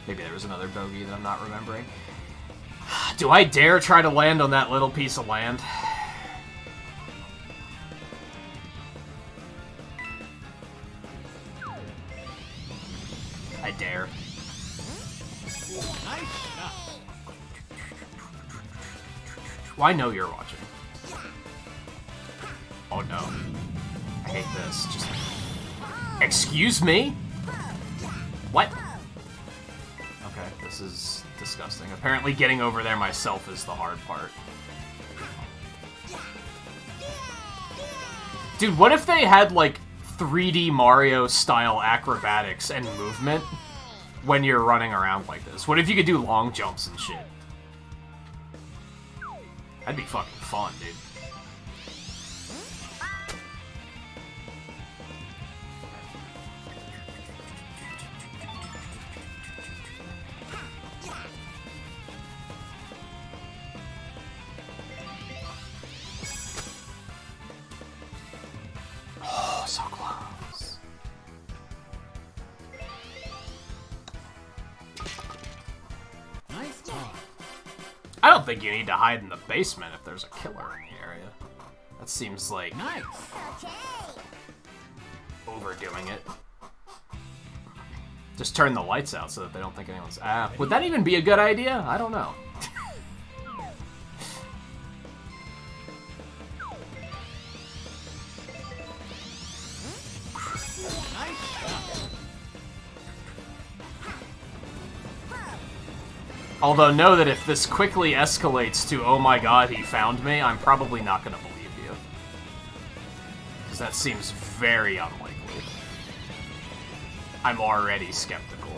Maybe there was another bogey that I'm not remembering. Do I dare try to land on that little piece of land? I dare. Nice shot. Well, I know you're watching. Oh no. I hate this. Just... Excuse me? What? Okay, this is disgusting. Apparently getting over there myself is the hard part. Dude, what if they had, like, 3D Mario-style acrobatics and movement when you're running around like this? What if you could do long jumps and shit? That'd be fucking fun, dude. Oh, so close. Nice ball. I don't think you need to hide in the basement if there's a killer in the area. That seems like Nice. overdoing it. Just turn the lights out so that they don't think anyone's... would that even be a good idea? I don't know. Nice shot. Although know that if this quickly escalates to, oh my god, he found me, I'm probably not going to believe you. Because that seems very unlikely. I'm already skeptical.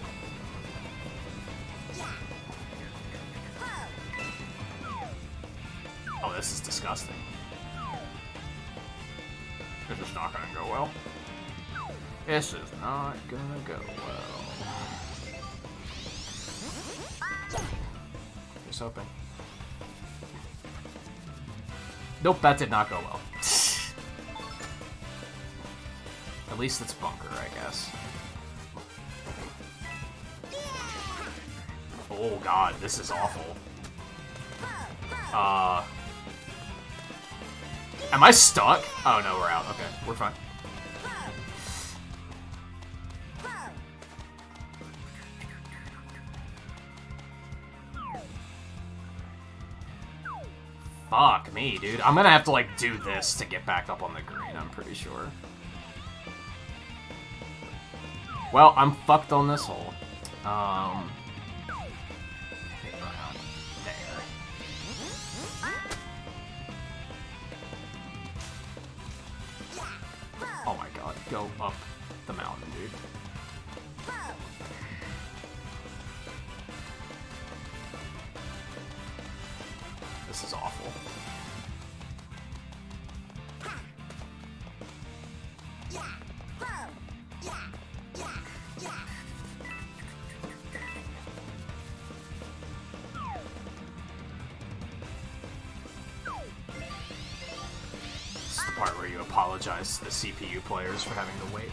Oh, this is disgusting. This is not going to go well. This is not going to go well. Here's hoping. Nope, that did not go well. At least it's bunker, I guess. Oh god, this is awful. Am I stuck? Oh no, we're out. Okay, we're fine. Fuck me, dude. I'm gonna have to, like, do this to get back up on the green, I'm pretty sure. Well, I'm fucked on this hole. Around there. Oh my god, go up the mountain, dude. This is awful. This is the part where you apologize to the CPU players for having to wait.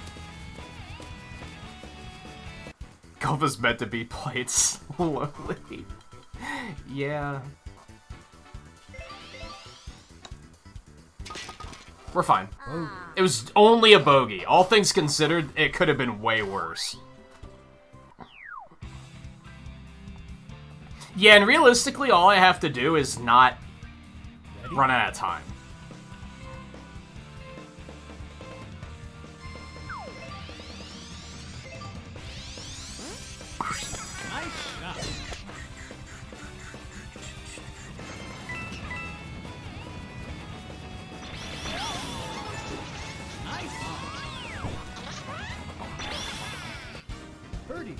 Golf is meant to be played slowly. Yeah. We're fine. It was only a bogey. All things considered, it could have been way worse. Yeah, and realistically, all I have to do is not run out of time. Nice shot. Nice. Birdie.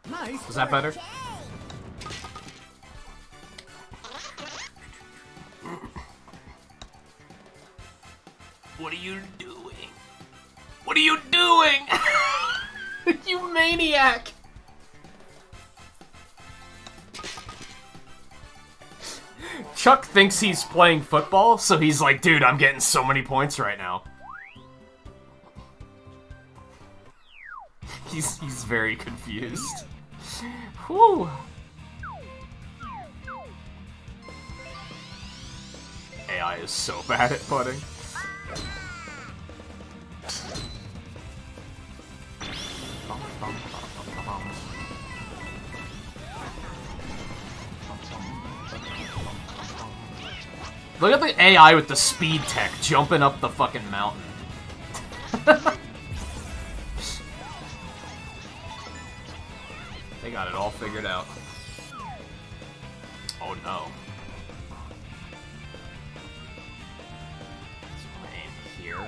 Nice. Was that better? What are you doing? What are you doing? You maniac! Chuck thinks he's playing football, so he's like, dude, I'm getting so many points right now. He's very confused. Whew. AI is so bad at putting. Look at the AI with the speed tech jumping up the fucking mountain. They got it all figured out. Oh no. Let's aim here.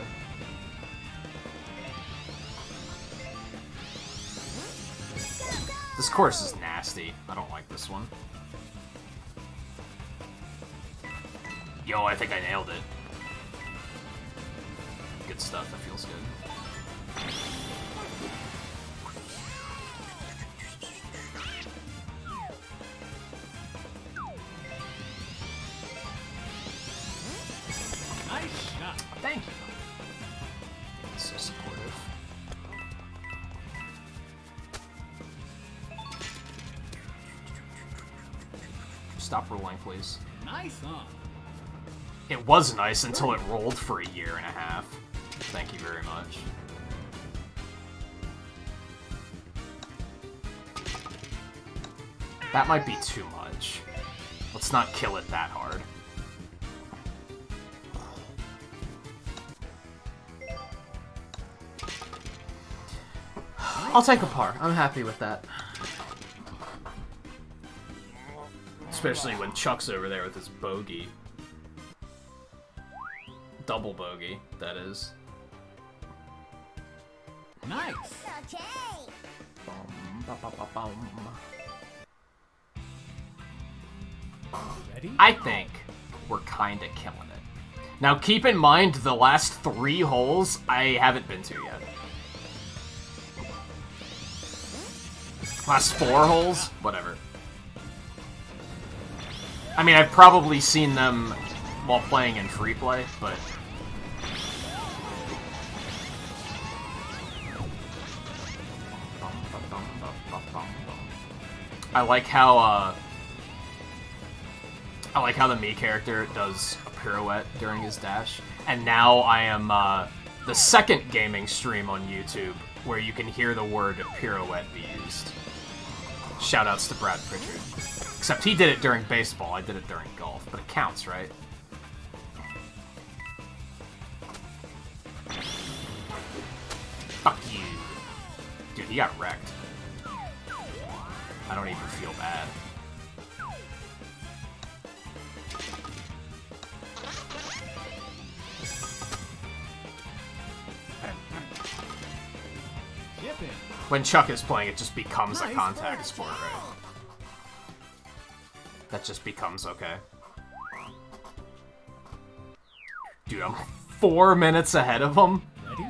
This course is nasty. I don't like this one. Yo, I think I nailed it. Good stuff, that feels good. Nice shot. Thank you. So supportive. Stop rolling, please. Nice on. It was nice until it rolled for a year and a half. Thank you very much. That might be too much. Let's not kill it that hard. I'll take a par. I'm happy with that. Especially when Chuck's over there with his bogey. Double bogey, that is. Nice. Okay. Ready? I think we're kinda killing it. Now keep in mind the last 3 holes I haven't been to yet. Last 4 holes? Whatever. I mean, I've probably seen them while playing in free play, but... I like how the Mii character does a pirouette during his dash, and now I am the second gaming stream on YouTube where you can hear the word pirouette be used. Shoutouts to Brad Pritchard. Except he did it during baseball, I did it during golf, but it counts, right? Fuck you. Dude, he got wrecked. I don't even feel bad. Chip in. When Chuck is playing, it just becomes a contact sport, right? That just becomes okay. Dude, I'm 4 minutes ahead of him. Ready?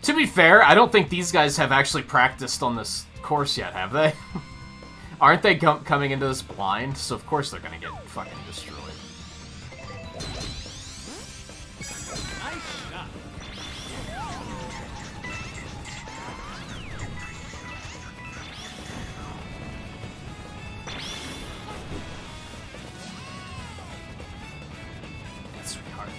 To be fair, I don't think these guys have actually practiced on this course yet, have they? Aren't they coming into this blind? So of course they're gonna get fucking destroyed. Nice shot. That's really hard.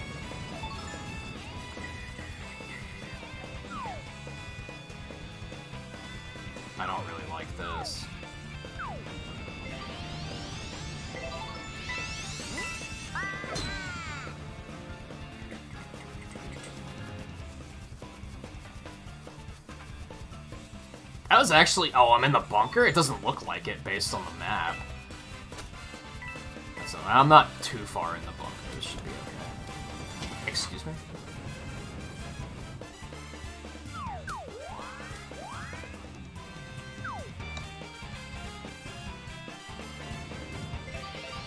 I don't really like this. That was actually... Oh, I'm in the bunker? It doesn't look like it based on the map. So I'm not too far in the bunker. This should be okay. Excuse me?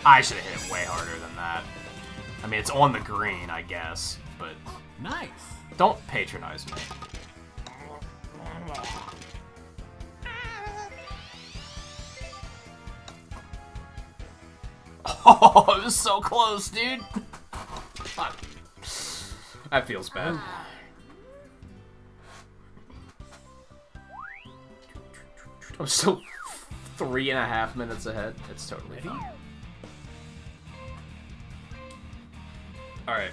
I should have hit it way harder than that. I mean, it's on the green, I guess, but Nice. don't patronize me. Oh, it was so close, dude. Fuck. That feels bad. I'm still 3.5 minutes ahead. It's totally fine. Alright.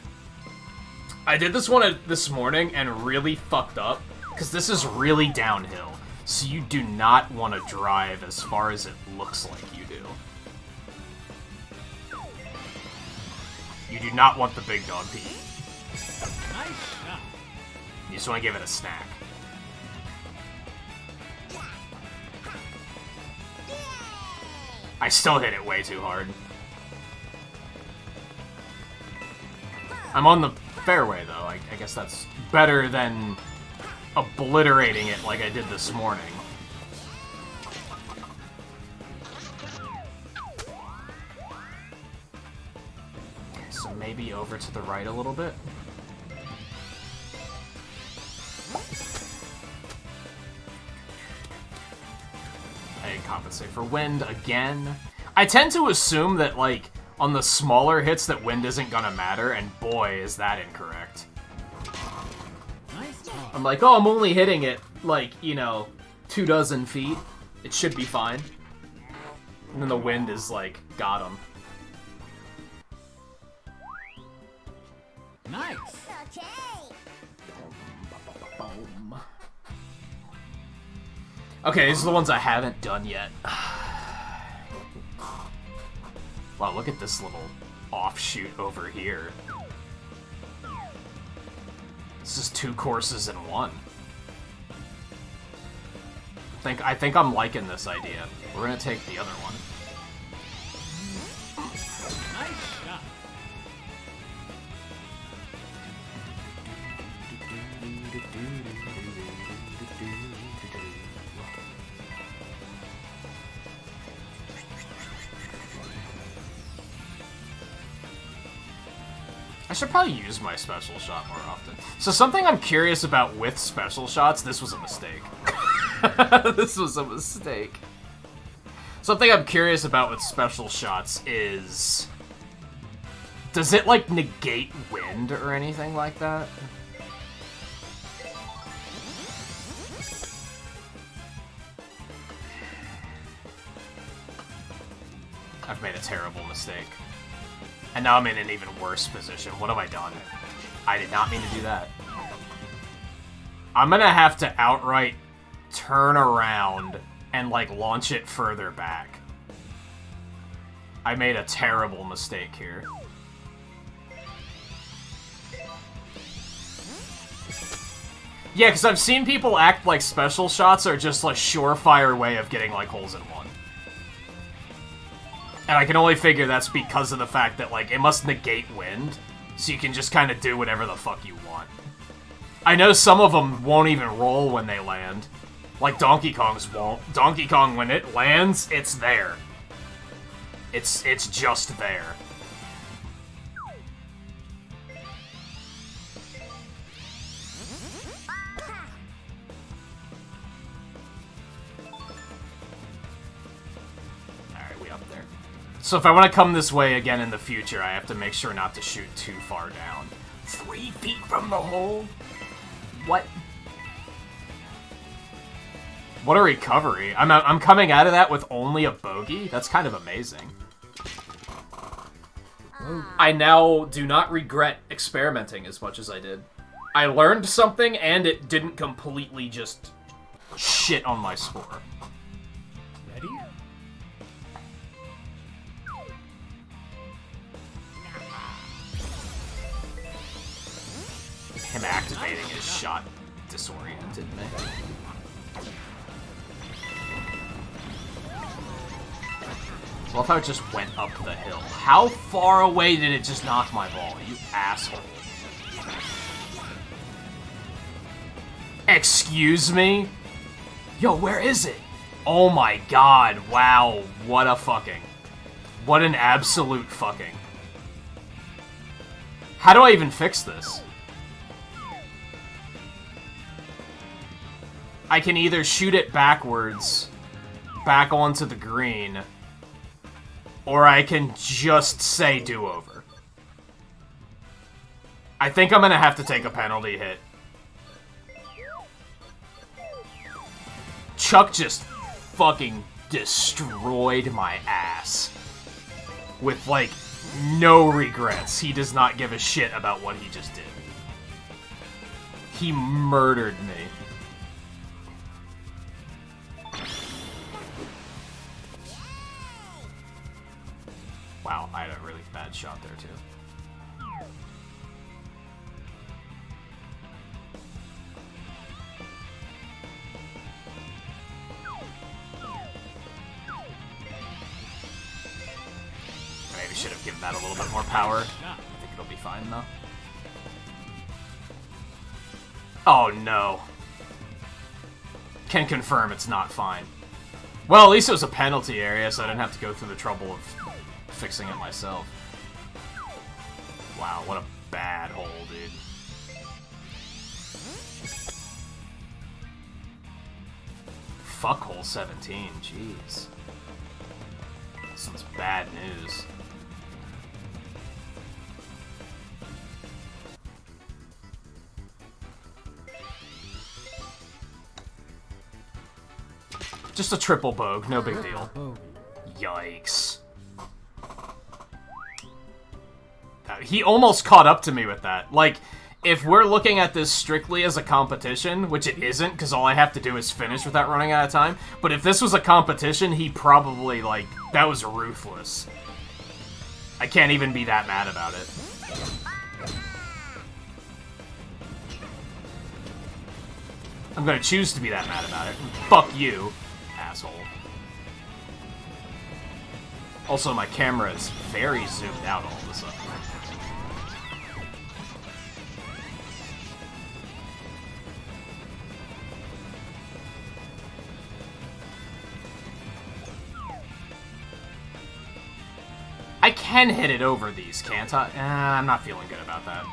I did this one this morning and really fucked up, because this is really downhill. So you do not want to drive as far as it looks like you do. You do not want the big dog pee. Nice shot. You just want to give it a snack. I still hit it way too hard. I'm on the fairway, though. I guess that's better than obliterating it like I did this morning. Okay, so maybe over to the right a little bit. I didn't compensate for wind again. I tend to assume that, like, on the smaller hits that wind isn't gonna matter, and boy, is that incorrect. Nice ball. I'm like, oh, I'm only hitting it, like, you know, 24 feet. It should be fine. And then the wind is like, got him. Nice. Okay. Okay, these are the ones I haven't done yet. Wow, look at this little offshoot over here. This is 2 courses in 1. I think I'm liking this idea. We're gonna take the other one. Nice shot. I should probably use my special shot more often. So something I'm curious about with special shots, this was a mistake. This was a mistake. Something I'm curious about with special shots is... does it, like, negate wind or anything like that? I've made a terrible mistake. And now I'm in an even worse position. What have I done? I did not mean to do that. I'm gonna have to outright turn around and, like, launch it further back. I made a terrible mistake here. Yeah, because I've seen people act like special shots are just a surefire way of getting, like, holes in one. And I can only figure that's because of the fact that, like, it must negate wind, so you can just kind of do whatever the fuck you want. I know some of them won't even roll when they land. Like Donkey Kong's won't. Donkey Kong, when it lands, it's there. It's just there. Alright, we up there. So if I want to come this way again in the future, I have to make sure not to shoot too far down. 3 feet from the hole? What? What a recovery. I'm coming out of that with only a bogey? That's kind of amazing. I now do not regret experimenting as much as I did. I learned something, and it didn't completely just shit on my score. Ready? Him activating his shot disoriented me. Well, if I just went up the hill. How far away did it just knock my ball, you asshole? Excuse me? Yo, where is it? Oh my god, wow, what a fucking. What an absolute fucking. How do I even fix this? I can either shoot it backwards, back onto the green, or I can just say do-over. I think I'm gonna have to take a penalty hit. Chuck just fucking destroyed my ass. With, like, no regrets. He does not give a shit about what he just did. He murdered me. Wow, I had a really bad shot there, too. Maybe should have given that a little bit more power. I think it'll be fine, though. Oh, no. Can confirm it's not fine. Well, at least it was a penalty area, so I didn't have to go through the trouble of fixing it myself. Wow, what a bad hole, dude. Fuck hole 17, jeez. This one's bad news. Just a triple bogue, no big deal. Yikes. He almost caught up to me with that. Like, if we're looking at this strictly as a competition, which it isn't, because all I have to do is finish without running out of time, but if this was a competition, he probably, like, that was ruthless. I can't even be that mad about it. I'm gonna choose to be that mad about it. Fuck you, asshole. Also, my camera is very zoomed out all of a sudden. I can hit it over these, can't I? I'm not feeling good about that.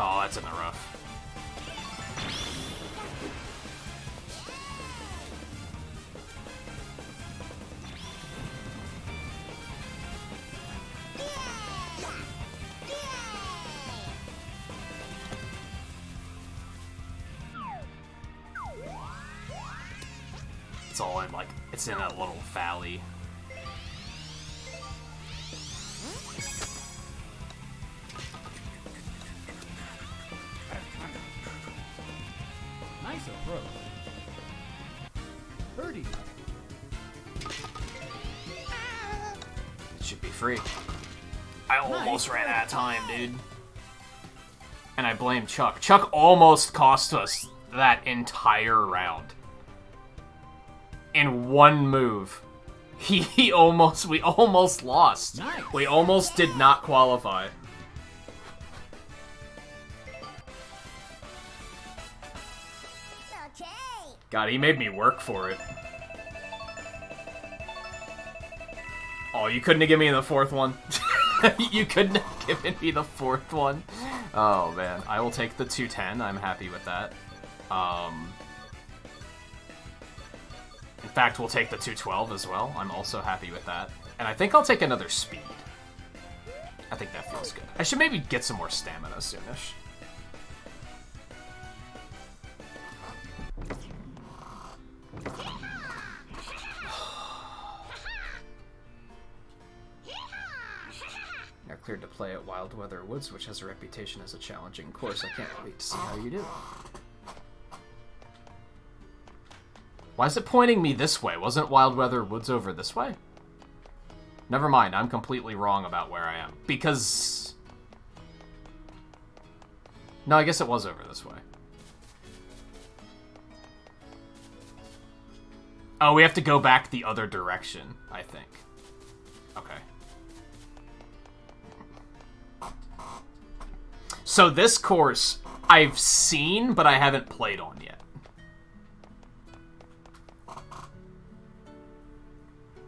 Oh, that's in the rough. It's all in, like, it's in a little valley. Nice approach. Birdie. It should be free. I almost ran out of time, dude. And I blame Chuck. Chuck almost cost us that entire round. In one move. We almost lost. Nice. We almost did not qualify. Okay. God, he made me work for it. Oh, you couldn't have given me the fourth one? You couldn't have given me the fourth one? Oh, man. I will take the 210. I'm happy with that. In fact, we'll take the 212 as well. I'm also happy with that. And I think I'll take another speed. I think that feels good. I should maybe get some more stamina soonish. You're cleared to play at Wild Weather Woods, which has a reputation as a challenging course. I can't wait to see how you do. Why is it pointing me this way? Wasn't Wild Weather Woods over this way? Never mind, I'm completely wrong about where I am. Because... no, I guess it was over this way. Oh, we have to go back the other direction, I think. Okay. So this course, I've seen, but I haven't played on yet.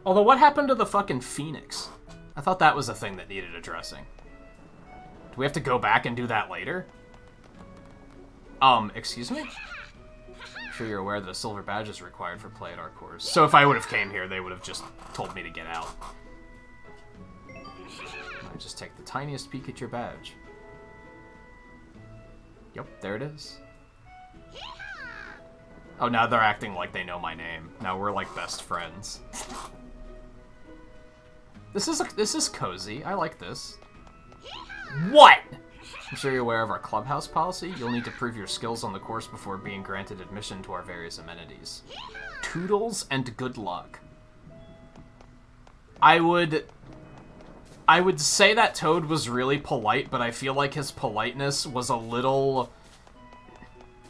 Although, what happened to the fucking Phoenix? I thought that was a thing that needed addressing. Do we have to go back and do that later? Excuse me? I'm sure you're aware that a silver badge is required for play at our course. So if I would have came here, they would have just told me to get out. I just take the tiniest peek at your badge. Yep, there it is. Oh, now they're acting like they know my name. Now we're like best friends. This is cozy. I like this. What? I'm sure you're aware of our clubhouse policy. You'll need to prove your skills on the course before being granted admission to our various amenities. Toodles and good luck. I would say that Toad was really polite, but I feel like his politeness was a little...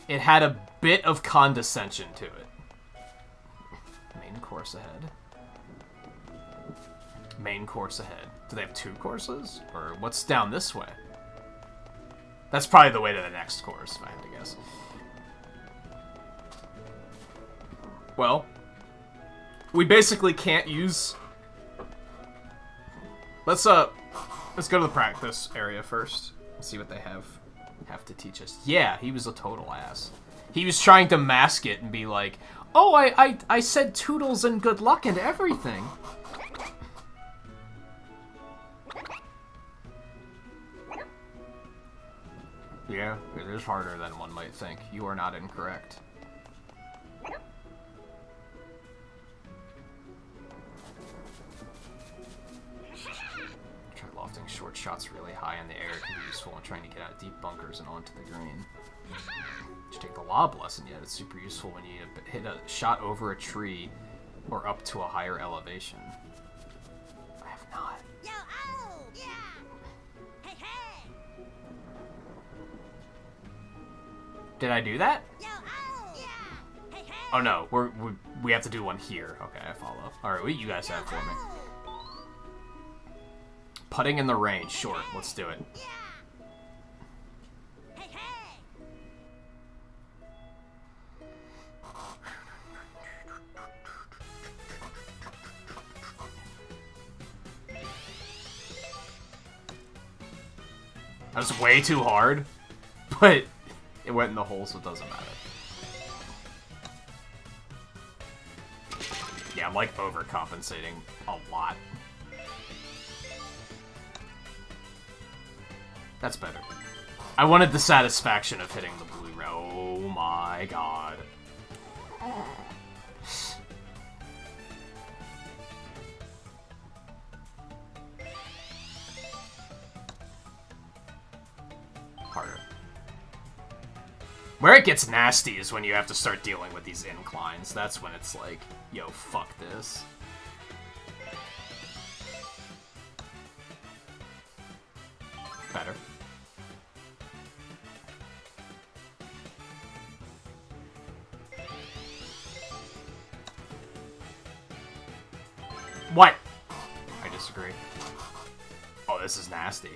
It had a bit of condescension to it. Main course ahead. Main course ahead. Do they have 2 courses? Or what's down this way? That's probably the way to the next course, if I had to guess. Well, we basically can't use... Let's go to the practice area first. See what they have to teach us. Yeah, he was a total ass. He was trying to mask it and be like, oh, I said toodles and good luck and everything. Yeah, it is harder than one might think. You are not incorrect. Try lofting short shots really high in the air. It can be useful when trying to get out of deep bunkers and onto the green. You take the lob lesson yet. It's super useful when you hit a shot over a tree or up to a higher elevation. I have not. Yo, oh, yeah. Hey, hey. Did I do that? Yo, oh, yeah. Hey, hey. Oh no, we have to do one here. Okay, I follow. Alright, what do you guys have for me? Putting in the range, sure, let's do it. Yeah. Hey, hey. That was way too hard, but it went in the hole, so it doesn't matter. Yeah, I'm like overcompensating a lot. That's better. I wanted the satisfaction of hitting the blue rail. Oh my god. Harder. Where it gets nasty is when you have to start dealing with these inclines. That's when it's like, yo, fuck this. Better. What? I disagree. Oh, this is nasty.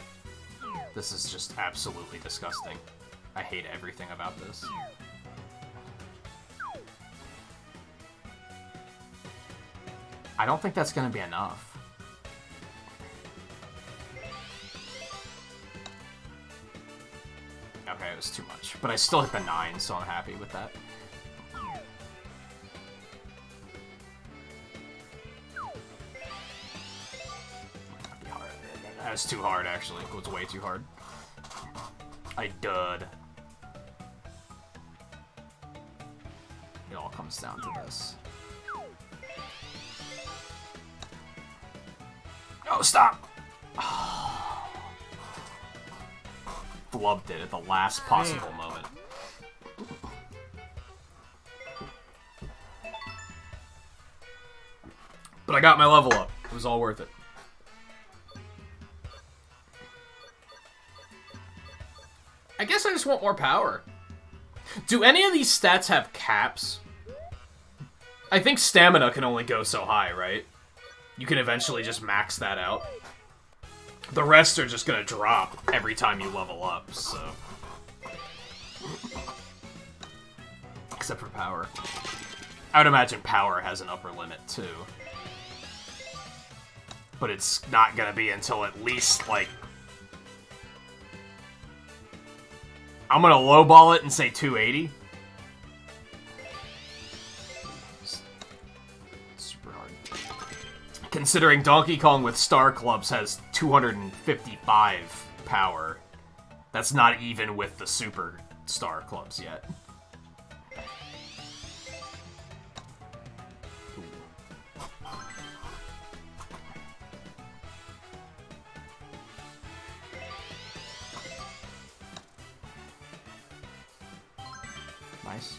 This is just absolutely disgusting. I hate everything about this. I don't think that's gonna be enough. Okay, it was too much. But I still hit the 9, so I'm happy with that. That'd be hard. That was too hard, actually. It was way too hard. I dud. It all comes down to this. Oh, stop! Flubbed it at the last possible moment. But I got my level up. It was all worth it. I guess I just want more power. Do any of these stats have caps? I think stamina can only go so high, right? You can eventually just max that out. The rest are just gonna drop every time you level up, so... Except for power. I would imagine power has an upper limit, too. but it's not gonna be until at least, like... I'm gonna lowball it and say 280. Super hard. Considering Donkey Kong with Star Clubs has 255 power, that's not even with the Super Star Clubs yet. Nice.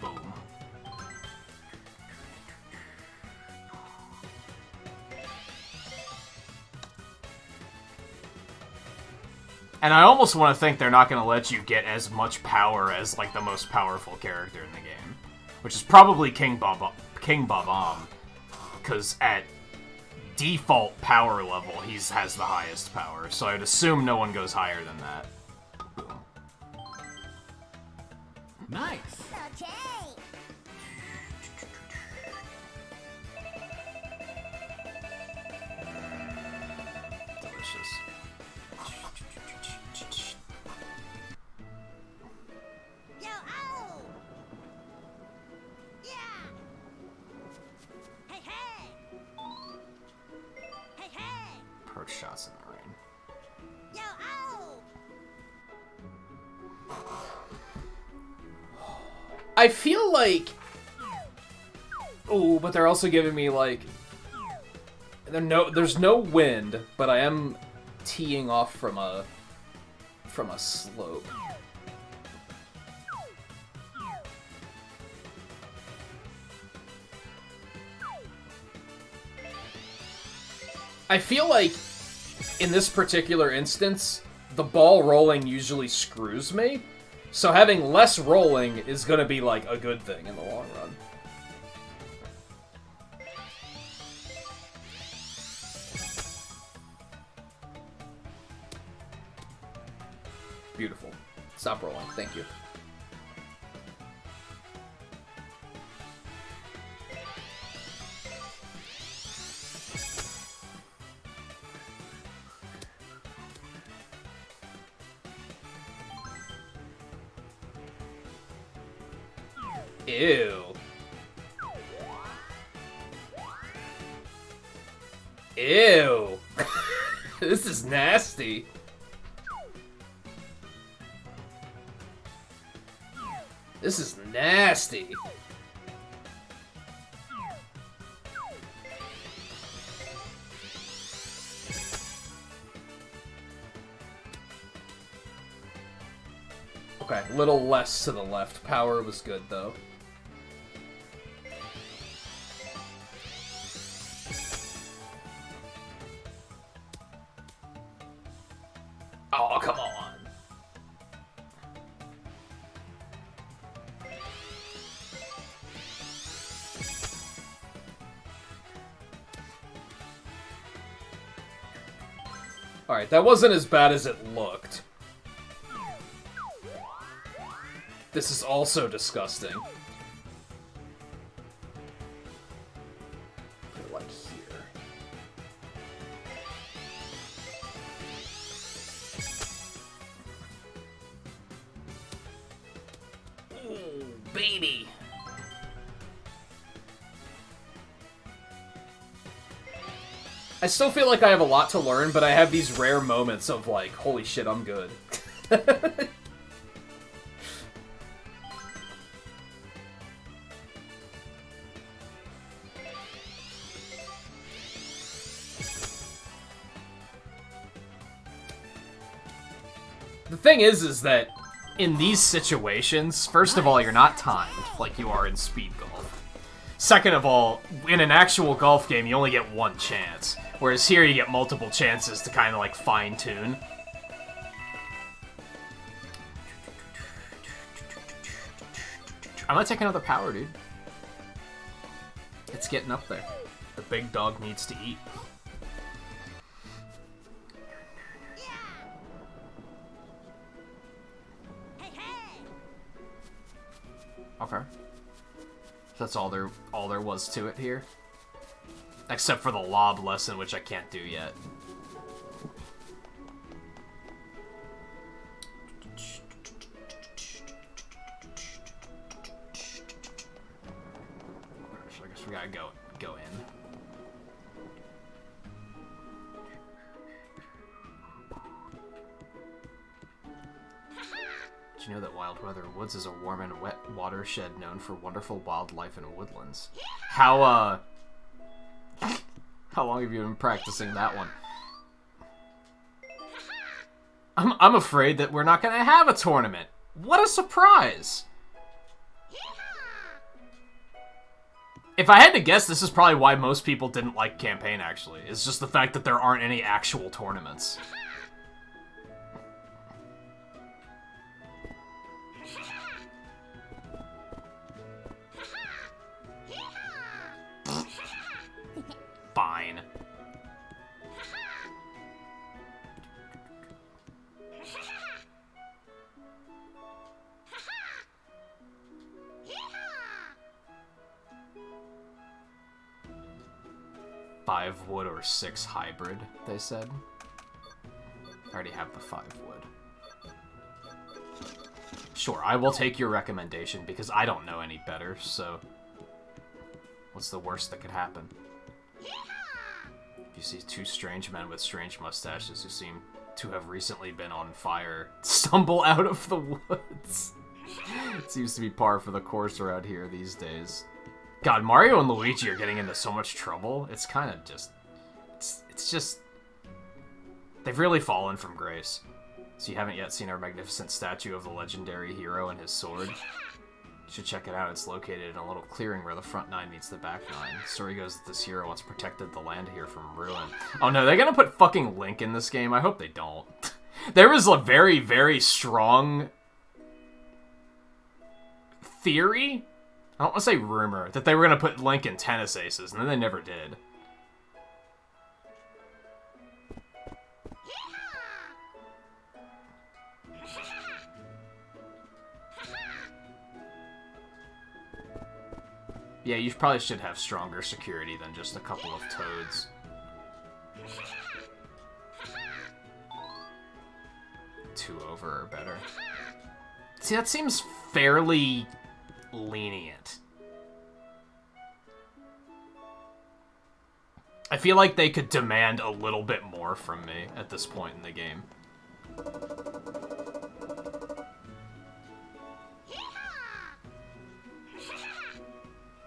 Boom. And I almost want to think they're not going to let you get as much power as, like, the most powerful character in the game. Which is probably King Bob-omb. Because at default power level, he has the highest power. So I'd assume no one goes higher than that. Boom. Nice. Okay. Delicious. Yo, oh. Yeah. Hey, hey. Hey, hey. Approach shots in the rain. Yo, oh. I feel like... Ooh, but they're also giving me, like... There's no wind, but I am teeing off from a slope. I feel like, in this particular instance, the ball rolling usually screws me, so having less rolling is gonna be, like, a good thing in the long run. Beautiful. Stop rolling. Thank you. Ew. Ew. This is nasty. This is nasty. Okay, a little less to the left. Power was good, though. Oh, come on. Alright, that wasn't as bad as it looked. This is also disgusting. Put it like here. Ooh, baby. I still feel like I have a lot to learn, but I have these rare moments of like, holy shit, I'm good. The thing is that in these situations, first of all, you're not timed like you are in speed golf. Second of all, in an actual golf game, you only get one chance. Whereas here, you get multiple chances to kind of, like, fine-tune. I'm gonna take another power, dude. It's getting up there. The big dog needs to eat. Hey, hey! Okay. That's all there was to it here. Except for the lob lesson, which I can't do yet. So I guess we gotta go in. Did you know that Wild Weather Woods is a warm and wet watershed known for wonderful wildlife and woodlands? How long have you been practicing that one? I'm afraid that we're not gonna have a tournament. What a surprise! If I had to guess, this is probably why most people didn't like campaign, actually. It's just the fact that there aren't any actual tournaments. Fine. Five wood or 6 hybrid, they said. I already have the 5 wood. Sure, I will take your recommendation because I don't know any better, so... What's the worst that could happen? If you see 2 strange men with strange mustaches who seem to have recently been on fire stumble out of the woods. It seems to be par for the course around here these days. God, Mario and Luigi are getting into so much trouble. It's kind of just... It's just... They've really fallen from grace. So you haven't yet seen our magnificent statue of the legendary hero and his sword? You should check it out. It's located in a little clearing where the front 9 meets the back 9. The story goes that this hero once protected the land here from ruin. Oh no, they're gonna put fucking Link in this game? I hope they don't. There was a very, very strong... theory? I don't want to say rumor, that they were going to put Link in Tennis Aces, and then they never did. Yeah, you probably should have stronger security than just a couple of toads. 2 over or better. See, that seems fairly... lenient. I feel like they could demand a little bit more from me at this point in the game.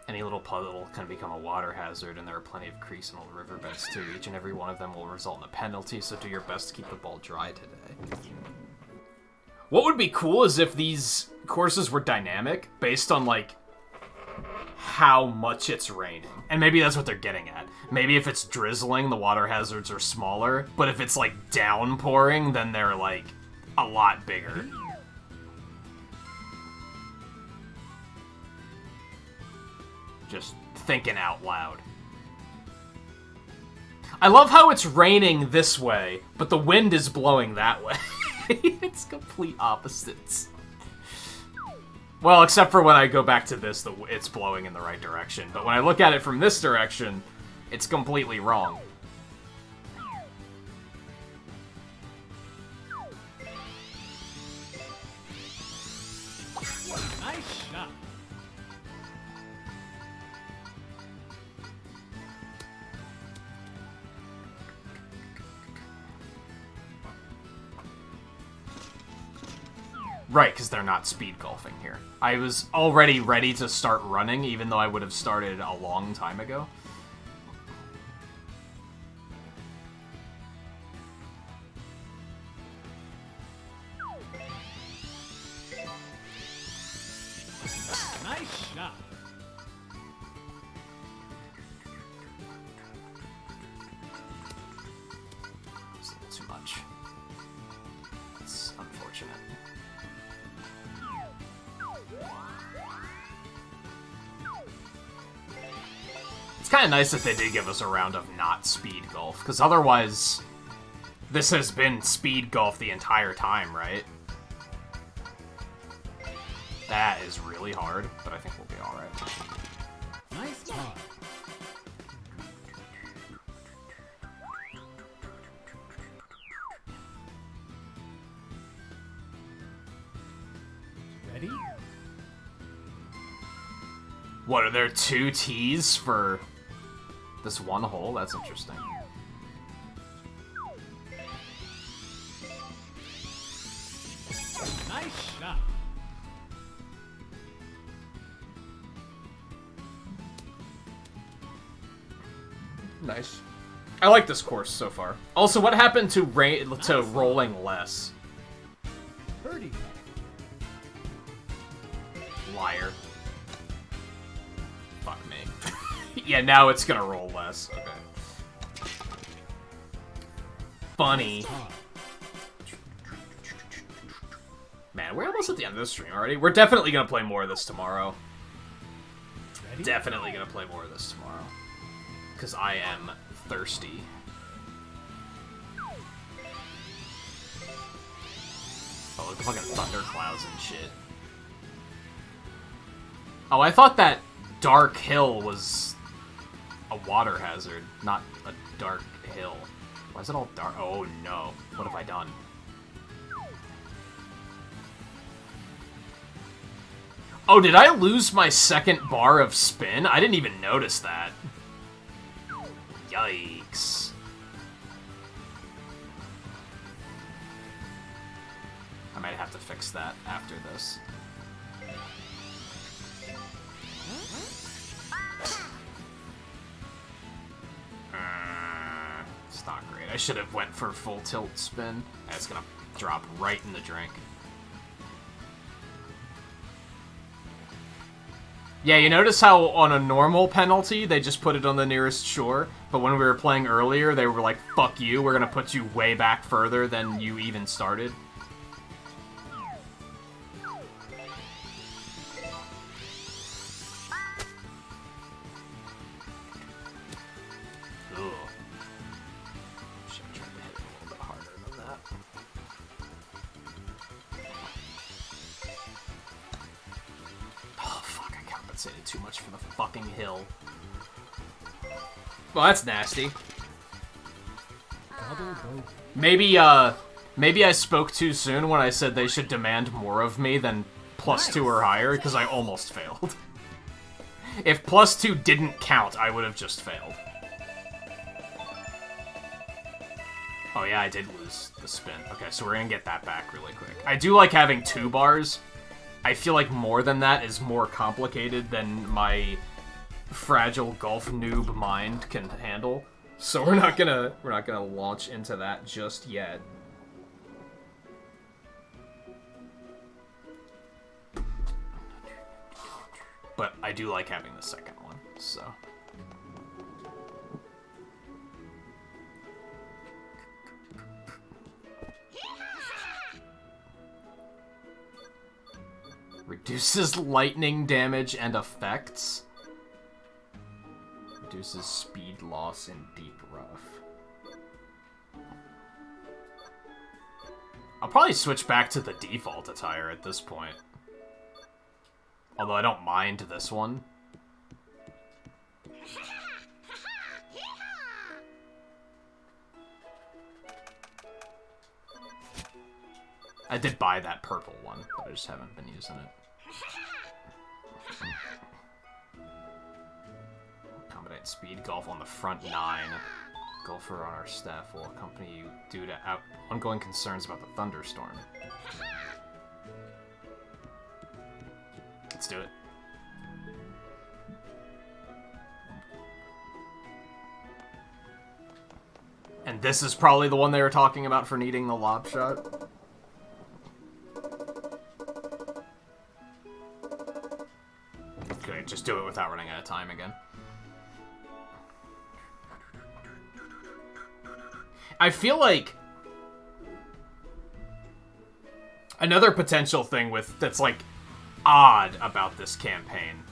Any little puddle can become a water hazard, and there are plenty of creeks and old riverbeds too. Each and every one of them will result in a penalty, so do your best to keep the ball dry today. What would be cool is if these courses were dynamic, based on, like, how much it's raining. And maybe that's what they're getting at. Maybe if it's drizzling, the water hazards are smaller, but if it's, like, downpouring, then they're, like, a lot bigger. Just thinking out loud. I love how it's raining this way, but the wind is blowing that way. It's complete opposites. Well, except for when I go back to this, it's blowing in the right direction. But when I look at it from this direction, it's completely wrong. Nice shot. Right, because they're not speed golfing here. I was already ready to start running, even though I would have started a long time ago. Nice shot. It's a little too much. It's unfortunate. kind of nice that they did give us a round of not speed golf, because otherwise, this has been speed golf the entire time, right? That is really hard, but I think we'll be alright. Nice par. Ready? What, are there 2 tees for this one hole? That's interesting. Nice shot. Nice. I like this course so far. Also, what happened to rolling less? Birdie. Liar. Fuck me. Yeah, now it's gonna roll less. Okay. Funny. Par. Man, we're almost at the end of the stream already. We're definitely gonna play more of this tomorrow. Ready? Definitely gonna play more of this tomorrow. Because I am thirsty. Oh, look at fucking thunderclouds and shit. Oh, I thought that dark hill was a water hazard, not a dark hill. Why is it all dark? Oh no. What have I done? Oh, did I lose my second bar of spin? I didn't even notice that. Yikes. I might have to fix that after this. It's not great. I should have went for full tilt spin. That's gonna drop right in the drink. Yeah, you notice how on a normal penalty, they just put it on the nearest shore, but when we were playing earlier, they were like, fuck you, we're gonna put you way back further than you even started. Ugh. Should have tried to hit it a little bit harder than that. Oh, fuck, I compensated too much for the fucking hill. Well, that's nasty. Double bogey. Maybe I spoke too soon when I said they should demand more of me than +2 or higher, because I almost failed. If +2 didn't count, I would have just failed. Oh yeah, I did lose the spin. Okay, so we're gonna get that back really quick. I do like having 2 bars. I feel like more than that is more complicated than my fragile golf noob mind can handle. So we're not gonna launch into that just yet. But I do like having the second one, so. Reduces lightning damage and effects. Reduces speed loss in deep rough. I'll probably switch back to the default attire at this point. Although I don't mind this one. I did buy that purple one, but I just haven't been using it. Accommodate speed golf on the front 9. Golfer on our staff will accompany you due to ongoing concerns about the thunderstorm. Let's do it. And this is probably the one they were talking about for needing the lob shot. Okay, just do it without running out of time again. I feel like another potential thing that's like odd about this campaign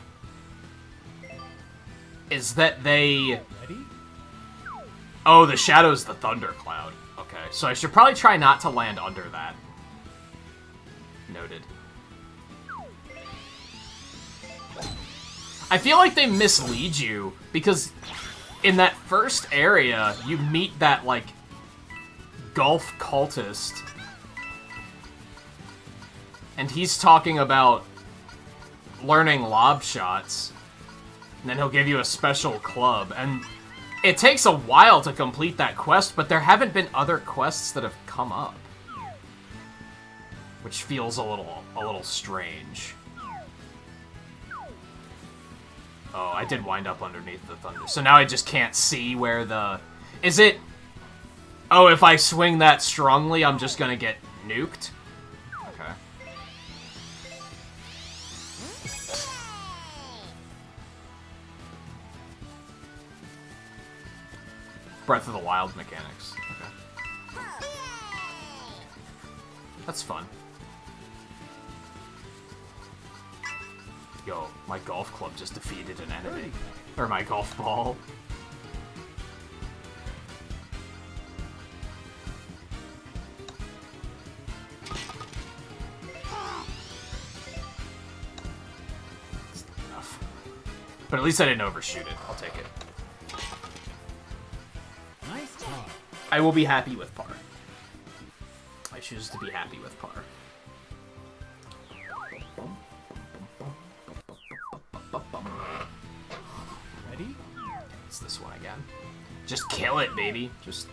is that they... Ready? Oh, the shadow's the thundercloud. Okay, so I should probably try not to land under that. Noted. I feel like they mislead you, because in that first area, you meet that, like, golf cultist. And he's talking about learning lob shots. And then he'll give you a special club. And it takes a while to complete that quest, but there haven't been other quests that have come up. Which feels a little strange. Oh, I did wind up underneath the thunder. So now I just can't see where the... Is it... Oh, if I swing that strongly, I'm just gonna get nuked? Okay. Breath of the Wild mechanics. Okay. That's fun. Yo, my golf club just defeated an enemy. Or my golf ball. That's not enough. But at least I didn't overshoot it. I'll take it. Nice par. I will be happy with par. I choose to be happy with par. Ready? It's this one again. Just kill it, baby. Just...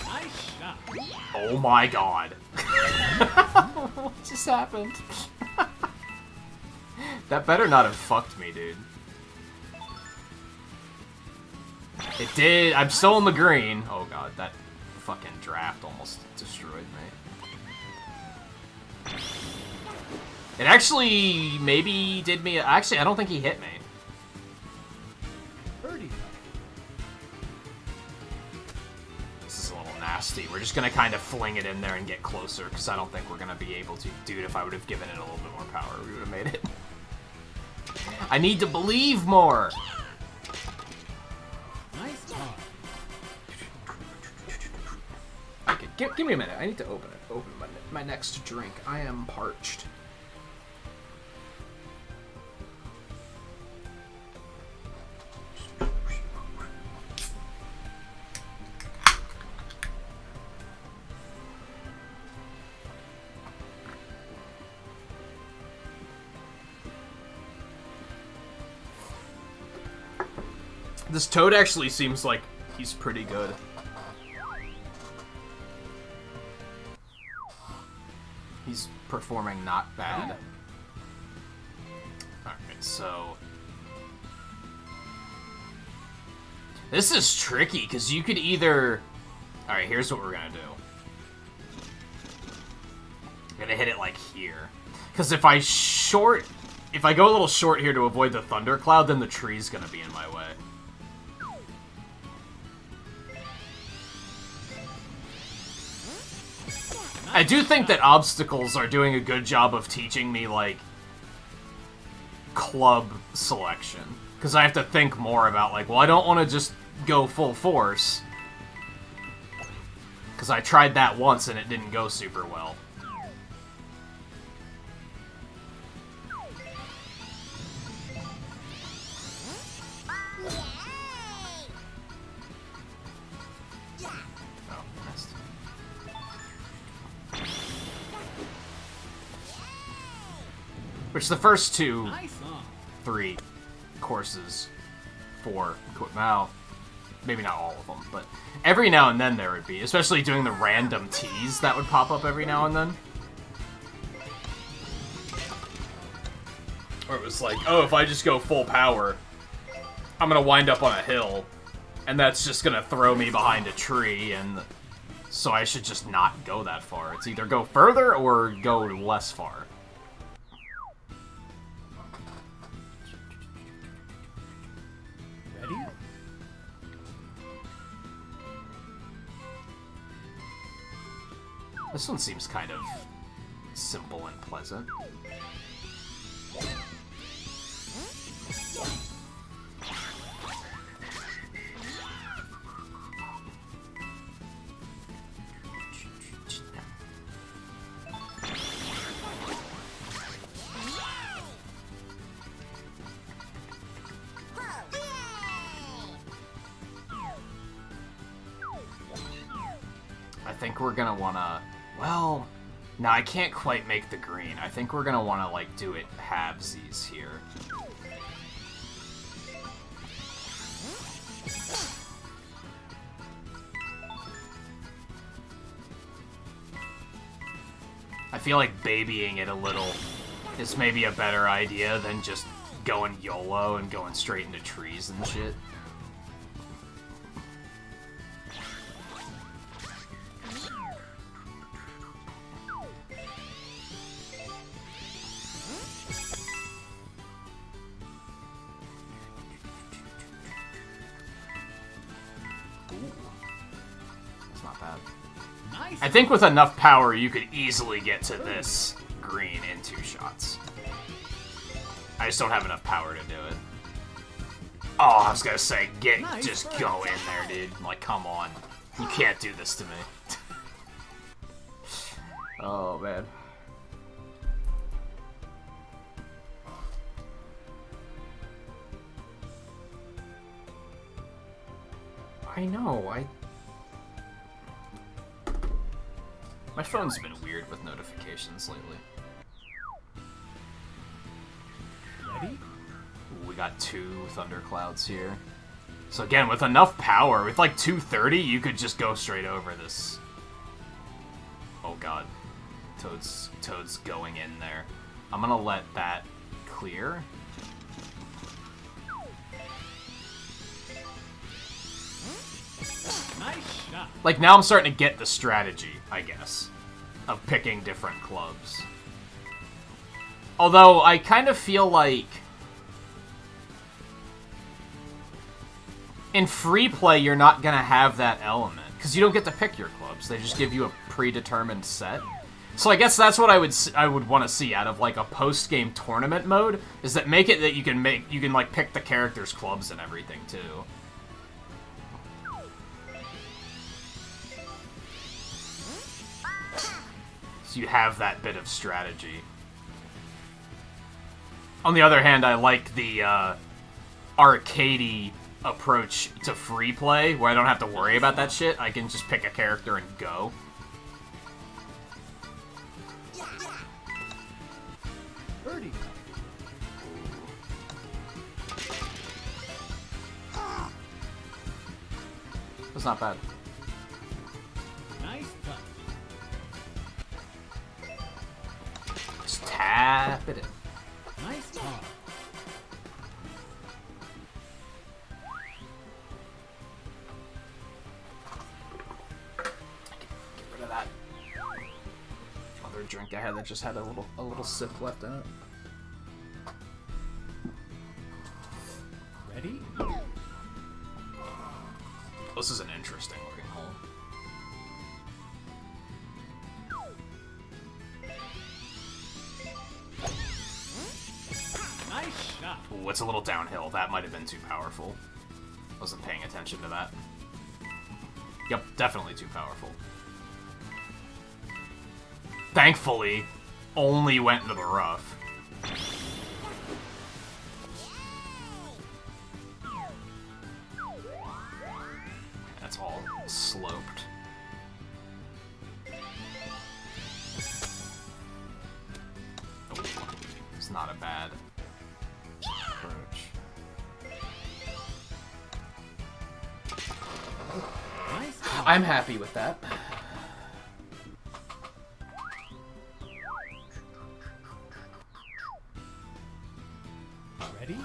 Nice shot. Oh my god. What just happened? That better not have fucked me, dude. It did. I'm still in the green. Oh god, that fucking draft almost destroyed me. It actually maybe did me... Actually, I don't think he hit me. Birdie. This is a little nasty. We're just gonna kind of fling it in there and get closer, because I don't think we're gonna be able to. Dude, if I would have given it a little bit more power, we would have made it. I need to believe more! Nice par. Okay, give me a minute. I need to open it. Open my next drink. I am parched. This Toad actually seems like he's pretty good. He's performing not bad. Alright, so... This is tricky, because you could either... Alright, here's what we're gonna do. I'm gonna hit it, like, here. Because if I go a little short here to avoid the thundercloud, then the tree's gonna be in my way. I do think that obstacles are doing a good job of teaching me, like, club selection. Because I have to think more about, like, well, I don't want to just go full force. Because I tried that once and it didn't go super well. Oh, missed. Which the first two, Nice on. 3 courses, 4, well, maybe not all of them, but every now and then there would be, especially doing the random teas that would pop up every now and then. Or it was like, oh, if I just go full power, I'm gonna wind up on a hill, and that's just gonna throw me behind a tree, and so I should just not go that far. It's either go further or go less far. Ready? This one seems kind of simple and pleasant. think we're gonna wanna... Well, no, I can't quite make the green. I think we're gonna wanna, like, do it halvesies here. I feel like babying it a little is maybe a better idea than just going YOLO and going straight into trees and shit. That's not bad. Nice. I think with enough power, you could easily get to this green in 2 shots. I just don't have enough power to do it. Oh, I was gonna say, just go in there, dude. I'm like, come on. You can't do this to me. Oh, man. I know, My phone's been weird with notifications lately. Ready? Ooh, we got 2 thunderclouds here. So again, with enough power, with like 230, you could just go straight over this. Oh god. Toad's going in there. I'm gonna let that clear. Nice shot. Like, now I'm starting to get the strategy, I guess, of picking different clubs. Although, I kind of feel like... in free play, you're not gonna have that element. Because you don't get to pick your clubs. They just give you a predetermined set. So I guess that's what I would want to see out of, like, a post-game tournament mode, is that make it that you can like, pick the character's clubs and everything, too. You have that bit of strategy. On the other hand, I like the arcadey approach to free play, where I don't have to worry about that shit. I can just pick a character and go. Birdie. That's not bad. Nice touch. Just tap it in. Nice par. Get rid of that other drink I had that just had a little sip left in it. Ready? This is an interesting looking hole. Nice shot. Ooh, it's a little downhill. That might have been too powerful. Wasn't paying attention to that. Yep, definitely too powerful. Thankfully, only went into the rough. That's all sloped. Oh, it's not a bad approach. Nice par. I'm happy with that. Ready?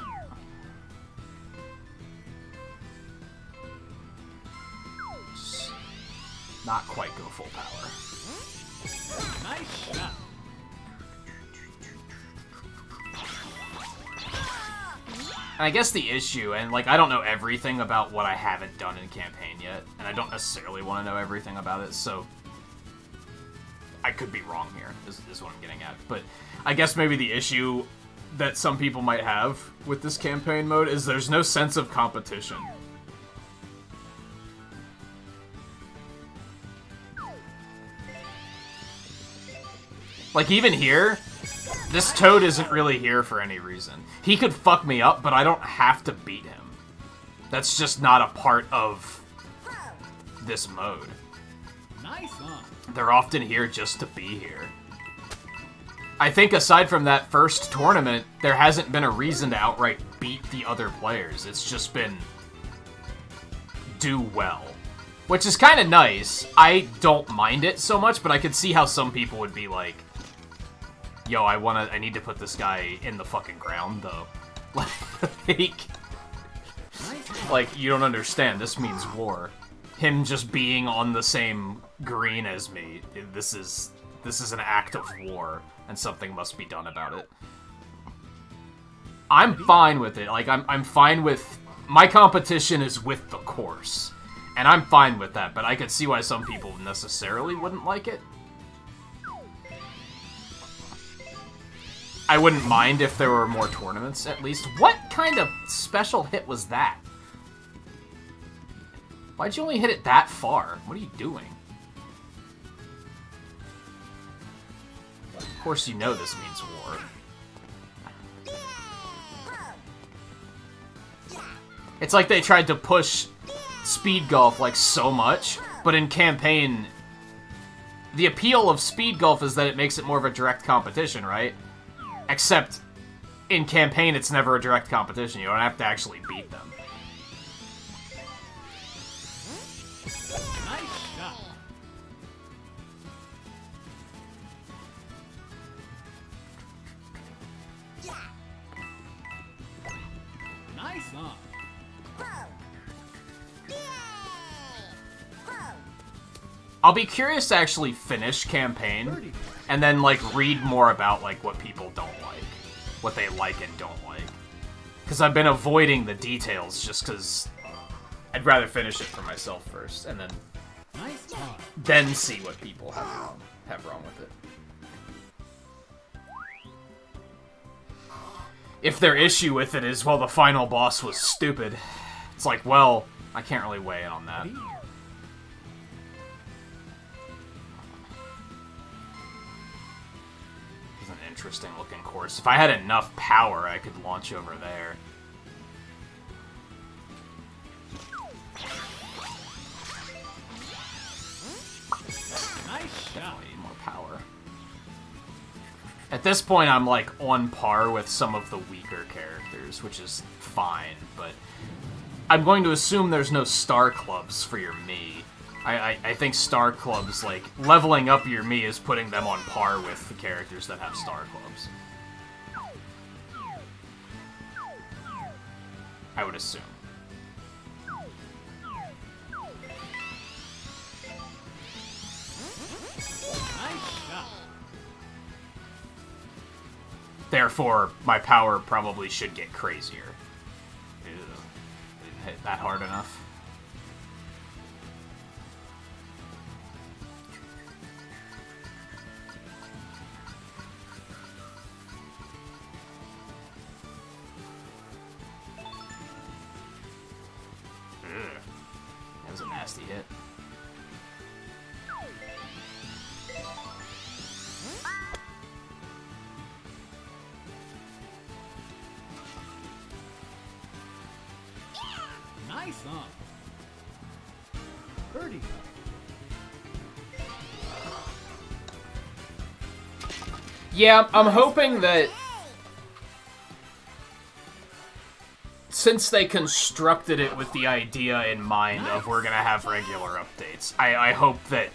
Not quite go full power. Nice shot. And I guess the issue, and like I don't know everything about what I haven't done in campaign yet, and I don't necessarily want to know everything about it, so I could be wrong here, is what I'm getting at. But I guess maybe the issue that some people might have with this campaign mode is there's no sense of competition. Like, even here, this Toad isn't really here for any reason. He could fuck me up, but I don't have to beat him. That's just not a part of this mode. Nice on. They're often here just to be here. I think aside from that first tournament, there hasn't been a reason to outright beat the other players. It's just been do well. Which is kind of nice. I don't mind it so much, but I could see how some people would be like, yo, I need to put this guy in the fucking ground, though. Like, you don't understand. This means war. Him just being on the same green as me, this is an act of war, and something must be done about it. I'm fine with it. Like, I'm fine with... My competition is with the course. And I'm fine with that, but I could see why some people necessarily wouldn't like it. I wouldn't mind if there were more tournaments, at least. What kind of special hit was that? Why'd you only hit it that far? What are you doing? Of course you know this means war. It's like they tried to push speed golf like so much, but in campaign, the appeal of speed golf is that it makes it more of a direct competition, right? Except in campaign, it's never a direct competition. You don't have to actually beat them. Nice shot. Nice on. I'll be curious to actually finish campaign, and then, like, read more about, like, what people don't like. What they like and don't like. Because I've been avoiding the details just because I'd rather finish it for myself first, and Nice on. then see what people have wrong with it. If their issue with it is, well, the final boss was stupid, it's like, well, I can't really weigh in on that. It's an interesting looking course. If I had enough power, I could launch over there. Nice shot. Definitely need more power. At this point, I'm, like, on par with some of the weaker characters, which is fine, but I'm going to assume there's no star clubs for your me. I think star clubs, like, leveling up your me is putting them on par with the characters that have star clubs. I would assume. Nice shot. Therefore, my power probably should get crazier. Ew. Didn't hit that hard enough. Ugh. That was a nasty hit. Nice on. Birdie. Yeah, I'm hoping that since they constructed it with the idea in mind of we're gonna have regular updates, I hope that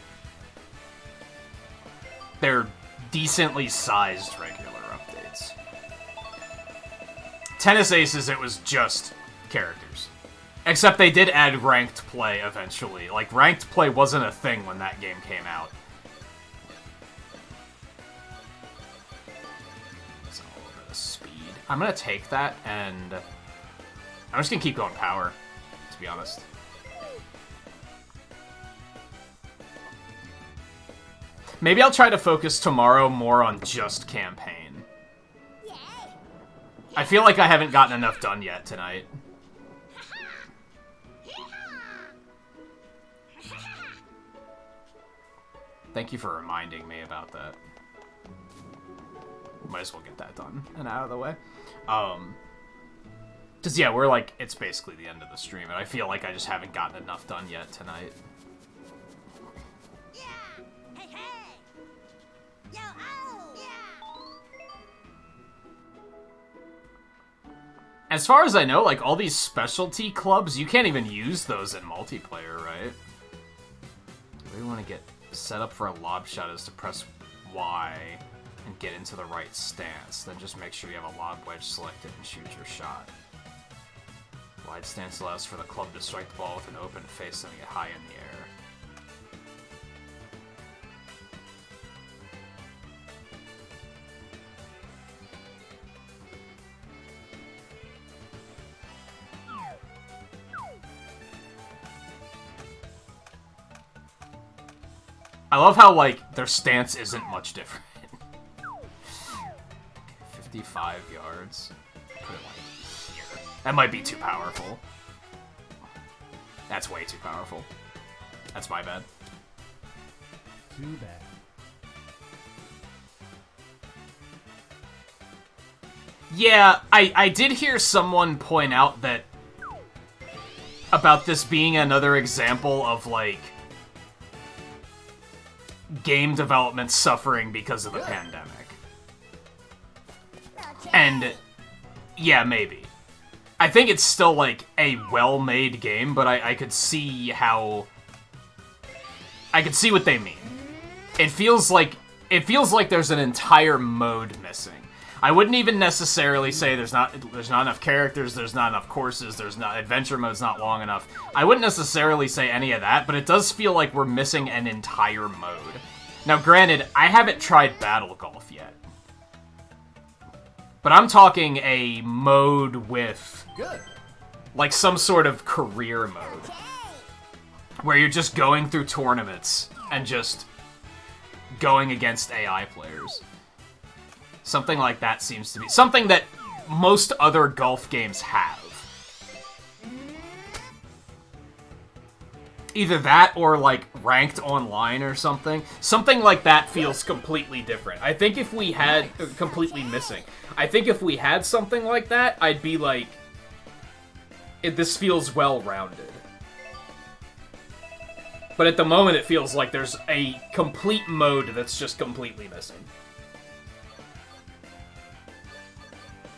they're decently sized regular updates. Tennis Aces, it was just characters. Except they did add ranked play eventually. Like, ranked play wasn't a thing when that game came out. It's a little bit of speed. I'm gonna take that, and I'm just gonna keep going power, to be honest. Maybe I'll try to focus tomorrow more on just campaign. I feel like I haven't gotten enough done yet tonight. Thank you for reminding me about that. Might as well get that done and out of the way. Cause yeah, we're like, it's basically the end of the stream, and I feel like I just haven't gotten enough done yet tonight. Yeah! As far as I know, like, all these specialty clubs, you can't even use those in multiplayer, right? We want to get set up for a lob shot is to press Y and get into the right stance. Then just make sure you have a lob wedge selected and shoot your shot. Wide stance allows for the club to strike the ball with an open face and get high in the air. I love how, like, their stance isn't much different. 55 yards. Put it, like, here. That might be too powerful. That's way too powerful. That's my bad. Too bad. Yeah, I did hear someone point out that about this being another example of, like, game development suffering because of the pandemic. And, yeah, maybe. I think it's still, like, a well-made game, but I could see how... I could see what they mean. It feels like there's an entire mode missing. I wouldn't even necessarily say there's not enough characters, there's not enough courses, adventure mode's not long enough. I wouldn't necessarily say any of that, but it does feel like we're missing an entire mode. Now, granted, I haven't tried Battle Golf yet. But I'm talking a mode with, like, some sort of career mode. Where you're just going through tournaments and just going against AI players. Something like that seems to be something that most other golf games have. Either that or, like, ranked online or something. Something like that feels completely different. I think if we had... completely missing. I think if we had something like that, I'd be like... this feels well-rounded. But at the moment, it feels like there's a complete mode that's just completely missing.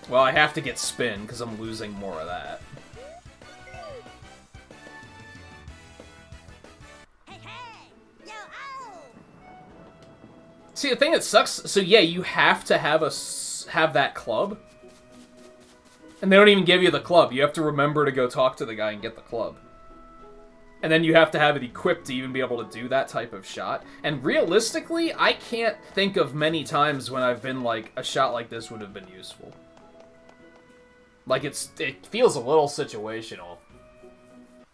Well, I have to get spin, because I'm losing more of that. See, the thing that sucks... So, yeah, you have to have that club. And they don't even give you the club. You have to remember to go talk to the guy and get the club. And then you have to have it equipped to even be able to do that type of shot. And realistically, I can't think of many times when I've been like, a shot like this would have been useful. Like, it feels a little situational.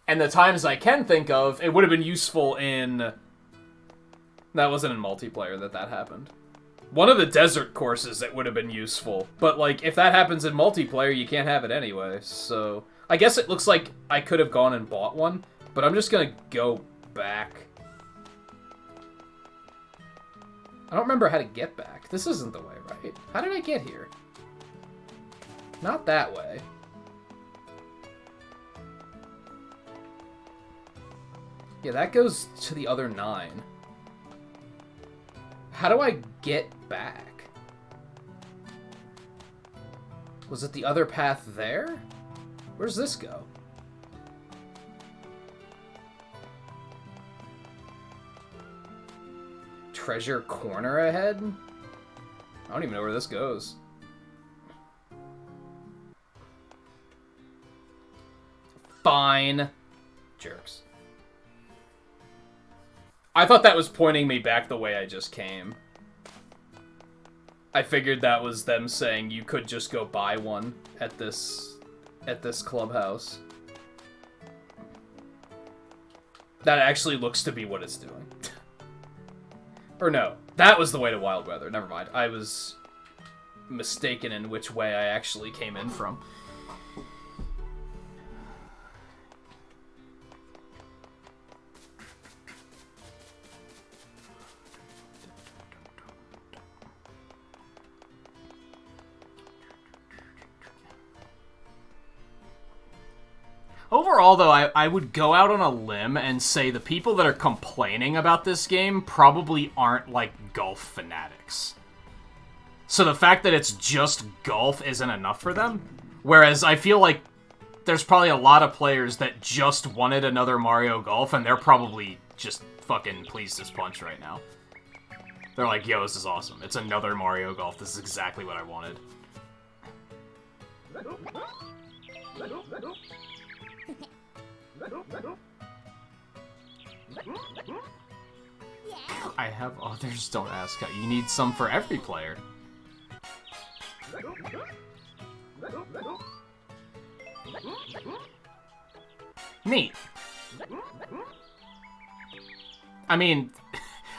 And the times I can think of, it would have been useful in... That wasn't in multiplayer that happened. One of the desert courses, it would have been useful. But, like, if that happens in multiplayer, you can't have it anyway. So, I guess it looks like I could have gone and bought one. But I'm just gonna go back. I don't remember how to get back. This isn't the way, right? How did I get here? Not that way. Yeah, that goes to the other 9. How do I get back? Was it the other path there? Where's this go? Treasure corner ahead? I don't even know where this goes. Fine. Jerks. I thought that was pointing me back the way I just came. I figured that was them saying you could just go buy one at this clubhouse. That actually looks to be what it's doing. Or no, that was the way to Wild Weather. Never mind. I was mistaken in which way I actually came in from. Overall, though, I would go out on a limb and say the people that are complaining about this game probably aren't, like, golf fanatics. So the fact that it's just golf isn't enough for them? Whereas I feel like there's probably a lot of players that just wanted another Mario Golf, and they're probably just fucking pleased as punch right now. They're like, yo, this is awesome. It's another Mario Golf. This is exactly what I wanted. I have others, don't ask how. You need some for every player. Neat. I mean,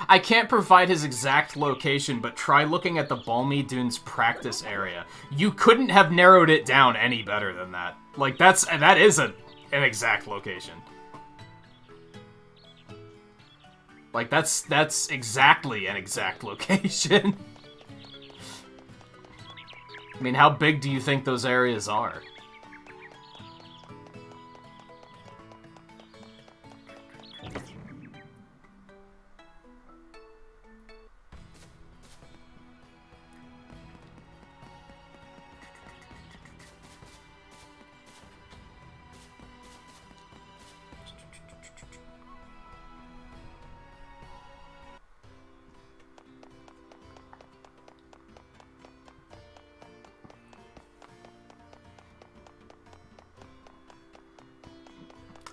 I can't provide his exact location, but try looking at the Balmy Dunes practice area. You couldn't have narrowed it down any better than that. Like, that is an exact location. Like, that's exactly an exact location. I mean, how big do you think those areas are?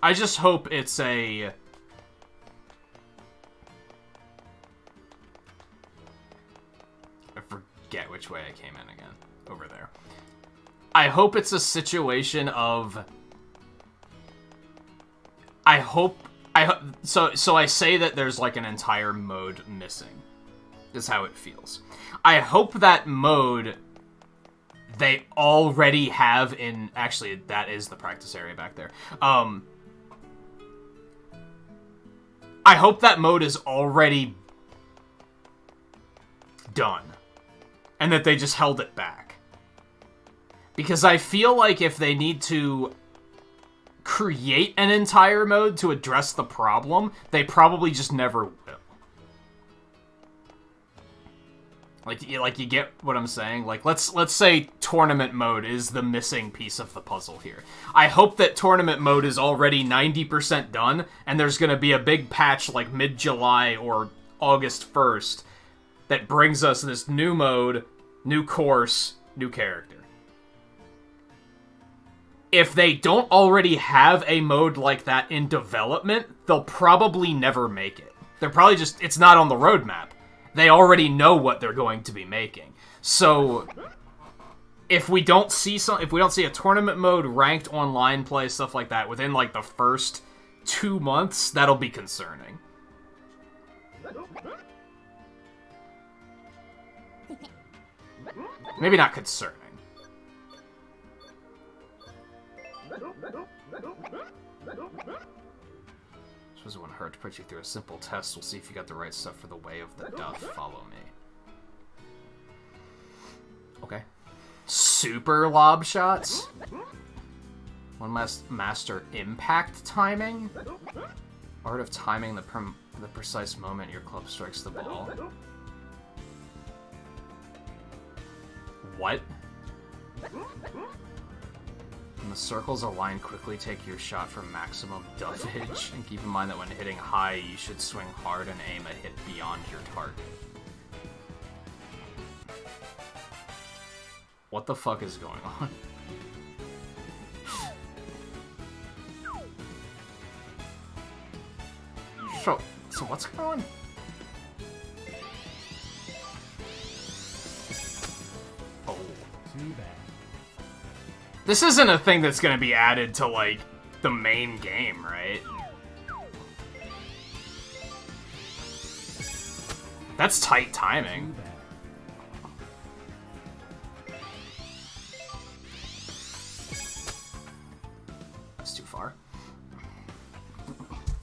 I just hope it's a... I forget which way I came in again. Over there. I hope it's a situation of... So I say that there's like an entire mode missing. Is how it feels. I hope that mode... they already have in... Actually, that is the practice area back there. I hope that mode is already done. And that they just held it back. Because I feel like if they need to create an entire mode to address the problem, they probably just never will. Like you get what I'm saying? Like, let's say tournament mode is the missing piece of the puzzle here. I hope that tournament mode is already 90% done, and there's gonna be a big patch like mid-July or August 1st that brings us this new mode, new course, new character. If they don't already have a mode like that in development, they'll probably never make it. They're probably just... it's not on the roadmap. They already know what they're going to be making. So, if we don't see a tournament mode, ranked online play, stuff like that, within like the first 2 months, that'll be concerning. Maybe not concerning. Suppose it wouldn't hurt to put you through a simple test. We'll see if you got the right stuff for the way of the duff. Follow me. Okay. Super lob shots? One must master impact timing? Art of timing the precise moment your club strikes the ball. What? When the circles align, quickly take your shot for maximum duffage, and keep in mind that when hitting high, you should swing hard and aim a hit beyond your target. What the fuck is going on? So what's going on? Oh. Too bad. This isn't a thing that's gonna be added to, like, the main game, right? That's tight timing. Too bad. That's too far.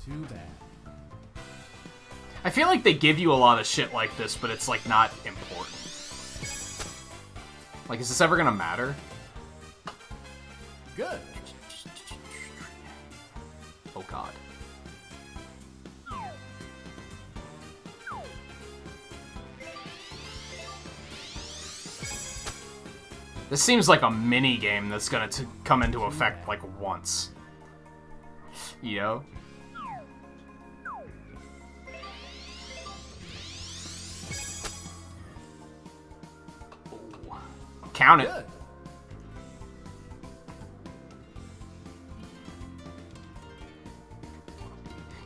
Too bad. I feel like they give you a lot of shit like this, but it's, like, not important. Like, is this ever gonna matter? Good. Oh god. This seems like a mini game that's gonna come into effect like once. You know? Ooh. Count it. Good.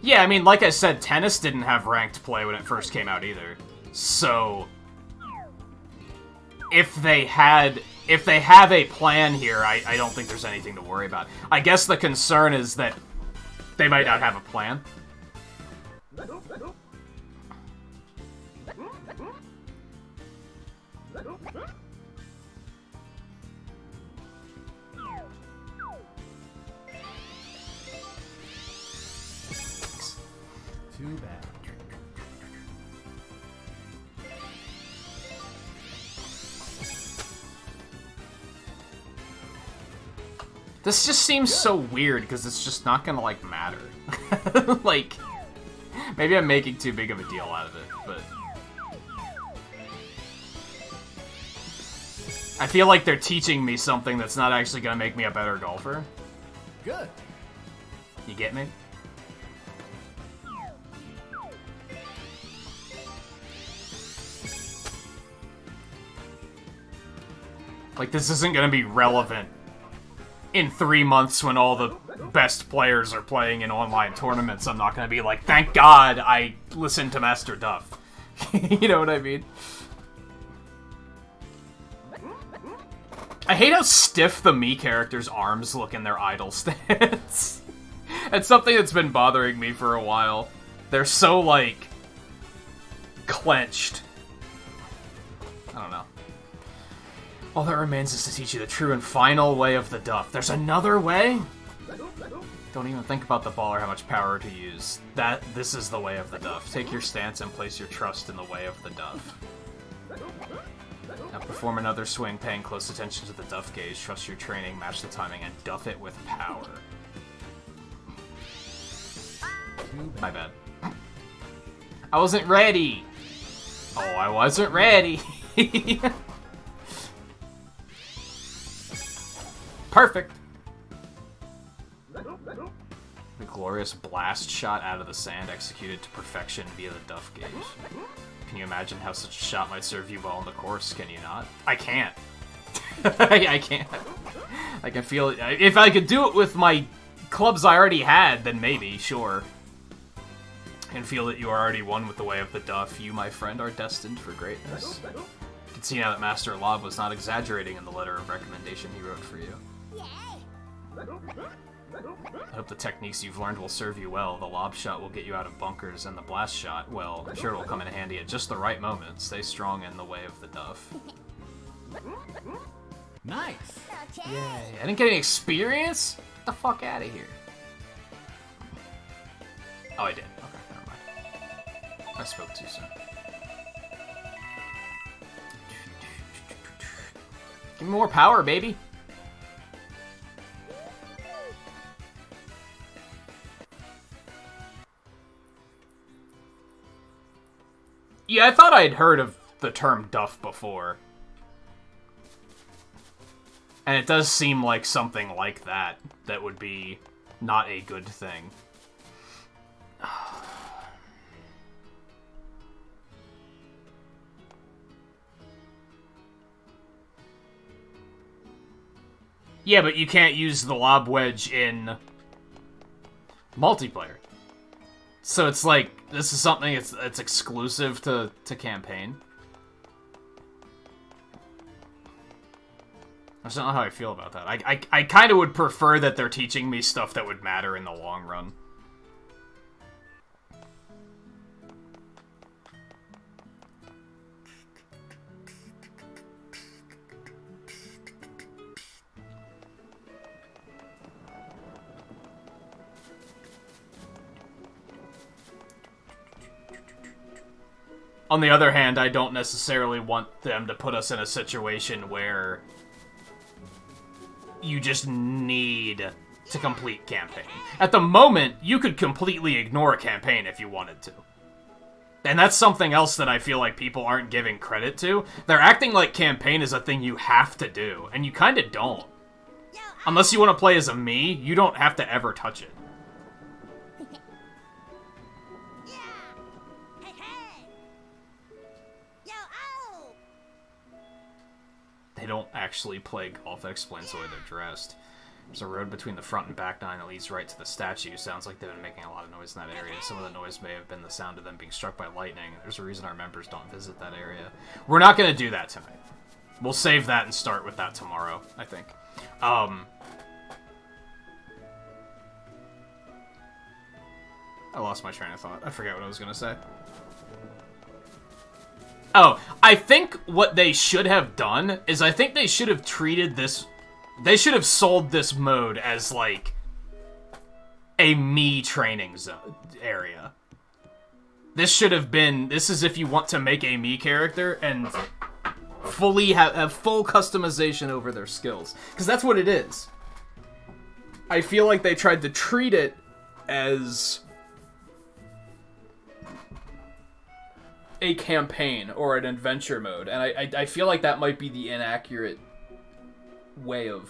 Yeah, I mean, like I said, tennis didn't have ranked play when it first came out either. So, if they have a plan here, I don't think there's anything to worry about. I guess the concern is that they might not have a plan. Too bad. This just seems so weird because it's just not gonna like matter. Like, maybe I'm making too big of a deal out of it, but I feel like they're teaching me something that's not actually gonna make me a better golfer. Good. You get me? Like, this isn't gonna be relevant in 3 months when all the best players are playing in online tournaments. I'm not gonna be like, thank God I listened to Master Duff. You know what I mean? I hate how stiff the Mii characters' arms look in their idle stance. It's something that's been bothering me for a while. They're so, like, clenched. I don't know. All that remains is to teach you the true and final way of the Duff. There's another way? Don't even think about the ball or how much power to use. This is the way of the Duff. Take your stance and place your trust in the way of the Duff. Now perform another swing, paying close attention to the Duff gauge. Trust your training, match the timing, and Duff it with power. My bad. I wasn't ready! Oh, I wasn't ready! Perfect! The glorious blast shot out of the sand executed to perfection via the Duff gauge. Can you imagine how such a shot might serve you well in the course, can you not? I can't. I can't. I can feel it. If I could do it with my clubs I already had, then maybe, sure. And feel that you are already one with the way of the Duff. You, my friend, are destined for greatness. You can see now that Master Lob was not exaggerating in the letter of recommendation he wrote for you. I hope the techniques you've learned will serve you well. The lob shot will get you out of bunkers, and the blast shot, well, I'm sure it will come in handy at just the right moment. Stay strong in the way of the Duff. Nice. Yay. I didn't get any experience? Get the fuck out of here. Oh, I did. Okay, never mind. I spoke too soon. Give me more power, baby. Yeah, I thought I'd heard of the term Duff before. And it does seem like something like that that would be not a good thing. Yeah, but you can't use the lob wedge in multiplayer. So it's like, this is something it's exclusive to campaign. I just don't know how I feel about that. I kind of would prefer that they're teaching me stuff that would matter in the long run. On the other hand, I don't necessarily want them to put us in a situation where you just need to complete campaign. At the moment, you could completely ignore a campaign if you wanted to. And that's something else that I feel like people aren't giving credit to. They're acting like campaign is a thing you have to do, and you kind of don't. Yo, Unless you want to play as a me, you don't have to ever touch it. yeah. Hey, hey. Yo, oh. They don't actually play golf. That explains the way they're dressed. There's a road between the front and back nine that leads right to the statue. Sounds like they've been making a lot of noise in that area. Some of the noise may have been the sound of them being struck by lightning. There's a reason our members don't visit that area. We're not going to do that tonight. We'll save that and start with that tomorrow, I think. I lost my train of thought. I forget what I was going to say. Oh, I think what they should have done is I think they should have treated this... They should have sold this mode as, like, a me training zone area. This should have been... This is if you want to make a me character and fully have full customization over their skills. Because that's what it is. I feel like they tried to treat it as a campaign or an adventure mode. And I feel like that might be the inaccurate way of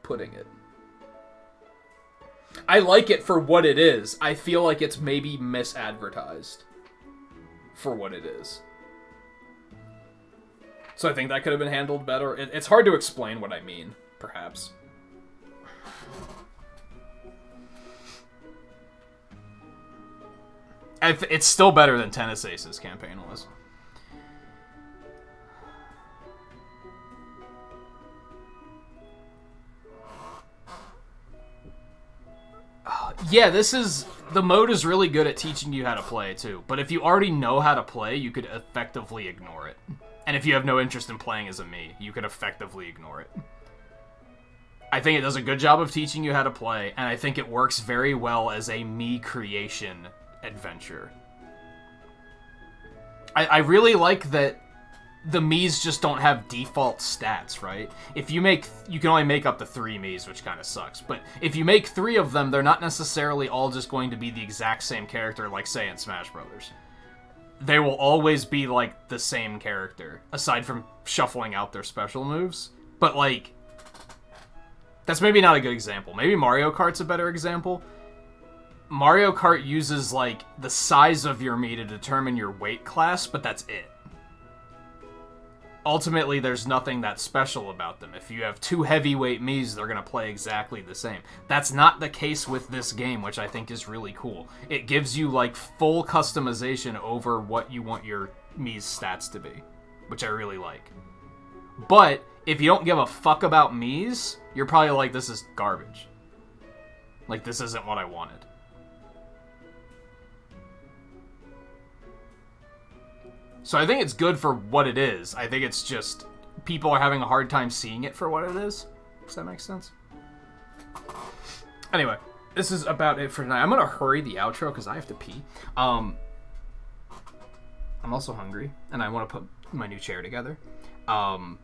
putting it. I like it for what it is. I feel like it's maybe misadvertised for what it is. So I think that could have been handled better. It's hard to explain what I mean, perhaps. It's still better than Tennis Ace's campaign was. Yeah, the mode is really good at teaching you how to play, too. But if you already know how to play, you could effectively ignore it. And if you have no interest in playing as a me, you could effectively ignore it. I think it does a good job of teaching you how to play, and I think it works very well as a me creation adventure. I really like that the Miis just don't have default stats, right? If you can only make up to 3 Miis, which kind of sucks. But if you make 3 of them, they're not necessarily all just going to be the exact same character, like, say, in Smash Brothers. They will always be, like, the same character, aside from shuffling out their special moves. But, like, that's maybe not a good example. Maybe Mario Kart's a better example. Mario Kart uses, like, the size of your Mii to determine your weight class, but that's it. Ultimately, there's nothing that special about them. If you have 2 heavyweight Miis, they're going to play exactly the same. That's not the case with this game, which I think is really cool. It gives you, like, full customization over what you want your Mii's stats to be, which I really like. But, if you don't give a fuck about Mii's, you're probably like, this is garbage. Like, this isn't what I wanted. So I think it's good for what it is. I think it's just people are having a hard time seeing it for what it is. Does that make sense? Anyway, this is about it for tonight. I'm going to hurry the outro because I have to pee. I'm also hungry, and I want to put my new chair together. So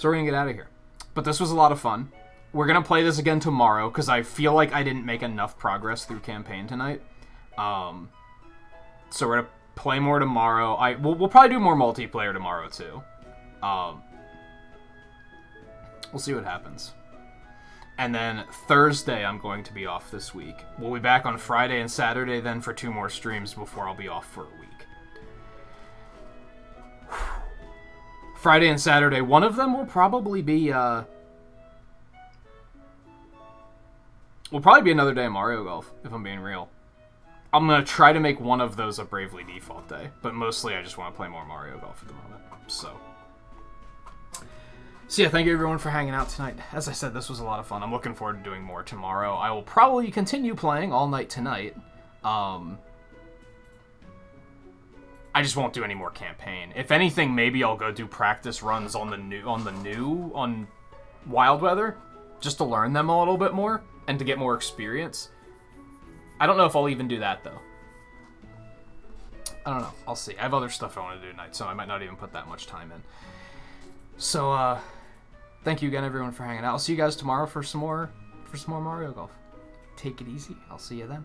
we're going to get out of here. But this was a lot of fun. We're going to play this again tomorrow because I feel like I didn't make enough progress through campaign tonight. So we're going to play more tomorrow. We'll probably do more multiplayer tomorrow too. We'll see what happens. And then Thursday I'm going to be off this week. We'll be back on Friday and Saturday then for 2 more streams before I'll be off for a week. Friday and Saturday, one of them will probably be will probably be another day of Mario Golf, if I'm being real. I'm going to try to make one of those a Bravely Default day, but mostly I just want to play more Mario Golf at the moment. So yeah, thank you everyone for hanging out tonight. As I said, this was a lot of fun. I'm looking forward to doing more tomorrow. I will probably continue playing all night tonight. I just won't do any more campaign. If anything, maybe I'll go do practice runs on Wild Weather, just to learn them a little bit more and to get more experience. I don't know if I'll even do that, though. I don't know. I'll see. I have other stuff I want to do tonight, so I might not even put that much time in. So, thank you again, everyone, for hanging out. I'll see you guys tomorrow for some more Mario Golf. Take it easy. I'll see you then.